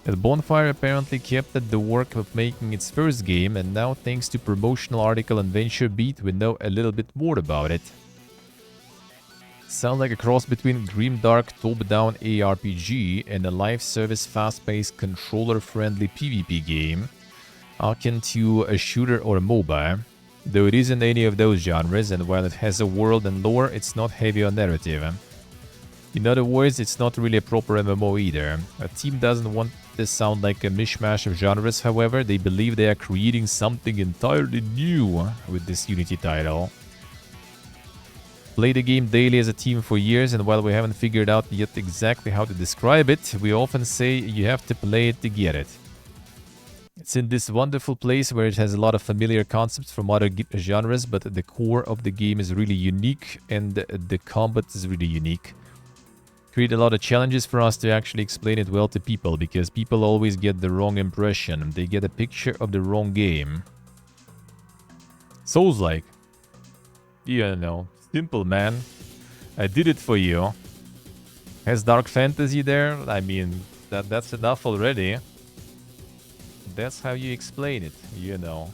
Bonfire apparently kept at the work of making its first game, and now thanks to promotional article on VentureBeat we know a little bit more about it. Sounds like a cross between grimdark top-down ARPG and a live service fast-paced controller-friendly PvP game, akin to a shooter or a MOBA, though it isn't any of those genres, and while it has a world and lore, it's not heavy on narrative. In other words, it's not really a proper MMO either. A team doesn't want this to sound like a mishmash of genres, however, they believe they are creating something entirely new with this Unity title. Play the game daily as a team for years, and while we haven't figured out yet exactly how to describe it, we often say you have to play it to get it. It's in this wonderful place where it has a lot of familiar concepts from other genres, but the core of the game is really unique, and the combat is really unique. Create a lot of challenges for us to actually explain it well to people, because people always get the wrong impression. They get a picture of the wrong game. Souls-like. You know, simple, man. I did it for you. Has dark fantasy there? I mean, that's enough already. That's how you explain it, you know.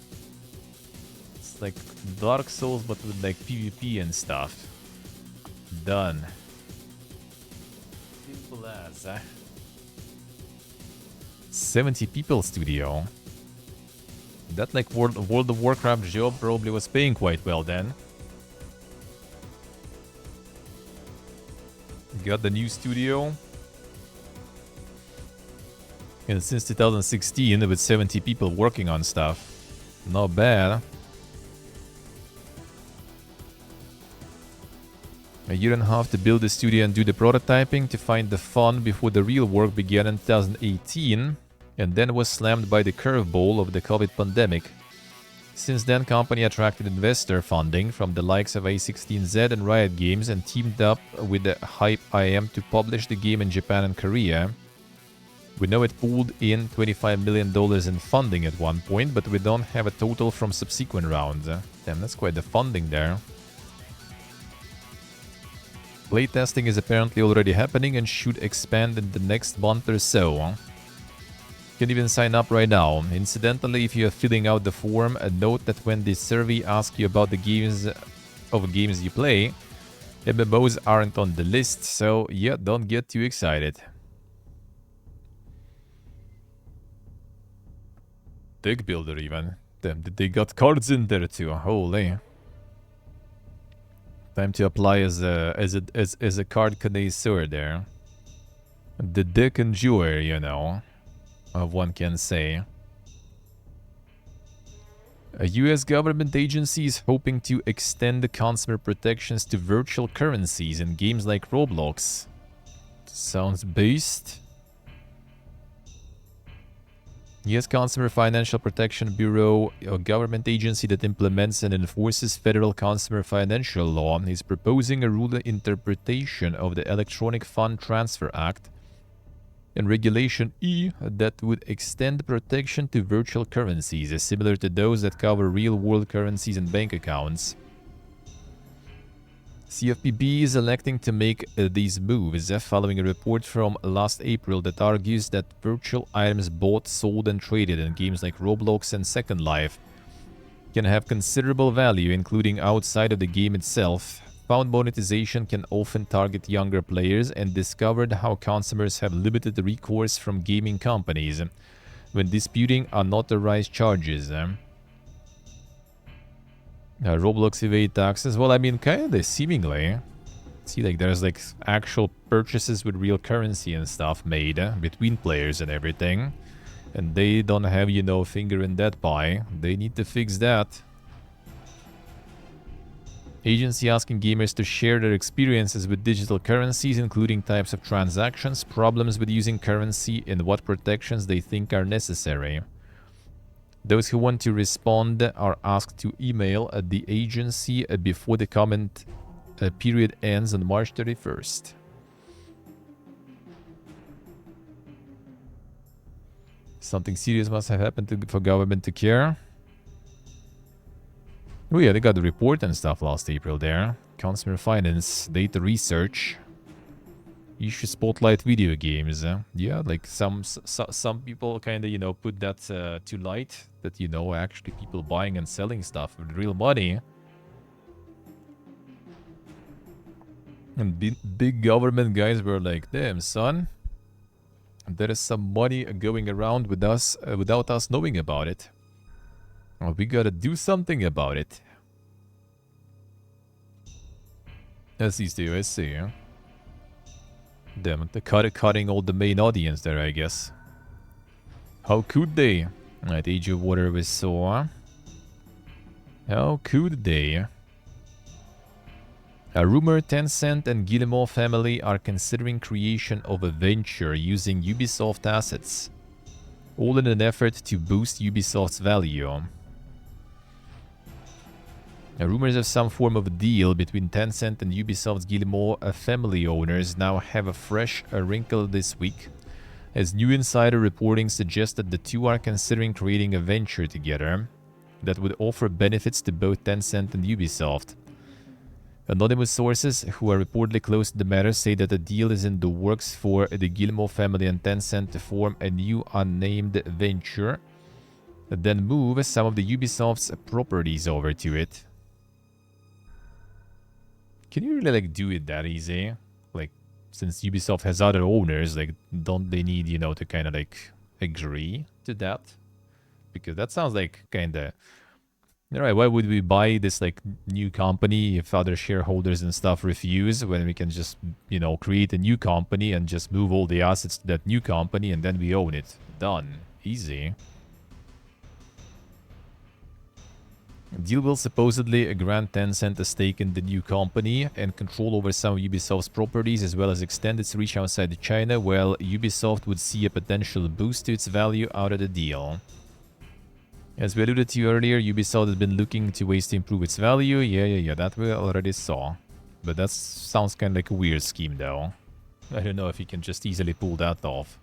It's like Dark Souls, but with like PvP and stuff. Done. Simple as, 70 people studio. That like World of Warcraft job probably was paying quite well then. Got the new studio. And since 2016 with 70 people working on stuff. Not bad. A year and a half to build the studio and do the prototyping to find the fun before the real work began in 2018, and then was slammed by the curveball of the COVID pandemic. Since then, company attracted investor funding from the likes of A16Z and Riot Games and teamed up with the Hype IM to publish the game in Japan and Korea. We know it pulled in $25 million in funding at one point, but we don't have a total from subsequent rounds. Damn, that's quite the funding there. Playtesting is apparently already happening and should expand in the next month or so. You can even sign up right now. Incidentally, if you are filling out the form, note that when the survey asks you about the games you play, MMOs aren't on the list, so yeah, don't get too excited. Deck builder even. Damn, they got cards in there too. Holy. Time to apply as a card connoisseur there. The deck enjoyer, you know, one can say. A US government agency is hoping to extend the consumer protections to virtual currencies in games like Roblox. Sounds based. US Consumer Financial Protection Bureau, a government agency that implements and enforces federal consumer financial law, is proposing a rule interpretation of the Electronic Fund Transfer Act and Regulation E that would extend protection to virtual currencies, similar to those that cover real-world currencies and bank accounts. CFPB is electing to make these moves following a report from last April that argues that virtual items bought, sold and traded in games like Roblox and Second Life can have considerable value, including outside of the game itself. Found monetization can often target younger players, and discovered how consumers have limited recourse from gaming companies when disputing unauthorized charges. Roblox evade taxes. Well, I mean, kind of seemingly. See, like, there's, like, actual purchases with real currency and stuff made between players and everything. And they don't have, you know, finger in that pie. They need to fix that. Agency asking gamers to share their experiences with digital currencies, including types of transactions, problems with using currency, and what protections they think are necessary. Those who want to respond are asked to email the agency before the comment period ends on March 31st. Something serious must have happened for government to care. Oh yeah, they got the report and stuff last April there. Consumer finance, data research. Issue spotlight video games. Yeah, like some people kind of, you know, put that to light. That, you know, actually people buying and selling stuff with real money. And big government guys were like, damn, son. There is some money going around with us without us knowing about it. Well, we gotta do something about it. That's these two, I see. Damn, they're cutting all the main audience there, I guess. How could they? At Age of Water we saw. How could they? A rumor Tencent and Guillemot family are considering creation of a venture using Ubisoft assets. All in an effort to boost Ubisoft's value. Rumors of some form of deal between Tencent and Ubisoft's Guillemot family owners now have a fresh wrinkle this week, as new insider reporting suggests that the two are considering creating a venture together that would offer benefits to both Tencent and Ubisoft. Anonymous sources who are reportedly close to the matter say that a deal is in the works for the Guillemot family and Tencent to form a new unnamed venture, then move some of the Ubisoft's properties over to it. Can you really, like, do it that easy? Like, since Ubisoft has other owners, like, don't they need, you know, to kind of, like, agree to that? Because that sounds like kind of... Alright, why would we buy this, like, new company if other shareholders and stuff refuse, when we can just, you know, create a new company and just move all the assets to that new company and then we own it? Done. Easy. The deal will supposedly grant Tencent a stake in the new company and control over some of Ubisoft's properties, as well as extend its reach outside China, while Ubisoft would see a potential boost to its value out of the deal. As we alluded to earlier, Ubisoft has been looking to ways to improve its value. Yeah, that we already saw. But that sounds kind of like a weird scheme, though. I don't know if you can just easily pull that off.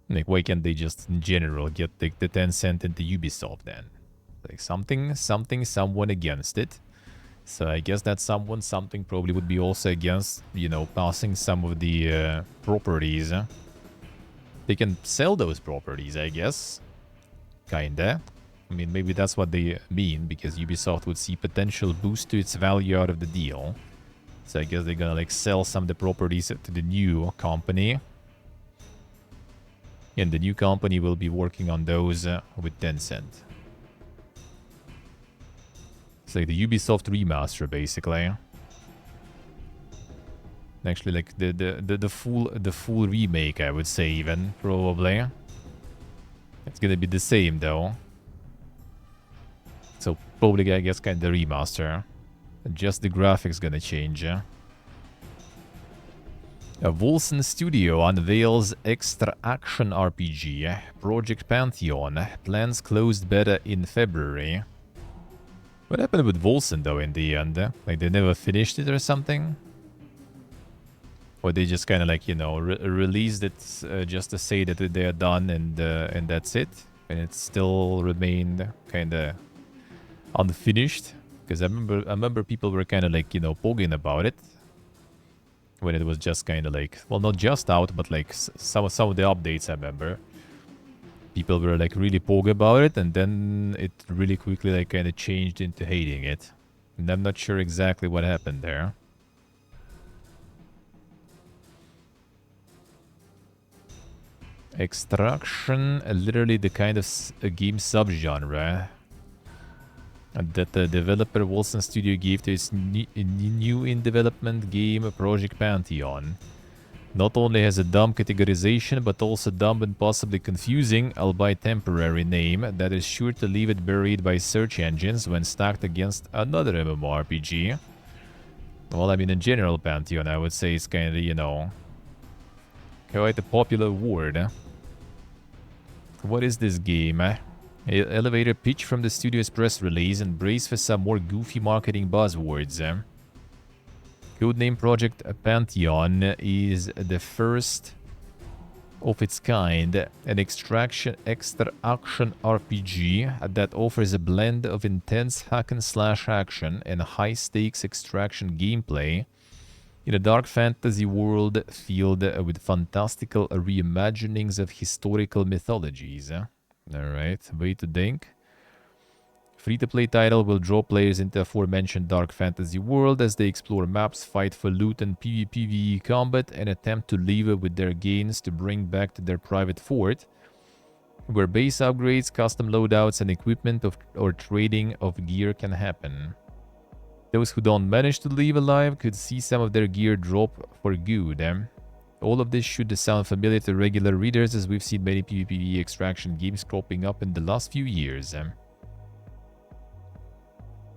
Like, why can't they just, in general, get the Tencent into Ubisoft then? Like, someone against it. So I guess that something probably would be also against, you know, passing some of the properties. They can sell those properties, I guess. Kinda. I mean, maybe that's what they mean, because Ubisoft would see potential boost to its value out of the deal. So I guess they're gonna, like, sell some of the properties to the new company. And the new company will be working on those with Tencent. It's like the Ubisoft remaster, basically. Actually, like the full remake, I would say, even probably. It's gonna be the same though. So probably, I guess, kind of remaster. Just the graphics gonna change. A Wolsen Studio unveils extra action RPG. Project Pantheon plans closed beta in February. What happened with Wolsen though in the end? Like they never finished it or something? Or they just kind of like, you know, released it just to say that they are done and that's it? And it still remained kind of unfinished? Because I remember people were kind of like, you know, pogging about it. When it was just kind of like, well, not just out, but like some of the updates I remember. People were like really pogging about it, and then it really quickly like kind of changed into hating it. And I'm not sure exactly what happened there. Extraction, literally the kind of a game subgenre that the developer Wolsen Studio gave to its new in development game Project Pantheon. Not only has a dumb categorization, but also dumb and possibly confusing, albeit temporary name that is sure to leave it buried by search engines when stacked against another MMORPG. Well, I mean, in general, Pantheon, I would say it's kind of, you know, quite a popular word. What is this game? Elevator pitch from the studio's press release and brace for some more goofy marketing buzzwords. Codename Project Pantheon is the first of its kind, an extra action RPG that offers a blend of intense hack-and-slash action and high-stakes extraction gameplay in a dark fantasy world filled with fantastical reimaginings of historical mythologies. Alright, way to think. Free-to-play title will draw players into aforementioned dark fantasy world as they explore maps, fight for loot and PvPvE combat, and attempt to leave with their gains to bring back to their private fort, where base upgrades, custom loadouts, and equipment or trading of gear can happen. Those who don't manage to leave alive could see some of their gear drop for good. All of this should sound familiar to regular readers, as we've seen many PvPvE extraction games cropping up in the last few years.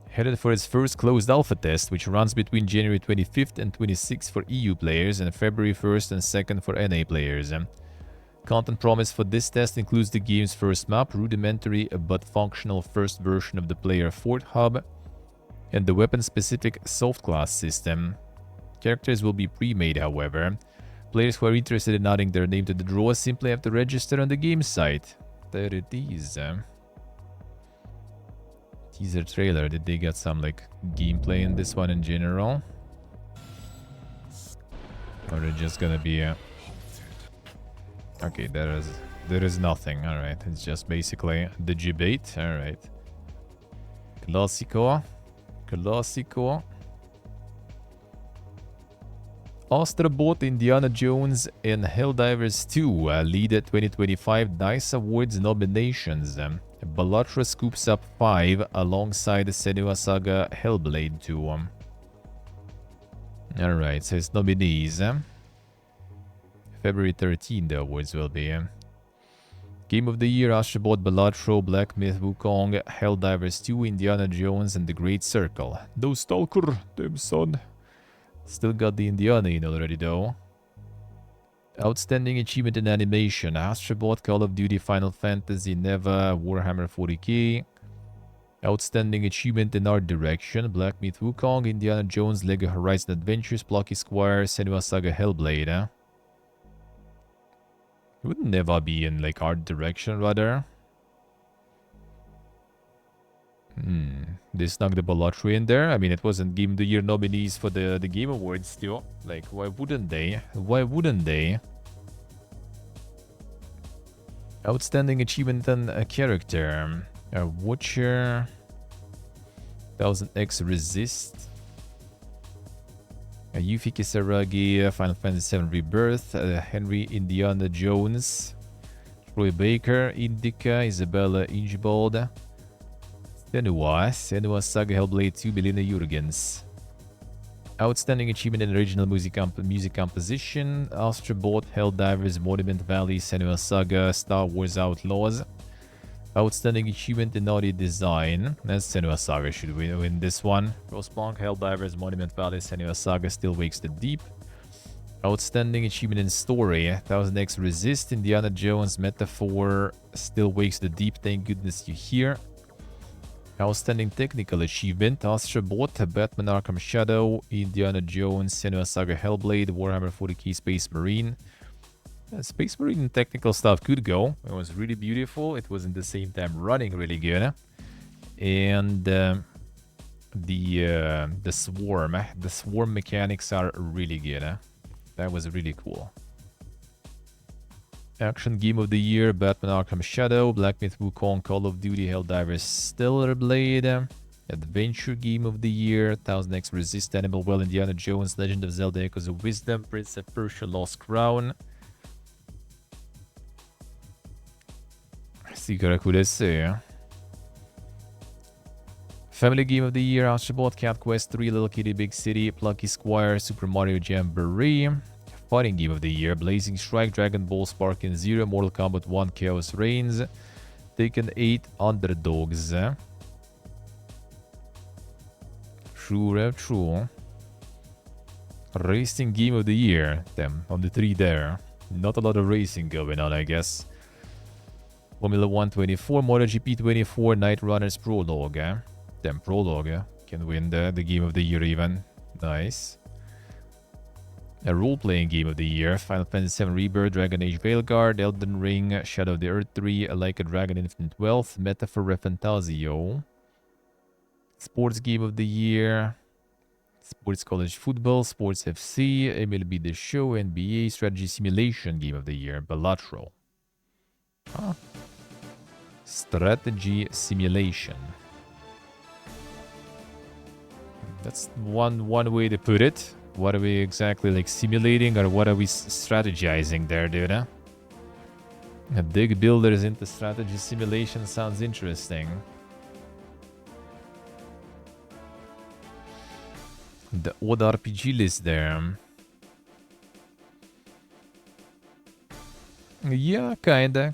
Headed for its first closed alpha test, which runs between January 25th and 26th for EU players and February 1st and 2nd for NA players. Content promise for this test includes the game's first map, rudimentary but functional first version of the player fort hub, and the weapon-specific soft class system. Characters will be pre-made, however. Players who are interested in adding their name to the draw simply have to register on the game site. There it is. Teaser trailer. Did they get some like gameplay in this one in general? Or they're just gonna be okay, there is nothing. Alright, it's just basically the debate. Alright. Classico. Astrobot, Indiana Jones, and Helldivers 2 lead 2025 DICE Awards nominations. Ballatra scoops up 5 alongside the Senua Saga Hellblade 2. Alright, so it's nominees. February 13 the awards will be. Game of the Year, Astrobot, Balatro, Black Myth, Wukong, Helldivers 2, Indiana Jones, and The Great Circle. Those Stalker, damn son. Still got the Indiana in already though. Outstanding achievement in animation, Astrobot, Call of Duty, Final Fantasy, Neva, Warhammer 40k. Outstanding achievement in art direction, Black Myth, Wukong, Indiana Jones, Lego Horizon Adventures, Plucky Squire, Senua Saga Hellblade. Would never be in like art direction rather. They snuck the Balotry in there. I mean, it wasn't Game of the Year nominees for the Game Awards still. Like, why wouldn't they? Why wouldn't they? Outstanding achievement and a character. A Watcher. 1000X Resist. A Yuffie Kisaragi, Final Fantasy VII Rebirth. Henry Indiana Jones. Troy Baker. Indica. Isabella Ingeborg. Senua Saga Hellblade 2 Belina Jurgens. Outstanding achievement in original music composition. Astrobot, Helldivers, Monument Valley, Senua Saga, Star Wars Outlaws. Outstanding achievement in audio design. That's Senua Saga should win this one. Frostpunk, Helldivers, Monument Valley, Senua Saga, Still Wakes the Deep. Outstanding achievement in story. 1000X Resist, Indiana Jones, Metaphor, Still Wakes the Deep. Thank goodness you're here. Outstanding technical achievement. Astrobot, Batman Arkham Shadow, Indiana Jones, Senua Saga Hellblade, Warhammer 40k Space Marine. Space Marine technical stuff could go. It was really beautiful. It was at the same time running really good. And the swarm mechanics are really good. That was really cool. Action Game of the Year, Batman Arkham Shadow, Black Myth Wukong, Call of Duty, Helldivers Stellar Blade. Adventure Game of the Year, 1000X Resist, Animal Well, Indiana Jones, Legend of Zelda Echoes of Wisdom, Prince of Persia Lost Crown. Family Game of the Year, Astrobot, Cat Quest 3, Little Kitty Big City, Plucky Squire, Super Mario Jamboree. Fighting Game of the Year, Blazing Strike, Dragon Ball Sparking Zero, Mortal Kombat 1, Chaos Reigns, Taken 8, Underdogs. True. Racing Game of the Year, them, on the 3 there. Not a lot of racing going on, I guess. Formula 1 24, MotoGP 24, Night Runners Prologue. Them, Prologue can win the Game of the Year even. Nice. A role-playing Game of the Year, Final Fantasy VII Rebirth, Dragon Age Veilguard, Elden Ring, Shadow of the Earth 3, Like a Dragon Infinite Wealth, Metaphor Refantasio. Sports Game of the Year, Sports College Football, Sports FC, MLB The Show, NBA, Strategy Simulation Game of the Year, Balatro. Strategy Simulation. That's one way to put it. What are we exactly like simulating, or what are we strategizing there, dude? A big builders into strategy simulation sounds interesting. The odd RPG list there. Yeah, kinda.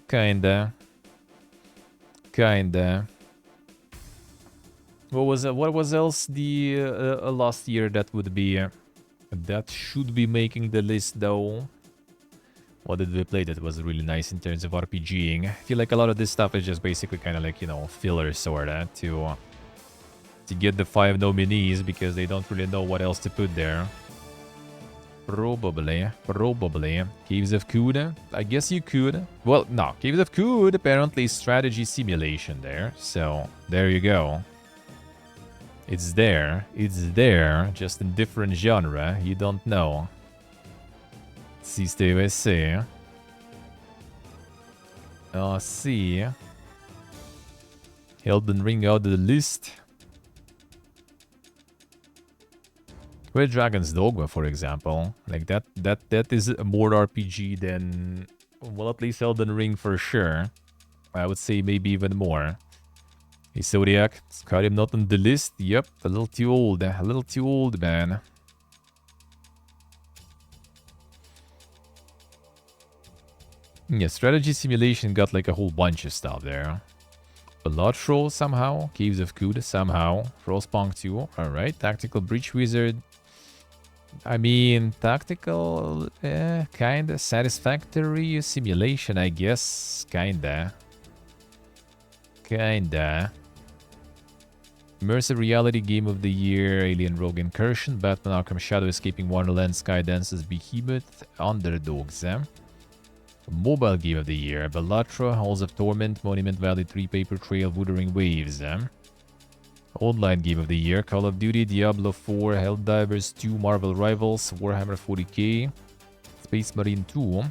What was else the last year that would be that should be making the list though? What did we play that was really nice in terms of RPGing? I feel like a lot of this stuff is just basically kind of like, you know, filler sorta to get the 5 nominees because they don't really know what else to put there. Probably. Caves of Cood? I guess you could. Well, no. Caves of Cood, apparently strategy simulation there. So, there you go. It's there, just in different genre, you don't know. Si deve ser. See. Elden Ring out of the list. Where Dragon's Dogma, for example. Like that is more RPG than, well, at least Elden Ring for sure. I would say maybe even more. Hey, Zodiac, Skyrim not on the list? Yep, a little too old, man. Yeah, strategy simulation got like a whole bunch of stuff there. Balatro somehow, Caves of Cood somehow, Frostpunk 2, alright, Tactical Breach Wizard. I mean, tactical, kinda satisfactory simulation, I guess, kinda. Immersive Reality Game of the Year, Alien Rogue Incursion, Batman Arkham Shadow, Escaping Wonderland, Skydance's Behemoth, Underdogs. Mobile Game of the Year. Balatro, Halls of Torment, Monument Valley 3, Paper Trail, Wuthering Waves. Online Game of the Year. Call of Duty, Diablo 4, Helldivers 2, Marvel Rivals, Warhammer 40k, Space Marine 2.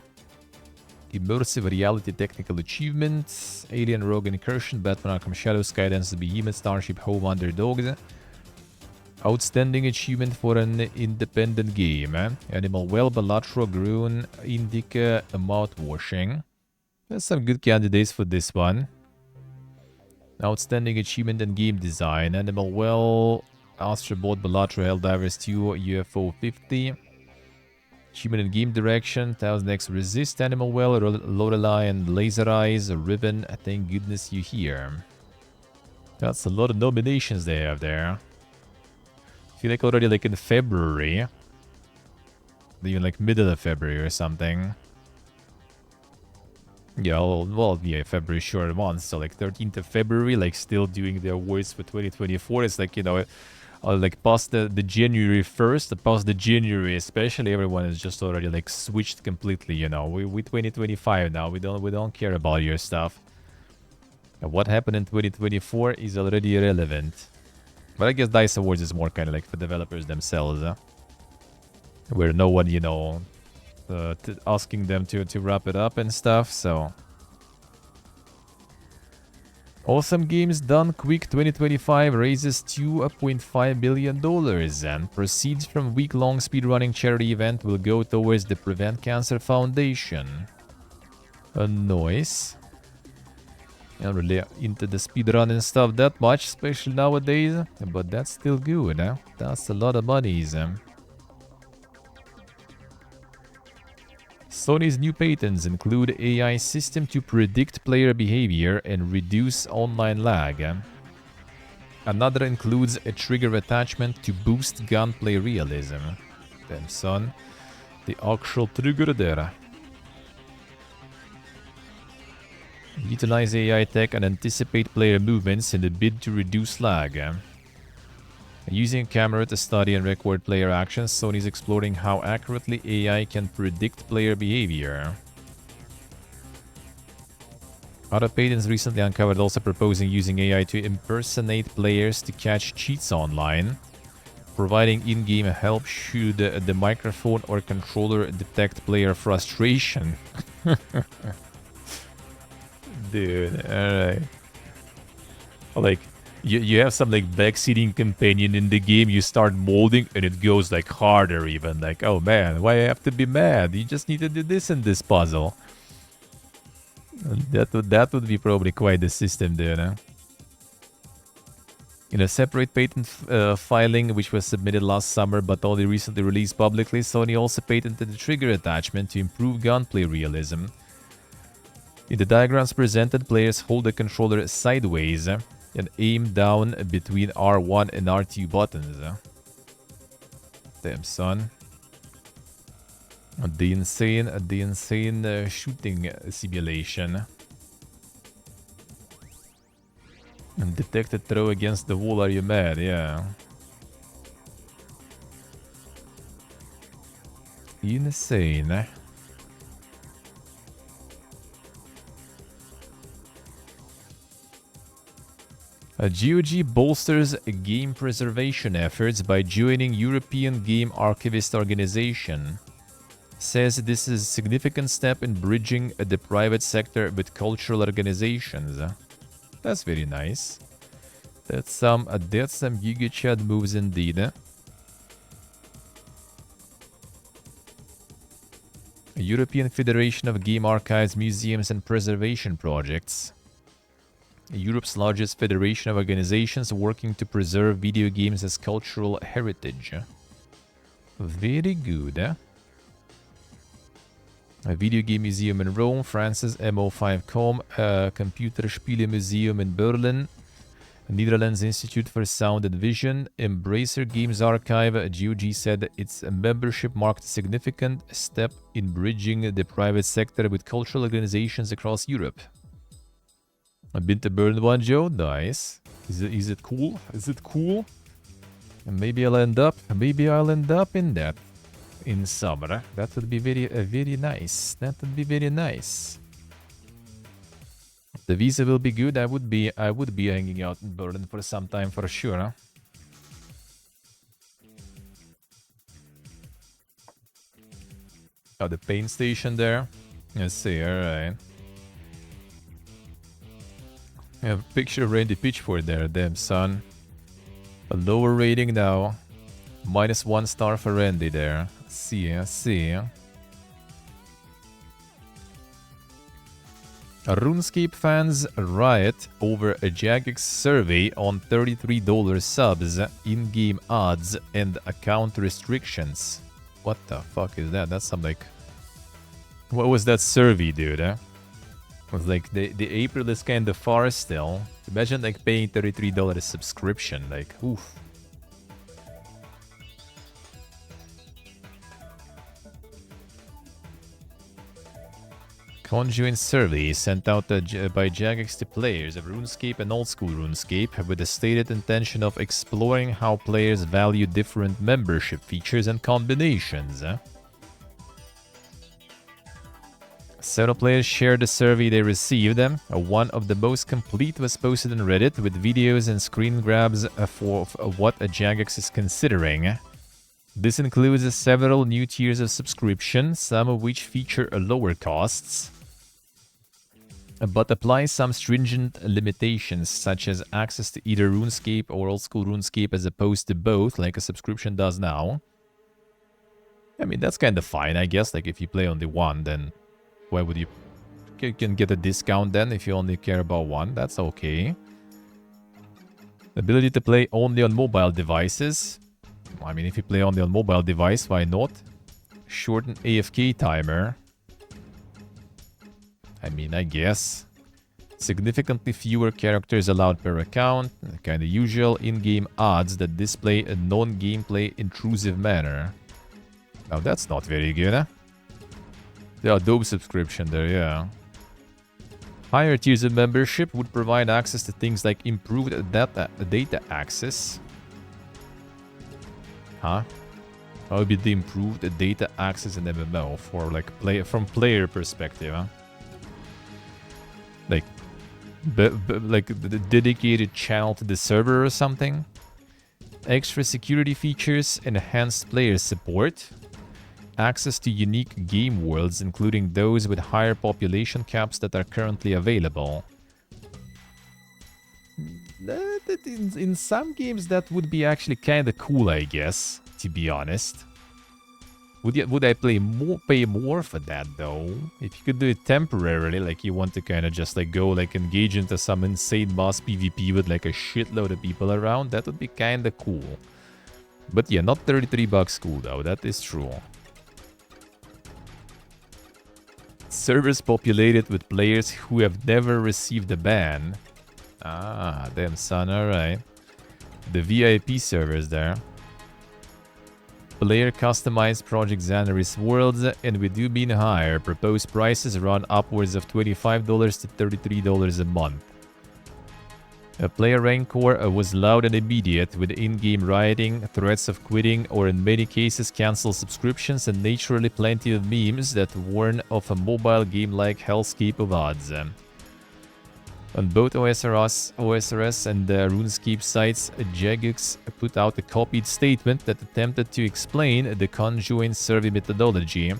Immersive Reality Technical Achievements, Alien Rogue Incursion, Batman Arkham Shadows, Skydance the Behemoth, Starship Home Underdogs. Outstanding achievement for an independent game. Animal Well, Balatro, Grune, Indica, Mouthwashing. There's some good candidates for this one. Outstanding achievement in game design. Animal Well, Astrobot, Balatro, Helldivers 2, UFO 50. Achievement in game direction, 1000X Resist, Animal Well, Lorelei and Laser Eyes, Ribbon, thank goodness you're here. That's a lot of nominations they have there. I feel like already like in February. Even like middle of February or something. Yeah, well, yeah, February short month, so like 13th of February, like still doing the awards for 2024. It's like, you know, like past the January 1st, past the January especially, everyone is just already like switched completely, you know. We 2025 now, we don't care about your stuff. And what happened in 2024 is already irrelevant. But I guess DICE Awards is more kind of like for developers themselves, where no one, you know, asking them to wrap it up and stuff, so... Awesome Games Done Quick 2025 raises $2.5 billion, and proceeds from week-long speedrunning charity event will go towards the Prevent Cancer Foundation. Nice. I'm really into the speedrun and stuff that much, especially nowadays, but that's still good, huh? That's a lot of monies. Sony's new patents include AI system to predict player behavior and reduce online lag. Another includes a trigger attachment to boost gunplay realism. Damn son, the actual trigger there. Utilize AI tech and anticipate player movements in the bid to reduce lag. Using a camera to study and record player actions, Sony is exploring how accurately AI can predict player behavior. Other patents recently uncovered also proposing using AI to impersonate players to catch cheats online, providing in-game help should the microphone or controller detect player frustration. Dude, alright. Like... You have some like backseating companion in the game, you start molding and it goes like harder even. Like, oh man, why I have to be mad? You just need to do this in this puzzle. That would be probably quite the system there, no? In a separate patent filing which was submitted last summer but only recently released publicly, Sony also patented the trigger attachment to improve gunplay realism. In the diagrams presented, players hold the controller sideways and aim down between R1 and R2 buttons. Damn son. The insane shooting simulation. And detected throw against the wall, are you mad? Yeah. Insane. GOG bolsters game preservation efforts by joining European Game Archivist Organization. Says this is a significant step in bridging the private sector with cultural organizations. That's very nice. That's some GigaChad moves indeed. European Federation of Game Archives, Museums and Preservation Projects. Europe's largest federation of organizations working to preserve video games as cultural heritage. Very good. A video game museum in Rome, France's MO5Com, a Computerspiele Museum in Berlin, Netherlands Institute for Sound and Vision, Embracer Games Archive. GOG said its membership marked a significant step in bridging the private sector with cultural organizations across Europe. I've been to Berlin one, Joe. Nice. Is it cool? Is it cool? And maybe I'll end up in that. in summer. That would be very nice. That would be very nice. The visa will be good. I would be hanging out in Berlin for some time for sure. Huh? Oh, the paint station there. Let's see. All right. I have a picture of Randy Pitchford there. Damn son. A lower rating now. -1 star for Randy there. I see. RuneScape fans riot over a Jagex survey on $33 subs, in-game odds, and account restrictions. What the fuck is that? That's some like... What was that survey, dude? It was like the April is kind of far still. Imagine like paying $33 subscription. Like, oof. Conjoint survey sent out by Jagex to players of RuneScape and Old School RuneScape with the stated intention of exploring how players value different membership features and combinations. Several players shared the survey they received. One of the most complete was posted on Reddit with videos and screen grabs for what a Jagex is considering. This includes several new tiers of subscription, some of which feature lower costs, but apply some stringent limitations, such as access to either RuneScape or Old School RuneScape as opposed to both, like a subscription does now. I mean, that's kind of fine, I guess. Like, if you play only one, then why would you... You can get a discount then if you only care about one. That's okay. Ability to play only on mobile devices. I mean, if you play only on mobile device, why not? Shorten AFK timer. I mean, I guess. Significantly fewer characters allowed per account. Kinda usual in-game odds that display a non-gameplay intrusive manner. Now that's not very good, huh? The Adobe subscription there, yeah. Higher tiers of membership would provide access to things like improved data access. Huh? How would be the improved data access in MMO for like from player perspective, huh? Like, like the dedicated channel to the server or something? Extra security features, enhanced player support, access to unique game worlds, including those with higher population caps that are currently available. In some games that would be actually kind of cool, I guess, to be honest. Would I pay more for that though? If you could do it temporarily, like you want to kind of just like go like engage into some insane boss PvP with like a shitload of people around, that would be kind of cool. But yeah, not $33 cool though, that is true. Servers populated with players who have never received a ban. Ah, damn son, alright. The VIP servers there. Player customized Project Xanaris worlds, and with you being higher, proposed prices run upwards of $25 to $33 a month. A player rancor was loud and immediate, with in-game rioting, threats of quitting, or in many cases cancel subscriptions, and naturally plenty of memes that warn of a mobile game-like hellscape of odds. On both OSRS and the RuneScape sites, Jagex put out a copied statement that attempted to explain the conjoint survey methodology,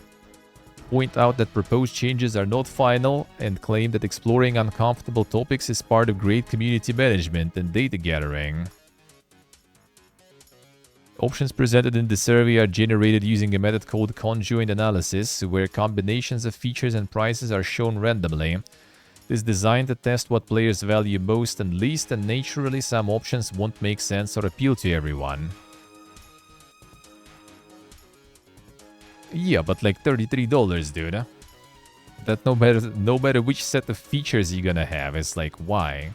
point out that proposed changes are not final, and claim that exploring uncomfortable topics is part of great community management and data gathering. Options presented in the survey are generated using a method called conjoint analysis, where combinations of features and prices are shown randomly. It is designed to test what players value most and least, and naturally some options won't make sense or appeal to everyone. Yeah, but like $33, dude. That no matter which set of features you're gonna have, it's like, why?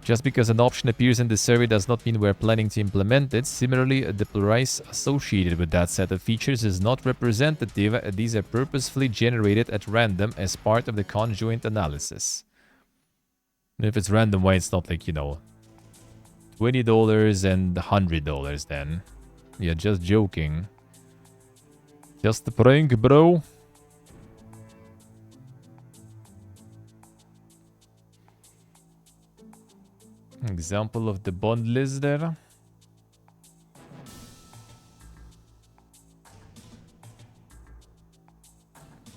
Just because an option appears in the survey does not mean we're planning to implement it. Similarly, the price associated with that set of features is not representative. These are purposefully generated at random as part of the conjoint analysis. And if it's random, why it's not like, you know, $20 and $100 then? Yeah, just joking. Just a prank, bro. Example of the bond list there.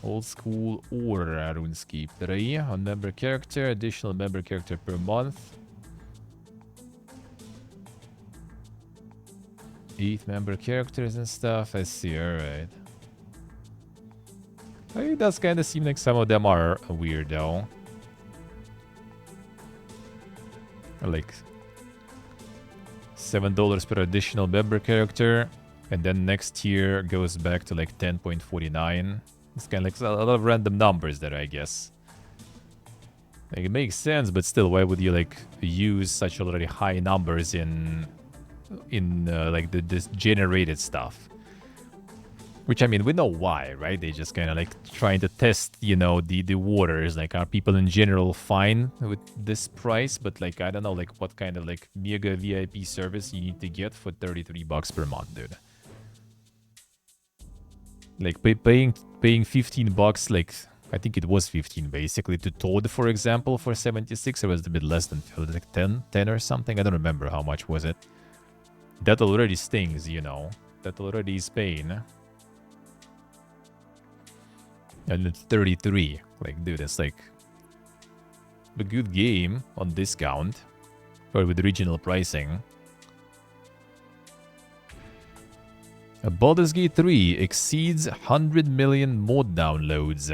Old school or RuneScape 3. On member character, additional member character per month. 8 member characters and stuff. I see, alright. It does kind of seem like some of them are weird though. Like $7 per additional member character, and then next year goes back to like 10.49. It's kind of like a lot of random numbers there, I guess. Like, it makes sense, but still, why would you like use such already high numbers in like this generated stuff? Which, I mean, we know why, right? They just kind of like trying to test, you know, the waters. Like, are people in general fine with this price? But like, I don't know, like what kind of like mega VIP service you need to get for $33 per month, dude. Like paying $15, like I think it was 15 basically, to Toad, for example, for 76. It was a bit less than like 10 or something. I don't remember how much was it. That already stings, you know. That already is pain. And it's 33. Like, dude, it's like a good game on discount or with regional pricing. Baldur's Gate 3 exceeds 100 million mod downloads.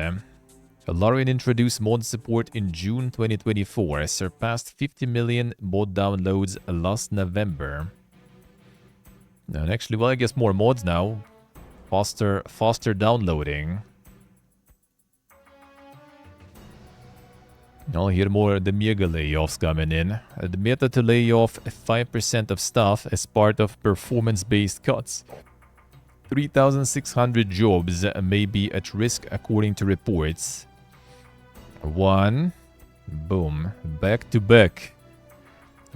Larian introduced mod support in June 2024, surpassed 50 million mod downloads last November. And actually, well, I guess more mods now. Faster downloading. I'll hear more of the mega layoffs coming in. The meta to lay off 5% of staff as part of performance-based cuts. 3,600 jobs may be at risk according to reports. One. Boom. Back to back.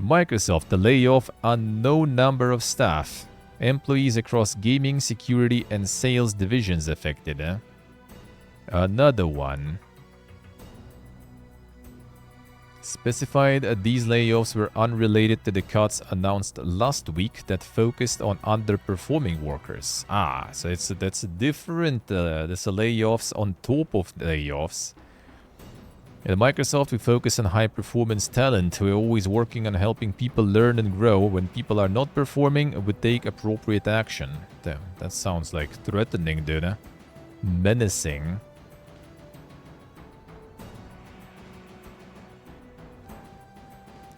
Microsoft to lay off unknown number of staff. Employees across gaming, security, and sales divisions affected. Another one. Specified these layoffs were unrelated to the cuts announced last week that focused on underperforming workers. So that's a different. There's a layoffs on top of the layoffs. At Microsoft, we focus on high-performance talent. We're always working on helping people learn and grow. When people are not performing, we take appropriate action. Damn, that sounds like threatening, dude. Menacing.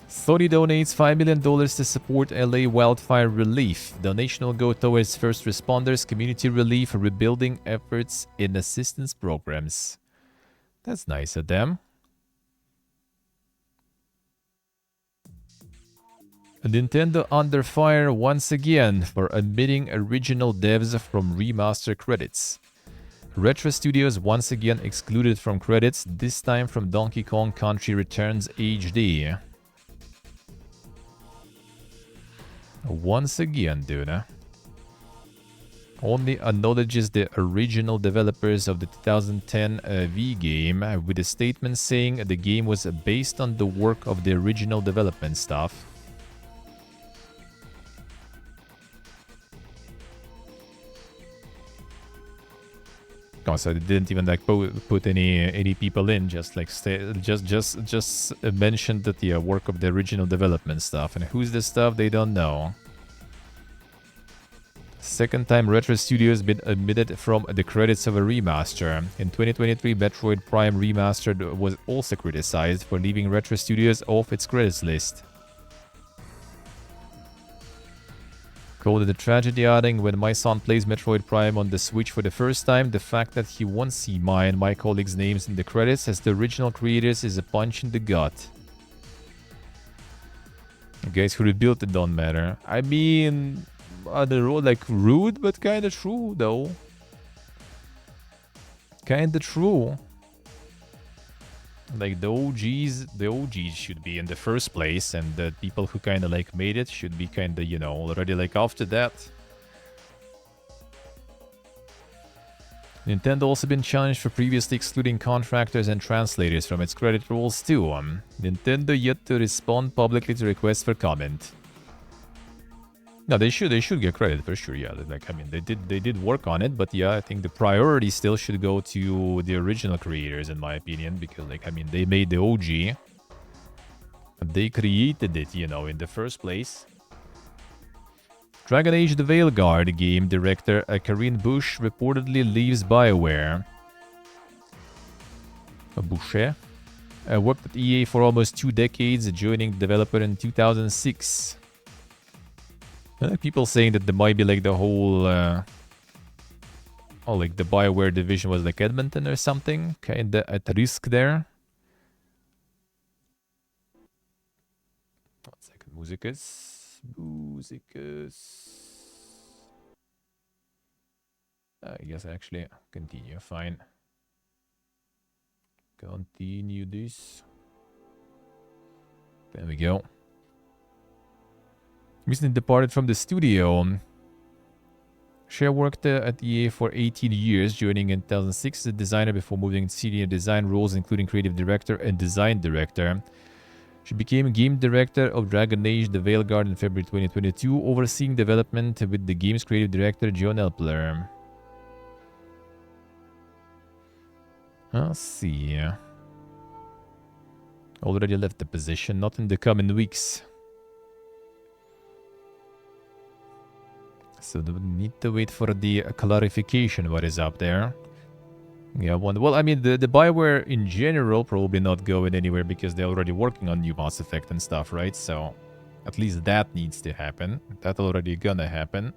Sony donates $5 million to support LA wildfire relief. Donation will go towards first responders, community relief, rebuilding efforts, and assistance programs. That's nice of them. Nintendo under fire once again for omitting original devs from remaster credits. Retro Studios once again excluded from credits, this time from Donkey Kong Country Returns HD. Once again, dude. Only acknowledges the original developers of the 2010 V game, with a statement saying the game was based on the work of the original development staff. Oh, so they didn't even like put any people in, just like just mentioned that the work of the original development stuff. And who's the stuff, they don't know. Second time Retro Studios been omitted from the credits of a remaster. In 2023, Metroid Prime Remastered was also criticized for leaving Retro Studios off its credits list. Called it a tragedy, adding, when my son plays Metroid Prime on the Switch for the first time, the fact that he won't see my and my colleagues' names in the credits as the original creators is a punch in the gut. The guys who rebuilt it don't matter. I mean, on the road, like, rude, but kinda true, though. Kinda true. Like, the OGs should be in the first place, and the people who kinda like made it should be kinda, you know, already like after that. Nintendo also been challenged for previously excluding contractors and translators from its credit rolls too. Nintendo yet to respond publicly to requests for comment. No, they should get credit for sure. Yeah, like I mean, they did work on it, but yeah, I think the priority still should go to the original creators, in my opinion, because like I mean, they made the OG, they created it, you know, in the first place. Dragon Age: The Veilguard game director Karine Bush reportedly leaves BioWare. Boucher worked at EA for almost 2 decades, joining the developer in 2006. People saying that there might be like the whole, like the BioWare division was like Edmonton or something, kinda at risk there. 1 second, Musicus. I guess actually continue, fine. Continue this. There we go. Recently departed from the studio. Cher worked at EA for 18 years, joining in 2006 as a designer before moving to senior design roles, including creative director and design director. She became game director of Dragon Age: The Veilguard in February 2022, overseeing development with the game's creative director, John Elpler. Let's see. Already left the position, not in the coming weeks. So we need to wait for the clarification what is up there. Yeah, well, I mean, the BioWare in general probably not going anywhere because they're already working on new Mass Effect and stuff, right? So at least that needs to happen. That's already gonna happen.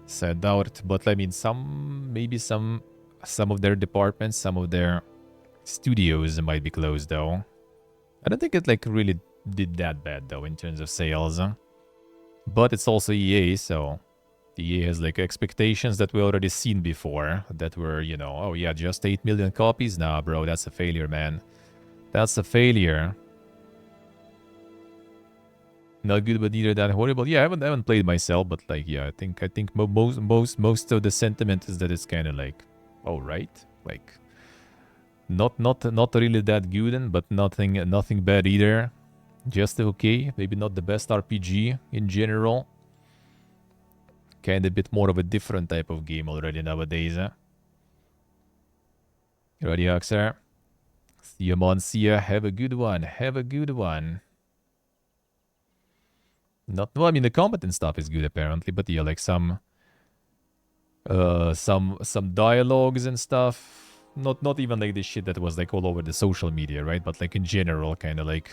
So I doubt it. But I mean, maybe some of their departments, some of their studios might be closed though. I don't think it like really did that bad though in terms of sales. But it's also EA, so EA has like expectations that we already seen before that were, you know, oh yeah, just 8 million copies. Nah, bro, that's a failure, man. That's a failure. Not good, but neither that horrible. Yeah, I haven't played myself, but like, yeah, I think most of the sentiment is that it's kind of like, all right, like, not really that good, but nothing bad either. Just okay. Maybe not the best RPG in general. Kind of a bit more of a different type of game already nowadays, huh? Ready, Huxer? See you, Monsieur. Have a good one. Have a good one. Well, I mean, the combat and stuff is good apparently, but yeah, like some dialogues and stuff. Not even like the shit that was like all over the social media, right? But like in general, kind of like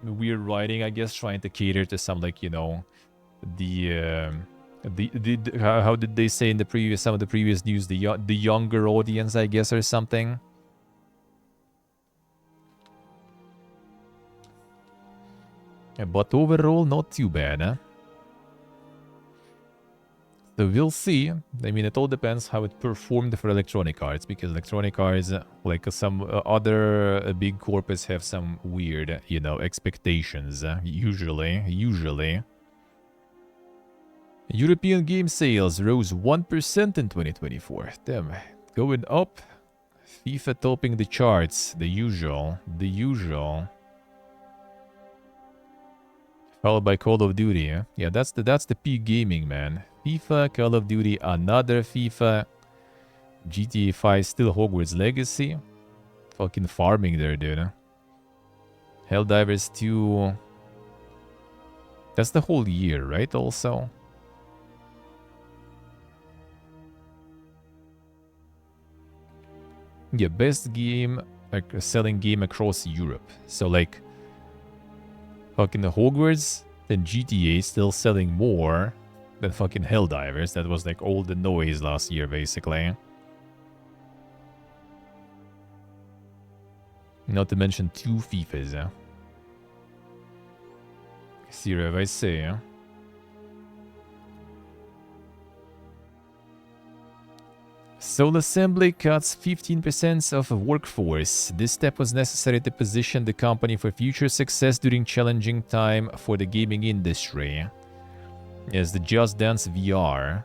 weird writing, I guess, trying to cater to some like, you know, how did they say in some of the previous news, the younger audience, I guess, or something. Yeah, but overall, not too bad, huh? So we'll see. I mean, it all depends how it performed for Electronic Arts, because Electronic Arts, like some other big corpus, have some weird, you know, expectations. Usually. European game sales rose 1% in 2024. Damn, going up. FIFA topping the charts. The usual. Followed by Call of Duty. Yeah, that's the peak gaming, man. FIFA, Call of Duty, another FIFA. GTA 5, still Hogwarts Legacy. Fucking farming there, dude. Helldivers 2. That's the whole year, right, also? Yeah, best game, like selling game across Europe. So like, fucking Hogwarts, then GTA still selling more than fucking Helldivers. That was like all the noise last year, basically. Not to mention 2 FIFAs, huh? Serious, I say, huh? Soul Assembly cuts 15% of workforce. This step was necessary to position the company for future success during challenging time for the gaming industry. As the Just Dance VR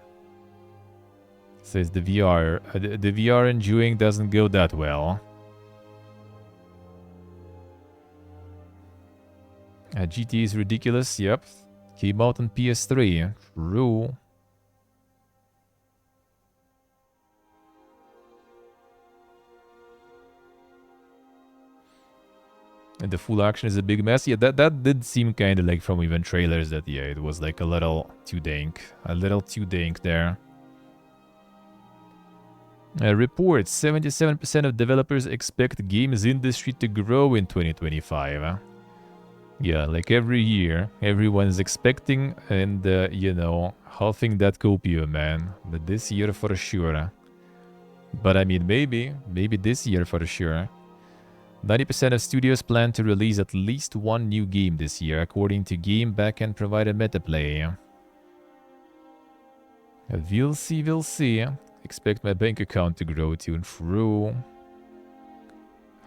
Says the VR. The VR enjoying doesn't go that well. GT is ridiculous, yep. Came out on PS3. True. And the full action is a big mess. Yeah, that did seem kind of like from even trailers that, yeah, it was like a little too dank. A little too dank there. Reports, 77% of developers expect games industry to grow in 2025. Yeah, like every year, everyone's expecting and, you know, huffing that copium, man. But this year for sure. But I mean, maybe this year for sure. 90% of studios plan to release at least one new game this year, according to game backend provider Metaplay. We'll see, we'll see. Expect my bank account to grow to and through.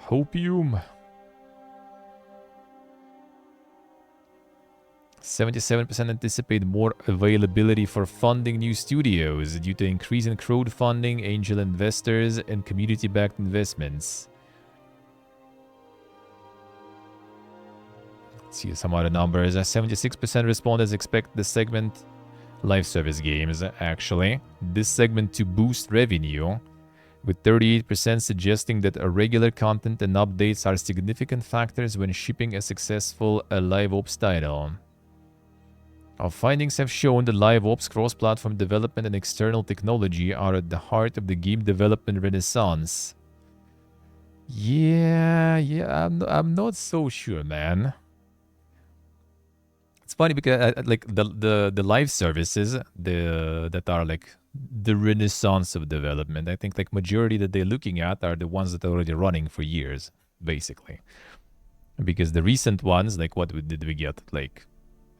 Hopium. 77% anticipate more availability for funding new studios due to increase in crowdfunding, angel investors, and community-backed investments. Let's see some other numbers. 76% respondents expect the segment live service games, actually. This segment to boost revenue, with 38% suggesting that regular content and updates are significant factors when shipping a successful live ops title. Our findings have shown that live ops, cross-platform development, and external technology are at the heart of the game development renaissance. Yeah, I'm not so sure, man. It's funny because like the live services, that are like the renaissance of development. I think like majority that they're looking at are the ones that are already running for years, basically. Because the recent ones, like what did we get? Like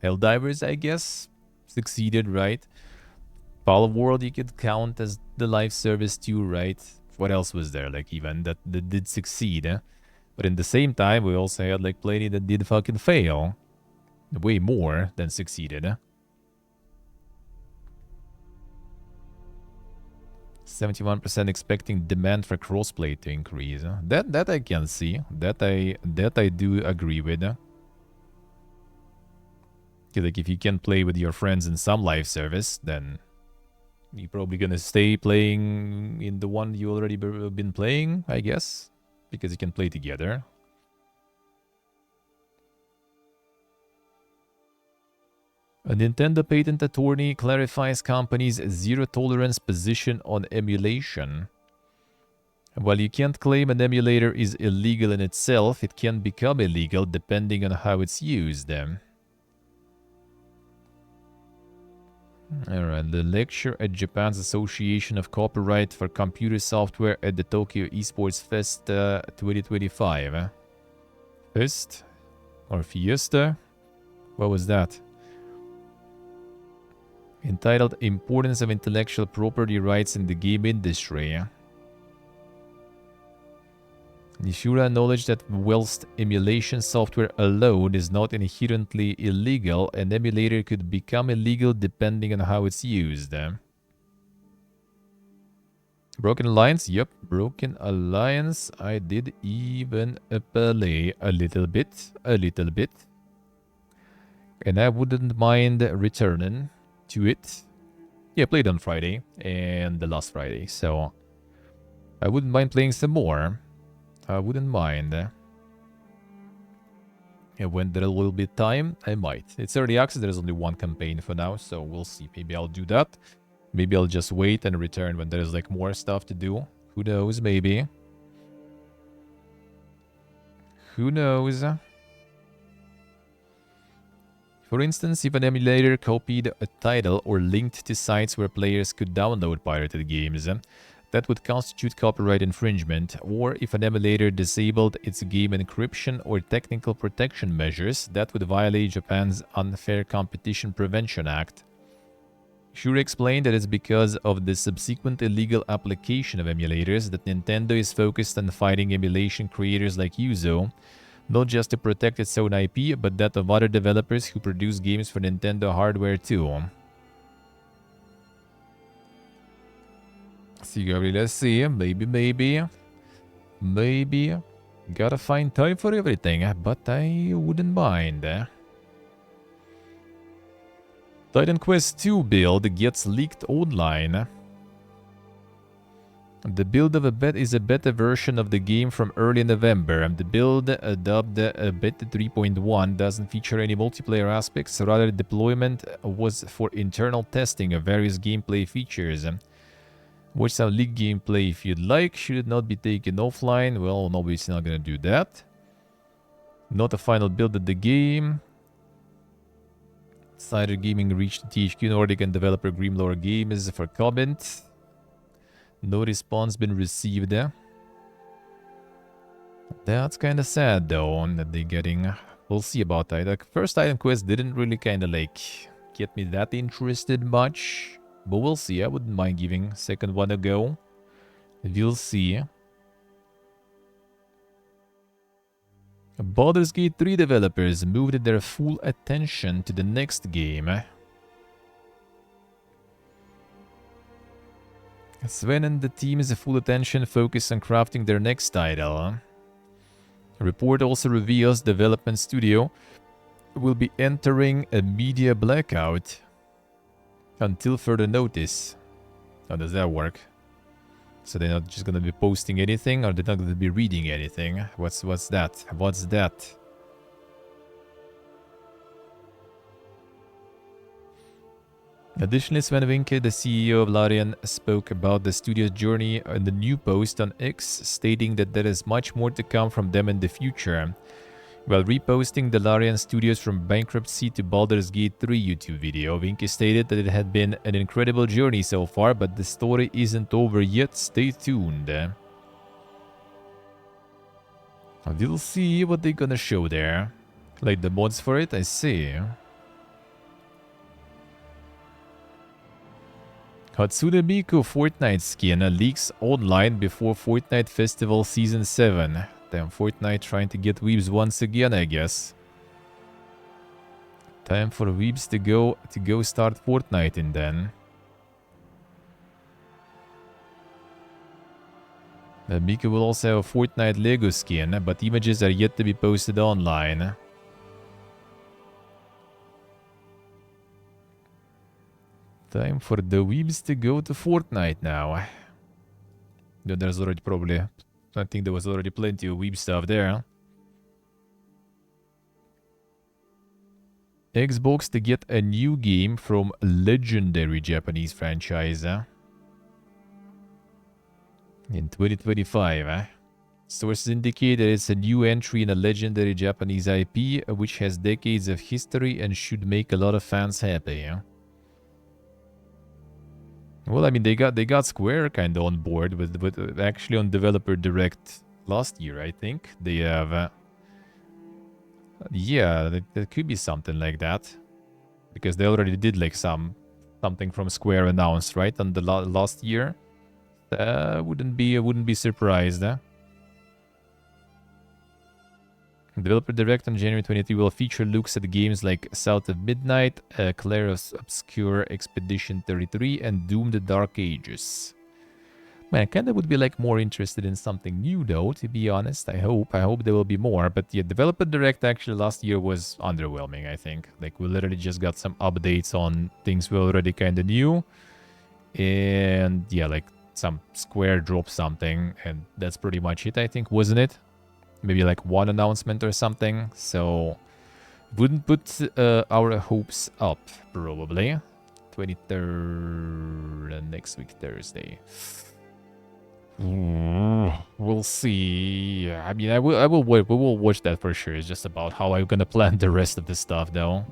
Helldivers, I guess, succeeded, right? Palworld you could count as the live service too, right? What else was there? Like even that did succeed, eh? But in the same time, we also had like plenty that did fucking fail. Way more than succeeded, eh? 71% expecting demand for crossplay to increase. Huh? That I can see. That I do agree with. Like if you can play with your friends in some live service, then you're probably gonna stay playing in the one you already been playing, I guess, because you can play together. A Nintendo patent attorney clarifies company's zero-tolerance position on emulation. While you can't claim an emulator is illegal in itself, it can become illegal depending on how it's used. Alright, the lecture at Japan's Association of Copyright for Computer Software at the Tokyo Esports Fest 2025. Fest? Or Fiesta? What was that? Entitled Importance of Intellectual Property Rights in the Game Industry. Nishura acknowledged that whilst emulation software alone is not inherently illegal, an emulator could become illegal depending on how it's used. Broken Alliance? Yep, Broken Alliance. I did even play a little bit. And I wouldn't mind returning to it. Yeah, played on Friday and the last Friday, so I wouldn't mind playing some more. I wouldn't mind. And when there will be time, I might. It's early access, there's only one campaign for now, so we'll see. Maybe I'll do that. Maybe I'll just wait and return when there's like more stuff to do. Who knows, maybe. Who knows? For instance, if an emulator copied a title or linked to sites where players could download pirated games, that would constitute copyright infringement, or if an emulator disabled its game encryption or technical protection measures, that would violate Japan's Unfair Competition Prevention Act. Shure explained that it's because of the subsequent illegal application of emulators that Nintendo is focused on fighting emulation creators like Yuzo, not just to protect its own IP, but that of other developers who produce games for Nintendo hardware too. see, Gabriel, let's see. Maybe. Gotta find time for everything, but I wouldn't mind. Titan Quest 2 build gets leaked online. The build of a bet is a beta version of the game from early November. The build, dubbed Beta 3.1, doesn't feature any multiplayer aspects. Rather, deployment was for internal testing of various gameplay features. Watch some leaked gameplay if you'd like. Should it not be taken offline? Well, nobody's not gonna do that. Not a final build of the game. Cider Gaming reached THQ Nordic and developer Grimlore Games for comment. No response been received. That's kind of sad though, that they're getting... We'll see about that. Like, first Titan Quest didn't really kind of like get me that interested much. But we'll see. I wouldn't mind giving second one a go. We'll see. Baldur's Gate 3 developers moved their full attention to the next game. Sven and the team's full attention focused on crafting their next title. A report also reveals development studio will be entering a media blackout until further notice. How does that work? So they're not just gonna be posting anything, or they're not gonna be reading anything? What's that? What's that? Additionally, Sven Winke, the CEO of Larian, spoke about the studio's journey in the new post on X, stating that there is much more to come from them in the future. While reposting the Larian Studios from bankruptcy to Baldur's Gate 3 YouTube video, Winke stated that it had been an incredible journey so far, but the story isn't over yet. Stay tuned. We'll see what they're gonna show there. Like the mods for it, I see. Hatsune Miku Fortnite skin leaks online before Fortnite Festival Season 7. Damn, Fortnite trying to get weebs once again, I guess. Time for weebs to go start Fortniting then. Miku will also have a Fortnite Lego skin, but images are yet to be posted online. Time for the weebs to go to Fortnite now. Yeah, there's already probably... I think there was already plenty of weeb stuff there. Xbox to get a new game from legendary Japanese franchise. In 2025. Sources indicate that it's a new entry in a legendary Japanese IP, which has decades of history and should make a lot of fans happy. Well, I mean, they got Square kind of on board with actually on Developer Direct last year, I think. They have... yeah, there could be something like that. Because they already did like something from Square announced, right? On the last year. Wouldn't be surprised, Developer Direct on January 23 will feature looks at games like South of Midnight, Claire's Obscure Expedition 33, and Doom the Dark Ages. Man, I kinda would be like more interested in something new though, to be honest. I hope there will be more. But yeah, Developer Direct actually last year was underwhelming, I think. Like, we literally just got some updates on things we already kinda knew. And yeah, like some Square dropped something, and that's pretty much it, I think, wasn't it? Maybe like one announcement or something. So wouldn't put our hopes up, probably. 23rd, next week, Thursday. We'll see. I mean, we will watch that for sure. It's just about how I'm gonna plan the rest of the stuff, though.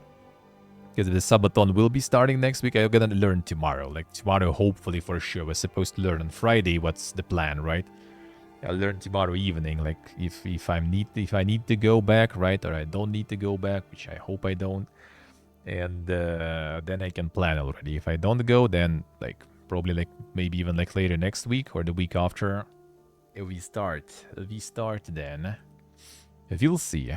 Because the subathon will be starting next week. I'm gonna learn tomorrow. Like, tomorrow, hopefully, for sure. We're supposed to learn on Friday. What's the plan, right? I'll learn tomorrow evening, like if I need to go back, right, or I don't need to go back, which I hope I don't, and then I can plan already. If I don't go, then like probably like maybe even like later next week or the week after, we start then. We'll see.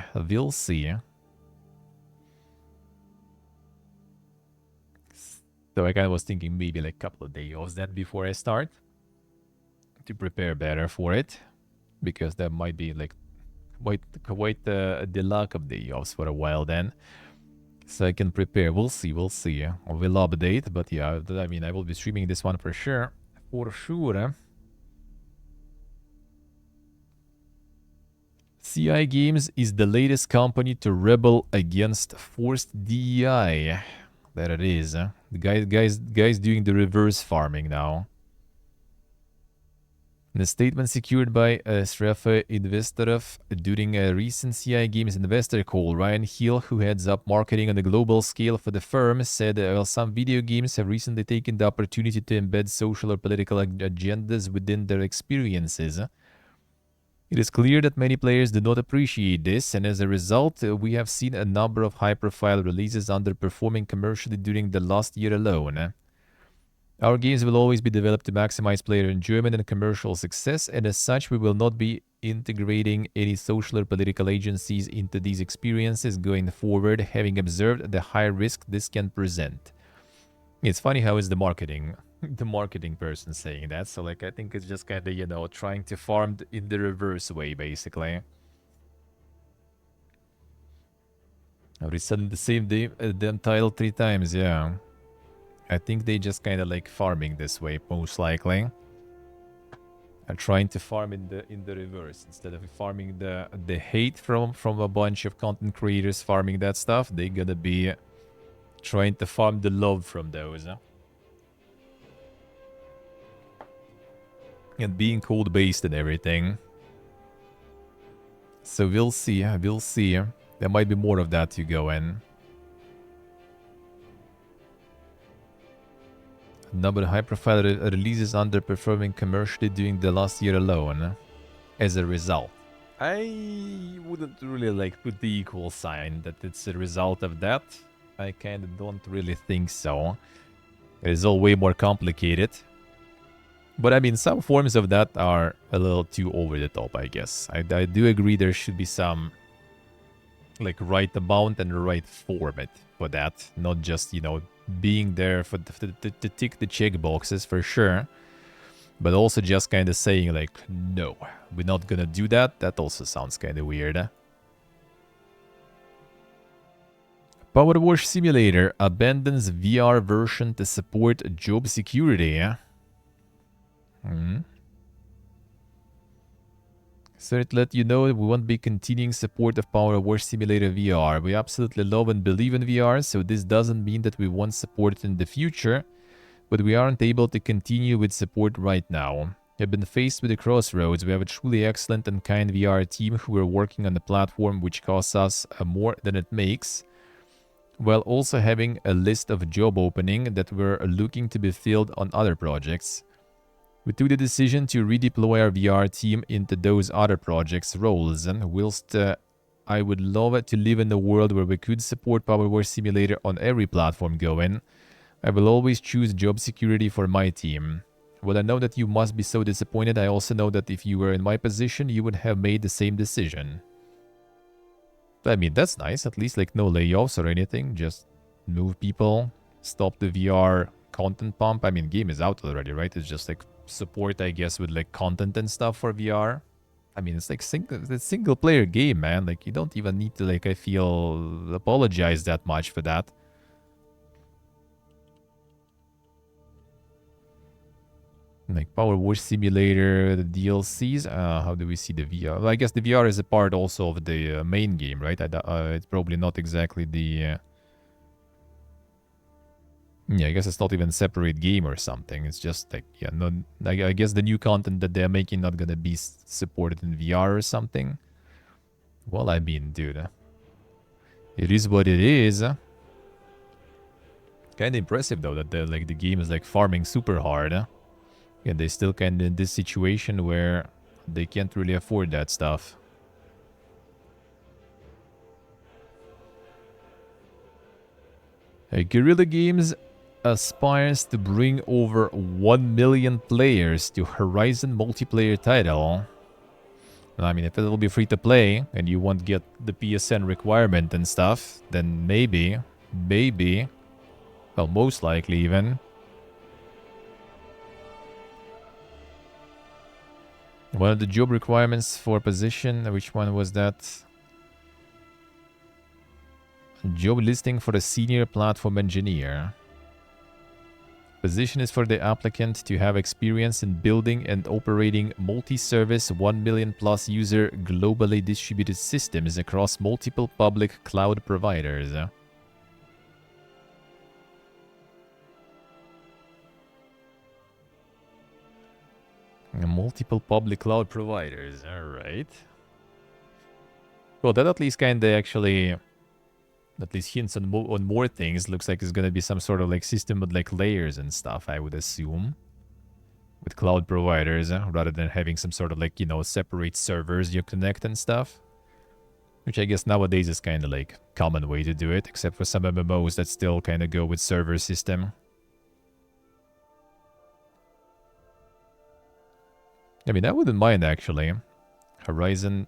So I kind of was thinking maybe like a couple of days off then before I start. to prepare better for it, because that might be like quite the luck of the EOS for a while then. So I can prepare. We'll see. We'll see. We'll update. But yeah, I mean, I will be streaming this one for sure. For sure. CI Games is the latest company to rebel against forced DEI. There it is. The guys doing the reverse farming now. In a statement secured by Srefa Investorov during a recent CI Games investor call, Ryan Hill, who heads up marketing on a global scale for the firm, said while some video games have recently taken the opportunity to embed social or political agendas within their experiences, it is clear that many players do not appreciate this, and as a result, we have seen a number of high-profile releases underperforming commercially during the last year alone. Our games will always be developed to maximize player enjoyment and commercial success, and as such, we will not be integrating any social or political agencies into these experiences going forward, having observed the high risk this can present. It's funny how is the marketing person saying that, so like I think it's just kind of, you know, trying to farm in the reverse way, basically. I've reset the same damn title 3 times, yeah. I think they just kind of like farming this way, most likely. Are trying to farm in the reverse instead of farming the hate from a bunch of content creators farming that stuff. They gonna be trying to farm the love from those, and being code based and everything. So we'll see. We'll see. There might be more of that to go in. Number of high-profile releases underperforming commercially during the last year alone. As a result, I wouldn't really like put the equal sign that it's a result of that. I kind of don't really think so. It is all way more complicated. But I mean, some forms of that are a little too over the top, I guess. I do agree there should be some like right amount and right format for that, not just, you know, being there for to tick the check boxes for sure, but also just kind of saying like, no, we're not gonna do that. That also sounds kind of weird. Power Wash Simulator abandons VR version to support job security. So to let you know, we won't be continuing support of Power Wash Simulator VR. We absolutely love and believe in VR, so this doesn't mean that we won't support it in the future, but we aren't able to continue with support right now. We've been faced with a crossroads. We have a truly excellent and kind VR team who are working on the platform which costs us more than it makes, while also having a list of job openings that we're looking to be filled on other projects. We took the decision to redeploy our VR team into those other projects' roles, and whilst I would love to live in a world where we could support Power Wash Simulator on every platform going, I will always choose job security for my team. While I know that you must be so disappointed, I also know that if you were in my position, you would have made the same decision. I mean, that's nice. At least like no layoffs or anything. Just move people, stop the VR content pump. I mean, game is out already, right? It's just like support, I guess, with like content and stuff for VR. I mean, it's like it's a single player game, man. Like you don't even need to, like, I feel, apologize that much for that. Like Power Wash Simulator, the DLCs. How do we see the VR? Well, I guess the VR is a part also of the main game, right? It's probably not exactly the... Yeah, I guess it's not even a separate game or something. It's just like, yeah, no, I guess the new content that they're making not gonna be supported in VR or something. Well, I mean, dude, it is what it is. Kind of impressive though that the game is like farming super hard. And they still kind of in this situation where they can't really afford that stuff. Guerrilla Games aspires to bring over 1 million players to Horizon multiplayer title. I mean, if it will be free to play and you won't get the PSN requirement and stuff, then maybe, well, most likely even. One of the job requirements for position, which one was that? Job listing for a senior platform engineer. Position is for the applicant to have experience in building and operating multi-service 1 million plus user globally distributed systems across multiple public cloud providers. Multiple public cloud providers, alright. Well, that at least kinda actually at least hints on, more things. Looks like it's gonna be some sort of like system with like layers and stuff, I would assume. With cloud providers, rather than having some sort of like, you know, separate servers you connect and stuff. Which I guess nowadays is kind of like common way to do it, except for some MMOs that still kind of go with server system. I mean, I wouldn't mind actually. Horizon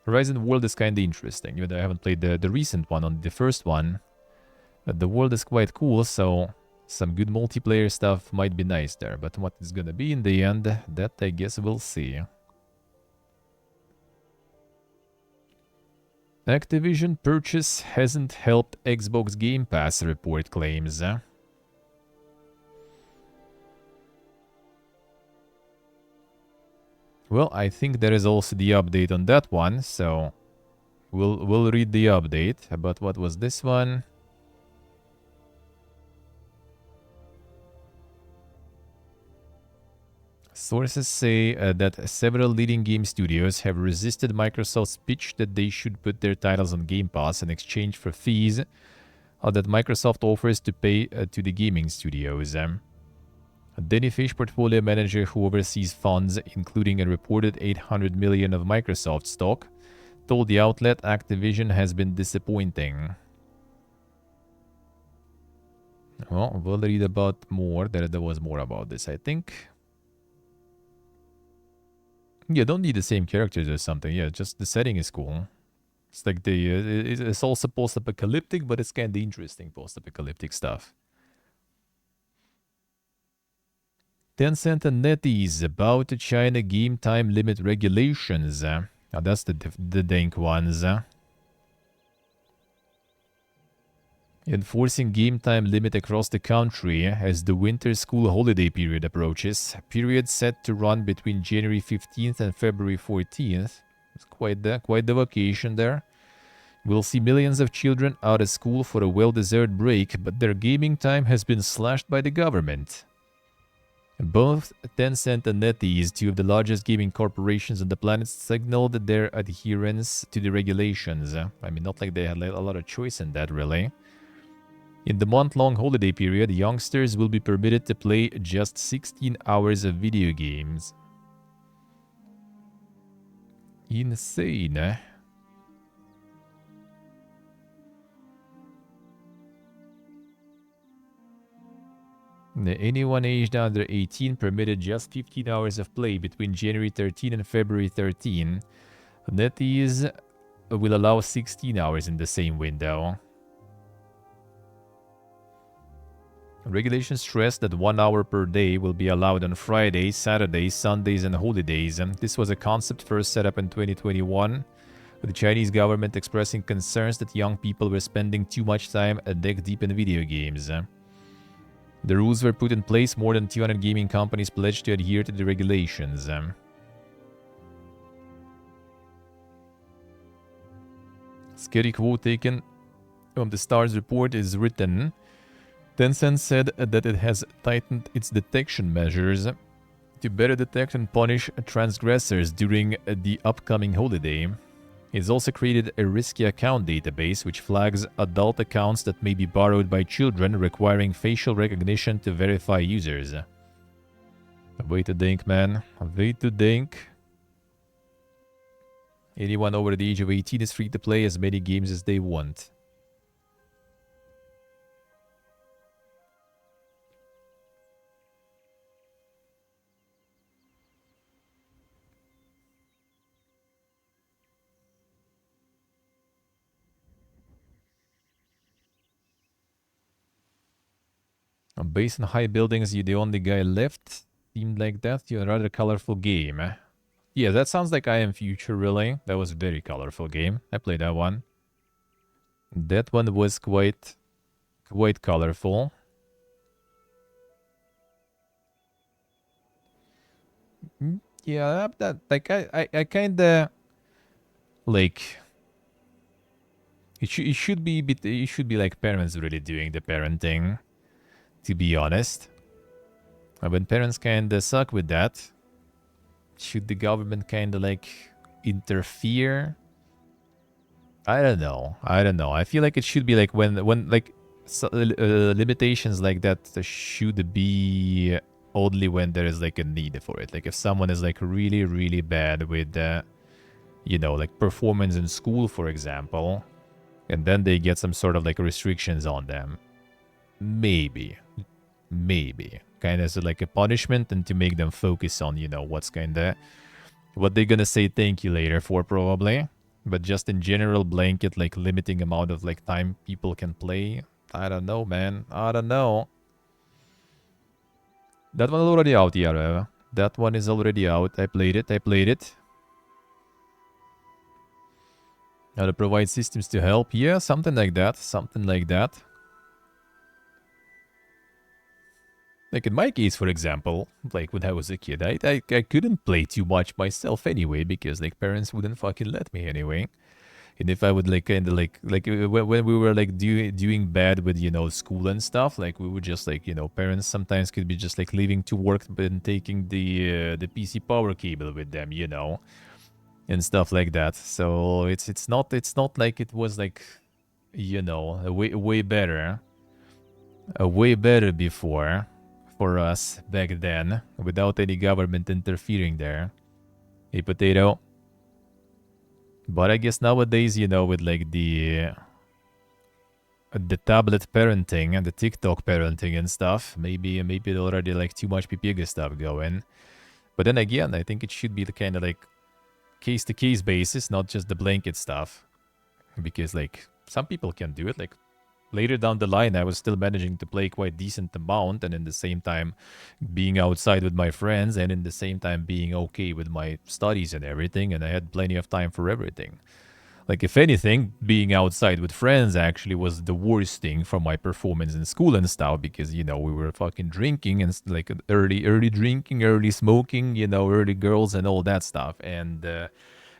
world is kind of interesting, even though I haven't played the recent one on the first one. But the world is quite cool, so some good multiplayer stuff might be nice there. But what it's gonna be in the end, that I guess we'll see. Activision purchase hasn't helped Xbox Game Pass, report claims. Well, I think there is also the update on that one, so we'll read the update. But what was this one? Sources say that several leading game studios have resisted Microsoft's pitch that they should put their titles on Game Pass in exchange for fees that Microsoft offers to pay to the gaming studios. Danny Fish, portfolio manager who oversees funds, including a reported 800 million of Microsoft stock, told the outlet Activision has been disappointing. Well, we'll read about more. There was more about this, I think. Yeah, don't need the same characters or something. Yeah, just the setting is cool. It's like it's also post-apocalyptic, but it's kind of interesting post-apocalyptic stuff. Tencent and NetEase about to China game time limit regulations. Now that's the dank ones. Enforcing game time limit across the country as the winter school holiday period approaches. Period set to run between January 15th and February 14th. It's quite the vacation there. We'll see millions of children out of school for a well-deserved break, but their gaming time has been slashed by the government. Both Tencent and NetEase, two of the largest gaming corporations on the planet, signaled their adherence to the regulations. I mean, not like they had a lot of choice in that, really. In the month-long holiday period, youngsters will be permitted to play just 16 hours of video games. Insane, eh? Anyone aged under 18 permitted just 15 hours of play between January 13 and February 13. NetEase will allow 16 hours in the same window. Regulations stress that 1 hour per day will be allowed on Fridays, Saturdays, Sundays, and holidays. This was a concept first set up in 2021, with the Chinese government expressing concerns that young people were spending too much time neck deep in video games. The rules were put in place. More than 200 gaming companies pledged to adhere to the regulations. Scary quote taken from the Stars report is written: Tencent said that it has tightened its detection measures to better detect and punish transgressors during the upcoming holiday. It's also created a risky account database which flags adult accounts that may be borrowed by children, requiring facial recognition to verify users. Way to think, man. Way to think. Anyone over the age of 18 is free to play as many games as they want. Based on high buildings, you're the only guy left. Seemed like that. You're a rather colorful game. Yeah, that sounds like I Am Future, really. That was a very colorful game. I played that one. That one was quite colorful. Yeah, that like I kind of like it should be like parents really doing the parenting. To be honest, when parents kind of suck with that, should the government kind of like interfere? I don't know. I don't know. I feel like it should be like when like limitations like that should be only when there is like a need for it. Like if someone is like really bad with like performance in school, for example, and then they get some sort of like restrictions on them. Maybe kind of as like a punishment and to make them focus on what they're gonna say thank you later for, probably. But just in general, blanket like limiting amount of like time people can play. I don't know, man. I don't know. That one already out, yeah. That one is already out. I played it. How to provide systems to help. Yeah, something like that. Like in my case, for example, like when I was a kid, I couldn't play too much myself anyway because like parents wouldn't fucking let me anyway. And if I would like kind of when we were like doing bad with school and stuff, like we would just like parents sometimes could be just like leaving to work and taking the PC power cable with them, and stuff like that. So it's not like it was like a way better before for us back then without any government interfering there. Hey, potato. But I guess nowadays, with like the tablet parenting and the TikTok parenting and stuff, maybe already like too much pipiga stuff going. But then again, I think it should be the kind of like case to case basis, not just the blanket stuff, because like some people can do it. Like later down the line, I was still managing to play quite decent amount, and in the same time being outside with my friends, and in the same time being okay with my studies and everything, and I had plenty of time for everything. Like, if anything, being outside with friends actually was the worst thing for my performance in school and stuff because, we were fucking drinking and like early drinking, early smoking, early girls and all that stuff. And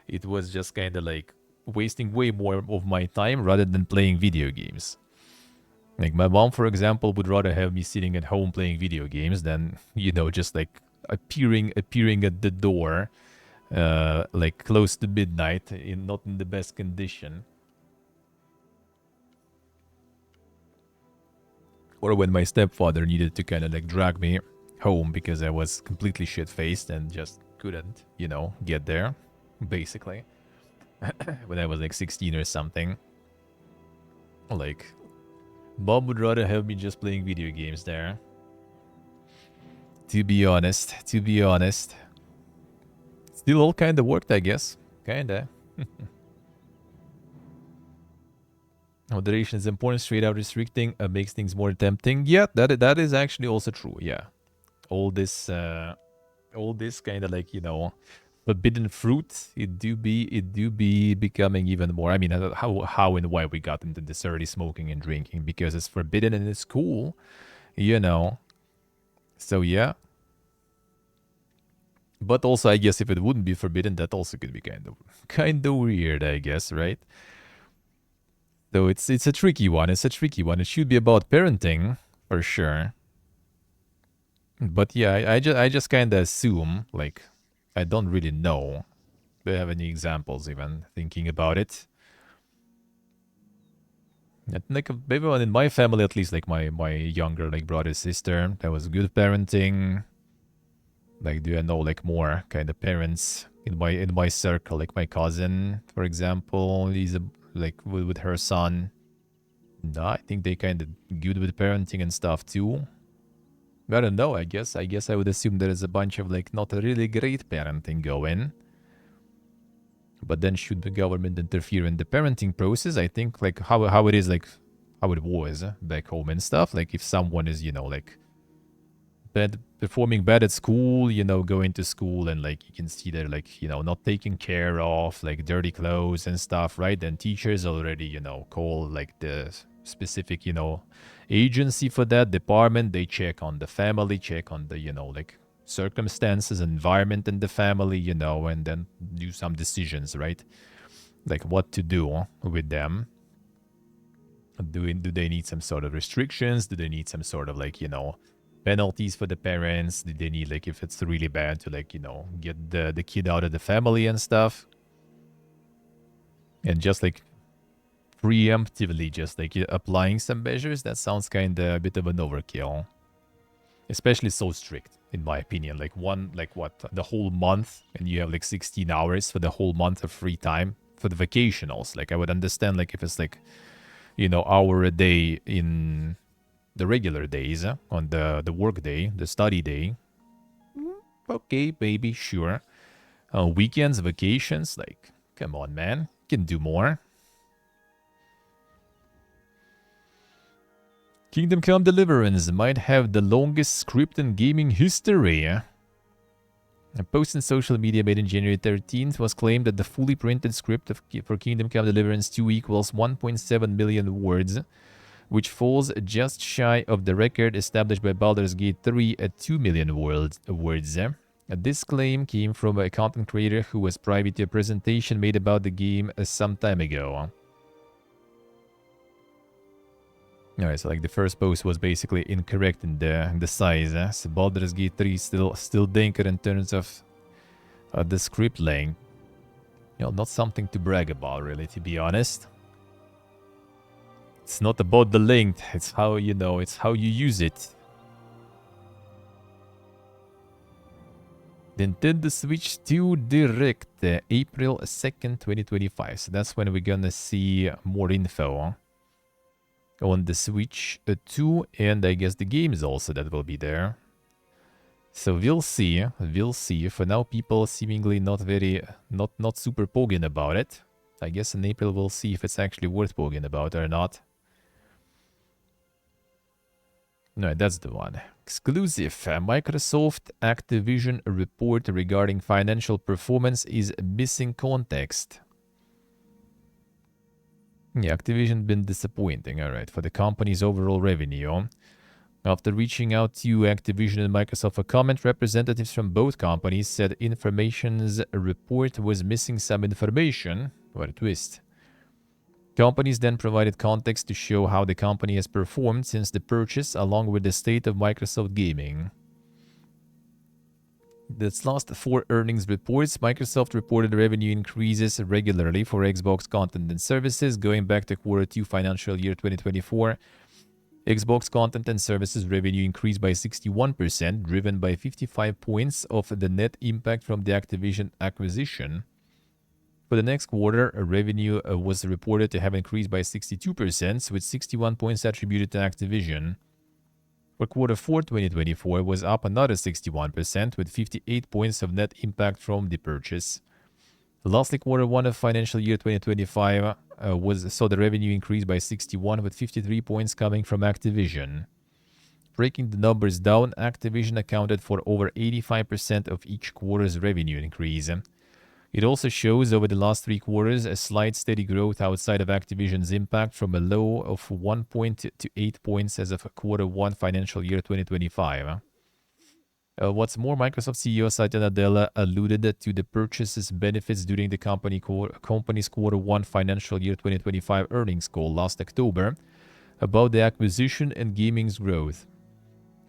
it was just kind of like wasting way more of my time rather than playing video games. Like, my mom, for example, would rather have me sitting at home playing video games than, just like appearing at the door like close to midnight, not in the best condition. Or when my stepfather needed to kind of like drag me home because I was completely shit faced and just couldn't, get there, basically. When I was like 16 or something. Like, mom would rather have me just playing video games there. To be honest. Still all kind of worked, I guess. Kinda. Moderation is important. Straight out restricting makes things more tempting. Yeah, that is actually also true. Yeah, all this kind of like forbidden fruit. It do be becoming even more. I mean, how and why we got into this early smoking and drinking because it's forbidden and it's cool, So yeah. But also, I guess if it wouldn't be forbidden, that also could be kind of weird, I guess, right? So it's a tricky one. It should be about parenting for sure. But yeah, I just kind of assume, like, I don't really know. Do I have any examples even thinking about it? Like everyone in my family, at least like my younger like brother sister, that was good parenting. Like, do I know like more kind of parents in my circle, like my cousin, for example, he's like with her son. No, I think they kind of good with parenting and stuff too. I don't know. I guess I would assume there is a bunch of like not a really great parenting going. But then should the government interfere in the parenting process? I think like how it is like how it was back home and stuff. Like if someone is like performing bad at school, you know, going to school and like you can see they're like, you know, not taken care of, like dirty clothes and stuff, right? Then teachers already, you know, call like the specific, you know, agency for that department. They check on the family, check on the, you know, like circumstances, environment in the family, you know, and then do some decisions, right? Like what to do with them. Do they need some sort of restrictions? Do they need some sort of like, you know, penalties for the parents? Do they need like if it's really bad to like, you know, get the kid out of the family and stuff? And just like preemptively just like applying some measures, that sounds kind of a bit of an overkill. Especially so strict, in my opinion. Like like what, the whole month, and you have like 16 hours for the whole month of free time for the vacationals. Like I would understand like if it's like, you know, hour a day in the regular days, on the work day, the study day. Okay, baby, sure. Weekends, vacations, like, come on, man. You can do more. Kingdom Come Deliverance might have the longest script in gaming history. A post in social media made in January 13th was claimed that the fully printed script for Kingdom Come Deliverance 2 equals 1.7 million words, which falls just shy of the record established by Baldur's Gate 3 at 2 million words. This claim came from a content creator who was privy to a presentation made about the game some time ago. Alright, so like the first post was basically incorrect in the size. So Baldur's Gate 3 still dinker in terms of the script length. You know, not something to brag about, really, to be honest. It's not about the length, it's how, you know, it's how you use it. Nintendo Switch 2 Direct, April 2nd, 2025. So that's when we're gonna see more info on the Switch 2, and I guess the games also that will be there. So we'll see. For now, people seemingly not super pogging about it. I guess in April we'll see if it's actually worth pogging about or not. No, that's the one. Exclusive. Microsoft Activision report regarding financial performance is missing context. Yeah, Activision been disappointing, alright, for the company's overall revenue. After reaching out to Activision and Microsoft for comment, representatives from both companies said Information's report was missing some information. What a twist. Companies then provided context to show how the company has performed since the purchase, along with the state of Microsoft gaming. Its last 4 earnings reports, Microsoft reported revenue increases regularly for Xbox content and services going back to Q2 financial year 2024. Xbox content and services revenue increased by 61%, driven by 55 points of the net impact from the Activision acquisition. For the next quarter, revenue was reported to have increased by 62%, with 61 points attributed to Activision. For Q4 2024 was up another 61%, with 58 points of net impact from the purchase. Lastly, Q1 of financial year 2025 saw the revenue increase by 61, with 53 points coming from Activision. Breaking the numbers down, Activision accounted for over 85% of each quarter's revenue increase. It also shows over the last 3 quarters a slight steady growth outside of Activision's impact from a low of 1 point to 8 points as of Q1 financial year 2025. What's more, Microsoft CEO Satya Nadella alluded to the purchase's benefits during the company's Q1 financial year 2025 earnings call last October about the acquisition and gaming's growth.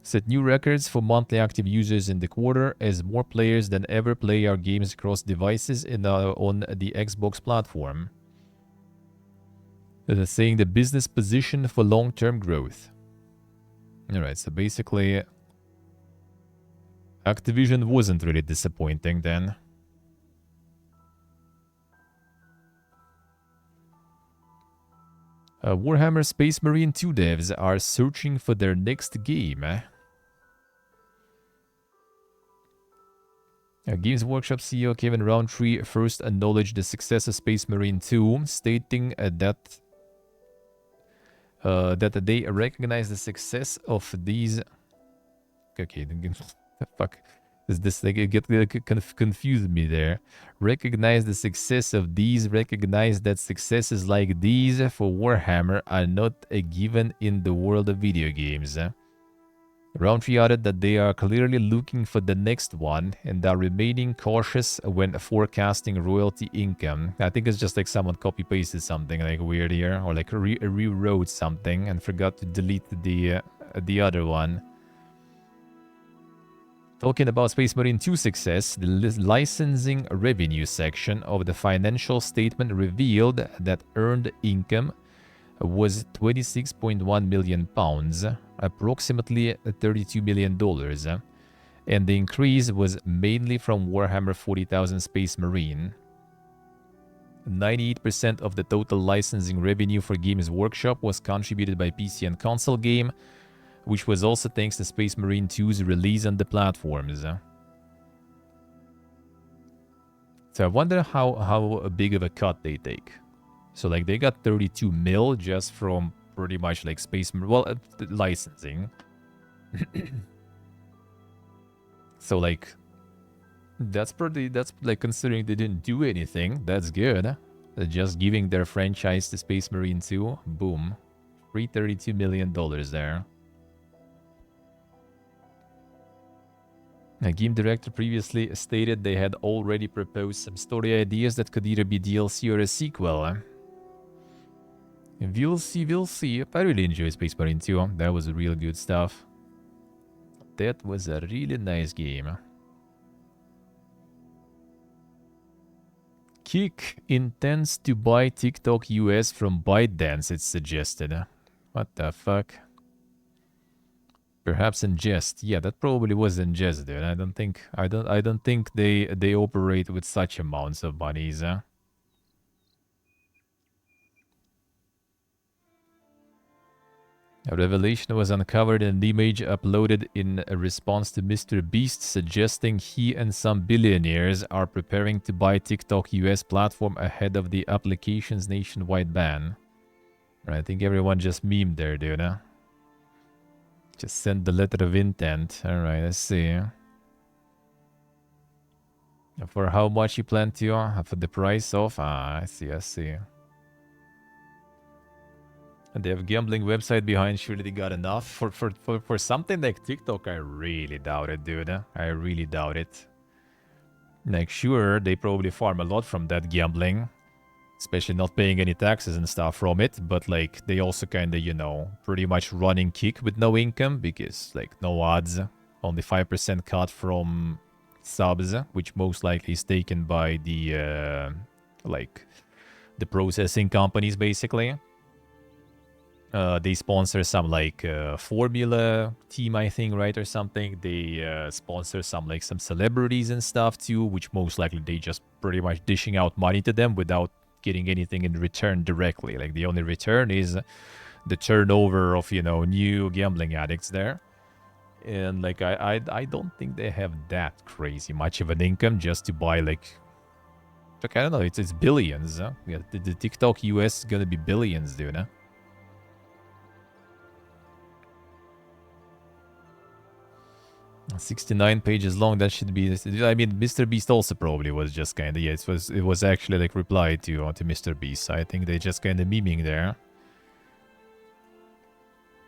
Set new records for monthly active users in the quarter as more players than ever play our games across devices and on the Xbox platform. Saying the business position for long-term growth. Alright, so basically Activision wasn't really disappointing then. Warhammer Space Marine 2 devs are searching for their next game. Games Workshop CEO Kevin Roundtree first acknowledged the success of Space Marine 2, stating that they recognize the success of these Okay, the fuck is this? Like, confused me there. Recognize the success of these. Recognize that successes like these for Warhammer are not a given in the world of video games. Roundtree added that they are clearly looking for the next one and are remaining cautious when forecasting royalty income. I think it's just like someone copy-pasted something like weird here, or like rewrote something and forgot to delete the other one. Talking about Space Marine 2 success, the licensing revenue section of the financial statement revealed that earned income was £26.1 million, approximately $32 million, and the increase was mainly from Warhammer 40,000 Space Marine. 98% of the total licensing revenue for Games Workshop was contributed by PC and console game, which was also thanks to Space Marine 2's release on the platforms. So I wonder how big of a cut they take. So like they got 32 mil just from pretty much like Space Marine, well, licensing. So like that's like considering they didn't do anything, that's good. They're just giving their franchise to Space Marine 2, boom. $332 million there. A game director previously stated they had already proposed some story ideas that could either be DLC or a sequel. We'll see, we'll see. I really enjoy Space Marine 2. That was real good stuff. That was a really nice game. Kick intends to buy TikTok US from ByteDance, it's suggested. What the fuck? Perhaps in jest. Yeah, that probably was in jest, dude. I don't think they operate with such amounts of monies. A revelation was uncovered in an image uploaded in a response to Mr. Beast, suggesting he and some billionaires are preparing to buy TikTok US platform ahead of the application's nationwide ban. I think everyone just memed there, dude. Just send the letter of intent. Alright, let's see. For how much you plan to? For the price of? Ah, I see, I see. And they have gambling website behind. Surely they got enough. For something like TikTok, I really doubt it, dude. I really doubt it. Like, sure, they probably farm a lot from that gambling. Especially not paying any taxes and stuff from it. But, like, they also kind of, you know, pretty much running Kick with no income. Because, like, no ads. Only 5% cut from subs. Which most likely is taken by the, like, the processing companies, basically. They sponsor some, like, Formula team, I think, right, or something. They sponsor some, like, some celebrities and stuff, too. Which most likely they just pretty much dishing out money to them without getting anything in return directly. Like, the only return is the turnover of, you know, new gambling addicts there. And, like, I don't think they have that crazy much of an income just to buy, like, I don't know, it's billions. Yeah, the TikTok US is gonna be billions, dude. 69 pages long, that should be... I mean, Mr. Beast also probably was just kind of... Yeah, it was actually, like, replied to Mr. Beast. I think they just kind of memeing there.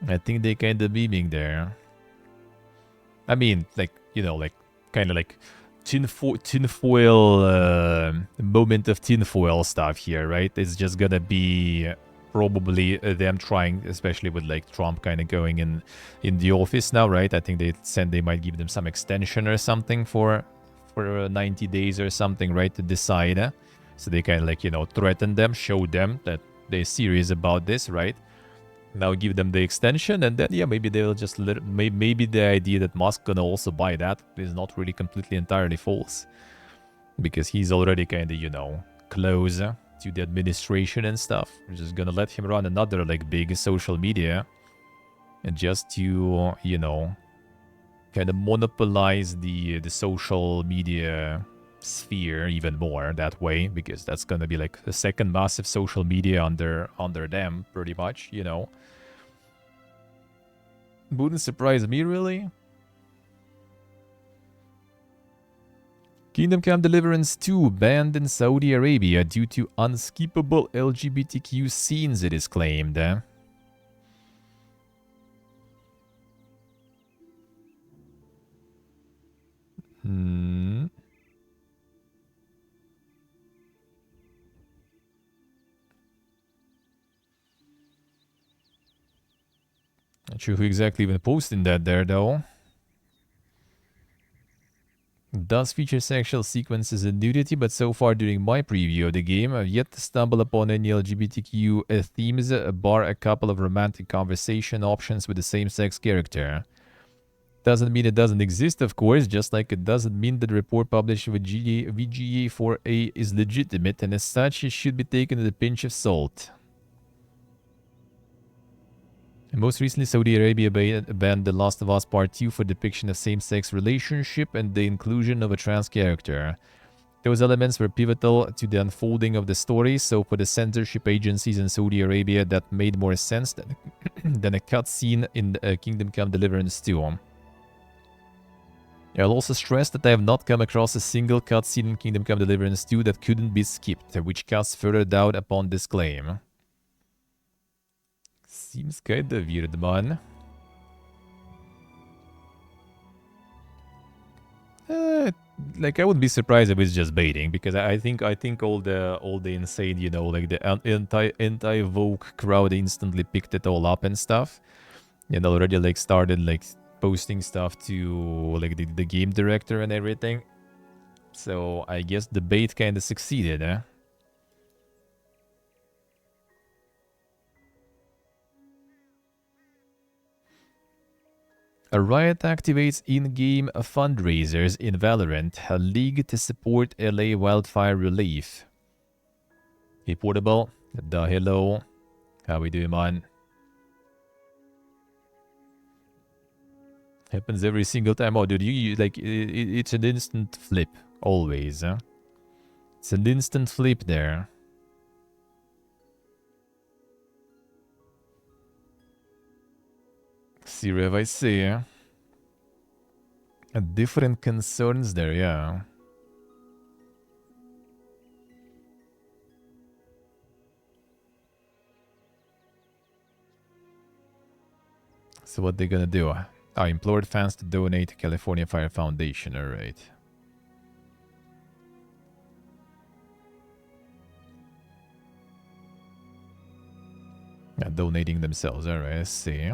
I think they kind of memeing there. I mean, like, you know, like, kind of like tinfoil, moment of tinfoil stuff here, right? It's just gonna be... probably them trying, especially with like Trump kind of going in the office now, right? I think they said they might give them some extension or something for 90 days or something, right, to decide. So they kind of like, you know, threaten them, show them that they're serious about this, right? Now give them the extension, and then yeah, maybe they will just maybe the idea that Musk gonna also buy that is not really completely entirely false, because he's already kind of, you know, close to the administration and stuff. We're just gonna let him run another like big social media, and just to, you know, kind of monopolize the social media sphere even more that way, because that's gonna be like the second massive social media under them, pretty much, you know. Wouldn't surprise me, really. Kingdom Come Deliverance 2 banned in Saudi Arabia due to unskippable LGBTQ scenes, it is claimed. Hmm. Not sure who exactly even posting that there, though. Does feature sexual sequences and nudity, but so far during my preview of the game, I've yet to stumble upon any LGBTQ themes, bar a couple of romantic conversation options with the same-sex character. Doesn't mean it doesn't exist, of course, just like it doesn't mean that the report published with VGA 4A is legitimate, and as such, it should be taken with a pinch of salt. And most recently, Saudi Arabia banned The Last of Us Part 2 for depiction of same-sex relationship and the inclusion of a trans character. Those elements were pivotal to the unfolding of the story, so for the censorship agencies in Saudi Arabia, that made more sense than a cutscene in Kingdom Come Deliverance 2. I'll also stress that I have not come across a single cutscene in Kingdom Come Deliverance 2 that couldn't be skipped, which casts further doubt upon this claim. Seems kinda weird, man. Like I wouldn't be surprised if it's just baiting, because I think all the insane, you know, like the anti woke crowd instantly picked it all up and stuff, and already like started like posting stuff to like the game director and everything. So I guess the bait kind of succeeded, eh? A Riot activates in-game fundraisers in Valorant, a league to support LA wildfire relief. Hey, Portable, the hello. How we doing, man? Happens every single time. Oh, dude, you like it's an instant flip, always. Huh? It's an instant flip there. See if I see. Different concerns there, yeah. So what they gonna do? I implored fans to donate to California Fire Foundation, alright. Yeah, donating themselves, alright, let's see.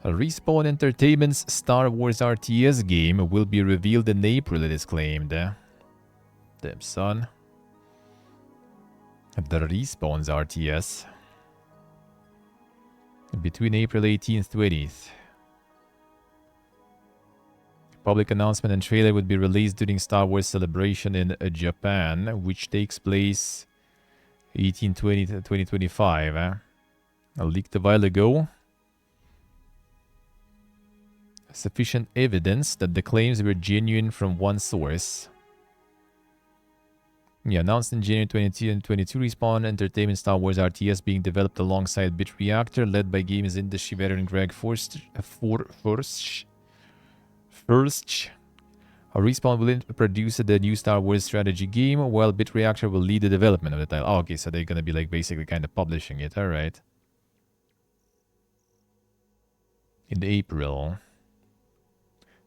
Respawn Entertainment's Star Wars RTS game will be revealed in April, it is claimed. Damn, son. The Respawn's RTS. Between April 18th to 20th. Public announcement and trailer would be released during Star Wars Celebration in Japan, which takes place 18/20 to 2025. Leaked a while ago. Sufficient evidence that the claims were genuine from one source. Yeah, announced in January 2022, Respawn Entertainment Star Wars RTS being developed alongside Bit Reactor, led by games industry veteran Greg Forst. Respawn will produce the new Star Wars strategy game, while Bit Reactor will lead the development of the title. Oh, okay, so they're gonna be like basically kind of publishing it. All right. In April.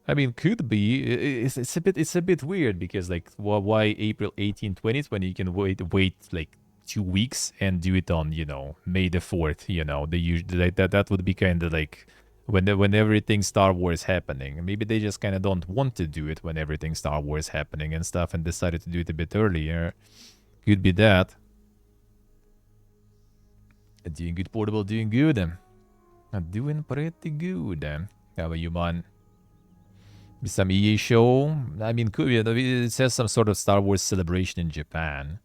I mean, could be. It's a bit weird because like why April 18, 20th when you can wait like 2 weeks and do it on, you know, May the 4th, you know. That would be kind of like when everything Star Wars happening. Maybe they just kind of don't want to do it when everything Star Wars happening and stuff and decided to do it a bit earlier. Could be that. Doing good, Portable, doing good. Doing pretty good. How about you, man? Some EA show. I mean, could be. It says some sort of Star Wars celebration in Japan.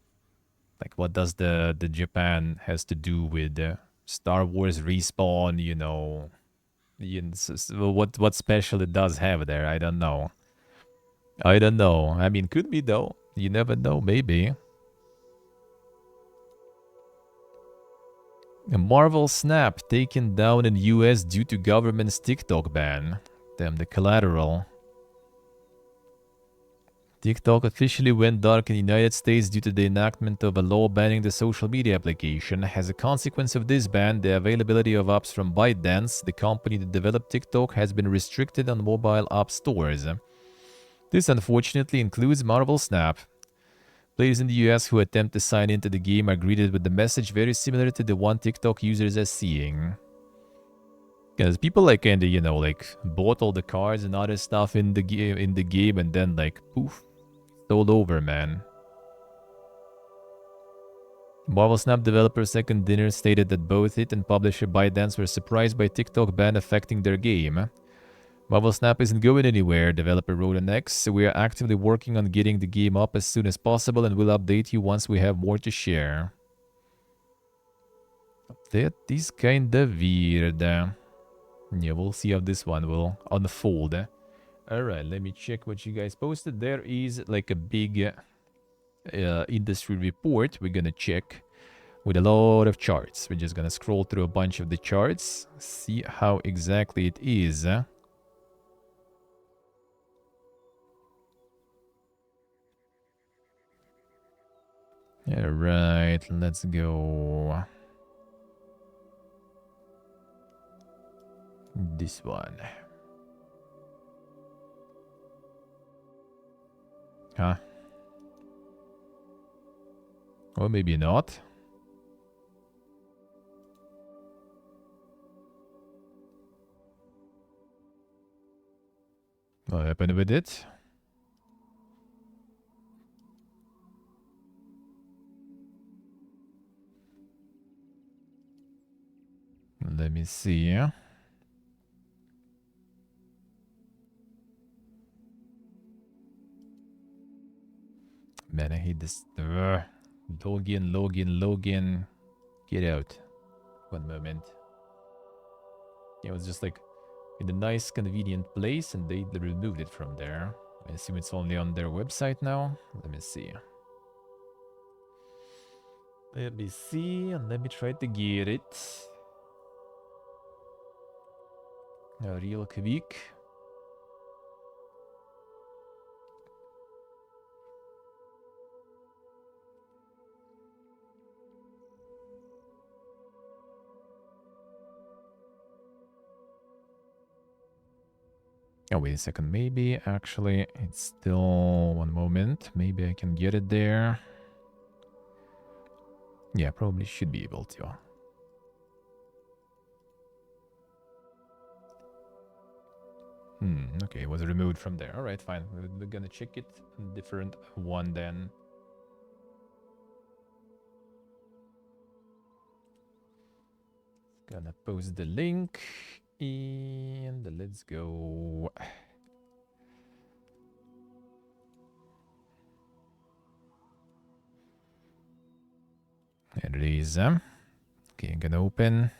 Like, what does the Japan has to do with Star Wars Respawn? You know, what special it does have there? I don't know. I don't know. I mean, could be though. You never know. Maybe. A Marvel Snap taken down in US due to government's TikTok ban. Damn, the collateral. TikTok officially went dark in the United States due to the enactment of a law banning the social media application. As a consequence of this ban, the availability of apps from ByteDance, the company that developed TikTok, has been restricted on mobile app stores. This unfortunately includes Marvel Snap. Players in the US who attempt to sign into the game are greeted with the message very similar to the one TikTok users are seeing. Because people like kinda, like bought all the cards and other stuff in the game and then like poof, it's all over, man. Marvel Snap developer Second Dinner stated that both it and publisher ByteDance were surprised by TikTok ban affecting their game. Marvel Snap isn't going anywhere, developer wrote on X. We are actively working on getting the game up as soon as possible and will update you once we have more to share. That is kinda weird. Yeah, we'll see how this one will unfold. Alright, let me check what you guys posted. There is like a big industry report we're gonna check with a lot of charts. We're just gonna scroll through a bunch of the charts, see how exactly it is. Alright, let's go. This one. Huh? Or maybe not. What happened with it? Let me see. Man, I hate this. Login, login, login. Get out. One moment. Yeah, it was just like in a nice, convenient place, and they removed it from there. I assume it's only on their website now. Let me see. Let me see, and let me try to get it. Real quick. Oh, wait a second. Maybe actually it's still one moment. Maybe I can get it there. Yeah, probably should be able to. Okay, it was removed from there. All right, fine. We're gonna check it on different one then. Gonna post the link and let's go. There it is. Okay, I'm gonna open.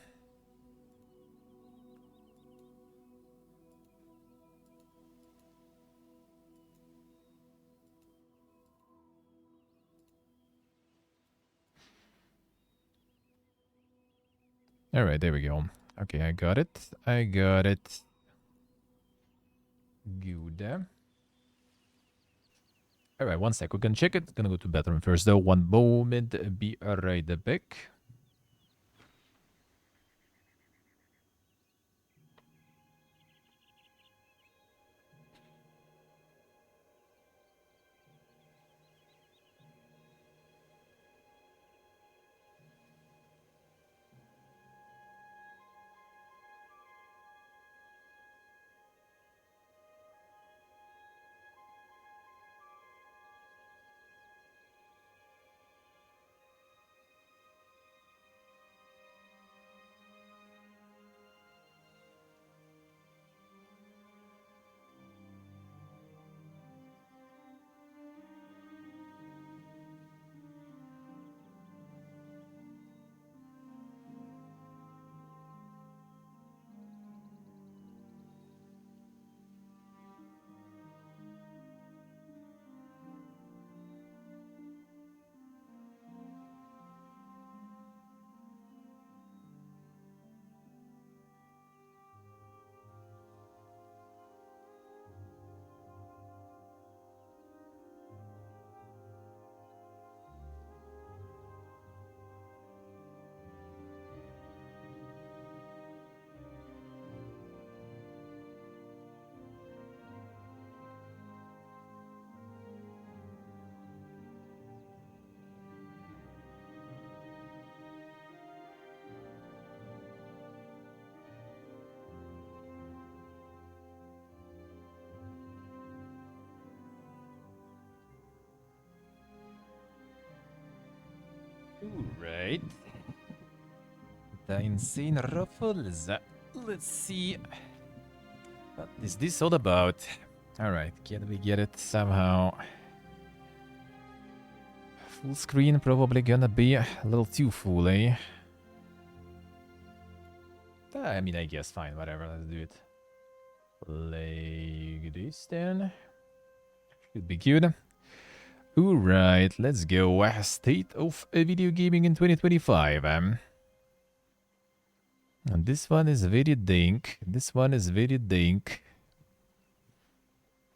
All right, there we go. Okay, I got it. I got it. Good. All right, one sec. We can check it. Gonna go to bathroom first, though. One moment. Be right back. right. The insane ruffles. Let's see. What is this all about? Alright, can we get it somehow? Full screen probably gonna be a little too full, eh? I mean, I guess fine, whatever, let's do it. Like this then. Should be good. Alright, let's go. State of video gaming in 2025. And this one is very dink. This one is very dink.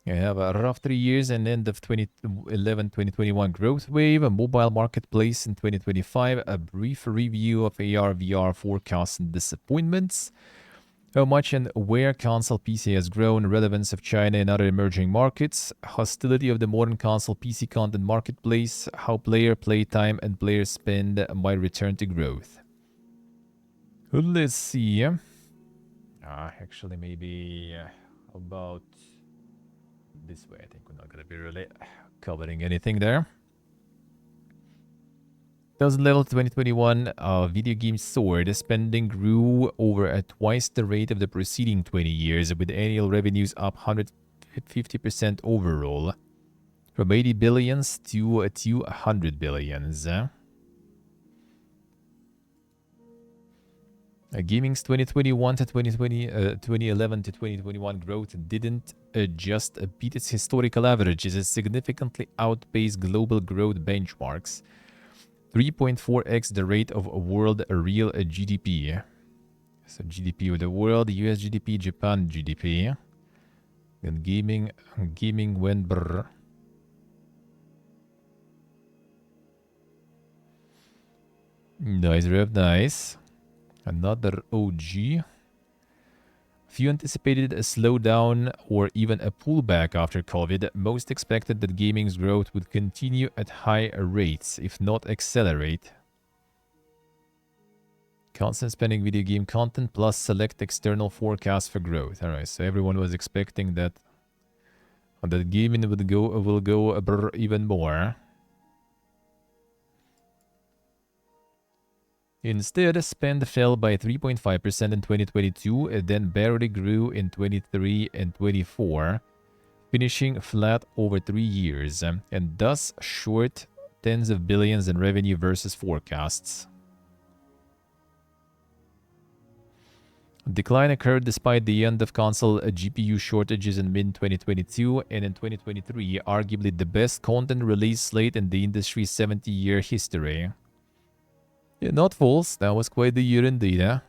I have a rough 3 years and end of 2011-2021 growth wave, a mobile marketplace in 2025, a brief review of AR VR forecasts and disappointments, how much and where console PC has grown, relevance of China and other emerging markets, hostility of the modern console PC content marketplace, how player playtime and player spend might return to growth. Let's see. Actually, maybe about this way. I think we're not going to be really covering anything there. 1000 level 2021 video game soared. Spending grew over at twice the rate of the preceding 20 years, with annual revenues up 150% overall, from 80 billions to 200 billions. Gaming's 2021 to 2011 to 2021 growth didn't just beat its historical averages, it significantly outpaced global growth benchmarks. 3.4x the rate of world real GDP. So GDP of the world, US GDP, Japan GDP. And gaming went brr. Nice, rev, nice. Another OG. Few anticipated a slowdown or even a pullback after COVID. Most expected that gaming's growth would continue at high rates, if not accelerate. Constant spending video game content plus select external forecasts for growth. Alright, so everyone was expecting that gaming will go even more. Instead, spend fell by 3.5% in 2022 and then barely grew in 23 and 24, finishing flat over 3 years, and thus short tens of billions in revenue versus forecasts. Decline occurred despite the end of console GPU shortages in mid-2022 and in 2023, arguably the best content release slate in the industry's 70-year history. Yeah, not false. That was quite the year indeed, eh?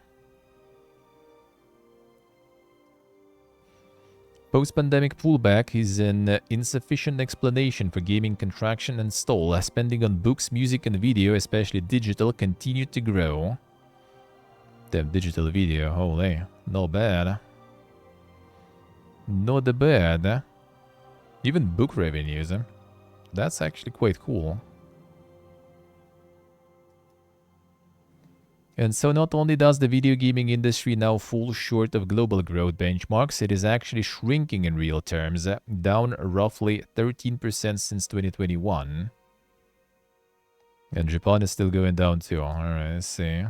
Post-pandemic pullback is an insufficient explanation for gaming contraction and stall. Spending on books, music, and video, especially digital, continued to grow. Damn, digital video, holy. Not bad. Not bad. Even book revenues, that's actually quite cool. And so not only does the video gaming industry now fall short of global growth benchmarks, it is actually shrinking in real terms, down roughly 13% since 2021. And Japan is still going down too. Alright, let's see.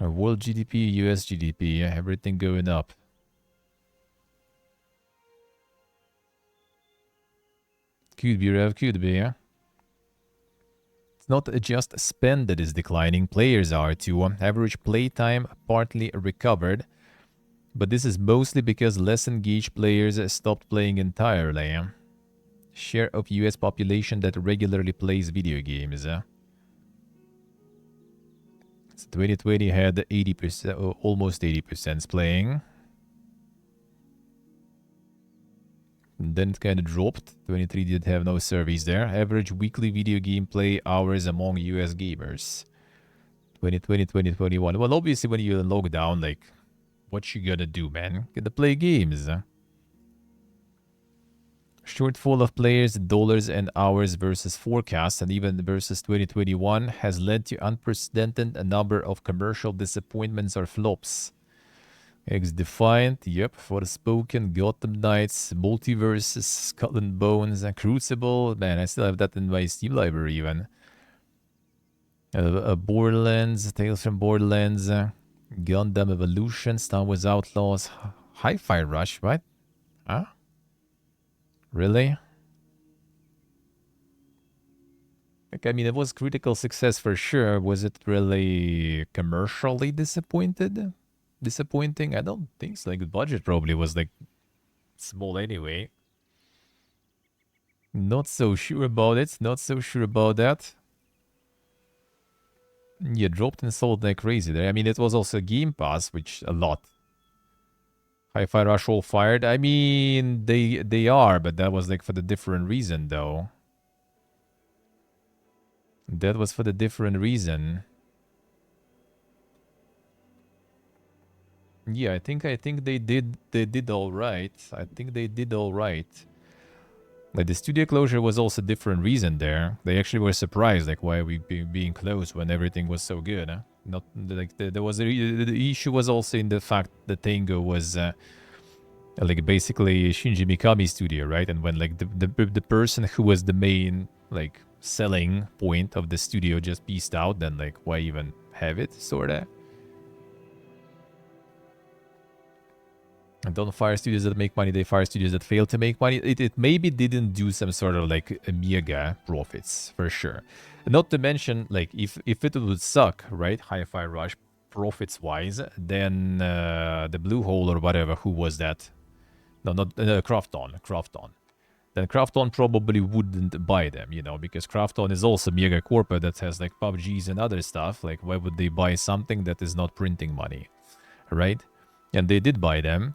World GDP, US GDP, everything going up. Could be, Rev, could be. It's not just spend that is declining, players are too. Average playtime partly recovered, but this is mostly because less engaged players stopped playing entirely. Share of US population that regularly plays video games. So 2020 had 80%, almost 80% playing. And then it kind of dropped. 23 did have no surveys there. Average weekly video game play hours among US gamers. 2020, 2021. Well, obviously when you're in lockdown, like, what you gonna do, man? Gonna play games. Shortfall of players, dollars, and hours versus forecast, and even versus 2021, has led to unprecedented a number of commercial disappointments or flops. X-Defiant, yep, Forspoken, Gotham Knights, Multiverses, Skull and Bones, Crucible. Man, I still have that in my Steam library even. Borderlands, Tales from Borderlands, Gundam Evolution, Star Wars Outlaws, Hi-Fi Rush, what? Huh? Really? Like, I mean, it was critical success for sure. Was it really commercially disappointing? I don't think so. Like, the budget probably was, like, small anyway. Not so sure about it. Not so sure about that. Yeah, dropped and sold like crazy there. I mean, it was also Game Pass, which a lot. Hi-Fi Rush all fired. I mean, they are, but that was like for the different reason, though. That was for the different reason. Yeah, I think they did all right. I think they did all right. Like the studio closure was also different reason there. They actually were surprised, like why are we being closed when everything was so good? Huh? Not like there was the issue was also in the fact that Tango was like basically Shinji Mikami studio, right? And when like the person who was the main like selling point of the studio just pieced out, then like why even have it, sorta? And don't fire studios that make money, they fire studios that fail to make money. It maybe didn't do some sort of like mega profits, for sure. Not to mention, like, if it would suck, right, Hi-Fi Rush, profits-wise, then the Blue Hole or whatever, who was that? No, not Krafton. Then Krafton probably wouldn't buy them, you know, because Krafton is also mega corporate that has like PUBGs and other stuff. Like, why would they buy something that is not printing money, right? And they did buy them.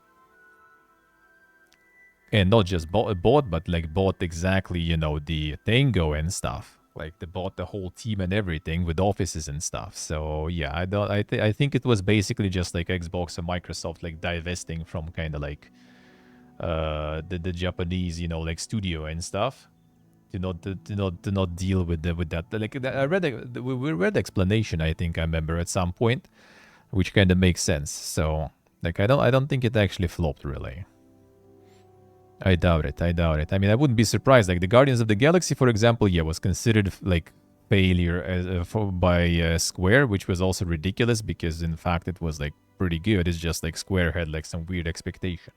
And not just bought, but like bought exactly, you know, the Tango and stuff. Like they bought the whole team and everything with offices and stuff. So yeah, I think it was basically just like Xbox and Microsoft like divesting from kind of like the Japanese, you know, like studio and stuff. To not deal with that. Like I read we read the explanation, I think I remember at some point, which kind of makes sense. So like I don't think it actually flopped really. I doubt it. I mean, I wouldn't be surprised. Like the Guardians of the Galaxy, for example, yeah, was considered like failure by Square, which was also ridiculous because in fact it was like pretty good. It's just like Square had like some weird expectation.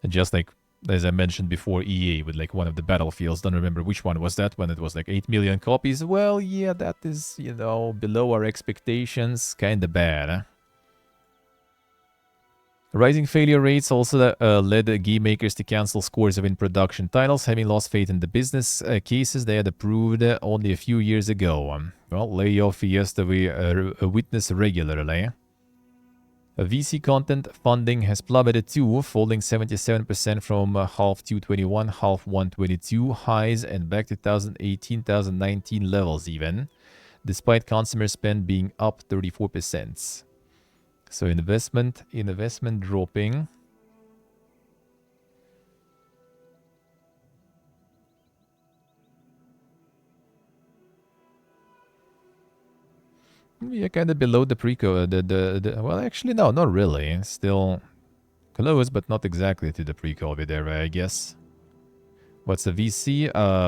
And just like as I mentioned before, EA with like one of the Battlefields. Don't remember which one was that when it was like 8 million copies. Well, yeah, that is, you know, below our expectations. Kinda bad, huh? Rising failure rates also led game makers to cancel scores of in-production titles, having lost faith in the business cases they had approved only a few years ago. Well, layoff fiesta we witness regularly. VC content funding has plummeted too, falling 77% from half 221, half 122 highs and back to 2018-2019 levels even, despite consumer spend being up 34%. So investment dropping. Yeah, kind of below the pre-COVID. Well, actually, no, not really. Still close, but not exactly to the pre-COVID era, I guess. What's the VC?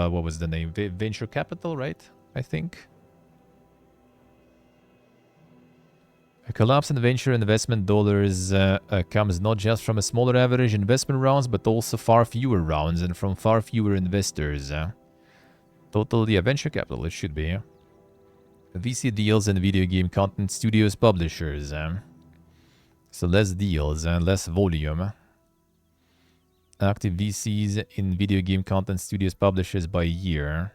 What was the name? Venture Capital, right? I think. A collapse in venture investment dollars comes not just from a smaller average investment rounds, but also far fewer rounds and from far fewer investors. Total, yeah, venture capital, it should be. VC deals and video game content studios publishers. So less deals and less volume. Active VCs in video game content studios publishers by year.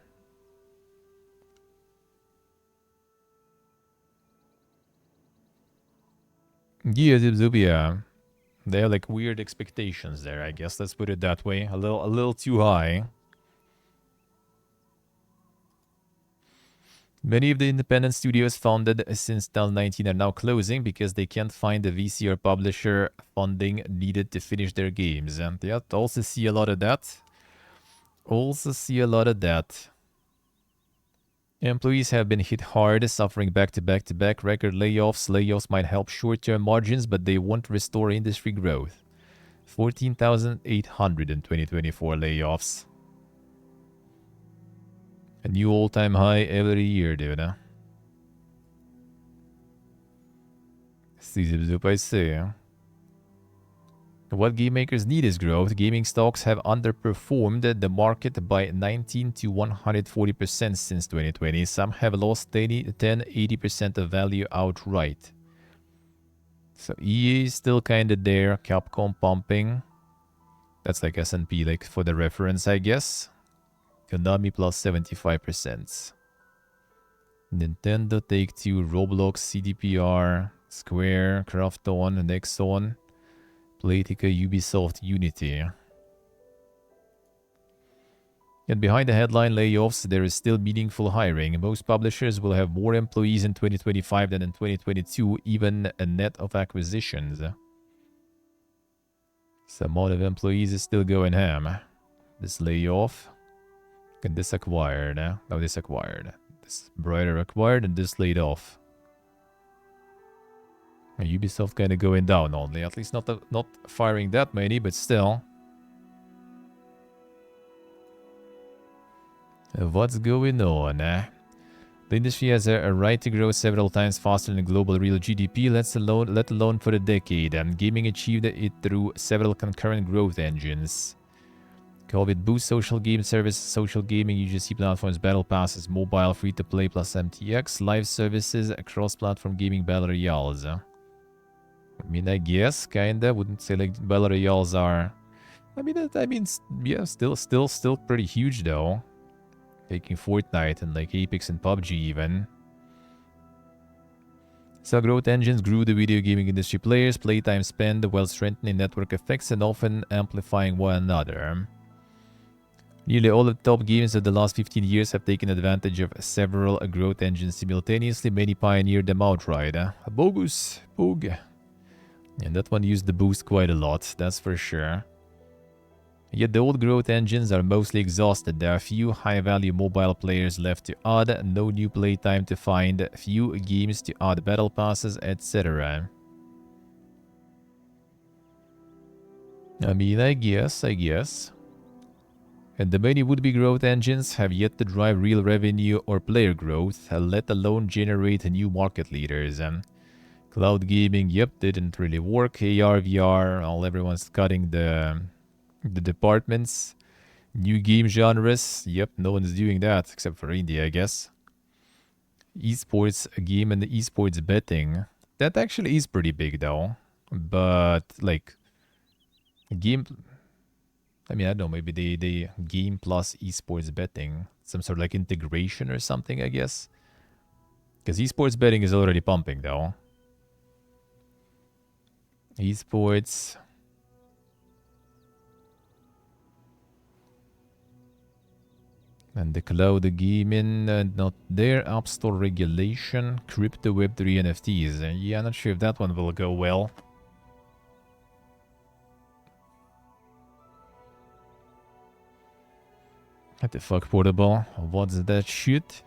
Yeah, they have like weird expectations there, I guess. Let's put it that way. A little too high. Many of the independent studios founded since 2019 are now closing because they can't find the VC or publisher funding needed to finish their games. And yeah, also see a lot of that. Employees have been hit hard, suffering back-to-back-to-back record layoffs. Layoffs might help short-term margins, but they won't restore industry growth. 14,800 in 2024 layoffs. A new all-time high every year, dude. Zip zip, I see. What game makers need is growth. Gaming stocks have underperformed the market by 19 to 140% since 2020. Some have lost 80% of value outright. So EA is still kind of there. Capcom pumping. That's like S&P, like for the reference, I guess. Konami plus 75%. Nintendo, Take-Two, Roblox, CDPR, Square, Krafton, Nexon, Playtika, Ubisoft, Unity. And behind the headline layoffs, there is still meaningful hiring. Most publishers will have more employees in 2025 than in 2022, even a net of acquisitions. Some amount of employees is still going ham. This layoff. And this acquired. No, this acquired. This Brighter acquired and this laid off. Ubisoft kind of going down only. At least not firing that many, but still. What's going on? The industry has a right to grow several times faster than global real GDP, let alone for a decade. Gaming achieved it through several concurrent growth engines. COVID boost social game services, social gaming, UGC platforms, battle passes, mobile, free-to-play plus MTX, live services, cross-platform gaming battle royales. I mean, I guess, kinda. Wouldn't say like battle royales are... I mean, yeah, still pretty huge though. Taking Fortnite and like Apex and PUBG even. So growth engines grew the video gaming industry players, playtime spend while strengthening network effects and often amplifying one another. Nearly all the top games of the last 15 years have taken advantage of several growth engines simultaneously. Many pioneered them outright. Bogus. Boog. And that one used the boost quite a lot, that's for sure. Yet the old growth engines are mostly exhausted. There are few high-value mobile players left to add, no new playtime to find, few games to add battle passes, etc. I mean, I guess. And the many would-be growth engines have yet to drive real revenue or player growth, let alone generate new market leaders. Cloud gaming, yep, didn't really work. AR, VR, everyone's cutting the departments. New game genres, yep, no one's doing that except for India, I guess. Esports game and the esports betting. That actually is pretty big though. But like game, I mean, I don't know, maybe they game plus esports betting, some sort of like integration or something, I guess. Because esports betting is already pumping though. Esports. And the cloud gaming, not there. App Store regulation, crypto Web3 NFTs. Yeah, not sure if that one will go well. What the fuck, portable? What's that shit?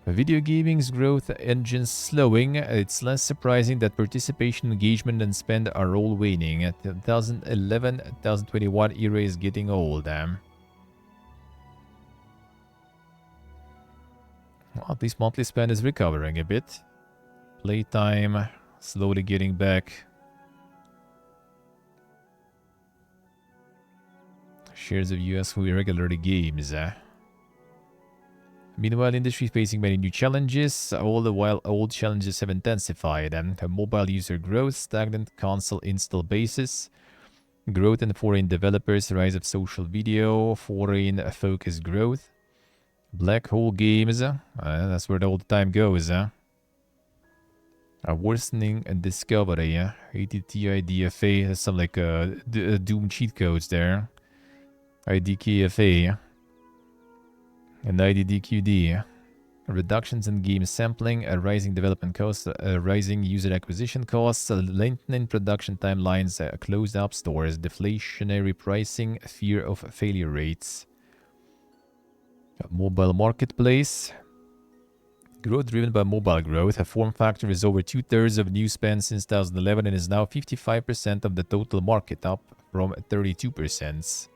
Video gaming's growth engine slowing. It's less surprising that participation, engagement, and spend are all waning. 2011, 2021 era is getting old. Well, at least monthly spend is recovering a bit. Playtime slowly getting back. Shares of US who regularly games. Meanwhile, industry facing many new challenges, all the while old challenges have intensified. Mobile user growth, stagnant console install bases, growth in foreign developers, rise of social video, foreign focused growth, black hole games, that's where the old time goes. A worsening discovery, ATT, IDFA, there's some like Doom cheat codes there. IDKFA. And IDDQD. Reductions in game sampling, rising development costs, rising user acquisition costs, lengthening production timelines, closed app stores, deflationary pricing, fear of failure rates. Mobile marketplace. Growth driven by mobile growth. A form factor is over 2/3 of new spend since 2011 and is now 55% of the total market, up from 32%.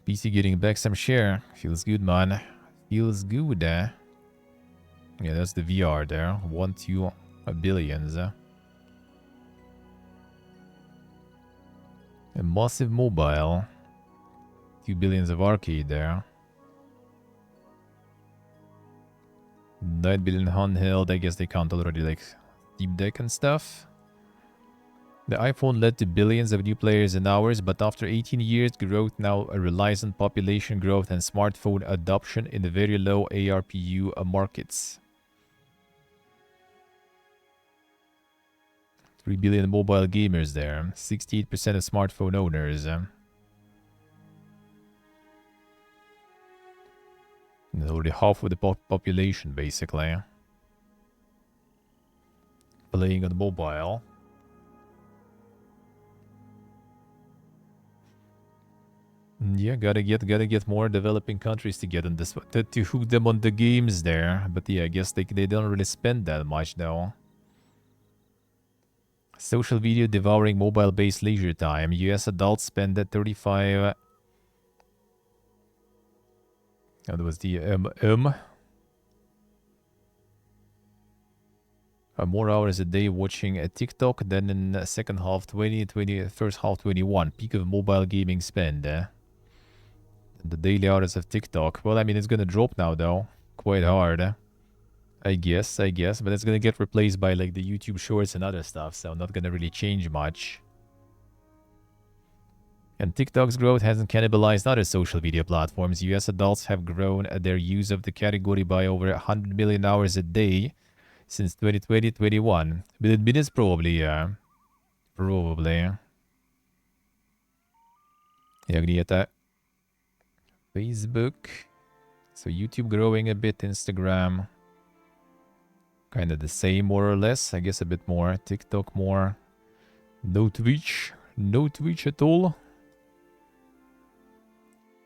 PC getting back some share. Feels good, man. Feels good. Yeah, that's the VR there. 1, 2 billions. A massive mobile. 2 billions of arcade there. 9 billion handheld. I guess they count already like Steam Deck and stuff. The iPhone led to billions of new players and hours, but after 18 years, growth now relies on population growth and smartphone adoption in the very low ARPU markets. 3 billion mobile gamers there. 68% of smartphone owners. Already half of the population, basically. Playing on mobile. Yeah, gotta get more developing countries to get on this to hook them on the games there. But yeah, I guess they don't really spend that much though. Social video devouring mobile-based leisure time. US adults spend 35. That was the more hours a day watching a TikTok than in the second half 2020, first half 21. Peak of mobile gaming spend. The daily hours of TikTok. Well, I mean, it's gonna drop now though, quite hard. I guess, but it's gonna get replaced by like the YouTube Shorts and other stuff, so not gonna really change much. And TikTok's growth hasn't cannibalized other social media platforms. US adults have grown their use of the category by over 100 million hours a day since 2020-21. Minutes probably, yeah. Probably. Jak get Facebook. So YouTube growing a bit, Instagram. Kind of the same, more or less. I guess a bit more. TikTok more. No Twitch. No Twitch at all.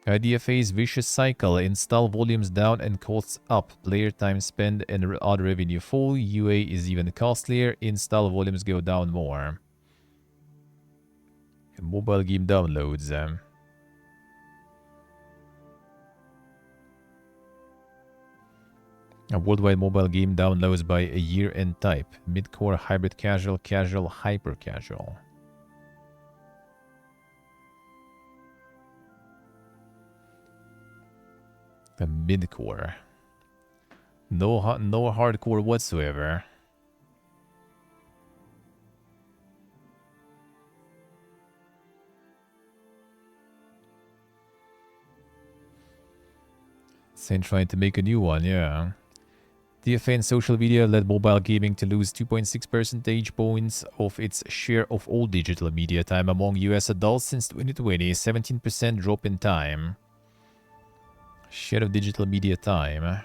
IDFA's vicious cycle. Install volumes down and costs up. Player time spent and other revenue fall. UA is even costlier. Install volumes go down more. Mobile game downloads. A worldwide mobile game downloads by a year and type. Mid-core, hybrid casual, casual, hyper casual. A mid-core. No hardcore whatsoever. Same trying to make a new one, yeah. DFA and social media led mobile gaming to lose 2.6 percentage points of its share of all digital media time among US adults since 2020, 17% drop in time. Share of digital media time.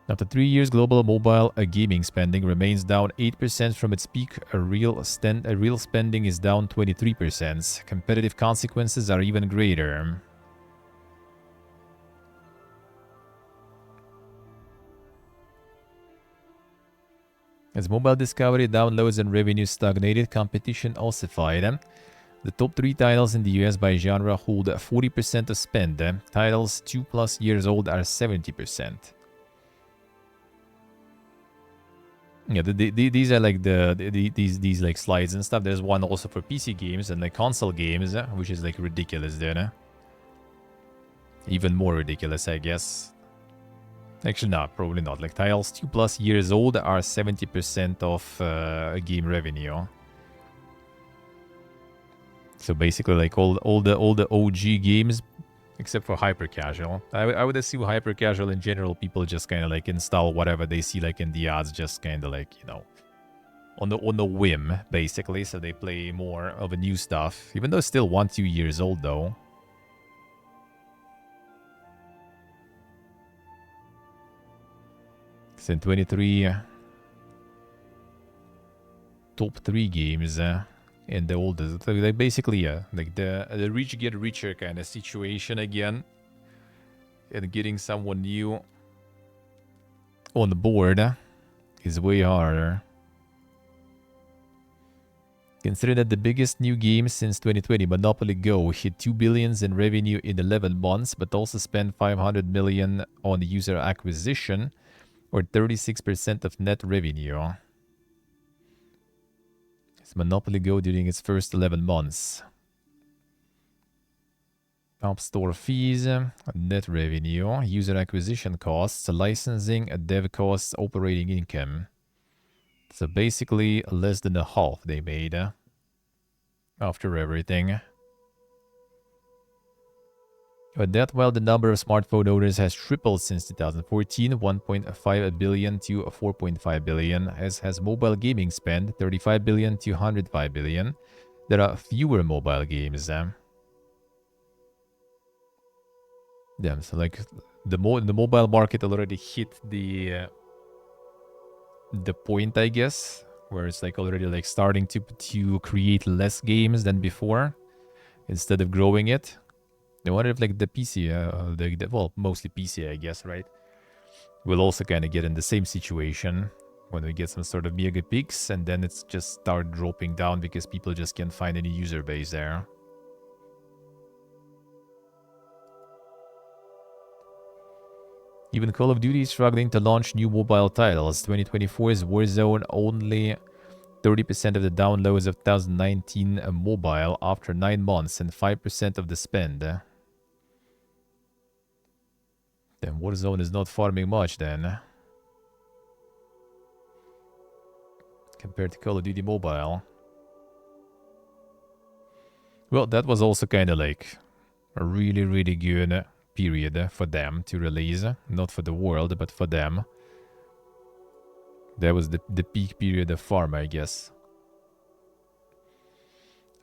After 3 years, global mobile gaming spending remains down 8% from its peak. A real spending is down 23%. Competitive consequences are even greater. As mobile discovery, downloads, and revenue stagnated, competition ossified. The top 3 titles in the US by genre hold 40% of spend. Titles 2+ years old are 70%. Yeah, these are like these like slides and stuff. There's one also for PC games and like console games, which is like ridiculous there. Even more ridiculous, I guess. Actually, no, probably not. Like titles 2+ years old are 70% of game revenue. So basically, like all the OG games, except for hyper casual. I would assume hyper casual in general, people just kind of like install whatever they see like in the ads, just kind of like, you know, on the whim, basically. So they play more of a new stuff, even though it's still 1-2 years old though. So in 23 top 3 games. And the oldest, like basically, yeah, like the rich get richer kind of situation again, and getting someone new on the board is way harder. Considering that the biggest new game since 2020, Monopoly Go, hit 2 billions in revenue in 11 months, but also spent 500 million on user acquisition, or 36% of net revenue. It's Monopoly Go during its first 11 months. App Store fees, net revenue, user acquisition costs, licensing, dev costs, operating income. So basically less than a half they made after everything. But that while the number of smartphone owners has tripled since 2014, 1.5 billion to 4.5 billion, as has mobile gaming spend, 35 billion to 105 billion. There are fewer mobile games. Damn, so like the mobile market already hit the point, I guess, where it's like already like starting to create less games than before instead of growing it. I wonder if like the PC, well, mostly PC, I guess, right? We'll also kind of get in the same situation when we get some sort of mega peaks, and then it's just start dropping down because people just can't find any user base there. Even Call of Duty is struggling to launch new mobile titles. 2024's Warzone only 30% of the downloads of 2019 mobile after 9 months and 5% of the spend. Then Warzone is not farming much then, compared to Call of Duty Mobile. Well, that was also kind of like a really, really good period for them to release. Not for the world, but for them. That was the peak period of farm, I guess.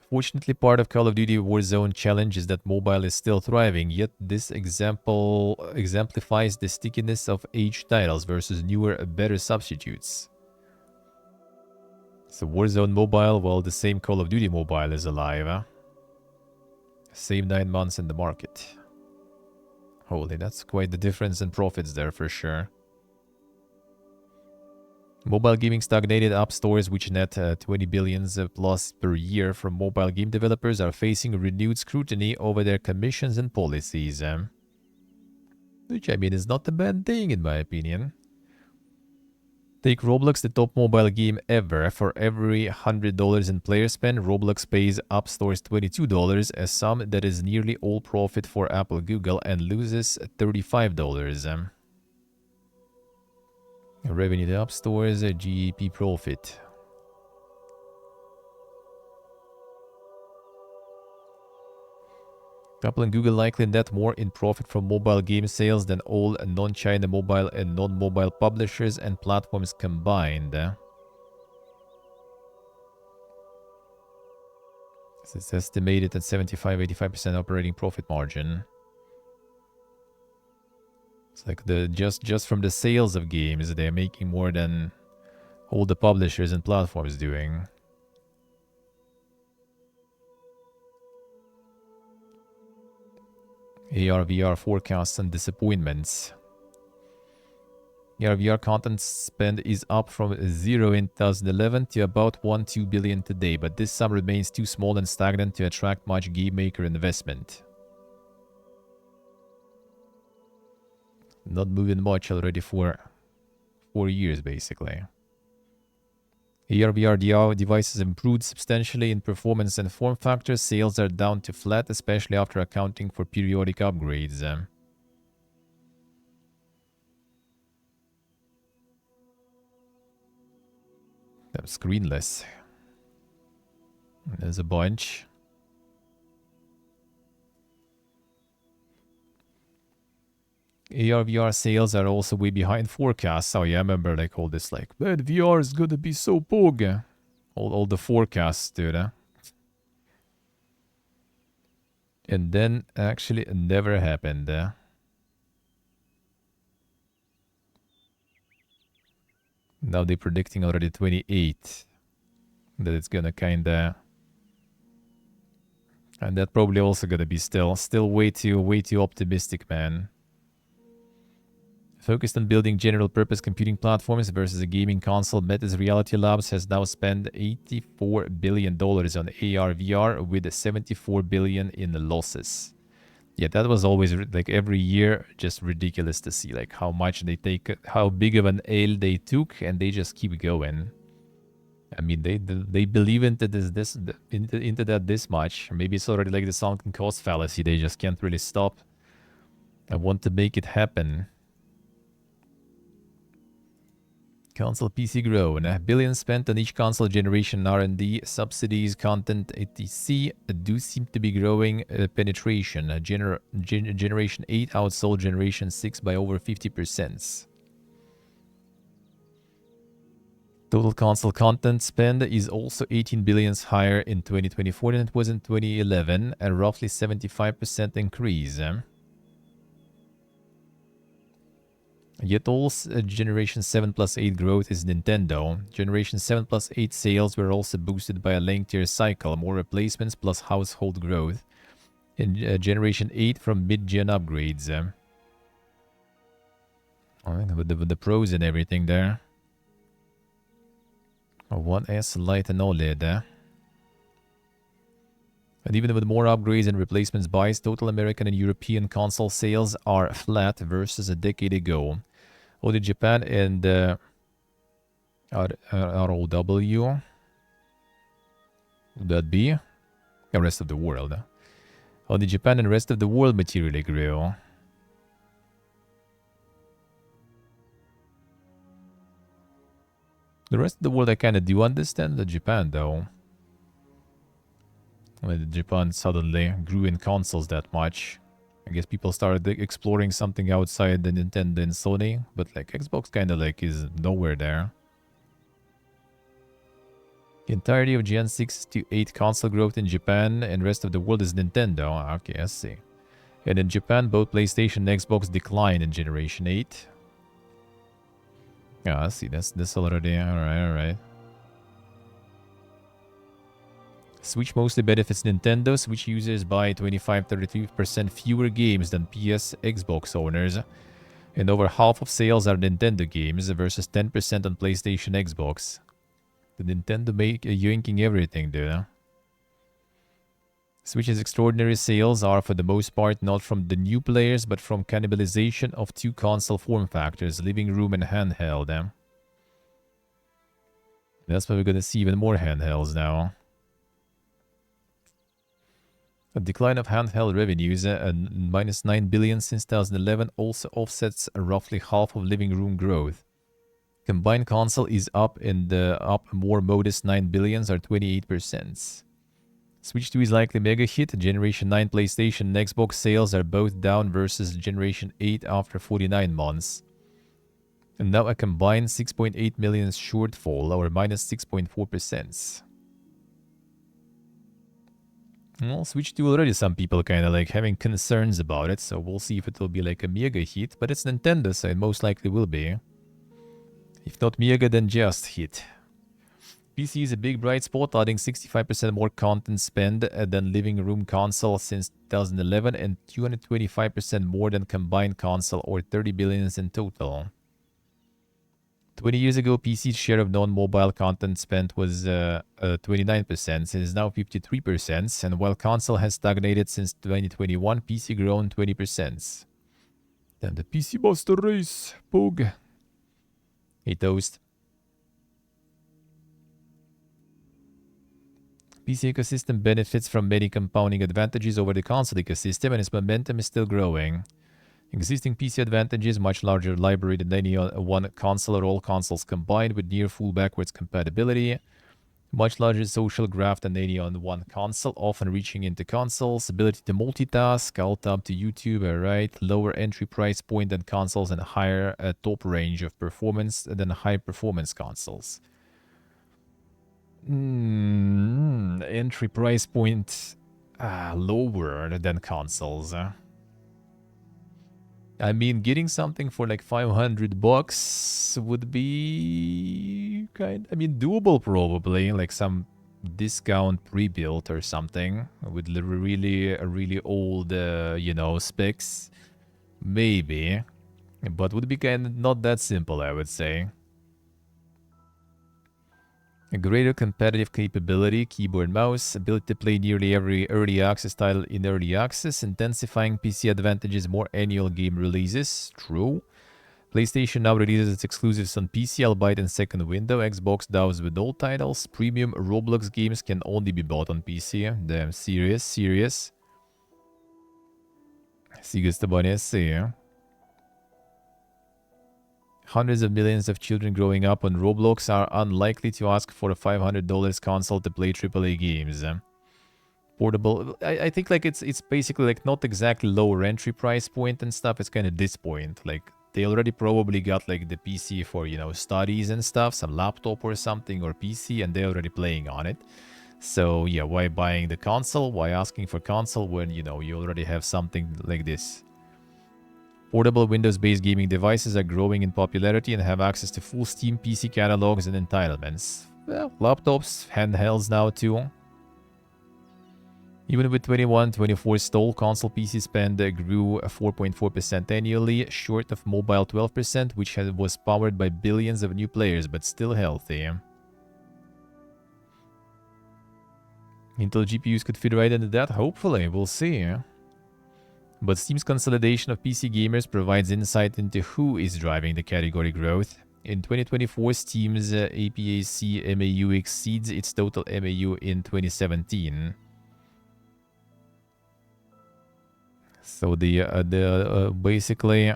Fortunately, part of Call of Duty Warzone challenge is that mobile is still thriving, yet this example exemplifies the stickiness of aged titles versus newer, better substitutes. So Warzone Mobile, well, the same Call of Duty Mobile is alive. Same 9 months in the market. Holy, that's quite the difference in profits there for sure. Mobile gaming stagnated. App stores, which net 20 billions plus per year from mobile game developers, are facing renewed scrutiny over their commissions and policies. Which, I mean, is not a bad thing in my opinion. Take Roblox, the top mobile game ever. For every $100 in player spend, Roblox pays App Stores $22, a sum that is nearly all profit for Apple, Google, and loses $35. Revenue to App Stores, GEP profit. Apple and Google likely net more in profit from mobile game sales than all non-China mobile and non-mobile publishers and platforms combined. It's estimated at 75-85% operating profit margin. It's like just from the sales of games, they're making more than all the publishers and platforms doing. AR/VR forecasts and disappointments. AR/VR content spend is up from 0 in 2011 to about 1-2 billion today, but this sum remains too small and stagnant to attract much game maker investment. Not moving much already for 4 years, basically. AR/VR devices improved substantially in performance and form factors. Sales are down to flat, especially after accounting for periodic upgrades. They're screenless. There's a bunch. AR/VR sales are also way behind forecasts. Oh yeah, I remember like all this like, man, VR is gonna be so big. All the forecasts, dude. And then actually it never happened. Now they're predicting already 28 that it's gonna kinda, and that probably also gonna be still way too optimistic, man. Focused on building general-purpose computing platforms versus a gaming console, Meta's Reality Labs has now spent $84 billion on AR/VR with $74 billion in losses. Yeah, that was always like every year just ridiculous to see like how much they take, how big of an L they took, and they just keep going. I mean, they believe into into that this much. Maybe it's already like the sunken cost fallacy. They just can't really stop. I want to make it happen. Console PC grow and $1 billion spent on each console generation R&D, subsidies, content, etc. do seem to be growing penetration. Generation 8 outsold Generation 6 by over 50%. Total console content spend is also 18 billion higher in 2024 than it was in 2011, a roughly 75% increase. Yet all Generation 7 plus 8 growth is Nintendo. Generation 7 plus 8 sales were also boosted by a lengthier cycle, more replacements plus household growth. In Generation 8 from mid-gen upgrades. Alright, with the pros and everything there. One S Lite and OLED. And even with more upgrades and replacements buys, total American and European console sales are flat versus a decade ago. Only Japan and ROW. Would that be? The rest of the world. Only Japan and rest of the world materially grew. The rest of the world I kind of do understand. The Japan though. When Japan suddenly grew in consoles that much. I guess people started exploring something outside the Nintendo and Sony. But like Xbox kind of like is nowhere there. The entirety of Gen 6 to 8 console growth in Japan and rest of the world is Nintendo. Okay, I see. And in Japan, both PlayStation and Xbox declined in Generation 8. Yeah, I see. That's already... Alright. Switch mostly benefits Nintendo. Switch users buy 25-33% fewer games than PS Xbox owners. And over half of sales are Nintendo games versus 10% on PlayStation Xbox. The Nintendo yanking everything, dude. Switch's extraordinary sales are for the most part not from the new players, but from cannibalization of two console form factors, living room and handheld. That's why we're gonna see even more handhelds now. A decline of handheld revenues, minus 9 billion since 2011, also offsets roughly half of living room growth. Combined console is up in the more modest 9 billions or 28%. Switch 2 is likely mega hit. Generation 9 PlayStation and Xbox sales are both down versus Generation 8 after 49 months. And now a combined 6.8 million shortfall or minus 6.4%. Well, Switch 2 already some people kind of like having concerns about it, so we'll see if it will be like a mega hit, but it's Nintendo, so it most likely will be. If not mega, then just hit. PC is a big bright spot, adding 65% more content spend than living room console since 2011 and 225% more than combined console or 30 billions in total. 20 years ago, PC's share of non-mobile content spent was 29%, and is now 53%, and while console has stagnated since 2021, PC grown 20%. Then the PC Master Race, Pog. Hey, Toast. PC ecosystem benefits from many compounding advantages over the console ecosystem, and its momentum is still growing. Existing PC advantages, much larger library than any one console or all consoles combined with near full backwards compatibility. Much larger social graph than any on one console, often reaching into consoles. Ability to multitask, alt tab to YouTube, alright. Lower entry price point than consoles and higher top range of performance than high performance consoles. Entry price point lower than consoles. I mean, getting something for like $500 would be doable probably, like some discount pre-built or something with really old, specs. Maybe. But would be kind of not that simple, I would say. A greater competitive capability, keyboard mouse, ability to play nearly every early access title in early access, intensifying PC advantages, more annual game releases. True. PlayStation now releases its exclusives on PC, albeit in second window. Xbox does with all titles. Premium Roblox games can only be bought on PC. Damn, serious. Sigue esta bonessa. Hundreds of millions of children growing up on Roblox are unlikely to ask for a $500 console to play AAA games. Portable, I think like it's basically like not exactly lower entry price point and stuff. It's kind of this point. Like they already probably got like the PC for, you know, studies and stuff, some laptop or something or PC, and they're already playing on it. So yeah, why buying the console? Why asking for console when, you know, you already have something like this? Portable Windows-based gaming devices are growing in popularity and have access to full Steam PC catalogs and entitlements. Well, laptops, handhelds now too. Even with 21-24 stall, console PC spend grew 4.4% annually, short of mobile 12%, which was powered by billions of new players, but still healthy. Intel GPUs could fit right into that, hopefully, we'll see. But Steam's consolidation of PC gamers provides insight into who is driving the category growth. In 2024, Steam's APAC MAU exceeds its total MAU in 2017. So the basically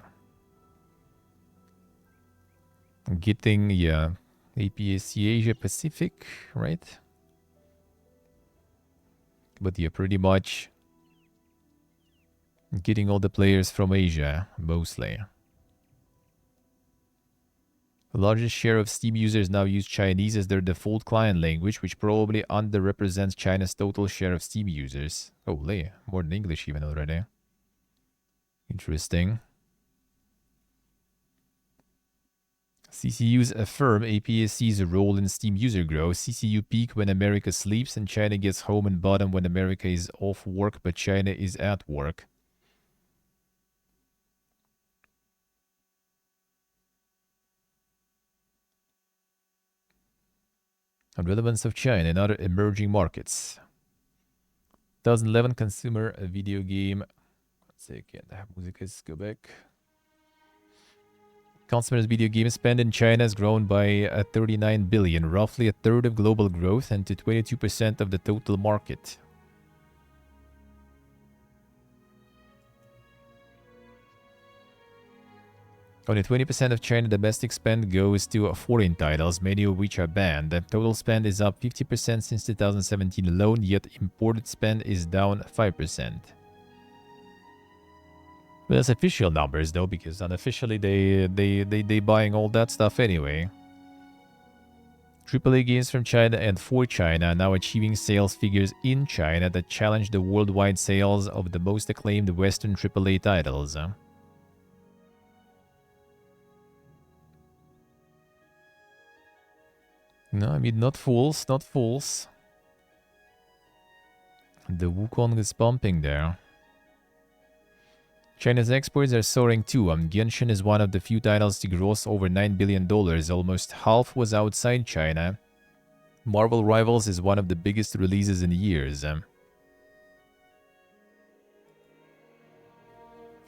getting APAC Asia Pacific, right? But yeah, pretty much getting all the players from Asia, mostly. The largest share of Steam users now use Chinese as their default client language, which probably underrepresents China's total share of Steam users. Holy, more than English even already. Interesting. CCUs affirm APAC's role in Steam user growth. CCU peak when America sleeps and China gets home, and bottom when America is off work but China is at work. On relevance of China and other emerging markets. 2011 consumer video game. 1 second, let's go back. Consumers video game spend in China has grown by 39 billion, roughly a third of global growth, and to 22% of the total market. Only 20% of China domestic spend goes to foreign titles, many of which are banned. The total spend is up 50% since 2017 alone, yet imported spend is down 5%. Well, that's official numbers though, because unofficially they buying all that stuff anyway. AAA games from China and for China are now achieving sales figures in China that challenge the worldwide sales of the most acclaimed Western AAA titles. No, I mean, not fools, not fools. The Wukong is pumping there. China's exports are soaring too. Genshin is one of the few titles to gross over $9 billion. Almost half was outside China. Marvel Rivals is one of the biggest releases in years.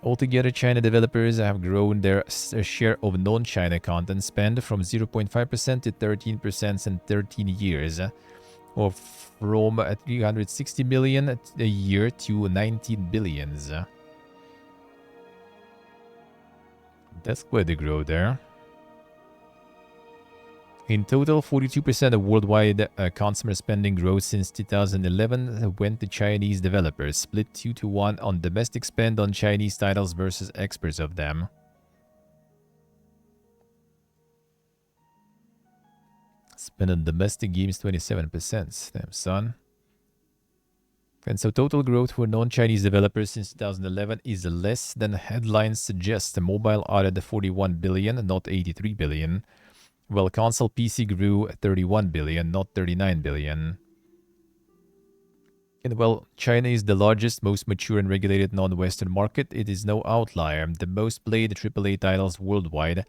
Altogether, China developers have grown their share of non-China content spend from 0.5% to 13% in 13 years, or from 360 million a year to 19 billions. That's quite a growth there. In total, 42% of worldwide consumer spending growth since 2011 went to Chinese developers, split 2-to-1 on domestic spend on Chinese titles versus exports of them. Spend on domestic games 27%. Damn, son. And so total growth for non-Chinese developers since 2011 is less than headlines suggest. Mobile added 41 billion, not 83 billion. Well, console PC grew 31 billion, not 39 billion. And well, China is the largest, most mature and regulated non-Western market. It is no outlier. The most played AAA titles worldwide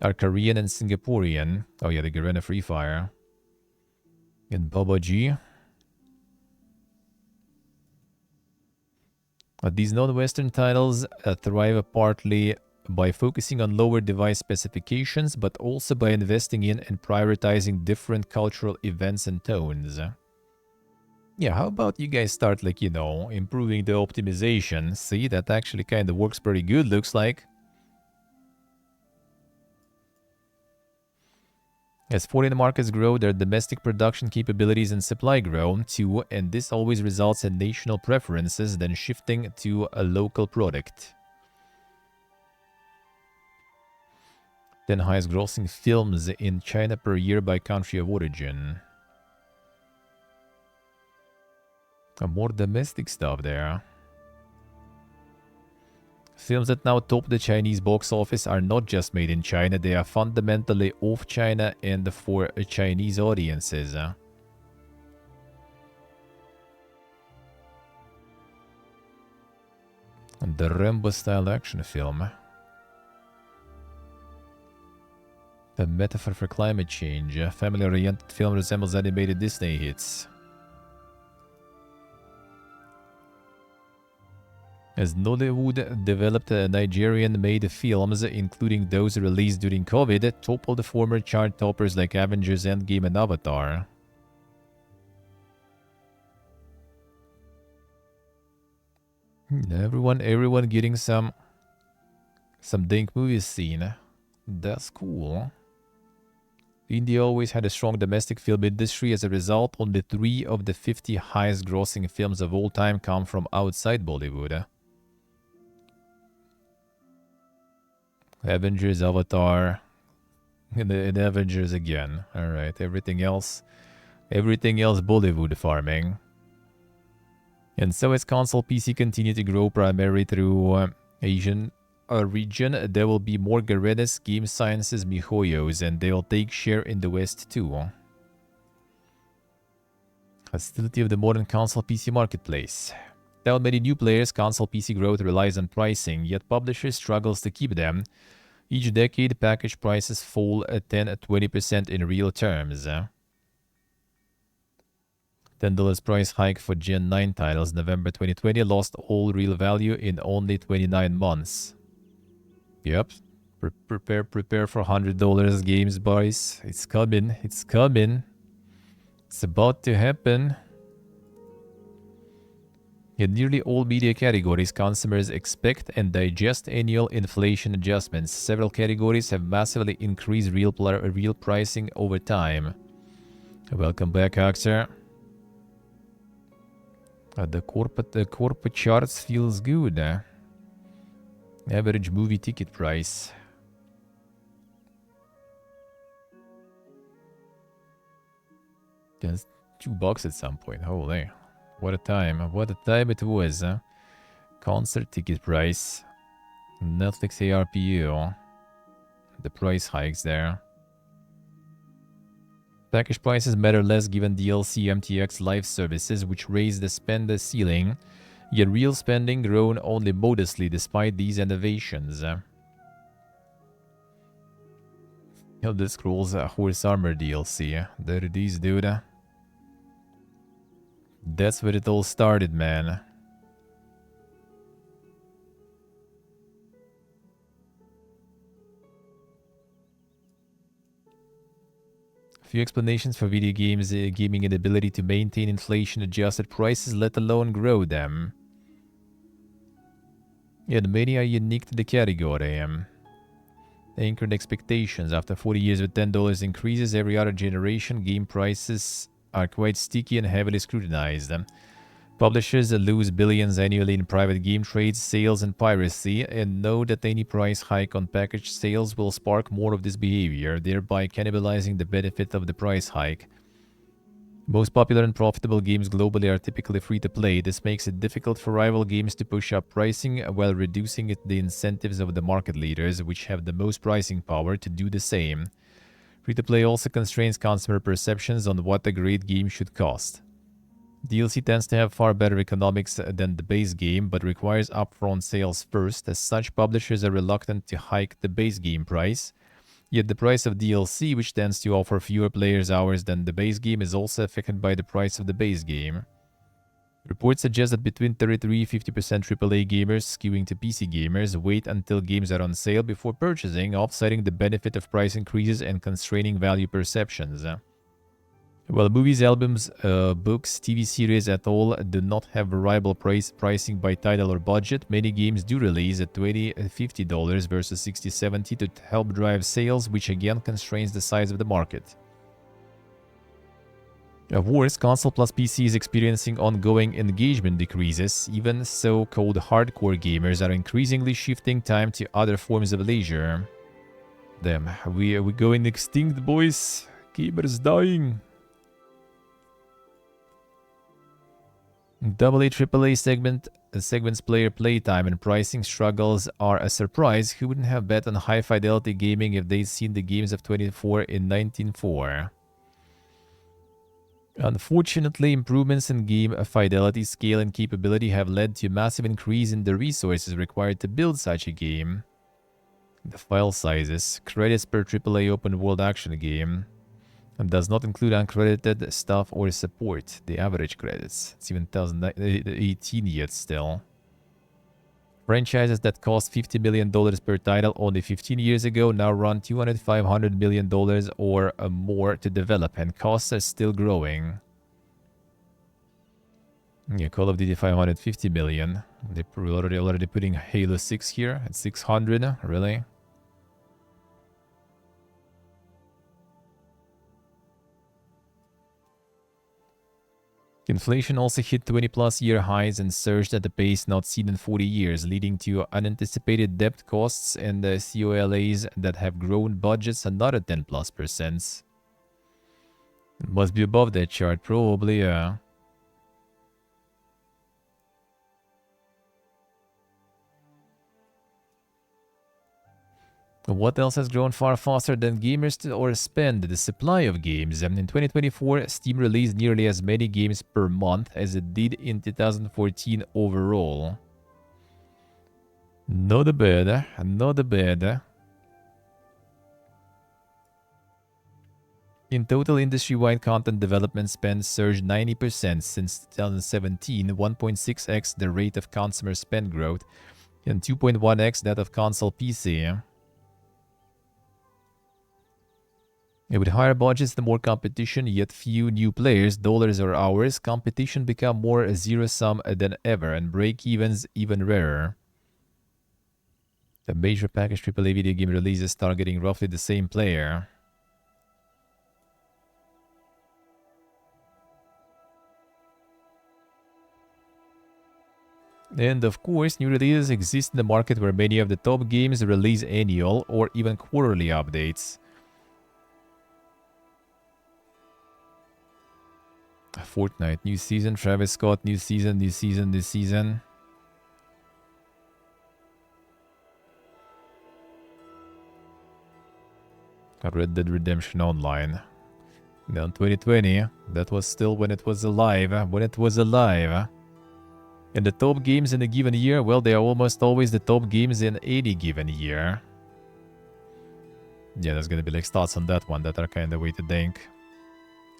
are Korean and Singaporean. Oh yeah, the Garena Free Fire. And Baba G. These non-Western titles thrive partly by focusing on lower device specifications, but also by investing in and prioritizing different cultural events and tones. Yeah, how about you guys start, like, improving the optimization? See, that actually kind of works pretty good, looks like. As foreign markets grow, their domestic production capabilities and supply grow too, and this always results in national preferences, then shifting to a local product. 10 highest grossing films in China per year by country of origin. More domestic stuff there. Films that now top the Chinese box office are not just made in China, they are fundamentally of China and for Chinese audiences. And the Rambo-style action film. The metaphor for climate change. A family-oriented film resembles animated Disney hits. As Nollywood developed Nigerian-made films, including those released during COVID, toppled former chart toppers like Avengers Endgame and Avatar. Everyone getting some dank movies seen. That's cool. India always had a strong domestic film industry. As a result, only 3 of the 50 highest grossing films of all time come from outside Bollywood. Avengers, Avatar, and Avengers again. Alright, everything else Bollywood farming. And so as console PC continue to grow primarily through Asian region, there will be more Garenas, Game Sciences, MiHoYos, and they'll take share in the West too. Hostility of the modern console PC marketplace. Without many new players, console PC growth relies on pricing, yet publishers struggles to keep them. Each decade, package prices fall 10-20% in real terms. $10 price hike for Gen 9 titles November 2020 lost all real value in only 29 months. Yep. Prepare for $100 games, boys. It's coming. It's coming. It's about to happen. In nearly all media categories, consumers expect and digest annual inflation adjustments. Several categories have massively increased real pricing over time. Welcome back, Huxer. The corporate charts feels good. Average movie ticket price. Just $2 at some point. Holy. What a time. What a time it was. Concert ticket price. Netflix ARPU. The price hikes there. Package prices matter less given DLC MTX live services, which raise the spend ceiling. Yet real spending grown only modestly despite these innovations. Elder Scrolls Horse Armor DLC. There it is, dude. That's where it all started, man. Few explanations for video games gaming inability to maintain inflation-adjusted prices, let alone grow them. Yeah, many are unique to the category. Anchored expectations. After 40 years with $10 increases every other generation, game prices are quite sticky and heavily scrutinized. Publishers lose billions annually in private game trades, sales, and piracy, and know that any price hike on package sales will spark more of this behavior, thereby cannibalizing the benefit of the price hike. Most popular and profitable games globally are typically free-to-play. This makes it difficult for rival games to push up pricing while reducing the incentives of the market leaders, which have the most pricing power, to do the same. Free-to-play also constrains consumer perceptions on what a great game should cost. DLC tends to have far better economics than the base game, but requires upfront sales first, as such publishers are reluctant to hike the base game price. Yet the price of DLC, which tends to offer fewer players' hours than the base game, is also affected by the price of the base game. Reports suggest that between 33–50% AAA gamers, skewing to PC gamers, wait until games are on sale before purchasing, offsetting the benefit of price increases and constraining value perceptions. While movies, albums, books, TV series at all do not have variable pricing by title or budget, many games do release at $20–50 versus $60–70 to help drive sales, which again constrains the size of the market. Worse, console plus PC is experiencing ongoing engagement decreases. Even so-called hardcore gamers are increasingly shifting time to other forms of leisure. Damn, we going extinct, boys. Gamers dying. AA AAA segments player playtime and pricing struggles are a surprise. Who wouldn't have bet on high fidelity gaming if they'd seen the games of 24 in 1904? Unfortunately, improvements in game fidelity, scale, and capability have led to a massive increase in the resources required to build such a game. The file sizes, credits per AAA open world action game, and does not include uncredited stuff or support. The average credits. It's even 2018 yet still. Franchises that cost $50 million per title only 15 years ago now run $200–500 million or more to develop, and costs are still growing. Yeah, Call of Duty $550 million. They're already putting Halo 6 here at 600, really? Inflation also hit 20-plus year highs and surged at a pace not seen in 40 years, leading to unanticipated debt costs and COLAs that have grown budgets another 10+%. It must be above that chart, probably, yeah. What else has grown far faster than gamers or spend? The supply of games. In 2024, Steam released nearly as many games per month as it did in 2014 overall. Not bad, not bad. In total, industry-wide content development spend surged 90% since 2017, 1.6x the rate of consumer spend growth, and 2.1x that of console PC. With higher budgets and more competition, yet few new players, dollars or hours, competition become more zero-sum than ever, and break-evens even rarer. The major package AAA video game releases targeting roughly the same player. And of course, new releases exist in the market where many of the top games release annual or even quarterly updates. Fortnite, new season, Travis Scott, new season, new season, new season. Red Dead Redemption Online. Now in 2020, that was still when it was alive, And the top games in a given year, well, they are almost always the top games in any given year. Yeah, there's gonna be like stats on that one that are kinda way to think.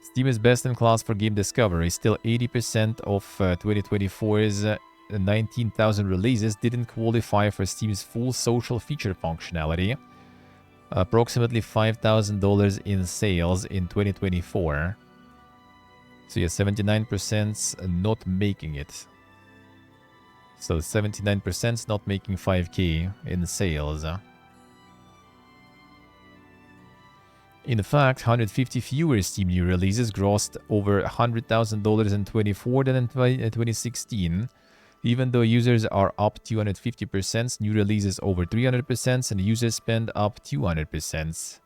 Steam is best in class for game discovery. Still 80% of 2024's 19,000 releases didn't qualify for Steam's full social feature functionality. Approximately $5,000 in sales in 2024. So yeah, 79% not making it. So 79% not making 5K in sales. In fact, 150 fewer Steam new releases grossed over $100,000 in 24 than in 2016. Even though users are up 250%, new releases over 300%, and user spend up 200%.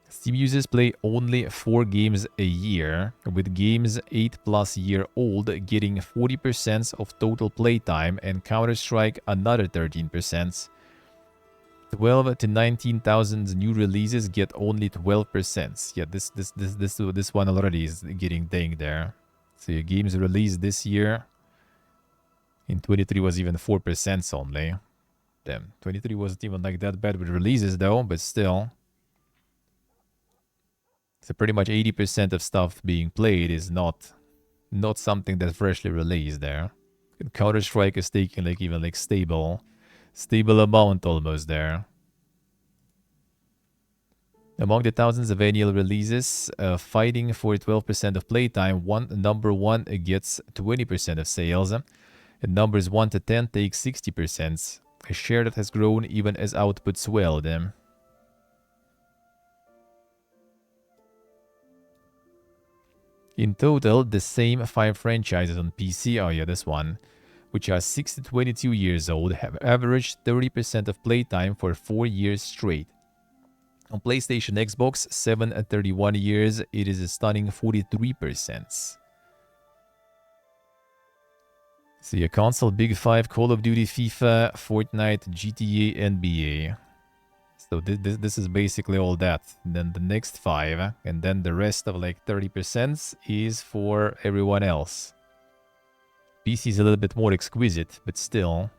Steam users play only 4 games a year, with games 8+ year old getting 40% of total playtime and Counter-Strike another 13%. 12 to 19,000 new releases get only 12%. Yeah, this one already is getting dang there. So your games released this year in 23 was even 4% only. Damn, 23 wasn't even like that bad with releases though, but still. So pretty much 80% of stuff being played is not something that's freshly released there. And Counter-Strike is taking like even like stable amount almost there. Among the thousands of annual releases, fighting for 12% of playtime, number 1 gets 20% of sales, and numbers 1 to 10 take 60%, a share that has grown even as output swelled. In total, the same 5 franchises on PC, oh yeah, this one, which are 6 to 22 years old, have averaged 30% of playtime for 4 years straight. On PlayStation, Xbox, 7 at 31 years, it is a stunning 43%. See, a console, Big 5, Call of Duty, FIFA, Fortnite, GTA, NBA. So this is basically all that. And then the next 5, and then the rest of like 30% is for everyone else. PC is a little bit more exquisite, but still.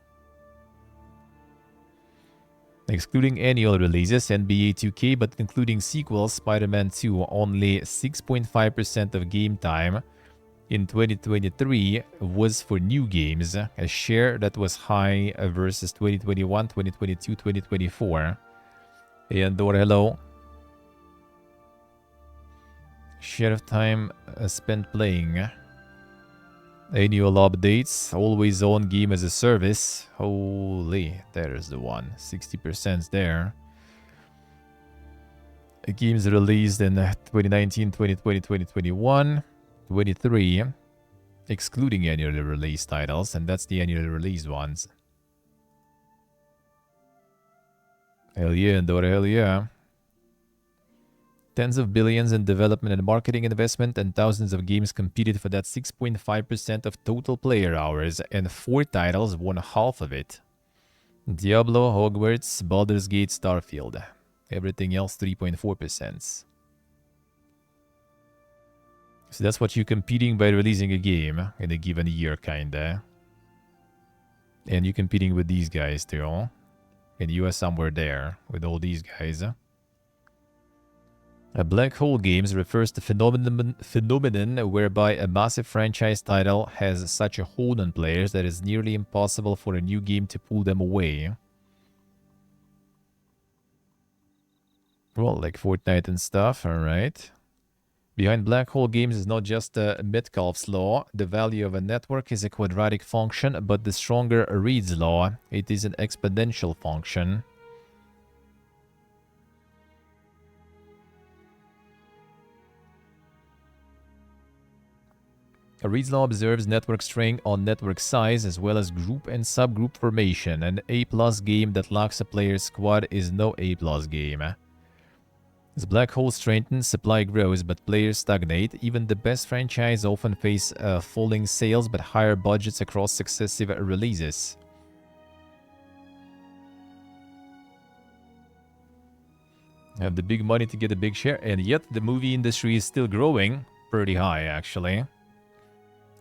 Excluding annual releases, NBA 2K, but including sequels, Spider-Man 2, only 6.5% of game time in 2023 was for new games, a share that was high versus 2021, 2022, 2024. And hello. Share of time spent playing. Annual updates, always on game as a service. Holy, there's the one. 60% there. Games released in 2019, 2020, 2021, 23, excluding annually released titles, and that's the annually released ones. Hell yeah, Dora, hell yeah. Tens of billions in development and marketing investment, and thousands of games competed for that 6.5% of total player hours, and 4 titles won half of it. Diablo, Hogwarts, Baldur's Gate, Starfield. Everything else 3.4%. So that's what you're competing by releasing a game in a given year, kinda. And you're competing with these guys too. And you are somewhere there with all these guys. A black hole games refers to phenomenon whereby a massive franchise title has such a hold on players that it's nearly impossible for a new game to pull them away. Well, like Fortnite and stuff, alright. Behind black hole games is not just Metcalfe's law. The value of a network is a quadratic function, but the stronger Reed's law, it is an exponential function. Reed's law observes network strength on network size as well as group and subgroup formation. An A+ game that lacks a player squad is no A+ game. As black holes strengthen, supply grows, but players stagnate. Even the best franchise often face falling sales but higher budgets across successive releases. Have the big money to get a big share, and yet the movie industry is still growing. Pretty high, actually.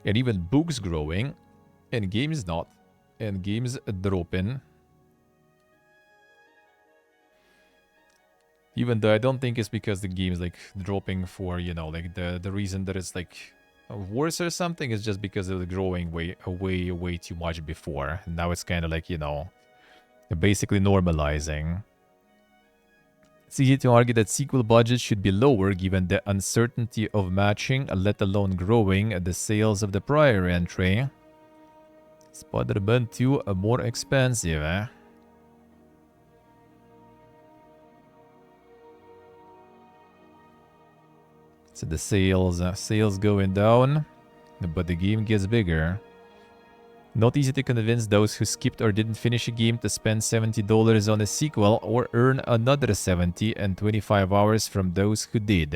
And even books growing, and games not. And games dropping. Even though I don't think it's because the game is like dropping for, you know, like the reason that it's like worse or something is just because it was growing way too much before. And now it's kind of like, you know, basically normalizing. It's easy to argue that sequel budgets should be lower given the uncertainty of matching, let alone growing, the sales of the prior entry. Spider-Man 2 are more expensive, eh? So the sales going down, but the game gets bigger. Not easy to convince those who skipped or didn't finish a game to spend $70 on a sequel or earn another 70 and 25 hours from those who did.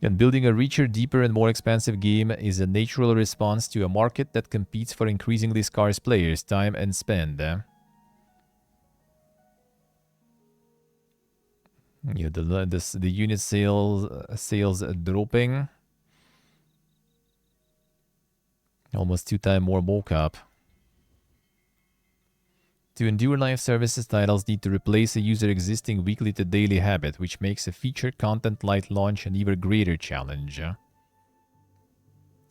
And building a richer, deeper, and more expansive game is a natural response to a market that competes for increasingly scarce players' time and spend. Yeah, the unit sales dropping. Almost 2 times more mocap. To endure live services, titles need to replace a user existing weekly to daily habit, which makes a featured content light launch an even greater challenge.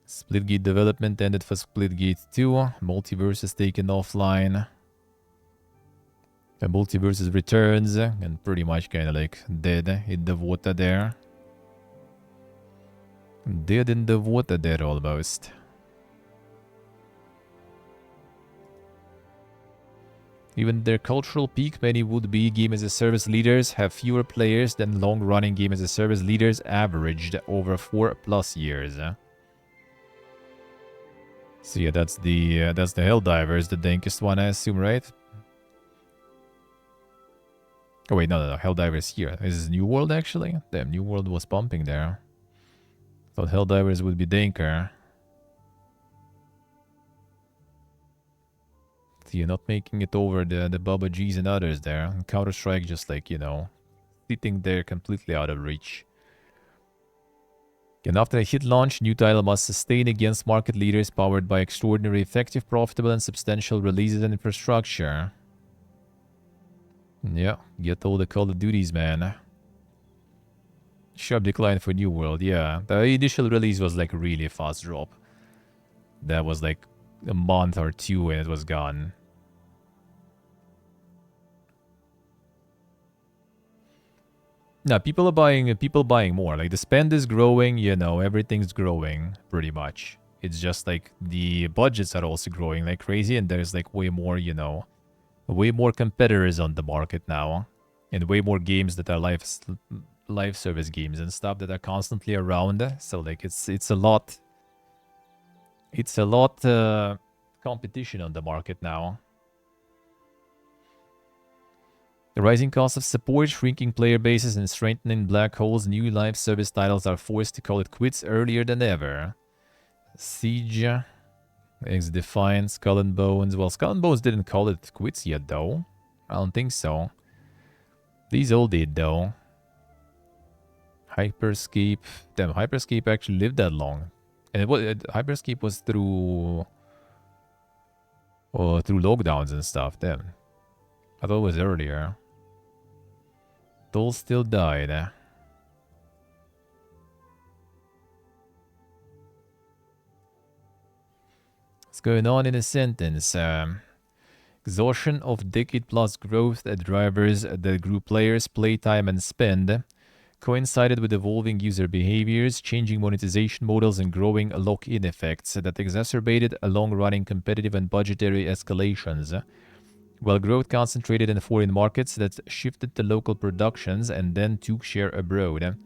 Splitgate development ended for Splitgate 2. Multiverse is taken offline. The Multiverse returns and pretty much kind of like dead in the water there. Dead in the water there almost. Even their cultural peak, many would-be game-as-a-service leaders have fewer players than long-running game-as-a-service leaders averaged over 4+ years. So yeah, that's the Helldivers, the dankest one, I assume, right? Oh wait, no, Helldivers here. Is this New World actually? Damn, New World was pumping there. Thought Helldivers would be danker. So you're not making it over the Baba G's and others there. Counter-Strike just like, you know, sitting there completely out of reach. And after a hit launch, new title must sustain against market leaders powered by extraordinary effective, profitable, and substantial releases and infrastructure. Yeah, get all the Call of Duties, man. Sharp decline for New World, yeah. The initial release was like really a fast drop. That was like a month or two and it was gone. No, people are buying more. Like the spend is growing, you know, everything's growing pretty much. It's just like the budgets are also growing like crazy and there's like way more, you know, way more competitors on the market now. And way more games that are live service games and stuff that are constantly around. So like it's a lot competition on the market now. The rising cost of support, shrinking player bases, and strengthening black holes, new live service titles are forced to call it quits earlier than ever. Siege, X-Defiant, Skull and Bones. Well, Skull and Bones didn't call it quits yet, though. I don't think so. These all did, though. Hyperscape. Damn, Hyperscape actually lived that long. And Hyperscape was through lockdowns and stuff. Damn. I thought it was earlier. Those still died. What's going on in a sentence? Exhaustion of decade-plus growth drivers that grew players' playtime and spend coincided with evolving user behaviors, changing monetization models, and growing lock-in effects that exacerbated long-running competitive and budgetary escalations. While growth concentrated in foreign markets that shifted to local productions and then took share abroad.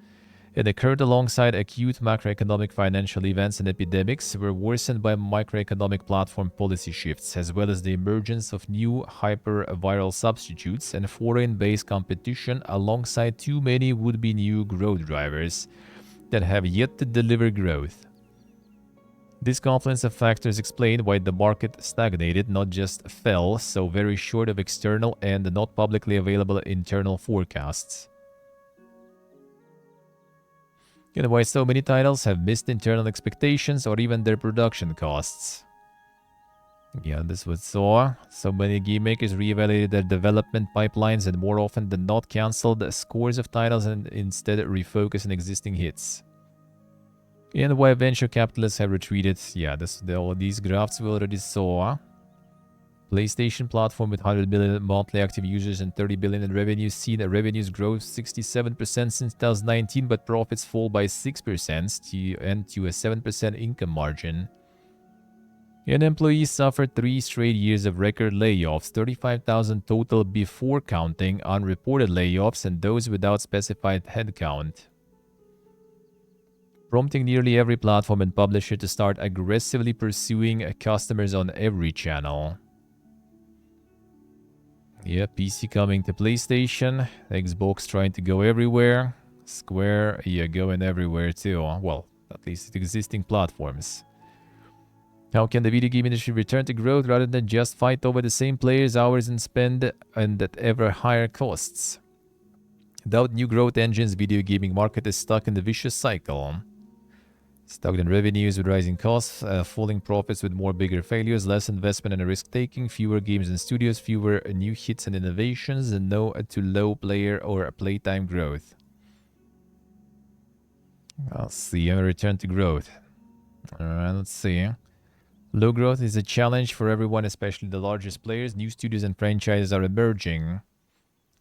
It occurred alongside acute macroeconomic financial events and epidemics were worsened by microeconomic platform policy shifts, as well as the emergence of new hyper-viral substitutes and foreign-based competition alongside too many would-be new growth drivers that have yet to deliver growth. This confluence of factors explained why the market stagnated, not just fell, so very short of external and not publicly available internal forecasts. You know why so many titles have missed internal expectations or even their production costs. Yeah, this was so many game makers reevaluated their development pipelines and more often than not canceled scores of titles and instead refocused on existing hits. And why venture capitalists have retreated. Yeah, all these graphs we already saw. PlayStation platform with 100 million monthly active users and 30 billion in revenues seen revenues grow 67% since 2019, but profits fall by 6% to a 7% income margin. And employees suffered 3 straight years of record layoffs, 35,000 total before counting unreported layoffs and those without specified headcount, prompting nearly every platform and publisher to start aggressively pursuing customers on every channel. Yeah, PC coming to PlayStation, Xbox trying to go everywhere, Square, yeah, going everywhere too. Well, at least existing platforms. How can the video game industry return to growth rather than just fight over the same players, hours, and spend and at ever higher costs? Without new growth engines, video gaming market is stuck in the vicious cycle. Stagnant revenues with rising costs, falling profits with more bigger failures, less investment and risk-taking, fewer games and studios, fewer new hits and innovations, and no to low player or playtime growth. I'll see. A return to growth. Alright, let's see. Low growth is a challenge for everyone, especially the largest players. New studios and franchises are emerging.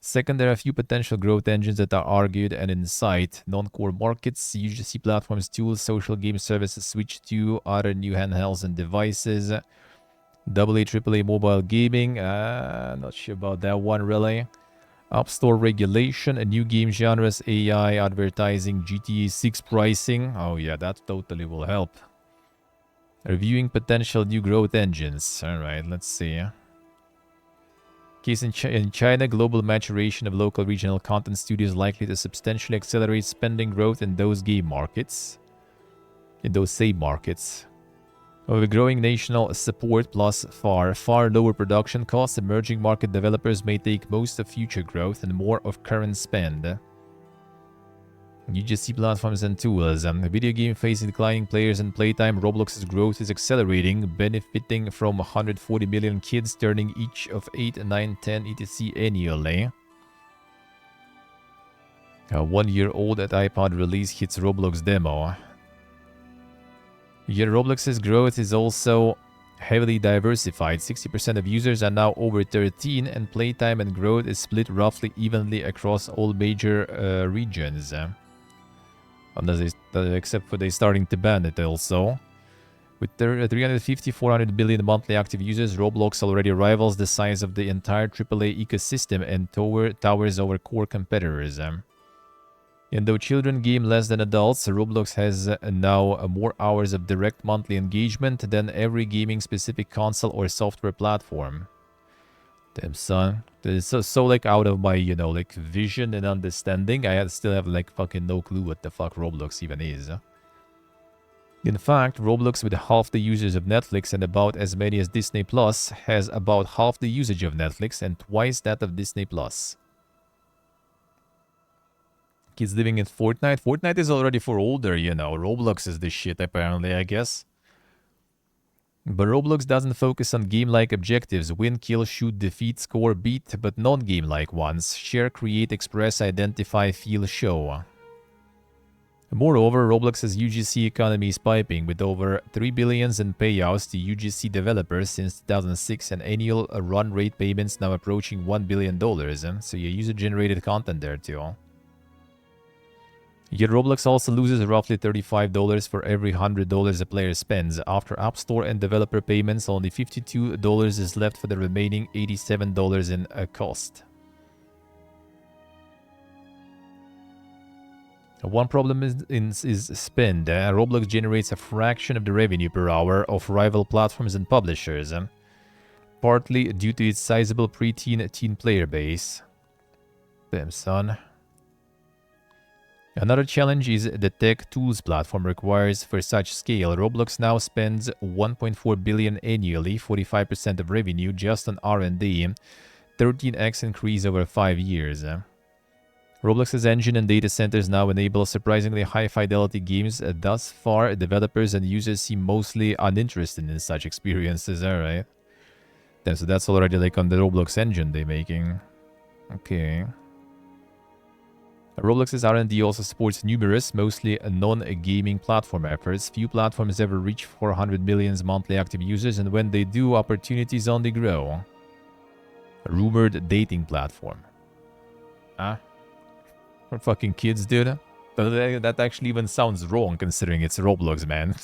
Second, there are a few potential growth engines that are argued and in sight. Non-core markets, UGC platforms, tools, social game services, Switch 2, other new handhelds and devices. AA, AAA mobile gaming, not sure about that one really. App Store regulation, a new game genres, AI, advertising, GTA 6 pricing. Oh yeah, that totally will help. Reviewing potential new growth engines. Alright, let's see. Case in China, global maturation of local regional content studios likely to substantially accelerate spending growth in those game markets. In those same markets. With growing national support plus far lower production costs, emerging market developers may take most of future growth and more of current spend. UGC platforms and tools. The video game facing declining players and playtime. Roblox's growth is accelerating, benefiting from 140 million kids turning each of 8, 9, 10 etc. annually. A 1-year-old at iPod release hits Roblox demo. Yet Roblox's growth is also heavily diversified. 60% of users are now over 13, and playtime and growth is split roughly evenly across all major regions. Except for they starting to ban it also. With 350-400 billion monthly active users, Roblox already rivals the size of the entire AAA ecosystem and towers over core competitors. And though children game less than adults, Roblox has now more hours of direct monthly engagement than every gaming-specific console or software platform. Damn, son. This is so like out of my, you know, like vision and understanding. I still have like fucking no clue what the fuck Roblox even is. In fact, Roblox, with half the users of Netflix and about as many as Disney Plus, has about half the usage of Netflix and twice that of Disney Plus. Kids living in Fortnite. Fortnite is already for older, you know. Roblox is the shit, apparently, I guess. But Roblox doesn't focus on game-like objectives. Win, kill, shoot, defeat, score, beat, but non-game-like ones. Share, create, express, identify, feel, show. Moreover, Roblox's UGC economy is piping, with over $3 billion in payouts to UGC developers since 2006 and annual run rate payments now approaching $1 billion. So your user-generated content there too. Yet Roblox also loses roughly $35 for every $100 a player spends. After App Store and developer payments, only $52 is left for the remaining $87 in cost. One problem is spend. Roblox generates a fraction of the revenue per hour of rival platforms and publishers, partly due to its sizable teen player base. Damn, son. Another challenge is the tech tools platform requires for such scale. Roblox now spends $1.4 billion annually, 45% of revenue just on R&D, 13x increase over 5 years. Roblox's engine and data centers now enable surprisingly high-fidelity games. Thus far, developers and users seem mostly uninterested in such experiences, alright? So that's already like on the Roblox engine they're making. Okay. Roblox's R&D also supports numerous, mostly non-gaming platform efforts. Few platforms ever reach 400 million monthly active users, and when they do, opportunities only grow. A rumored dating platform. Ah? For fucking kids, dude? That actually even sounds wrong, considering it's Roblox, man.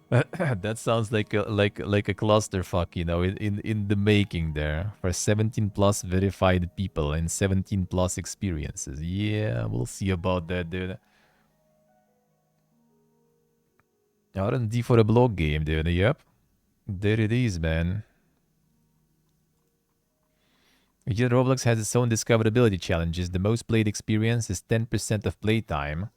That sounds like a clusterfuck, you know, in the making there. For 17 plus verified people and 17 plus experiences. Yeah, we'll see about that, dude. R&D for a blog game, dude. Yep. There it is, man. Yet Roblox has its own discoverability challenges. The most played experience is 10% of playtime.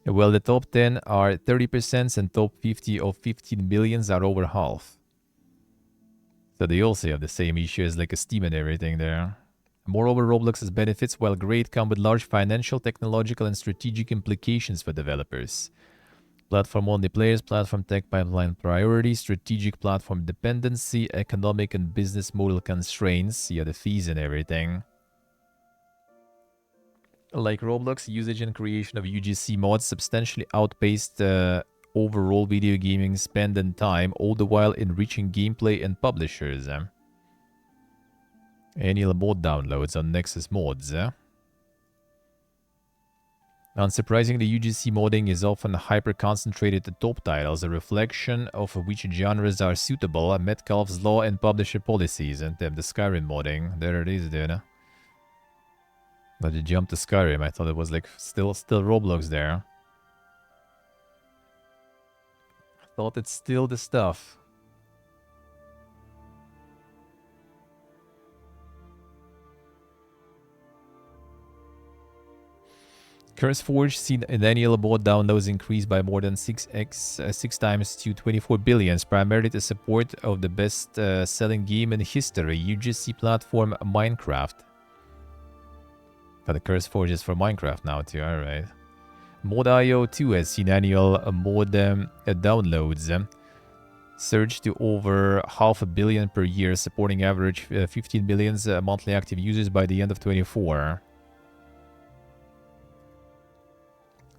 Well, the top 10 are 30% and top 50 of 15 millions are over half. So they also have the same issue as like a Steam and everything there. Moreover, Roblox's benefits, while great, come with large financial, technological, and strategic implications for developers. Platform-only players, platform tech pipeline priorities, strategic platform dependency, economic and business model constraints, yeah, the fees and everything. Like Roblox, usage and creation of UGC mods substantially outpaced overall video gaming spend and time, all the while enriching gameplay and publishers. Annual mod downloads on Nexus Mods. Unsurprisingly, UGC modding is often hyper-concentrated to top titles, a reflection of which genres are suitable, Metcalfe's law and publisher policies, and the Skyrim modding. There it is, dude. But you jumped to Skyrim. I thought it was like still Roblox there. I thought it's still the stuff. CurseForge seen an annual mod downloads increase by more than 6 times to 24 billion, primarily to support of the best selling game in history, UGC platform Minecraft. Got the CurseForge is for Minecraft now too, alright. Mod.io 2 has seen annual mod downloads surge to over 500 million per year, supporting average 15 million monthly active users by the end of 24.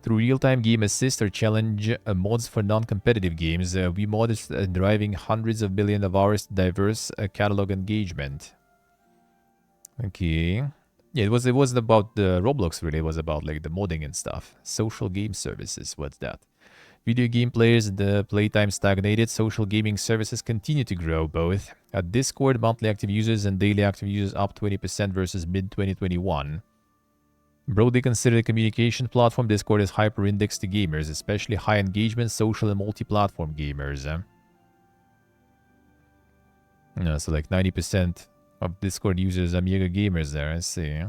Through real-time game assist or challenge mods for non-competitive games, VMod is driving hundreds of millions of hours to diverse catalog engagement. Okay. Yeah, it wasn't about the Roblox really, it was about like the modding and stuff. Social game services, what's that? Video game players, the playtime stagnated, social gaming services continue to grow both. At Discord, monthly active users and daily active users up 20% versus mid-2021. Broadly considered a communication platform, Discord is hyper-indexed to gamers, especially high engagement, social and multi-platform gamers. So like 90% of Discord users are mega gamers there, I see.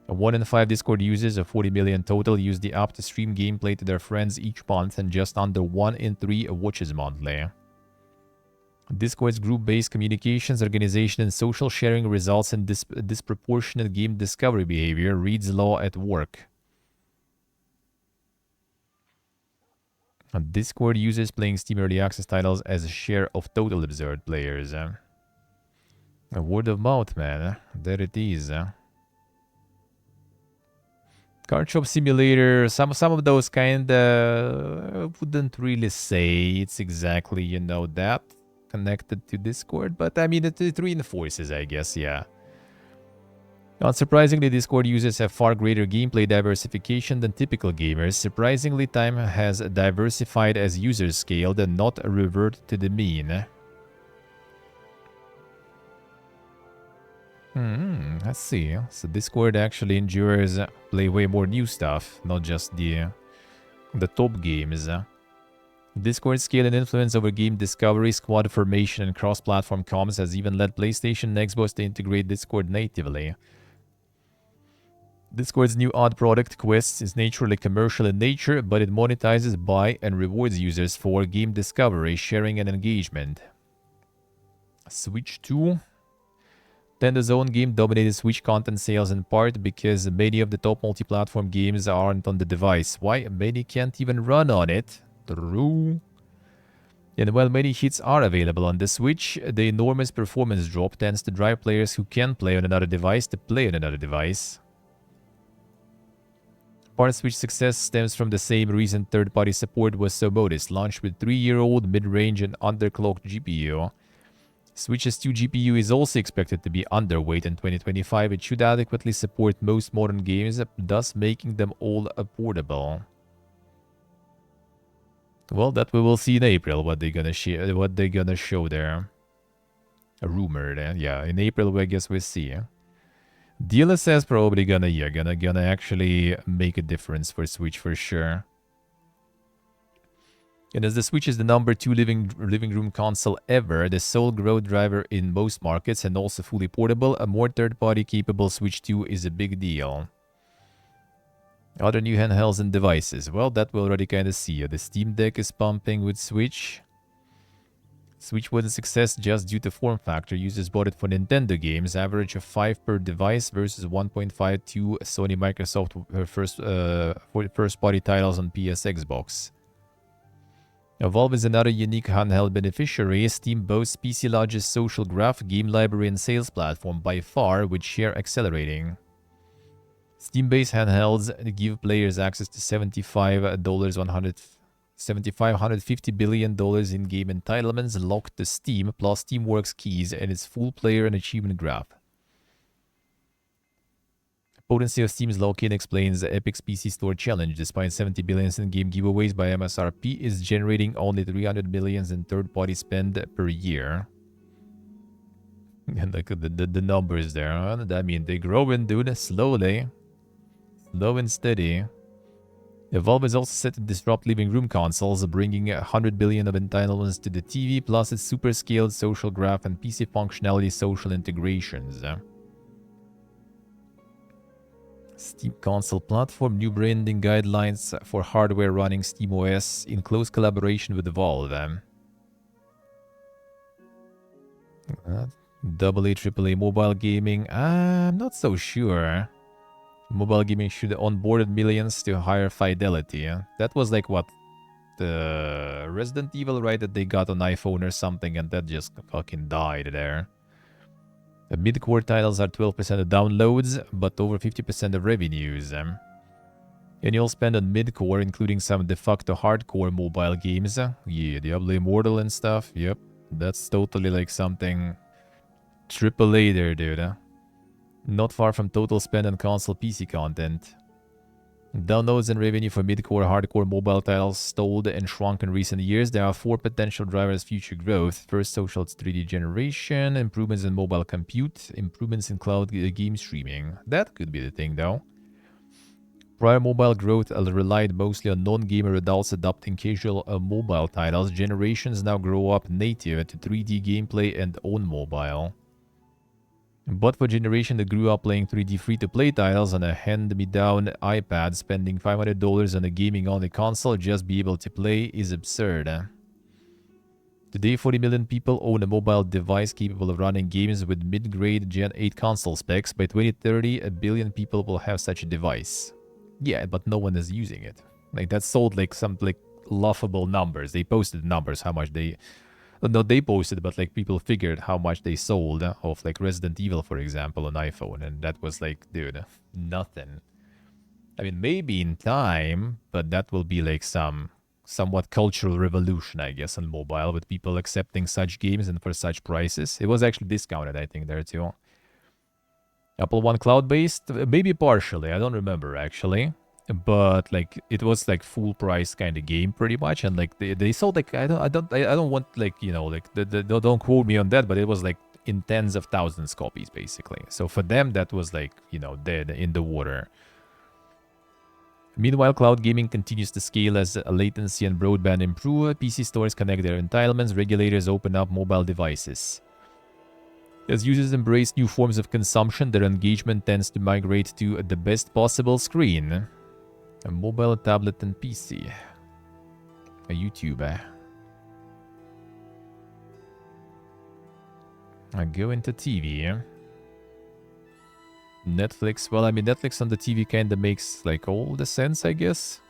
1 in 5 Discord users of 40 million total use the app to stream gameplay to their friends each month, and just under 1 in 3 watches monthly. Discord's group-based communications, organization, and social sharing results in disproportionate game discovery behavior, reads law at work. Discord users playing Steam Early Access titles as a share of total observed players. A word of mouth, man. There it is. Card Shop Simulator, some of those kinda wouldn't really say it's exactly, you know, that connected to Discord, but I mean, it reinforces, I guess, yeah. Unsurprisingly, Discord users have far greater gameplay diversification than typical gamers. Surprisingly, time has diversified as users scaled and not reverted to the mean. Let's see. So Discord actually endures play way more new stuff, not just the top games. Discord's scale and influence over game discovery, squad formation, and cross-platform comms has even led PlayStation and Xbox to integrate Discord natively. Discord's new odd product, Quests, is naturally commercial in nature, but it monetizes by and rewards users for game discovery, sharing, and engagement. Switch 2. Nintendo's own game dominated Switch content sales in part because many of the top multi-platform games aren't on the device. Why? Many can't even run on it. True. And while many hits are available on the Switch, the enormous performance drop tends to drive players who can play on another device to play on another device. Part of Switch success stems from the same reason third-party support was so modest, launched with 3-year-old mid-range and underclocked GPU. Switch's 2 GPU is also expected to be underweight in 2025. It should adequately support most modern games, thus making them all portable. Well, that we will see in April. What they're gonna show there. A rumor, yeah. In April, I guess we'll see. DLSS probably gonna actually make a difference for Switch for sure. And as the Switch is the number 2 living room console ever, the sole growth driver in most markets, and also fully portable, a more third-party capable Switch 2 is a big deal. Other new handhelds and devices. Well, that we already kind of see. The Steam Deck is pumping with Switch. Switch was a success just due to form factor. Users bought it for Nintendo games, average of 5 per device versus 1.52 Sony Microsoft for first-party titles on PS Xbox. Valve is another unique handheld beneficiary. Steam boasts PC largest social graph, game library, and sales platform by far, with share accelerating. Steam-based handhelds give players access to $150 billion in-game entitlements locked to Steam, plus Steamworks keys and its full player and achievement graph. Potency of Steam's lock-in explains the Epic's PC Store challenge. Despite 70 billion in-game giveaways by MSRP, is generating only 300 million in third-party spend per year. And look at the numbers there, huh? I mean, they're growing, dude, slowly. Slow and steady. Valve is also set to disrupt living room consoles, bringing 100 billion of entitlements to the TV, plus its super-scaled social graph and PC functionality social integrations. Steam console platform, new branding guidelines for hardware running SteamOS in close collaboration with Valve. AA, AAA mobile gaming, I'm not so sure. Mobile gaming should have onboarded millions to higher fidelity. That was like what? The Resident Evil, right? That they got on iPhone or something, and that just fucking died there. The mid-core titles are 12% of downloads, but over 50% of revenues. Annual spend on mid-core, including some de facto hardcore mobile games. Yeah, Diablo Immortal and stuff. Yep, that's totally like something AAA there, dude. Not far from total spend on console PC content. Downloads and revenue for mid-core hardcore mobile titles stalled and shrunk in recent years. There are 4 potential drivers future growth. First, social 3D generation, improvements in mobile compute, improvements in cloud game streaming. That could be the thing though. Prior mobile growth relied mostly on non-gamer adults adopting casual mobile titles. Generations now grow up native to 3D gameplay and own mobile. But for a generation that grew up playing 3D free-to-play titles on a hand-me-down iPad, spending $500 on a gaming-only console just be able to play is absurd. Today, 40 million people own a mobile device capable of running games with mid-grade Gen 8 console specs. By 2030, a billion people will have such a device. Yeah, but no one is using it. Like, that sold like some like laughable numbers. They posted numbers, how much they... Not they posted, but like people figured how much they sold of like Resident Evil, for example, on iPhone. And that was like, dude, nothing. I mean, maybe in time, but that will be like somewhat cultural revolution, I guess, on mobile, with people accepting such games and for such prices. It was actually discounted, I think, there too. Apple One cloud-based? Maybe partially, I don't remember actually. But like it was like full price kind of game pretty much, and like they sold like I don't want like, you know, like don't quote me on that, but it was like in tens of thousands copies basically. So for them that was like, you know, dead in the water. Meanwhile, cloud gaming continues to scale as latency and broadband improve. PC stores connect their entitlements. Regulators open up mobile devices. As users embrace new forms of consumption, their engagement tends to migrate to the best possible screen. A mobile, tablet, and PC. A YouTuber. I go into TV. Netflix. Well, I mean, Netflix on the TV kinda makes like all the sense, I guess.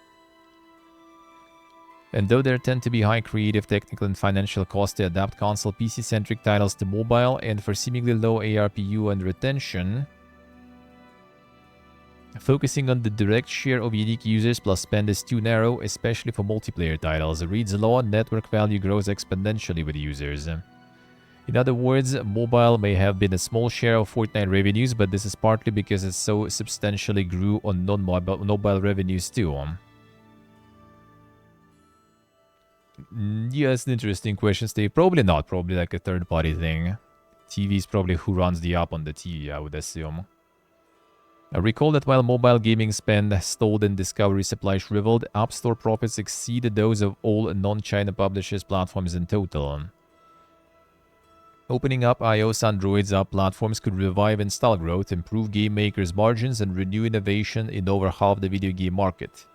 And though there tend to be high creative, technical, and financial costs to adapt console PC-centric titles to mobile, and for seemingly low ARPU and retention, focusing on the direct share of unique users plus spend is too narrow, especially for multiplayer titles. Reed's law, network value grows exponentially with users. In other words, mobile may have been a small share of Fortnite revenues, but this is partly because it so substantially grew on non-mobile revenues too. Yeah, it's an interesting question, Steve. Probably not. Probably like a third-party thing. TV is probably who runs the app on the TV, I would assume. Recall that while mobile gaming spend stalled and discovery supply shriveled, App Store profits exceeded those of all non-China publishers' platforms in total. Opening up iOS Android's app platforms could revive install growth, improve game makers' margins, and renew innovation in over half the video game market.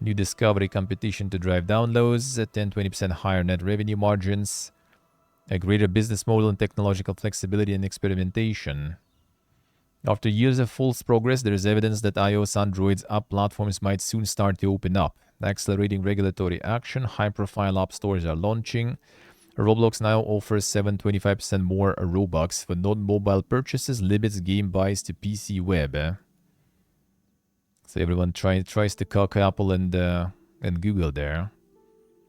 New discovery competition to drive downloads, 10-20% higher net revenue margins. A greater business model and technological flexibility and experimentation. After years of false progress, there is evidence that iOS Android's app platforms might soon start to open up. Accelerating regulatory action, high-profile app stores are launching. Roblox now offers 725% more Robux for non-mobile purchases, limits game buys to PC web. So everyone tries to cock Apple and Google there.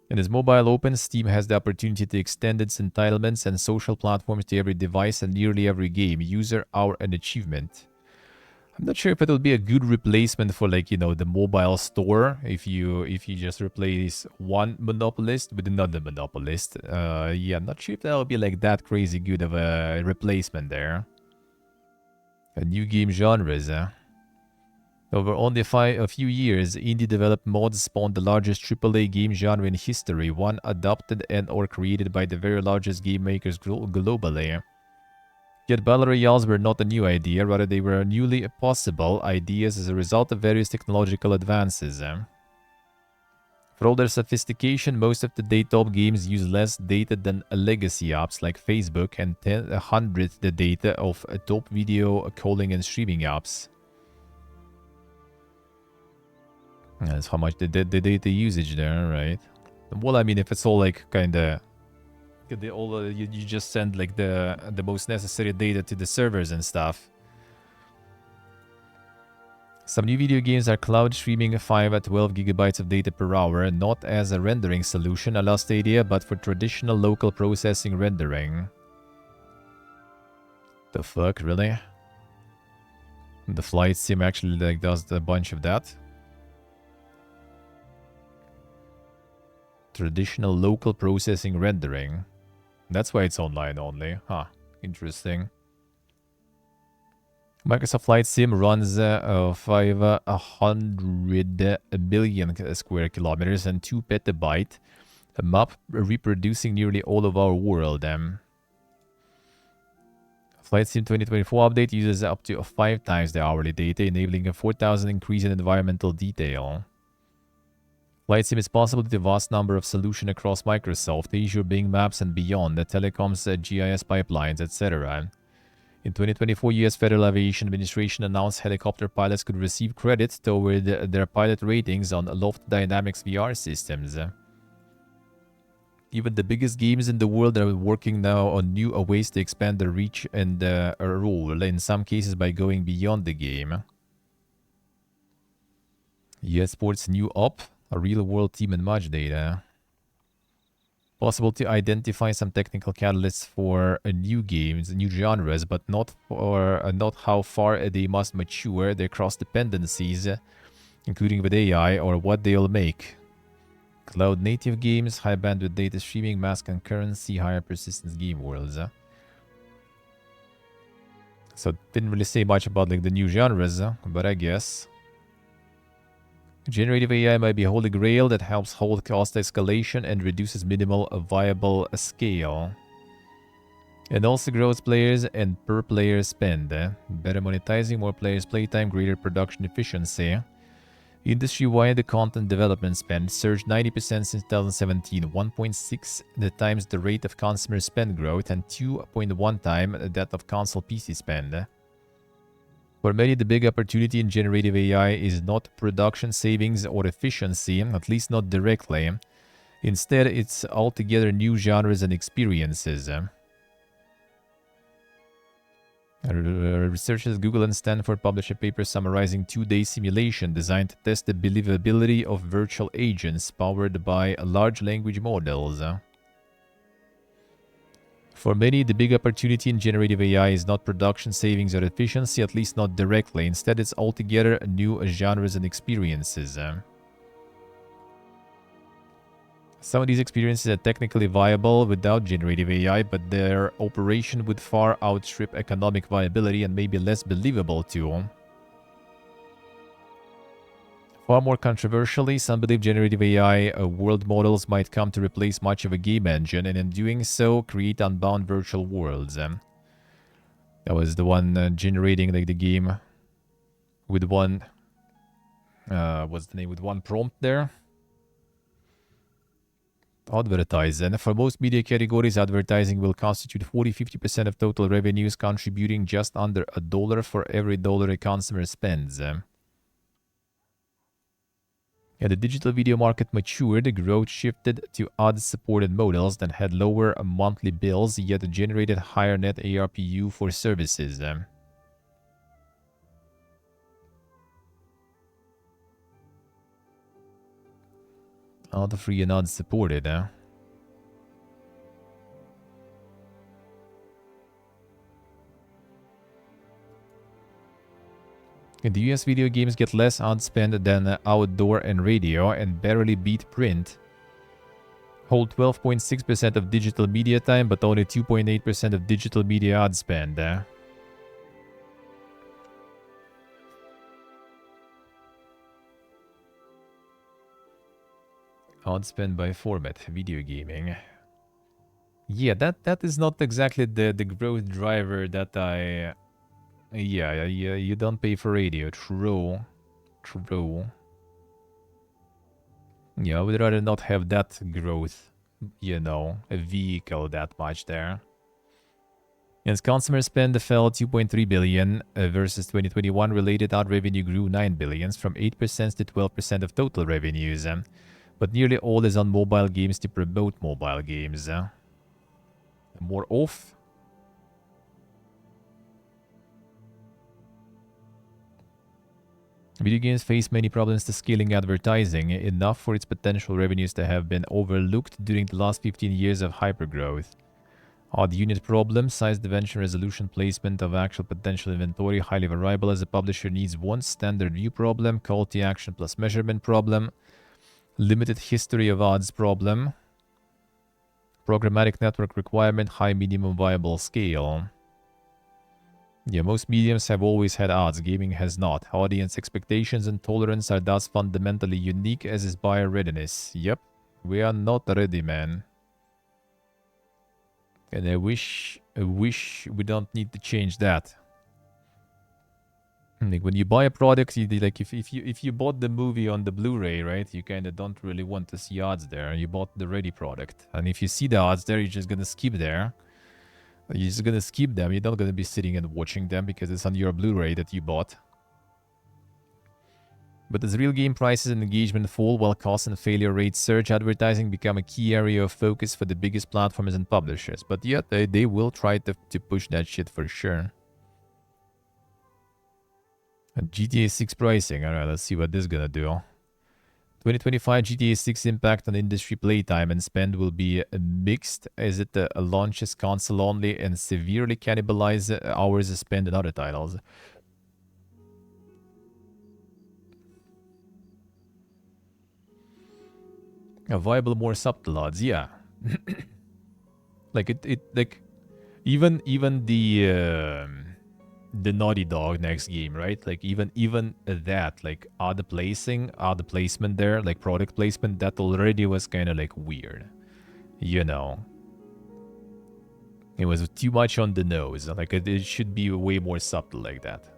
And as mobile opens, Steam has the opportunity to extend its entitlements and social platforms to every device and nearly every game, user, hour, and achievement. I'm not sure if it'll be a good replacement for, like, you know, the mobile store if you just replace one monopolist with another monopolist. Yeah, I'm not sure if that'll be like that crazy good of a replacement there. A new game genres. Over only a few years, indie-developed mods spawned the largest AAA game genre in history, one adopted and or created by the very largest game makers globally. Yet Battle Royales were not a new idea, rather they were newly possible ideas as a result of various technological advances. For all their sophistication, most of today's top games use less data than legacy apps like Facebook and 100th the data of top video calling and streaming apps. That's how much the data usage there, right? Well, I mean, if it's all like kind of, you just send like the most necessary data to the servers and stuff. Some new video games are cloud streaming 5 at 12 gigabytes of data per hour, not as a rendering solution, a lost idea, but for traditional local processing rendering. The fuck, really? The flight sim actually like does a bunch of that. Traditional local processing rendering. That's why it's online only. Huh. Interesting. Microsoft Flight Sim runs 500 billion square kilometers and 2 petabyte. A map reproducing nearly all of our world. Flight Sim 2024 update uses up to 5 times the hourly data, enabling a 4,000 increase in environmental detail. Flight Sim is possible with a vast number of solutions across Microsoft, Azure, Bing Maps, and beyond, the telecoms, GIS pipelines, etc. In 2024, U.S. Federal Aviation Administration announced helicopter pilots could receive credit toward their pilot ratings on Loft Dynamics VR systems. Even the biggest games in the world are working now on new ways to expand their reach and role, in some cases by going beyond the game. U.S. Sports new op, a real-world team and match data. Possible to identify some technical catalysts for new games, new genres, but not how far they must mature, their cross-dependencies, including with AI, or what they'll make. Cloud-native games, high-bandwidth data streaming, mass concurrency, higher persistence game worlds. So didn't really say much about like the new genres, but I guess. Generative AI might be a holy grail that helps hold cost escalation and reduces minimal viable scale. It also grows players and per player spend. Better monetizing, more players playtime, greater production efficiency. Industry-wide, the content development spend surged 90% since 2017, 1.6 times the rate of consumer spend growth and 2.1 times that of console PC spend. For many, the big opportunity in generative AI is not production savings or efficiency, at least not directly. Instead, it's altogether new genres and experiences. Researchers at Google and Stanford published a paper summarizing 2-day simulation designed to test the believability of virtual agents powered by large language models. For many, the big opportunity in generative AI is not production savings or efficiency, at least not directly. Instead, it's altogether new genres and experiences. Some of these experiences are technically viable without generative AI, but their operation would far outstrip economic viability and may be less believable too. Far more controversially, some believe generative AI world models might come to replace much of a game engine, and in doing so, create unbound virtual worlds. That was the one generating like the game with one, what's the name, with one prompt there. Advertising. For most media categories, advertising will constitute 40-50% of total revenues, contributing just under $1 for every dollar a consumer spends. Yeah, the digital video market matured, growth shifted to ad-supported models that had lower monthly bills, yet generated higher net ARPU for services. Ad-free and ad-supported, In the US, video games get less ad spend than outdoor and radio and barely beat print. Hold 12.6% of digital media time, but only 2.8% of digital media ad spend. Ad spend by format, video gaming. Yeah, that is not exactly the growth driver that I... Yeah, you don't pay for radio. True. True. Yeah, I would rather not have that growth, you know, a vehicle that much there. Yes, consumer spend fell 2.3 billion versus 2021. Related ad revenue grew 9 billion from 8% to 12% of total revenues. But nearly all is on mobile games to promote mobile games. More off. Video games face many problems to scaling advertising, enough for its potential revenues to have been overlooked during the last 15 years of hypergrowth. Odd unit problem, size dimension resolution placement of actual potential inventory, highly variable as a publisher needs one standard view problem, call to action plus measurement problem, limited history of odds problem, programmatic network requirement, high minimum viable scale. Yeah, most mediums have always had odds, gaming has not. Audience expectations and tolerance are thus fundamentally unique, as is buyer readiness. Yep, we are not ready, man. And I wish we don't need to change that. Like when you buy a product, you like if you bought the movie on the Blu-ray, right? You kind of don't really want to see odds there. You bought the ready product, and if you see the odds there, you're just gonna skip there. You're just gonna skip them. You're not gonna be sitting and watching them because it's on your Blu-ray that you bought. But as real game prices and engagement fall while cost and failure rates surge, advertising become a key area of focus for the biggest platforms and publishers. But yet, they will try to push that shit for sure. And GTA 6 pricing. Alright, let's see what this is gonna do. 2025 GTA 6 impact on industry playtime and spend will be mixed as it launches console only and severely cannibalize hours spent in other titles. A viable, more subtle odds, yeah. Like like even the Naughty Dog next game, right? Like even that, like odd placement there, like product placement, that already was kind of like weird, you know. It was too much on the nose. Like it should be way more subtle like that.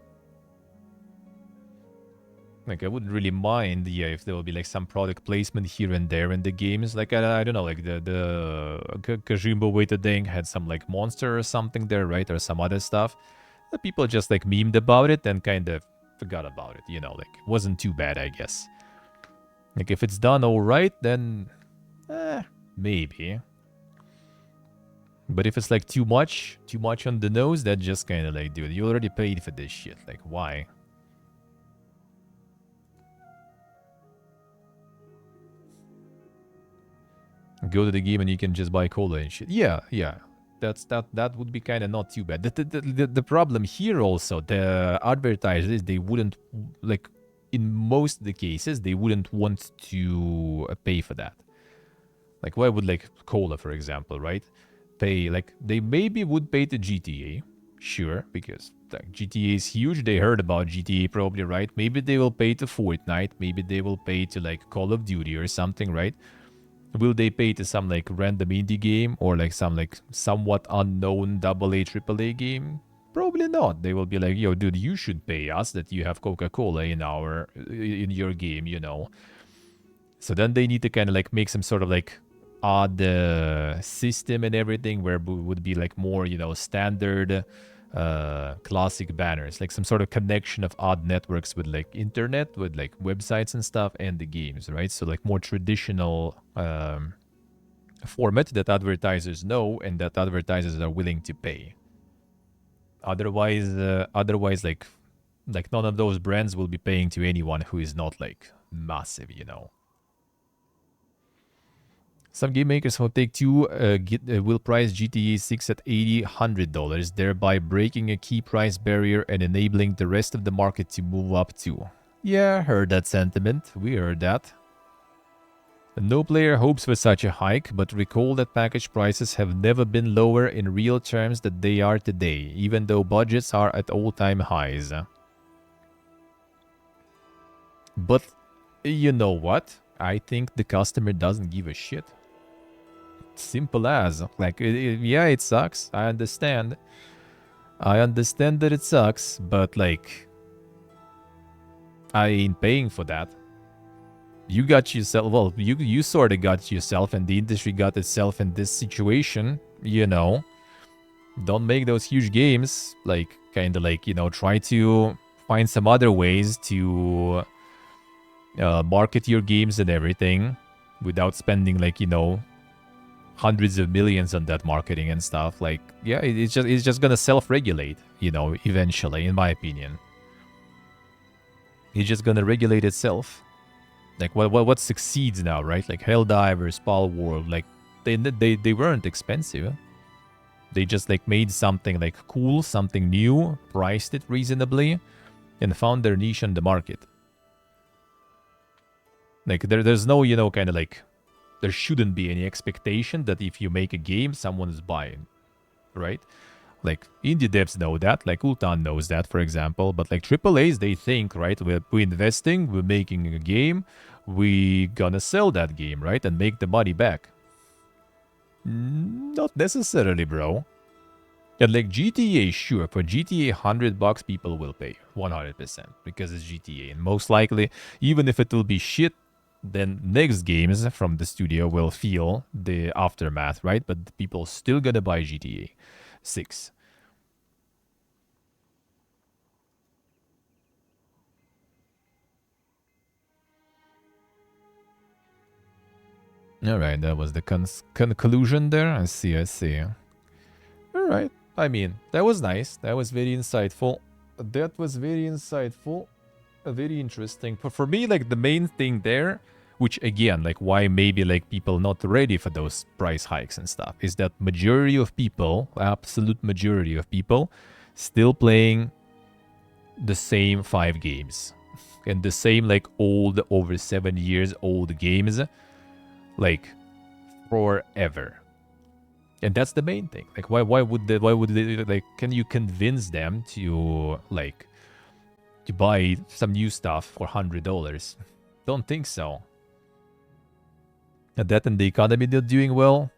Like, I wouldn't really mind, yeah, if there will be, like, some product placement here and there in the games. Like, I don't know, like, the Kajimbo Waited Ding had some, like, monster or something there, right? Or some other stuff. The people just, like, memed about it and kind of forgot about it, you know? Like, it wasn't too bad, I guess. Like, if it's done alright, then... maybe. But if it's, like, too much on the nose, that just kind of, like, dude, you already paid for this shit. Like, why? Go to the game and you can just buy cola and shit. Yeah. That would be kind of not too bad. The problem here also, the advertisers, they wouldn't, like, in most of the cases, they wouldn't want to pay for that. Like, why would, like, cola, for example, right? Pay, like, they maybe would pay to GTA, sure, because like, GTA is huge. They heard about GTA probably, right? Maybe they will pay to Fortnite. Maybe they will pay to, like, Call of Duty or something, right? Will they pay to some, like, random indie game or, like, some, like, somewhat unknown AA, AAA game? Probably not. They will be like, yo, dude, you should pay us that you have Coca-Cola in your game, you know. So then they need to kind of, like, make some sort of, like, odd system and everything, where it would be like more, you know, standard classic banners, like some sort of connection of odd networks with like internet, with like websites and stuff, and the games, right? So like more traditional format that advertisers know and that advertisers are willing to pay. Otherwise, like none of those brands will be paying to anyone who is not like massive, you know. Some game makers will take two will price GTA 6 at $80-$100, thereby breaking a key price barrier and enabling the rest of the market to move up too. Yeah, heard that sentiment. We heard that. No player hopes for such a hike, but recall that package prices have never been lower in real terms than they are today, even though budgets are at all-time highs. But you know what? I think the customer doesn't give a shit. Simple as. Like, yeah, it sucks. I understand. I understand that it sucks, but like, I ain't paying for that. You got yourself, well, you sort of got yourself, and the industry got itself in this situation, you know. Don't make those huge games, like, kind of like, you know, try to find some other ways to market your games and everything without spending, like, you know, hundreds of millions on that marketing and stuff. Like, yeah, it's just gonna self-regulate, you know, eventually, in my opinion. It's just gonna regulate itself. Like, what succeeds now, right? Like Helldivers, Palworld, like they weren't expensive. They just like made something like cool, something new, priced it reasonably, and found their niche on the market. Like there's no, you know, kind of like, there shouldn't be any expectation that if you make a game, someone is buying, right? Like, indie devs know that, like Ultan knows that, for example, but like AAAs, they think, right, we're investing, we're making a game, we gonna sell that game, right, and make the money back. Not necessarily, bro. And like GTA, sure, for GTA $100 people will pay 100% because it's GTA, and most likely, even if it will be shit, then next games from the studio will feel the aftermath, right? But people still gonna buy GTA 6. All right, that was the conclusion there. I see. All right. I mean, that was nice. That was very insightful. Very interesting. But for me, like, the main thing there, which again, like, why maybe like people not ready for those price hikes and stuff, is that majority of people, absolute majority of people, still playing the same 5 games. And the same, like, old, over 7 years old games, like, forever. And that's the main thing. Like, why would they, like, can you convince them to, like, to buy some new stuff for $100? Don't think so. And that and the economy not doing well,